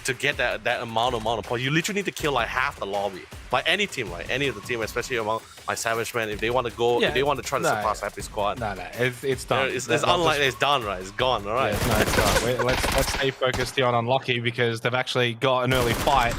to get that amount of points. You literally need to kill like half the lobby. Like any team, right? Any of the team, especially among my Savage Men, if they want to go, if they want to try to surpass Happy Squad. No, it's done. It's unlikely it's done, right? It's gone, all right? Yeah, no, it's done. Let's stay focused here on Unlucky, because they've actually got an early fight.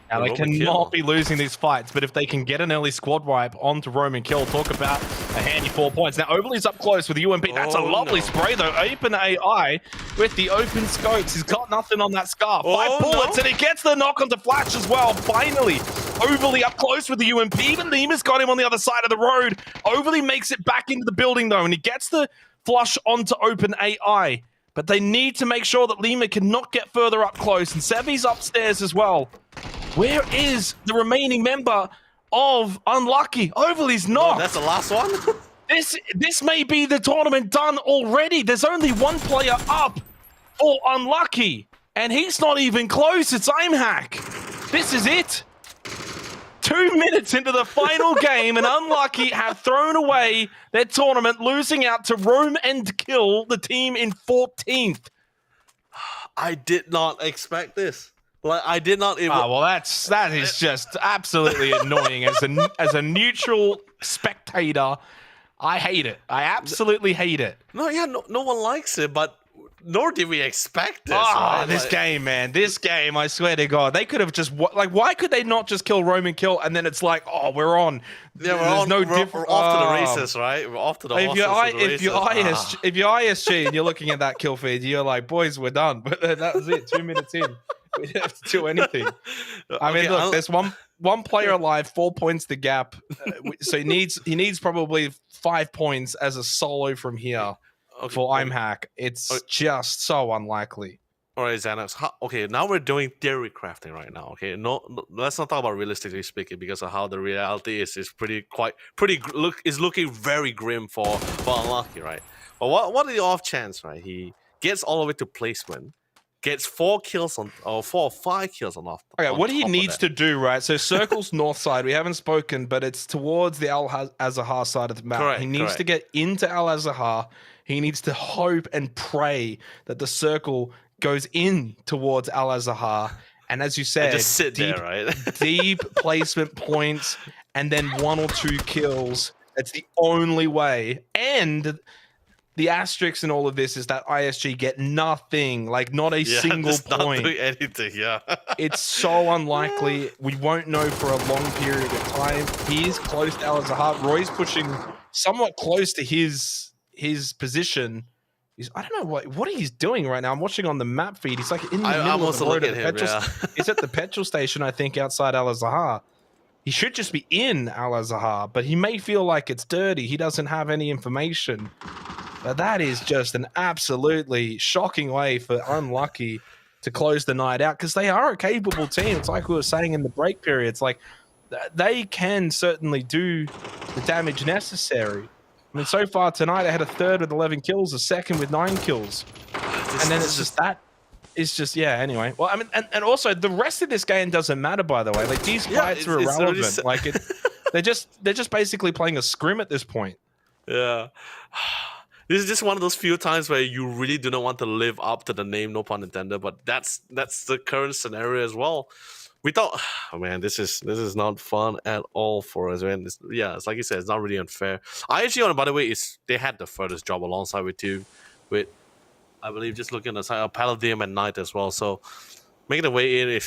Now, they cannot be losing these fights, but if they can get an early squad wipe onto Roman Kill, talk about a handy 4 points. Now, Overly's up close with the UMP. That's a lovely spray, though. Open AI with the open scopes. He's got nothing on that scar. 5 bullets, and he gets the knock onto Flash as well. Finally, Overly up close with the UMP. Even Neema's got him on the other side of the road. Overly makes it back into the building, though, and he gets the flush onto Open AI. But they need to make sure that Lima cannot get further up close, and Sevi's upstairs as well. Where is the remaining member of Unlucky? Overly's knocked. Oh, that's the last one? This may be the tournament done already. There's only 1 player up for Unlucky, and he's not even close. It's Aimhack. This is it. 2 minutes into the final game, and Unlucky have thrown away their tournament, losing out to Roam and Kill, the team in 14th. I did not expect this. Like, I did not even. Oh, well, that is just absolutely annoying. As a neutral spectator, I hate it. I absolutely hate it. No, yeah, no one likes it, but nor did we expect this. Right? This game, man. This game, I swear to God. They could have just, like, why could they not just kill Roman Kill and then it's like, oh, we're on. Yeah, we're off to the races, right? We're off to the races. If you're ISG and you're looking at that kill feed, you're like, boys, we're done. But that was it, 2 minutes in. We didn't have to do anything. I mean, Okay, look, there's one player alive, 4 points the gap. So he needs probably 5 points as a solo from here for IMHAC. It's just so unlikely. All right, Xanax. Okay, now we're doing theory crafting right now. Okay, no, let's not talk about realistically speaking because of how the reality is looking very grim for Unlucky, right? But what are the off chance, right? He gets all the way to placement, gets 4 kills or 4 or 5 kills on off. Okay, what he needs to do, right? So circle's north side. We haven't spoken, but it's towards the Al Azahar side of the map. Correct, he needs to get into Al Azahar. He needs to hope and pray that the circle goes in towards Al Azahar, and as you said, just sit there, right? deep placement points, and then 1 or 2 kills. That's the only way. And the asterisk in all of this is that ISG get nothing, like not a single point. Not doing anything, yeah. It's so unlikely. We won't know for a long period of time. He is close to Al Azahar. Roy's pushing somewhat close to his position. I don't know what he's doing right now. I'm watching on the map feed. He's like in the middle of the road at the petrol. He's at the petrol station, I think, outside Al Azahar. He should just be in Al Azahar, but he may feel like it's dirty. He doesn't have any information. But that is just an absolutely shocking way for Unlucky to close the night out because they are a capable team. It's like we were saying in the break period. It's like they can certainly do the damage necessary. I mean, so far tonight, they had a third with 11 kills, a second with 9 kills. And then it's just that. It's just, yeah, anyway. Well, I mean, and also the rest of this game doesn't matter, by the way. Like, these fights are irrelevant. Like, they're just basically playing a scrim at this point. Yeah. This is just one of those few times where you really do not want to live up to the name, no pun intended, but that's the current scenario as well. We thought, oh man, this is not fun at all for us, man. It's like you said, it's not really unfair. ISG, by the way, they had the furthest job alongside with you, with I believe just looking at the side of Paladin and Knight as well. So making the way in,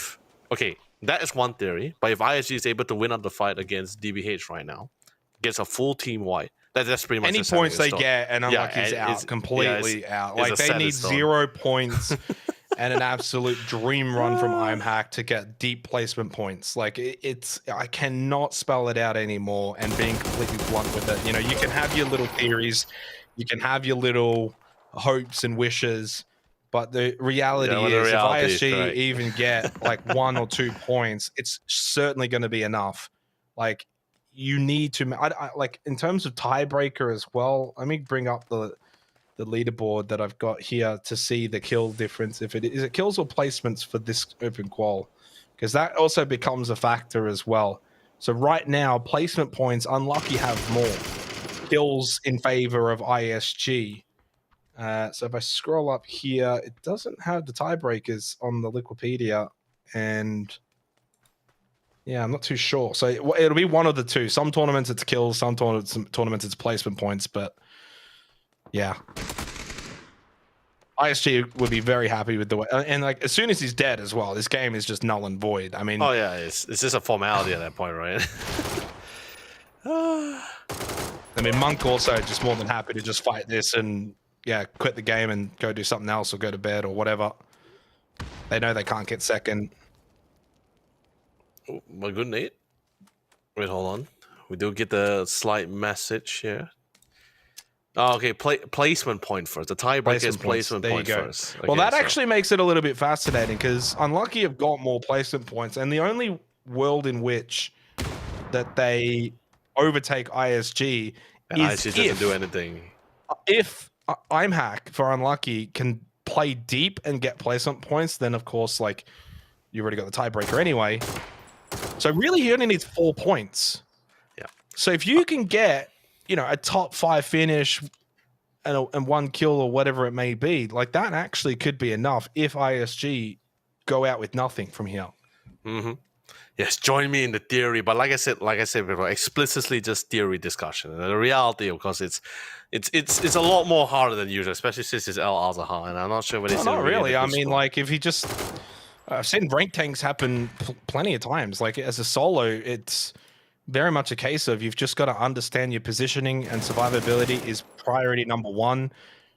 that is one theory. But if ISG is able to win up the fight against DBH right now, gets a full team white, that's pretty much any points they get, and Unlucky's out completely out. Like they need 0 points. And an absolute dream run from IMHAC to get deep placement points. Like I cannot spell it out anymore. And being completely blunt with it, you know, you can have your little theories, you can have your little hopes and wishes, but the reality is, if ISG even get like 1 or 2 points, it's certainly going to be enough. Like you need to, like in terms of tiebreaker as well. Let me bring up the leaderboard that I've got here to see the kill difference. If it kills or placements for this open qual, because that also becomes a factor as well. So right now, placement points, Unlucky have more kills in favor of ISG. So if I scroll up here, it doesn't have the tiebreakers on the Wikipedia, and yeah, I'm not too sure. So it'll be one of the two. Some tournaments it's kills, some tournaments it's placement points, but yeah, ISG would be very happy with the way, and like as soon as he's dead as well, this game is just null and void. I mean, oh yeah, it's just a formality at that point, right? I mean, Monk also just more than happy to just fight this and quit the game and go do something else or go to bed or whatever. They know they can't get second. Oh, my good Nate. Wait, hold on. We do get the slight message here. Oh, okay, placement point first. The tiebreaker is placement point first. Okay, well, that actually makes it a little bit fascinating because Unlucky have got more placement points, and the only world in which that they overtake ISG and is ISG doesn't do anything. If IMHAC for Unlucky can play deep and get placement points, then of course, like you already got the tiebreaker anyway. So really, he only needs 4 points. Yeah. So if you can get, you know, a top 5 finish and 1 kill or whatever it may be, like that actually could be enough if ISG go out with nothing from here. Mm-hmm. Yes, join me in the theory, but like I said before, explicitly just theory discussion. And the reality, of course, it's a lot more harder than usual, especially since it's Al Azahar, and I'm not sure what it's. Not really. I mean, like if he just, I've seen rank tanks happen plenty of times. Like as a solo, it's very much a case of you've just got to understand your positioning, and survivability is priority number 1.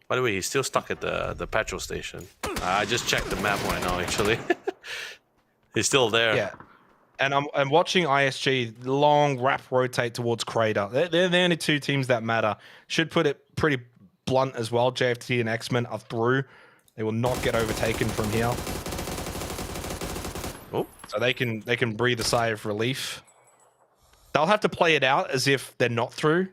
By the way, he's still stuck at the petrol station. I just checked the map right now, actually. He's still there. Yeah. And I'm watching ISG long wrap rotate towards Crater. They're the only two teams that matter. Should put it pretty blunt as well. JFT and X-Men are through. They will not get overtaken from here. Oh. So they can breathe a sigh of relief. They'll have to play it out as if they're not through,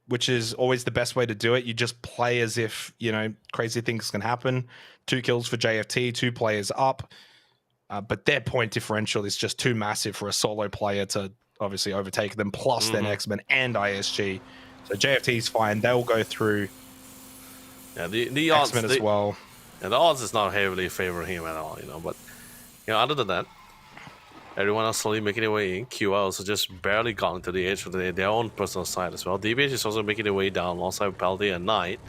which is always the best way to do it. You just play as if, you know, crazy things can happen. 2 kills for JFT, 2 players up. But their point differential is just too massive for a solo player to obviously overtake them, plus then X-Men and ISG. So JFT's fine. They'll go through. Yeah, the odds X-Men as well. Yeah, the odds is not heavily favoring him at all, you know. But you know, other than that, everyone else slowly making their way in. QL also just barely got into the edge of their own personal side as well. DBH is also making their way down alongside Paldi and Knight.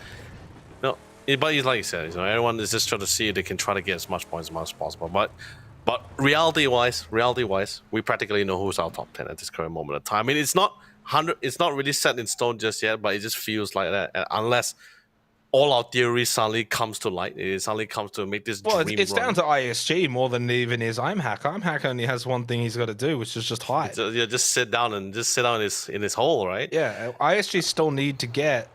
No, but like you said, you know, everyone is just trying to see if they can try to get as much points as possible. But reality-wise, we practically know who's our top 10 at this current moment of time. I mean, it's not really set in stone just yet, but it just feels like that. Unless all our theories suddenly comes to light, it suddenly comes to make this dream it's run. down to ISG more than even is IMHAC. IMHAC only has one thing he's got to do, which is just hide. Yeah, just sit down in his hole, right? Yeah, ISG still need to get.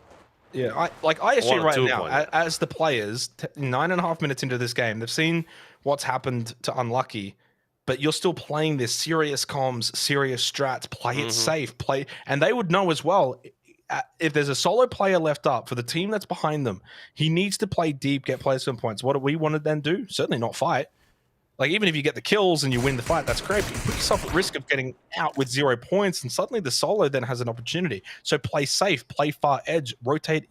Yeah, like ISG right now, as the players, 9.5 minutes into this game, they've seen what's happened to Unlucky, but you're still playing this serious comms, serious strats, play it safe, and they would know as well, if there's a solo player left up for the team that's behind them, he needs to play deep, get placement points. What do we want to then do? Certainly not fight. Like, even if you get the kills and you win the fight, that's great, but you put yourself at risk of getting out with 0 points, and suddenly the solo then has an opportunity. So play safe, play far edge, rotate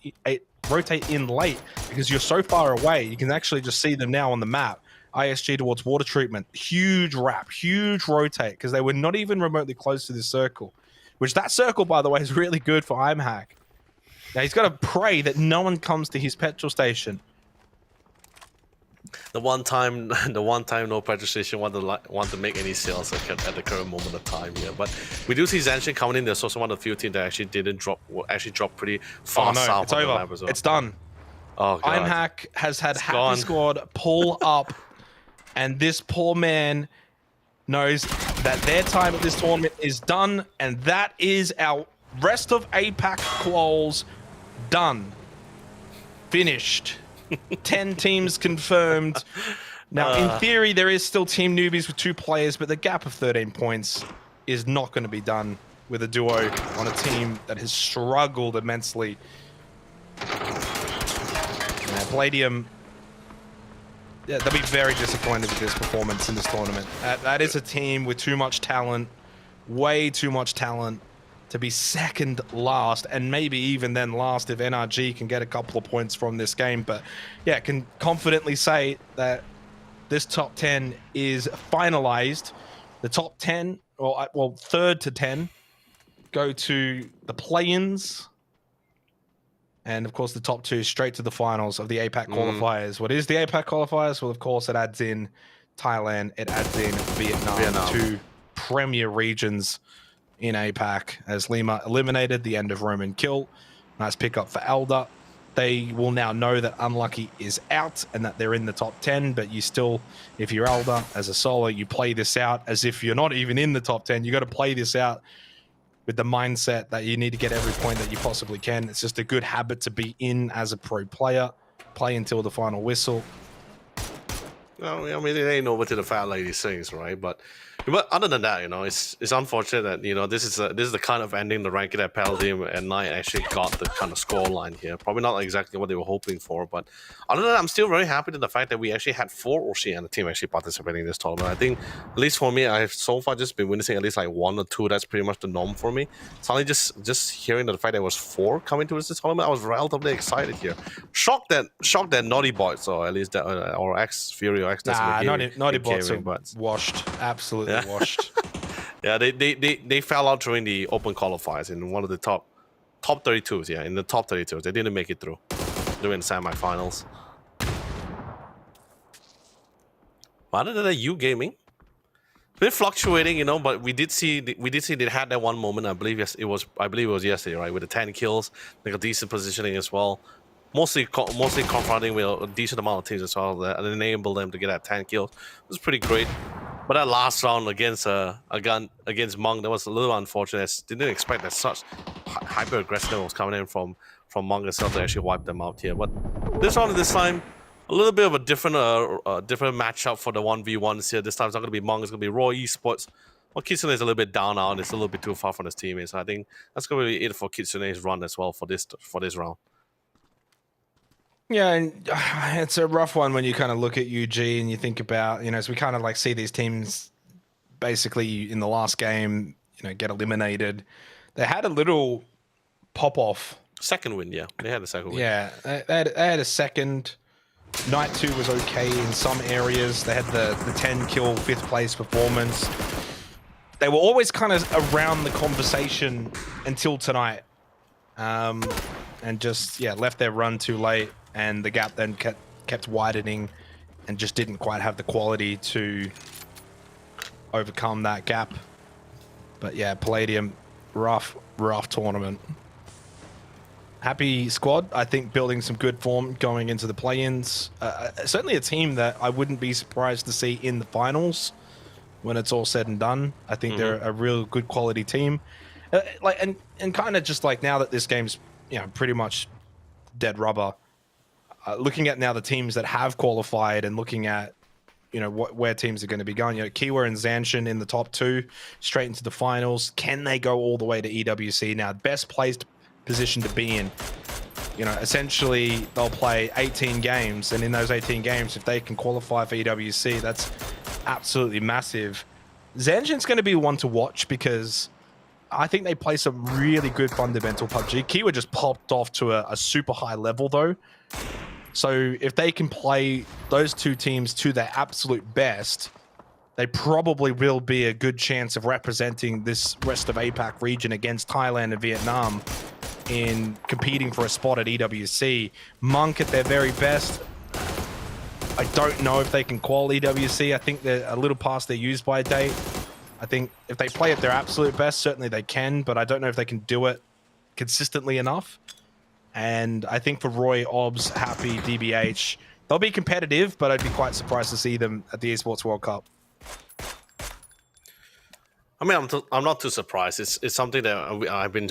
in late, because you're so far away, you can actually just see them now on the map. ISG towards water treatment, huge wrap, huge rotate, because they were not even remotely close to this circle, which that circle, by the way, is really good for IMHAC. Now he's got to pray that no one comes to his petrol station. The one time no petrol station want to make any sales at the current moment of time here. But we do see Zanshin coming in. There's also one of the few teams that actually dropped pretty fast south. It's over. As well. It's done. Oh, God. IMHAC has had Happy Squad pull up, and this poor man knows that their time at this tournament is done, and that is our rest of APAC quals done. Finished. 10 teams confirmed. Now, in theory, there is still Team Newbies with 2 players, but the gap of 13 points is not going to be done with a duo on a team that has struggled immensely. Palladium, yeah, they'll be very disappointed with this performance in this tournament. That is a team with too much talent, way too much talent, to be second last, and maybe even then last if NRG can get a couple of points from this game. But yeah, can confidently say that this top 10 is finalized. The top 10, well, third to 10, go to the play-ins. And of course, the top 2 straight to the finals of the APAC qualifiers. What is the APAC qualifiers? Well, of course, it adds in Thailand, it adds in Vietnam. 2 premier regions in APAC, as Lima eliminated the end of Roman Kill. Nice pickup for Elder. They will now know that Unlucky is out and that they're in the top 10, but you still, if you're Elder as a solo, you play this out as if you're not even in the top 10. You got to play this out with the mindset that you need to get every point that you possibly can. It's just a good habit to be in as a pro player. Play until the final whistle. Well, I mean, it ain't over to the fat lady sings, right? But other than that, you know, it's unfortunate that, you know, this is the kind of ending the ranking that Palladium and Knight actually got the kind of score line here. Probably not exactly what they were hoping for, but other than that, I'm still very happy to the fact that we actually had 4 Oceania team actually participating in this tournament. I think, at least for me, I've so far just been witnessing at least like 1 or 2. That's pretty much the norm for me. Suddenly just hearing the fact that it was 4 coming to this tournament, I was relatively excited here. Shocked that Naughty Bots, or at least that, or X Fury or X. Nah, Naughty Bots are washed. Absolutely washed. Yeah, they fell out during the Open Qualifiers in one of the top 32s. Yeah, in the top 32s, they didn't make it through. They were in the semifinals. But other than that, U Gaming, a bit fluctuating, you know. But we did see they had that one moment. I believe it was yesterday, right, with the 10 kills, like a decent positioning as well. Mostly confronting with a decent amount of teams as well that enabled them to get that 10 kills. It was pretty great. But that last round against Monk, that was a little unfortunate. Didn't expect that such hyper aggressiveness was coming in from Monk itself to actually wipe them out here. But this round, this time, a little bit of a different matchup for the 1v1s here. This time it's not going to be Monk, it's going to be Raw Esports. Well, Kitsune is a little bit down now, and it's a little bit too far from his teammates. So I think that's going to be it for Kitsune's run as well for this round. Yeah, and it's a rough one when you kind of look at UG and you think about, as we kind of like see these teams basically in the last game, get eliminated. They had a little pop off. Second win, yeah. They had a second win. Yeah, they had a second. Night 2 was okay in some areas. They had the 10 kill 5th place performance. They were always kind of around the conversation until tonight. And just, left their run too late. And the gap then kept widening and just didn't quite have the quality to overcome that gap. But yeah, Palladium, rough tournament. Happy squad, I think, building some good form going into the play-ins. Certainly a team that I wouldn't be surprised to see in the finals when it's all said and done. I think they're a real good quality team. And kind of just like now that this game's pretty much dead rubber, looking at now the teams that have qualified and looking at where teams are going to be going. Kiwa and Zanshin in the top 2, straight into the finals. Can they go all the way to EWC now? Best placed position to be in. Essentially they'll play 18 games, and in those 18 games, if they can qualify for EWC, that's absolutely massive. Zanshin's going to be one to watch because I think they play some really good fundamental PUBG. Kiwa just popped off to a super high level though. So if they can play those two teams to their absolute best, they probably will be a good chance of representing this rest of APAC region against Thailand and Vietnam in competing for a spot at EWC. Monk at their very best, I don't know if they can qual EWC. I think they're a little past their use-by date. I think if they play at their absolute best, certainly they can, but I don't know if they can do it consistently enough. And I think for Roy, Obs, Happy, DBH, they'll be competitive, but I'd be quite surprised to see them at the Esports World Cup. I mean, I'm not too surprised. It's something that I've been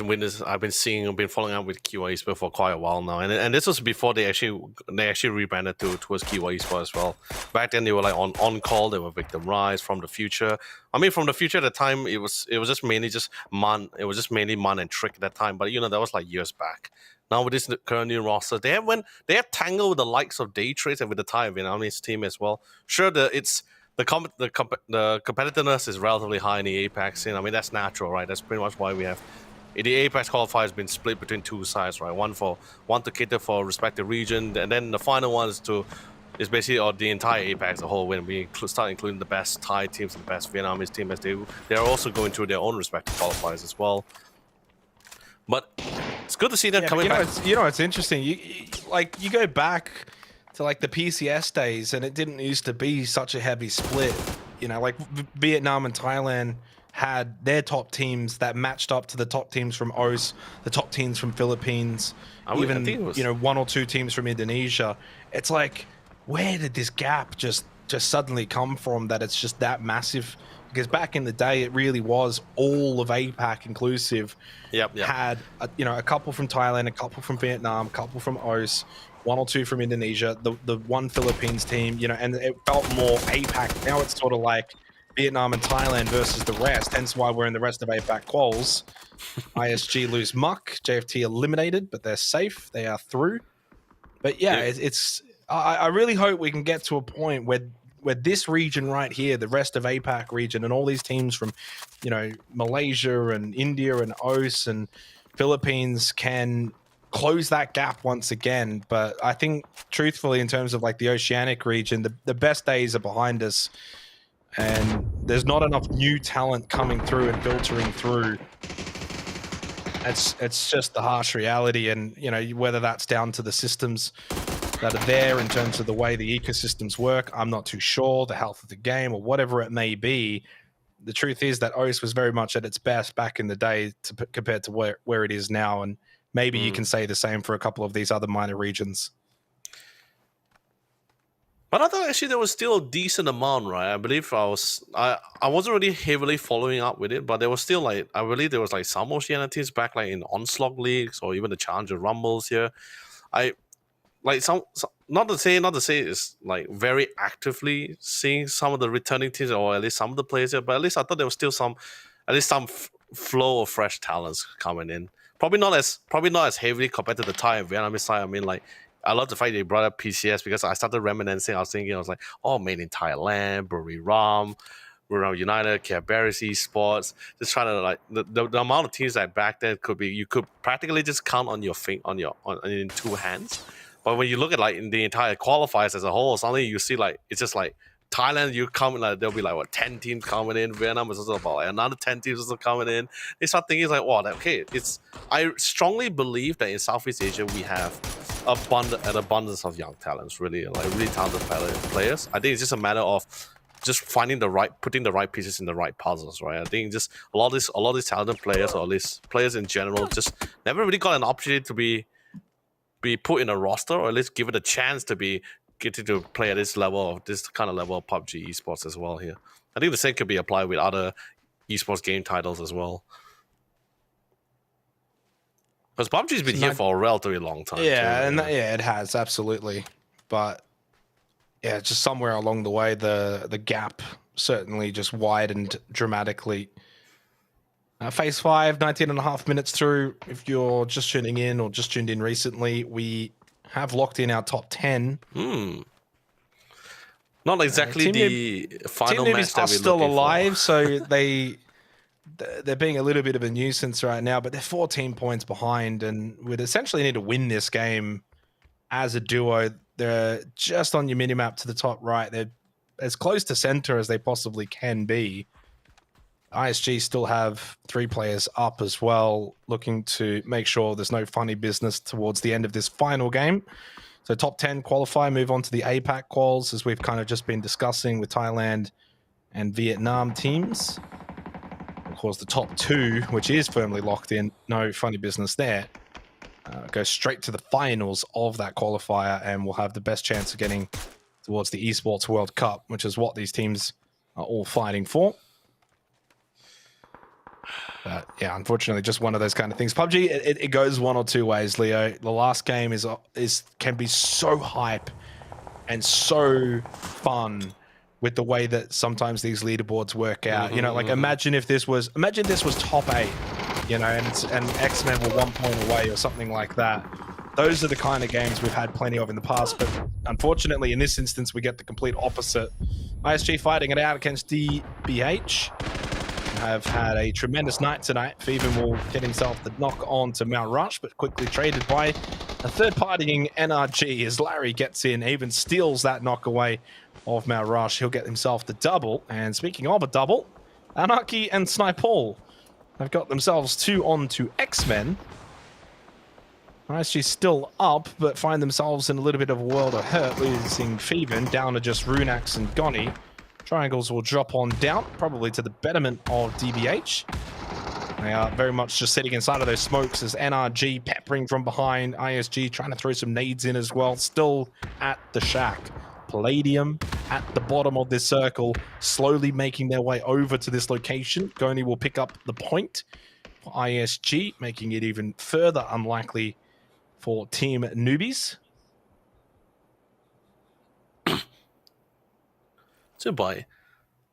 seeing, I've been following up with Kiwa Esports for quite a while now, and this was before they actually rebranded towards Kiwa Esports as well. Back then they were like on call. They were Victim Rise, From the Future. I mean, From the Future at the time it was just mainly Man. It was just mainly Man and Trick at that time, but that was like years back. Now with this current new roster, they have tangled with the likes of Daytrace and with the Thai Vietnamese team as well. Sure, the competitiveness is relatively high in the APAC scene. I mean, that's natural, right? That's pretty much why we have the APAC qualifier has been split between two sides, right? One to cater for respective region, and then the final one is basically the entire APAC as a whole. When we start including the best Thai teams and the best Vietnamese team, as they are also going through their own respective qualifiers as well. But it's good to see them coming back. It's interesting. You go back to like the PCS days, and it didn't used to be such a heavy split. Like Vietnam and Thailand had their top teams that matched up to the top teams from OS, the top teams from Philippines, even one or two teams from Indonesia. It's like, where did this gap just suddenly come from that it's just that massive? Because back in the day, it really was all of APAC inclusive. Yep. Had a couple from Thailand, a couple from Vietnam, a couple from OS, one or two from Indonesia, the one Philippines team, and it felt more APAC. Now it's sort of like Vietnam and Thailand versus the rest. Hence why we're in the rest of APAC quals. ISG lose Muck, JFT eliminated, but they're safe. They are through. But yeah, I really hope we can get to a point where this region right here, the rest of APAC region, and all these teams from, Malaysia and India and OS and Philippines can close that gap once again. But I think, truthfully, in terms of like the Oceanic region, the best days are behind us, and there's not enough new talent coming through and filtering through. It's just the harsh reality, and whether that's down to the systems that are there in terms of the way the ecosystems work, I'm not too sure. The health of the game or whatever it may be. The truth is that OS was very much at its best back in the day compared to where it is now, and maybe you can say the same for a couple of these other minor regions. But I thought actually there was still a decent amount, right? I believe I wasn't really heavily following up with it, but there was still like I believe there was like some Oceania teams back like in Onslaught leagues or even the Challenger Rumbles here. I like some not to say it's like very actively seeing some of the returning teams or at least some of the players here, but at least I thought there was still some flow of fresh talents coming in. Probably not as heavily compared to the Thai and Vietnamese side. I mean, like I love the fact they brought up PCS because I started reminiscing. I was like, oh, made in Thailand, Buriram United, Cabarrus Esports. Just trying to like the amount of teams that back then you could practically just count on your in two hands. But when you look at like in the entire qualifiers as a whole, suddenly you see like it's just like Thailand, you come like there'll be like what 10 teams coming in. Vietnam is also about like another 10 teams also coming in. They start thinking it's like, wow, okay, I strongly believe that in Southeast Asia we have an abundance of young talents, really talented players. I think it's just a matter of just putting the right pieces in the right puzzles, right? I think just a lot of these talented players, or at least players in general, just never really got an opportunity to be put in a roster, or at least give it a chance to get to play at this kind of level of PUBG esports as well here. I think the same could be applied with other esports game titles as well. Because PUBG's been here for a relatively long time. Yeah, too, it has, absolutely. But yeah, just somewhere along the way, the gap certainly just widened dramatically. Phase 5, 19.5 minutes through. If you're just tuning in or just tuned in recently, we have locked in our top 10. Not exactly the final match that we're still alive, so they're being a little bit of a nuisance right now, but they're 14 points behind and would essentially need to win this game as a duo. They're just on your minimap to the top right. They're as close to center as they possibly can be. ISG still have 3 players up as well, looking to make sure there's no funny business towards the end of this final game. So top 10 qualify, move on to the APAC quals, as we've kind of just been discussing with Thailand and Vietnam teams. Of course, the top 2, which is firmly locked in, no funny business there, go straight to the finals of that qualifier and will have the best chance of getting towards the Esports World Cup, which is what these teams are all fighting for. But yeah, unfortunately, just one of those kind of things. PUBG, it goes one or two ways, Leo. The last game can be so hype and so fun with the way that sometimes these leaderboards work out. You know, like imagine this was top 8, you know, and X-Men were 1 point away or something like that. Those are the kind of games we've had plenty of in the past, but unfortunately, in this instance, we get the complete opposite. ISG fighting it out against DBH. Have had a tremendous night tonight. Feven will get himself the knock on to Mount Rush, but quickly traded by a third-partying NRG as Larry gets in, even steals that knock away of Mount Rush. He'll get himself the double. And speaking of a double, Anarchy and Snipeall have got themselves 2 on to X-Men. ISG still up, but find themselves in a little bit of a world of hurt, losing Feven down to just Runax and Goni. Triangles will drop on down, probably to the betterment of DBH. They are very much just sitting inside of those smokes as NRG peppering from behind. ISG trying to throw some nades in as well. Still at the shack. Palladium at the bottom of this circle, slowly making their way over to this location. Goni will pick up the point for ISG, making it even further unlikely for Team Newbies. So boy,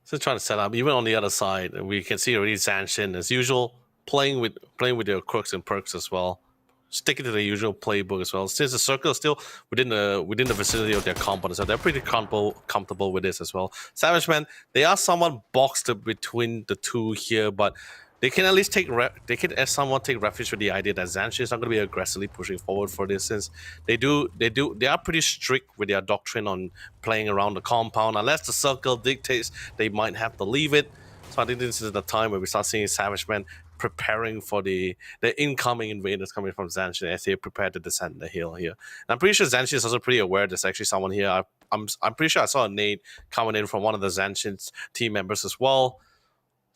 just trying to set up. Even on the other side, we can see already Zanshin as usual playing with their quirks and perks as well, sticking to the usual playbook as well. Since the circle is still within the vicinity of their compound, so they're pretty comfortable with this as well. Savage Man, they are somewhat boxed between the two here, but they can at least take refuge with the idea that Zanshin is not going to be aggressively pushing forward for this, since they are pretty strict with their doctrine on playing around the compound. Unless the circle dictates, they might have to leave it. So I think this is the time where we start seeing Savage Man preparing for the incoming invaders coming from Zanshin as they prepare to descend the hill here. And I'm pretty sure Zanshin is also pretty aware there's actually someone here. I'm pretty sure I saw a nade coming in from one of the Zanshin's team members as well.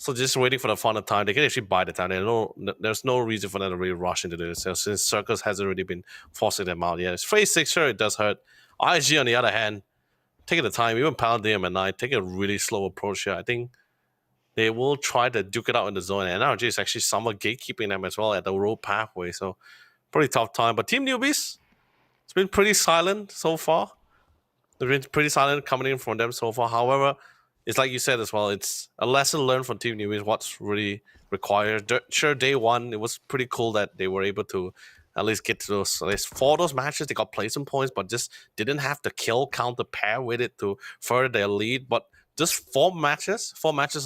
So just waiting for the final time. They can actually buy the time. There's no reason for them to really rush into this, since Circus has already been forcing them out. Yeah, it's phase 6, sure, it does hurt. ISG, on the other hand, taking the time, even Paladin and I take a really slow approach here. I think they will try to duke it out in the zone. And NRG is actually somewhat gatekeeping them as well at the road pathway. So pretty tough time. But Team Newbies, it's been pretty silent so far. They've been pretty silent coming in from them so far. However, it's like you said as well, it's a lesson learned from Team Newbies, what's really required. Sure, day one, it was pretty cool that they were able to at least get to those, at least 4 those matches, they got placement points, but just didn't have the kill count to pair with it to further their lead. But just 4 matches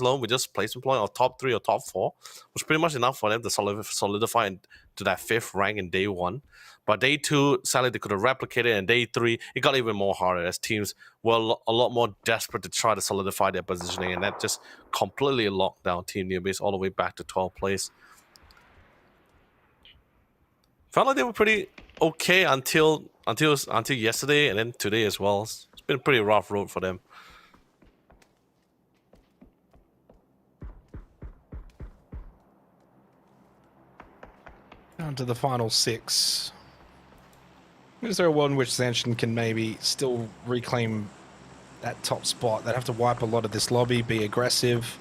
alone with just placement point or top 3 or top 4 was pretty much enough for them to solidify to that 5th rank in day 1. But day 2, sadly, they could have replicated, and day 3, it got even more harder as teams were a lot more desperate to try to solidify their positioning, and that just completely locked down Team Newbies all the way back to 12th place. Felt like they were pretty okay until yesterday, and then today as well. It's been a pretty rough road for them. Down to the final 6. Is there a world in which Zanshin can maybe still reclaim that top spot? They'd have to wipe a lot of this lobby, be aggressive.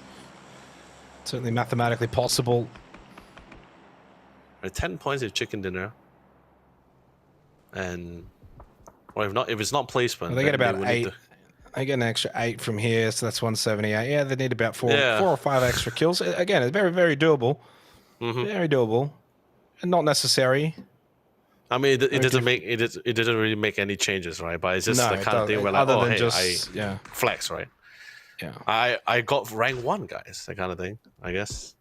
Certainly mathematically possible. 10 points of chicken dinner. And well, if it's not placement, well, they get about 8. They get an extra 8 from here, so that's 178. Yeah, they need about 4 or 5 extra kills. Again, it's very, very doable. Very doable. And not necessary. I mean, it doesn't really make any changes, right? But it's just the kind of thing where, like, oh, hey, flex, right? Yeah. I got rank 1, guys. That kind of thing, I guess.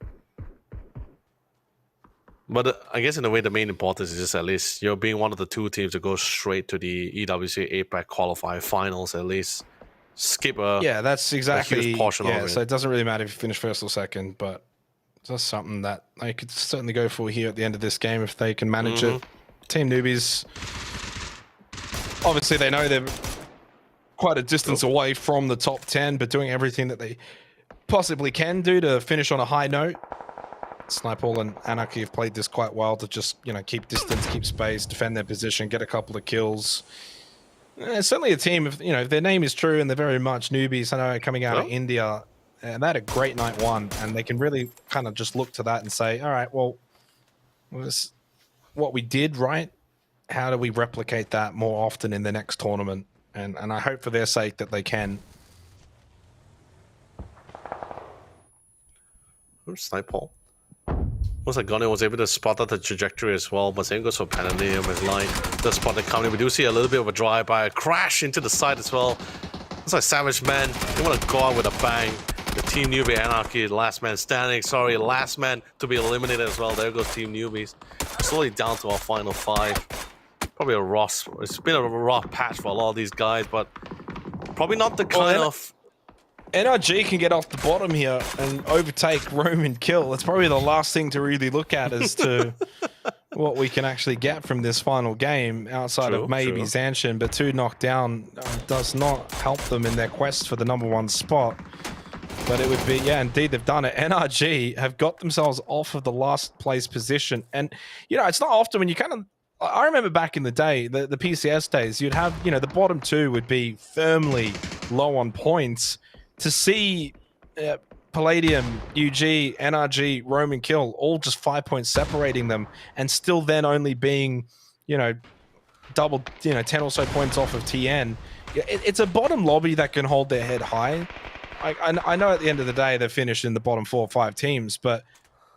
But I guess in a way, the main importance is just at least you're being one of the 2 teams to go straight to the EWC APAC Qualifier finals. At least skip that's exactly a huge portion of it. So it doesn't really matter if you finish first or second, but that's something that they could certainly go for here at the end of this game if they can manage it. Team Newbies, obviously they know they're quite a distance away from the top 10, but doing everything that they possibly can do to finish on a high note. Snipeball and Anarchy have played this quite well to just, keep distance, keep space, defend their position, get a couple of kills. It's certainly a team, if their name is true and they're very much newbies, I know, coming out of India, and they had a great night 1, and they can really kind of just look to that and say, all right, well, was what we did right, how do we replicate that more often in the next tournament? And I hope for their sake that they can. Snipeball. Looks like Gunner was able to spot out the trajectory as well, but same goes for Penalty with his line. The spot that coming. We do see a little bit of a drive-by, a crash into the side as well. Looks like Savage Man, they want to go out with a bang. The Team Newbie Anarchy, last man standing, last man to be eliminated as well. There goes Team Newbies. Slowly down to our final 5. Probably it's been a rough patch for a lot of these guys, but probably not the kind of... NRG can get off the bottom here and overtake Roman kill. That's probably the last thing to really look at as to what we can actually get from this final game outside of maybe Zanshin, but 2 knockdown does not help them in their quest for the #1 spot. But it would be, indeed, they've done it. NRG have got themselves off of the last place position. And, it's not often when you I remember back in the day, the PCS days, you'd have, the bottom 2 would be firmly low on points. To see Palladium, UG, NRG, Roman Kill, all just 5 points separating them, and still then only being, double, 10 or so points off of TN. It's a bottom lobby that can hold their head high. I know at the end of the day they've finished in the bottom 4 or 5 teams, but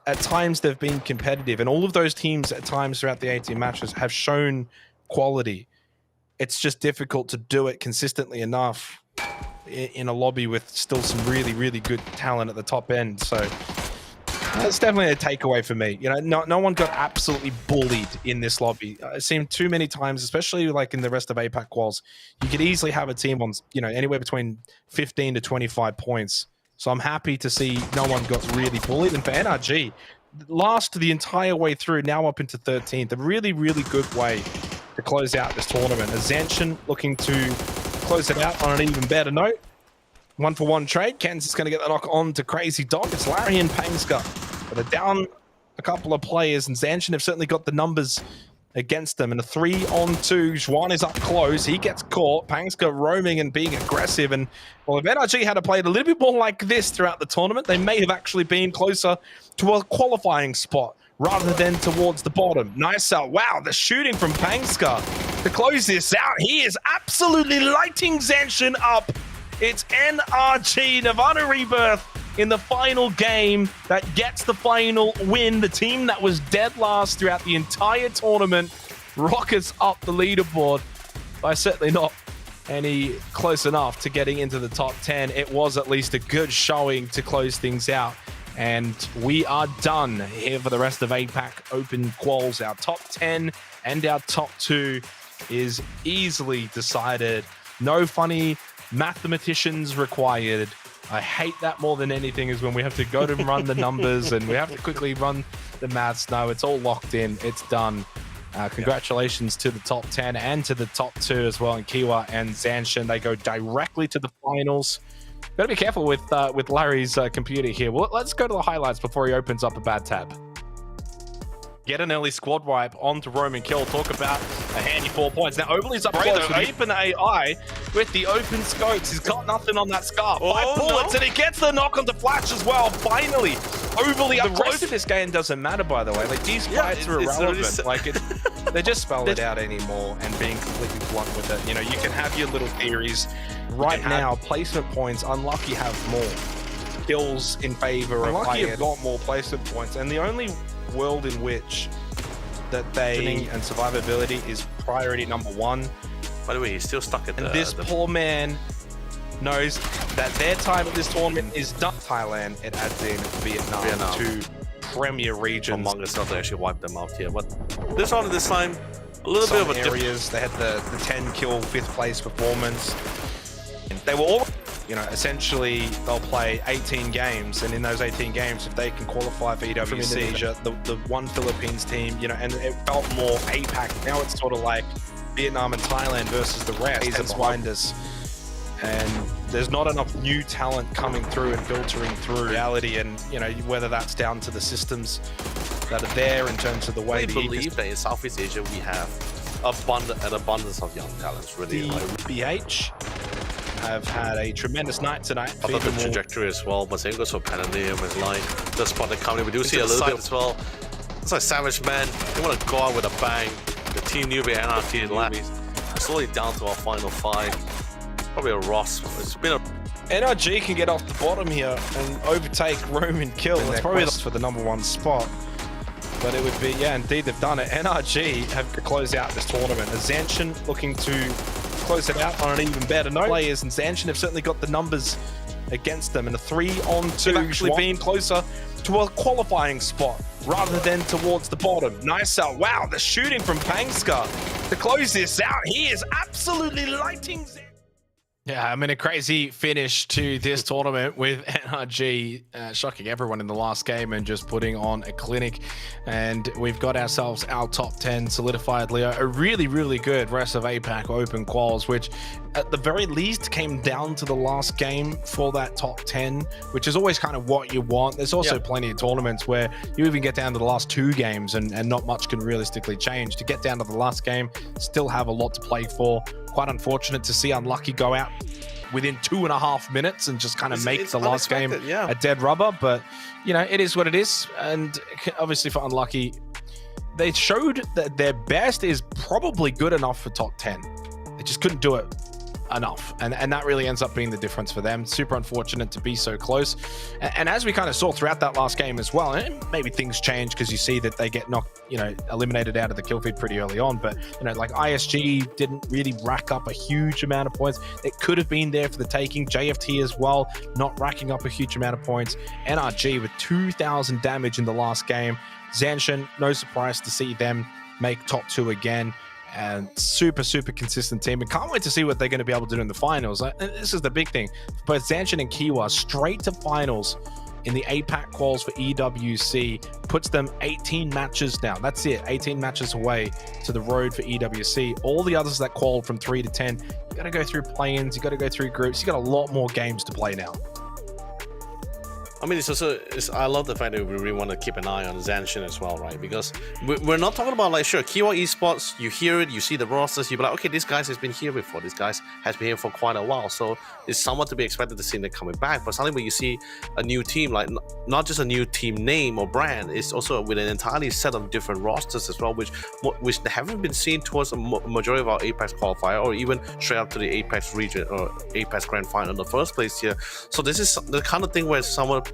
at times they've been competitive, and all of those teams at times throughout the 18 matches have shown quality. It's just difficult to do it consistently enough in a lobby with still some really, really good talent at the top end. So that's definitely a takeaway for me. No one got absolutely bullied in this lobby. It seemed too many times, especially like in the rest of APAC quals, you could easily have a team on, anywhere between 15 to 25 points. So I'm happy to see no one got really bullied. And for NRG, last the entire way through, now up into 13th, a really, really good way to close out this tournament. As Zanshin looking to close it out on an even better note. 1-for-1 trade. Kansas is going to get the knock on to Crazy Dog. It's Larry and Painska. But they're down a couple of players, and Zanshin have certainly got the numbers against them in a 3-on-2. Juan is up close. He gets caught. Pangska roaming and being aggressive. And well, if NRG had played a little bit more like this throughout the tournament, they may have actually been closer to a qualifying spot rather than towards the bottom. Nice out. Wow, the shooting from Pangska to close this out. He is absolutely lighting Zanshin up. It's NRG, Nirvana Rebirth, in the final game that gets the final win. The team that was dead last throughout the entire tournament rockets up the leaderboard by certainly not any close enough to getting into the top 10. It was at least a good showing to close things out. And we are done here for the rest of APAC Open Quals. Our top 10 and our top 2 is easily decided. No funny mathematicians required. I hate that more than anything, is when we have to go to run the numbers and we have to quickly run the maths. No, it's all locked in. It's done. Congratulations to the top 10 and to the top 2 as well. And Kiwa and Zanshin, they go directly to the finals. Got to be careful with Larry's computer here. Well, let's go to the highlights before he opens up a bad tab. Get an early squad wipe onto Roman Kill. Talk about a handy 4 points. Now, Overly's up close with Open AI with the open scopes. He's got nothing on that scar. 5 bullets, and he gets the knock onto Flash as well. Finally, Overly up close. The rest of this game doesn't matter, by the way. Like, these fights are irrelevant. Like, they just spell it out anymore and being completely blunt with it. You know, you can have your little theories. Right now, placement points, Unlucky have more kills in favor of Unlucky have got more placement points, and the only world in which that they and survivability is priority number 1. By the way, he's still stuck at this poor man knows that their time at this tournament is done. Thailand, it adds in Vietnam. 2 premier regions. Among us, to actually wipe them out here. But this one, this time, a little bit of a areas. They had the 10 kill 5th place performance. They were all, you know, essentially they'll play 18 games, and in those 18 games, if they can qualify for EWC, the one Philippines team, you know, and it felt more APAC. Now it's sort of like Vietnam and Thailand versus the rest. Hence Winders. And there's not enough new talent coming through and filtering through reality, and you know, whether that's down to the systems that are there in terms of the way I believe that in Southeast Asia we have an abundance of young talents. Really, BH have had a tremendous night tonight. I thought the trajectory as well. Masengo goes for Panania with line. The spot that coming. We do see a little bit as well. It's like Savage Man. They want to go out with a bang. The team newbie NRT left. Slowly down to our final 5. Probably a Ross. It's been a NRG can get off the bottom here and overtake Roman Kill. That's probably for the number 1 spot. But it would be, yeah, indeed they've done it. NRG have to close out this tournament. Zanshin looking to close it out on an even better note. Players and Zanshin have certainly got the numbers against them in a 3-on-2. They've actually been closer to a qualifying spot rather than towards the bottom. Nice out. Wow, the shooting from Pangska to close this out. He is absolutely lighting. Yeah, I mean, a crazy finish to this tournament with NRG shocking everyone in the last game and just putting on a clinic. And we've got ourselves our top 10 solidified, Leo. A really, really good rest of APAC Open Quals, which at the very least came down to the last game for that top 10, which is always kind of what you want. There's also plenty of tournaments where you even get down to the last 2 games and not much can realistically change. To get down to the last game, still have a lot to play for. Quite unfortunate to see Unlucky go out within 2.5 minutes and just kind of make the last game a dead rubber. But, you know, it is what it is. And obviously for Unlucky, they showed that their best is probably good enough for top 10. They just couldn't do it enough, and that really ends up being the difference for them. Super unfortunate to be so close, and as we kind of saw throughout that last game as well, and maybe things change because you see that they get knocked, you know, eliminated out of the kill feed pretty early on, but you know, like ISG didn't really rack up a huge amount of points. It could have been there for the taking. JFT as well, not racking up a huge amount of points. NRG with 2,000 damage in the last game. Zanshin, no surprise to see them make top 2 again. And super consistent team, and can't wait to see what they're going to be able to do in the finals. This is the big thing. Both Zanshin and Kiwa straight to finals in the APAC quals for EWC puts them 18 matches now. That's it, 18 matches away to the road for EWC. All the others that qualified from 3 to 10, you got to go through play-ins, you got to go through groups. You got a lot more games to play now. I mean, I love the fact that we really want to keep an eye on Zanshin as well, right? Because we're not talking about, like, sure, Kiwa Esports, you hear it, you see the rosters, you be like, okay, this guy has been here before, this guy has been here for quite a while, so it's somewhat to be expected to see them coming back. But suddenly when you see a new team, like not just a new team name or brand, it's also with an entirely set of different rosters as well, which haven't been seen towards a majority of our APAC qualifier, or even straight up to the APAC region or APAC Grand Final in the first place here. So this is the kind of thing where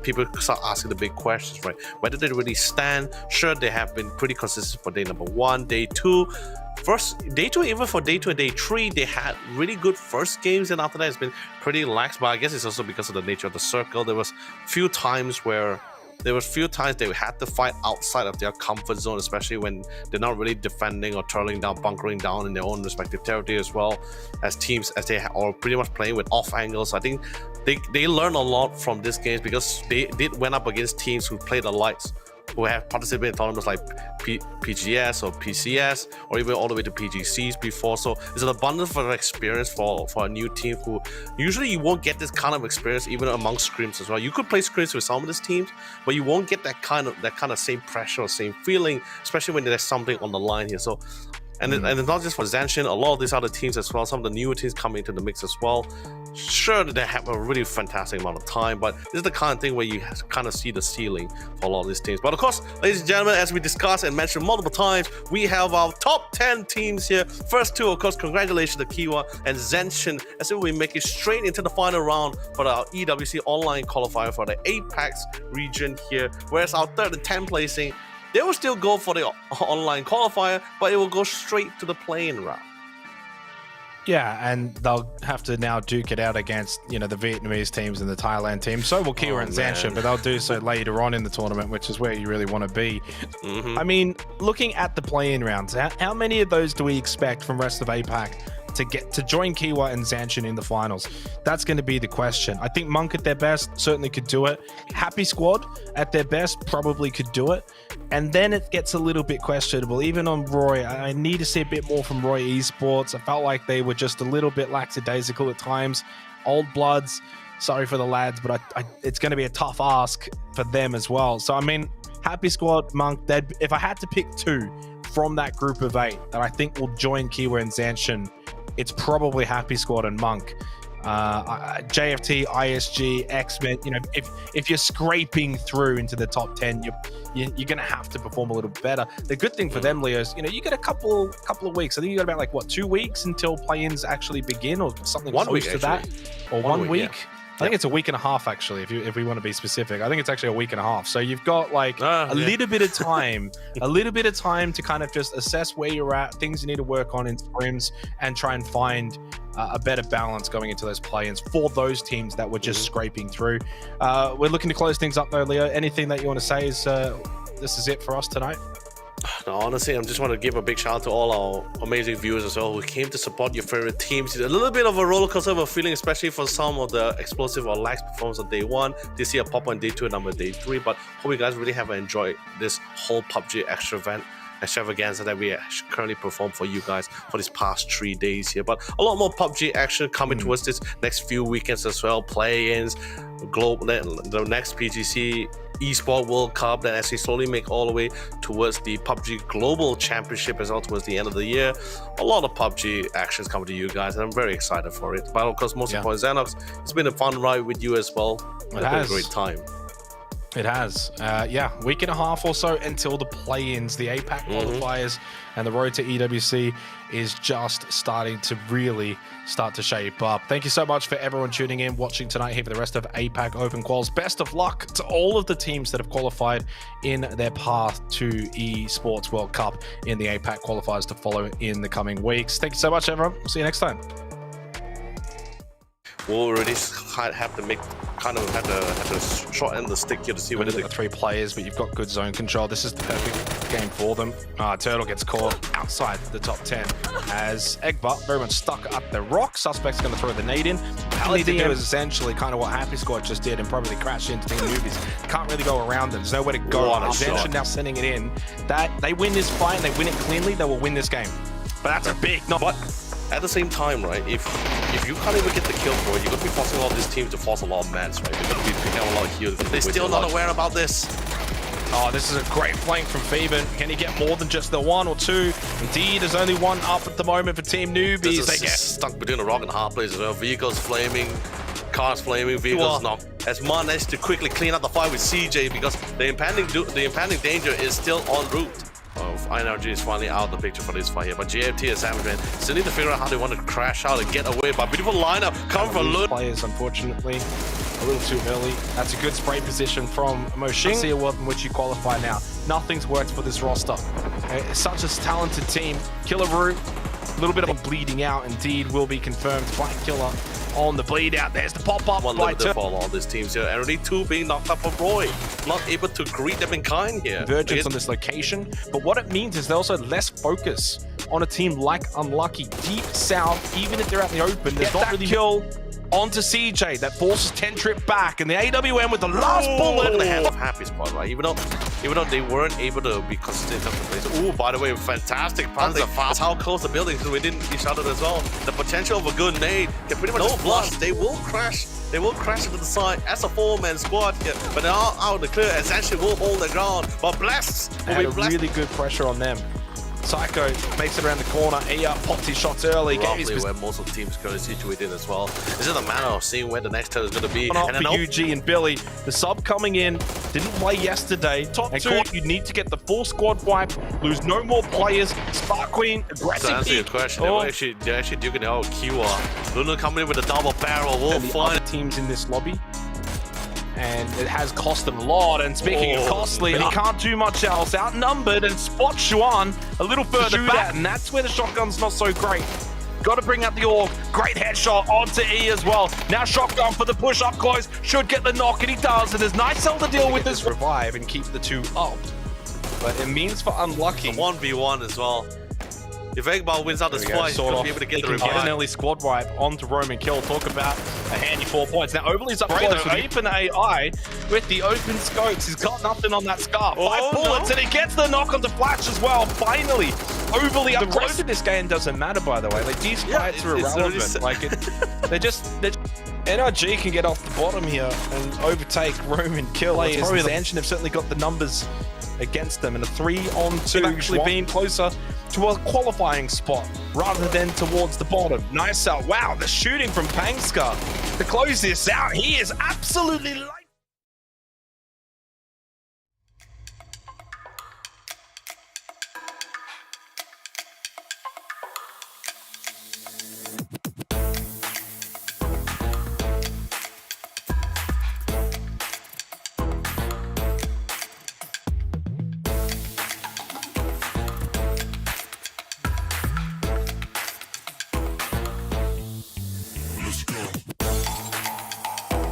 people start asking the big questions, right? Where do they really stand? Sure, they have been pretty consistent for day number 1, day 2. Day 2, even for day 2 and day 3, they had really good first games, and after that it's been pretty lax. But I guess it's also because of the nature of the circle. There was few times they had to fight outside of their comfort zone, especially when they're not really defending or turning down, bunkering down in their own respective territory, as well as teams as they are pretty much playing with off angles. I think they learned a lot from this game, because they went up against teams who played the lights, who have participated in tournaments like PGS or PCS, or even all the way to PGCs before. So it's an abundance of experience for a new team who usually you won't get this kind of experience even among scrims as well. You could play scrims with some of these teams, but you won't get that kind of same pressure or same feeling, especially when there's something on the line here. So and it's not just for Zanshin, a lot of these other teams as well, some of the newer teams coming into the mix as well. Sure, they have a really fantastic amount of time, but this is the kind of thing where you kind of see the ceiling for a lot of these teams. But of course, ladies and gentlemen, as we discussed and mentioned multiple times, we have our top 10 teams here. First two, of course, congratulations to Kiwa and Zanshin, as we make it straight into the final round for our EWC Online Qualifier for the APAC region here. Whereas our third and 10th placing, they will still go for the online qualifier, but it will go straight to the play-in round. Yeah, and they'll have to now duke it out against, the Vietnamese teams and the Thailand team. So will Kiwa and Zanshin, but they'll do so later on in the tournament, which is where you really want to be. I mean, looking at the play-in rounds, how many of those do we expect from rest of APAC to join Kiwa and Zanshin in the finals? That's going to be the question. I think Monk at their best certainly could do it. Happy Squad at their best probably could do it. And then it gets a little bit questionable. Even on Roy, I need to see a bit more from Roy Esports. I felt like they were just a little bit lackadaisical at times. Old Bloods, sorry for the lads, but it's going to be a tough ask for them as well. So, I mean, Happy Squad, Monk, if I had to pick two from that group of 8 that I think will join Kiwa and Zanshin, it's probably Happy Squad and Monk. JFT, ISG, X-Men, if you're scraping through into the top 10, you're going to have to perform a little better. The good thing for them, Leo, is, you get a couple of weeks. I think you got about, 2 weeks until play-ins actually begin, or something close to that. Or 1 week. Yeah. I think it's a week and a half, actually, if we want to be specific. I think it's actually a week and a half. So you've got little bit of time, to kind of just assess where you're at, things you need to work on in scrims, and try and find a better balance going into those play-ins for those teams that were just scraping through. We're looking to close things up though, Leo. Anything that you want to say is this is it for us tonight? No, honestly, I just want to give a big shout out to all our amazing viewers as well who came to support your favorite teams. It's a little bit of a roller coaster of a feeling, especially for some of the explosive or lax performance on day 1. They see a pop on day 2 and number day 3. But hope you guys really have enjoyed this whole PUBG extravaganza that we currently perform for you guys for these past 3 days here. But a lot more PUBG action coming towards this next few weekends as well. Play-ins, the next PGC Esports World Cup, then as we slowly make all the way towards the PUBG Global Championship as well towards the end of the year. A lot of PUBG actions coming to you guys, and I'm very excited for it. But of course, most important, Xanox, it's been a fun ride with you as well. It's been a great time. It has. Week and a half or so until the play-ins, the APAC qualifiers, and the road to EWC is just starting to really start to shape up. Thank you so much for everyone tuning in, watching tonight here for the rest of APAC Open Quals. Best of luck to all of the teams that have qualified in their path to Esports World Cup in the APAC qualifiers to follow in the coming weeks. Thank you so much, everyone. We'll see you next time. We'll already have to shorten the stick here to see whether the 3 players, but you've got good zone control. This is the perfect game for them. Turtle gets caught outside the top 10 as Egbert very much stuck up the rock. Suspect's going to throw the nade in. All he did was essentially kind of what Happy Squad just did and probably crashed into the newbies. Can't really go around them. There's nowhere to go. Zanshin now sending it in. That they win this fight and they win it cleanly, they will win this game. But that's a big at the same time, right, if you can't even get the kill for it, you're going to be forcing all these teams to force a lot of mats, right? They're going to be picking out a lot of heals. They're still not aware about this. Oh, this is a great flank from Feven. Can he get more than just the 1 or 2? Indeed, there's only 1 up at the moment for Team Newbies. They get stuck between a rock and a hard place as well. Vehicles flaming, cars flaming, vehicles not. As managed to quickly clean up the fight with CJ because the impending danger is still en route. INRG is finally out of the picture for this fight here, but JFT and Savage still need to figure out how they want to crash out and get away. But beautiful lineup coming from Lund. Players, unfortunately, a little too early. That's a good spray position from Moshing. See a world in which you qualify now. Nothing's worked for this roster. It's such a talented team. Killaroo, a little bit of a bleeding out. Indeed, will be confirmed. Black Killer on the bleed out. There's the pop-up. One limited for all these teams here. And already 2 being knocked up from Roy. Not able to greet them in kind here. Convergence on this location. But what it means is there's also less focus on a team like Unlucky. Deep south, even if they're out in the open, there's not really kill onto CJ that forces 10 trip back, and the AWM with the last bullet. They have a happy spot, right? Even though they weren't able to be consistent enough to place. Ooh, by the way, fantastic Panzer. That's how close the building is within each other as well. The potential of a good nade can pretty much just flush. They will crash. They will crash into the side as a 4-man squad here, but they're all out of the clear. Essentially will hold their ground, but Bless will be blessed. Really good pressure on them. Psycho makes it around the corner. Aya pops his shots early. Roughly where most of the teams currently situated as well. This is a matter of seeing where the next turn is going to be. And for UG and Billy, the sub coming in, didn't play yesterday. Top 2, you need to get the full squad wipe, lose no more players. Spark Queen, aggressive. To answer your question, they're actually duking out QR. Luna coming in with a double barrel. We'll find teams in this lobby. And it has cost them a lot. And speaking of costly, he can't do much else. Outnumbered and spot Xuan a little further back. And that's where the shotgun's not so great. Got to bring out the AUG. Great headshot onto E as well. Now shotgun for the push up close. Should get the knock, and he does. And there's nice cell to deal with this revive and keep the 2 up. But it means for Unlucky. 1v1 as well. If Egbal wins out this fight, he'll be able to get the revive. Get an early squad wipe onto Roman Kill. Talk about a handy 4 points. Now Overly's up close with Open AI with the open scopes. He's got nothing on that scar. 5 bullets, and he gets the knock on the flash as well. Finally, Overly up close. The rest of this game doesn't matter, by the way. Like, these fights are irrelevant. Like, they're just NRG can get off the bottom here and overtake Roman Kill. Players in Ascension have certainly got the numbers against them, and a 3-on-2 actually being closer to a qualifying spot rather than towards the bottom. Nice out. Wow, the shooting from Pangskar to close this out. He is absolutely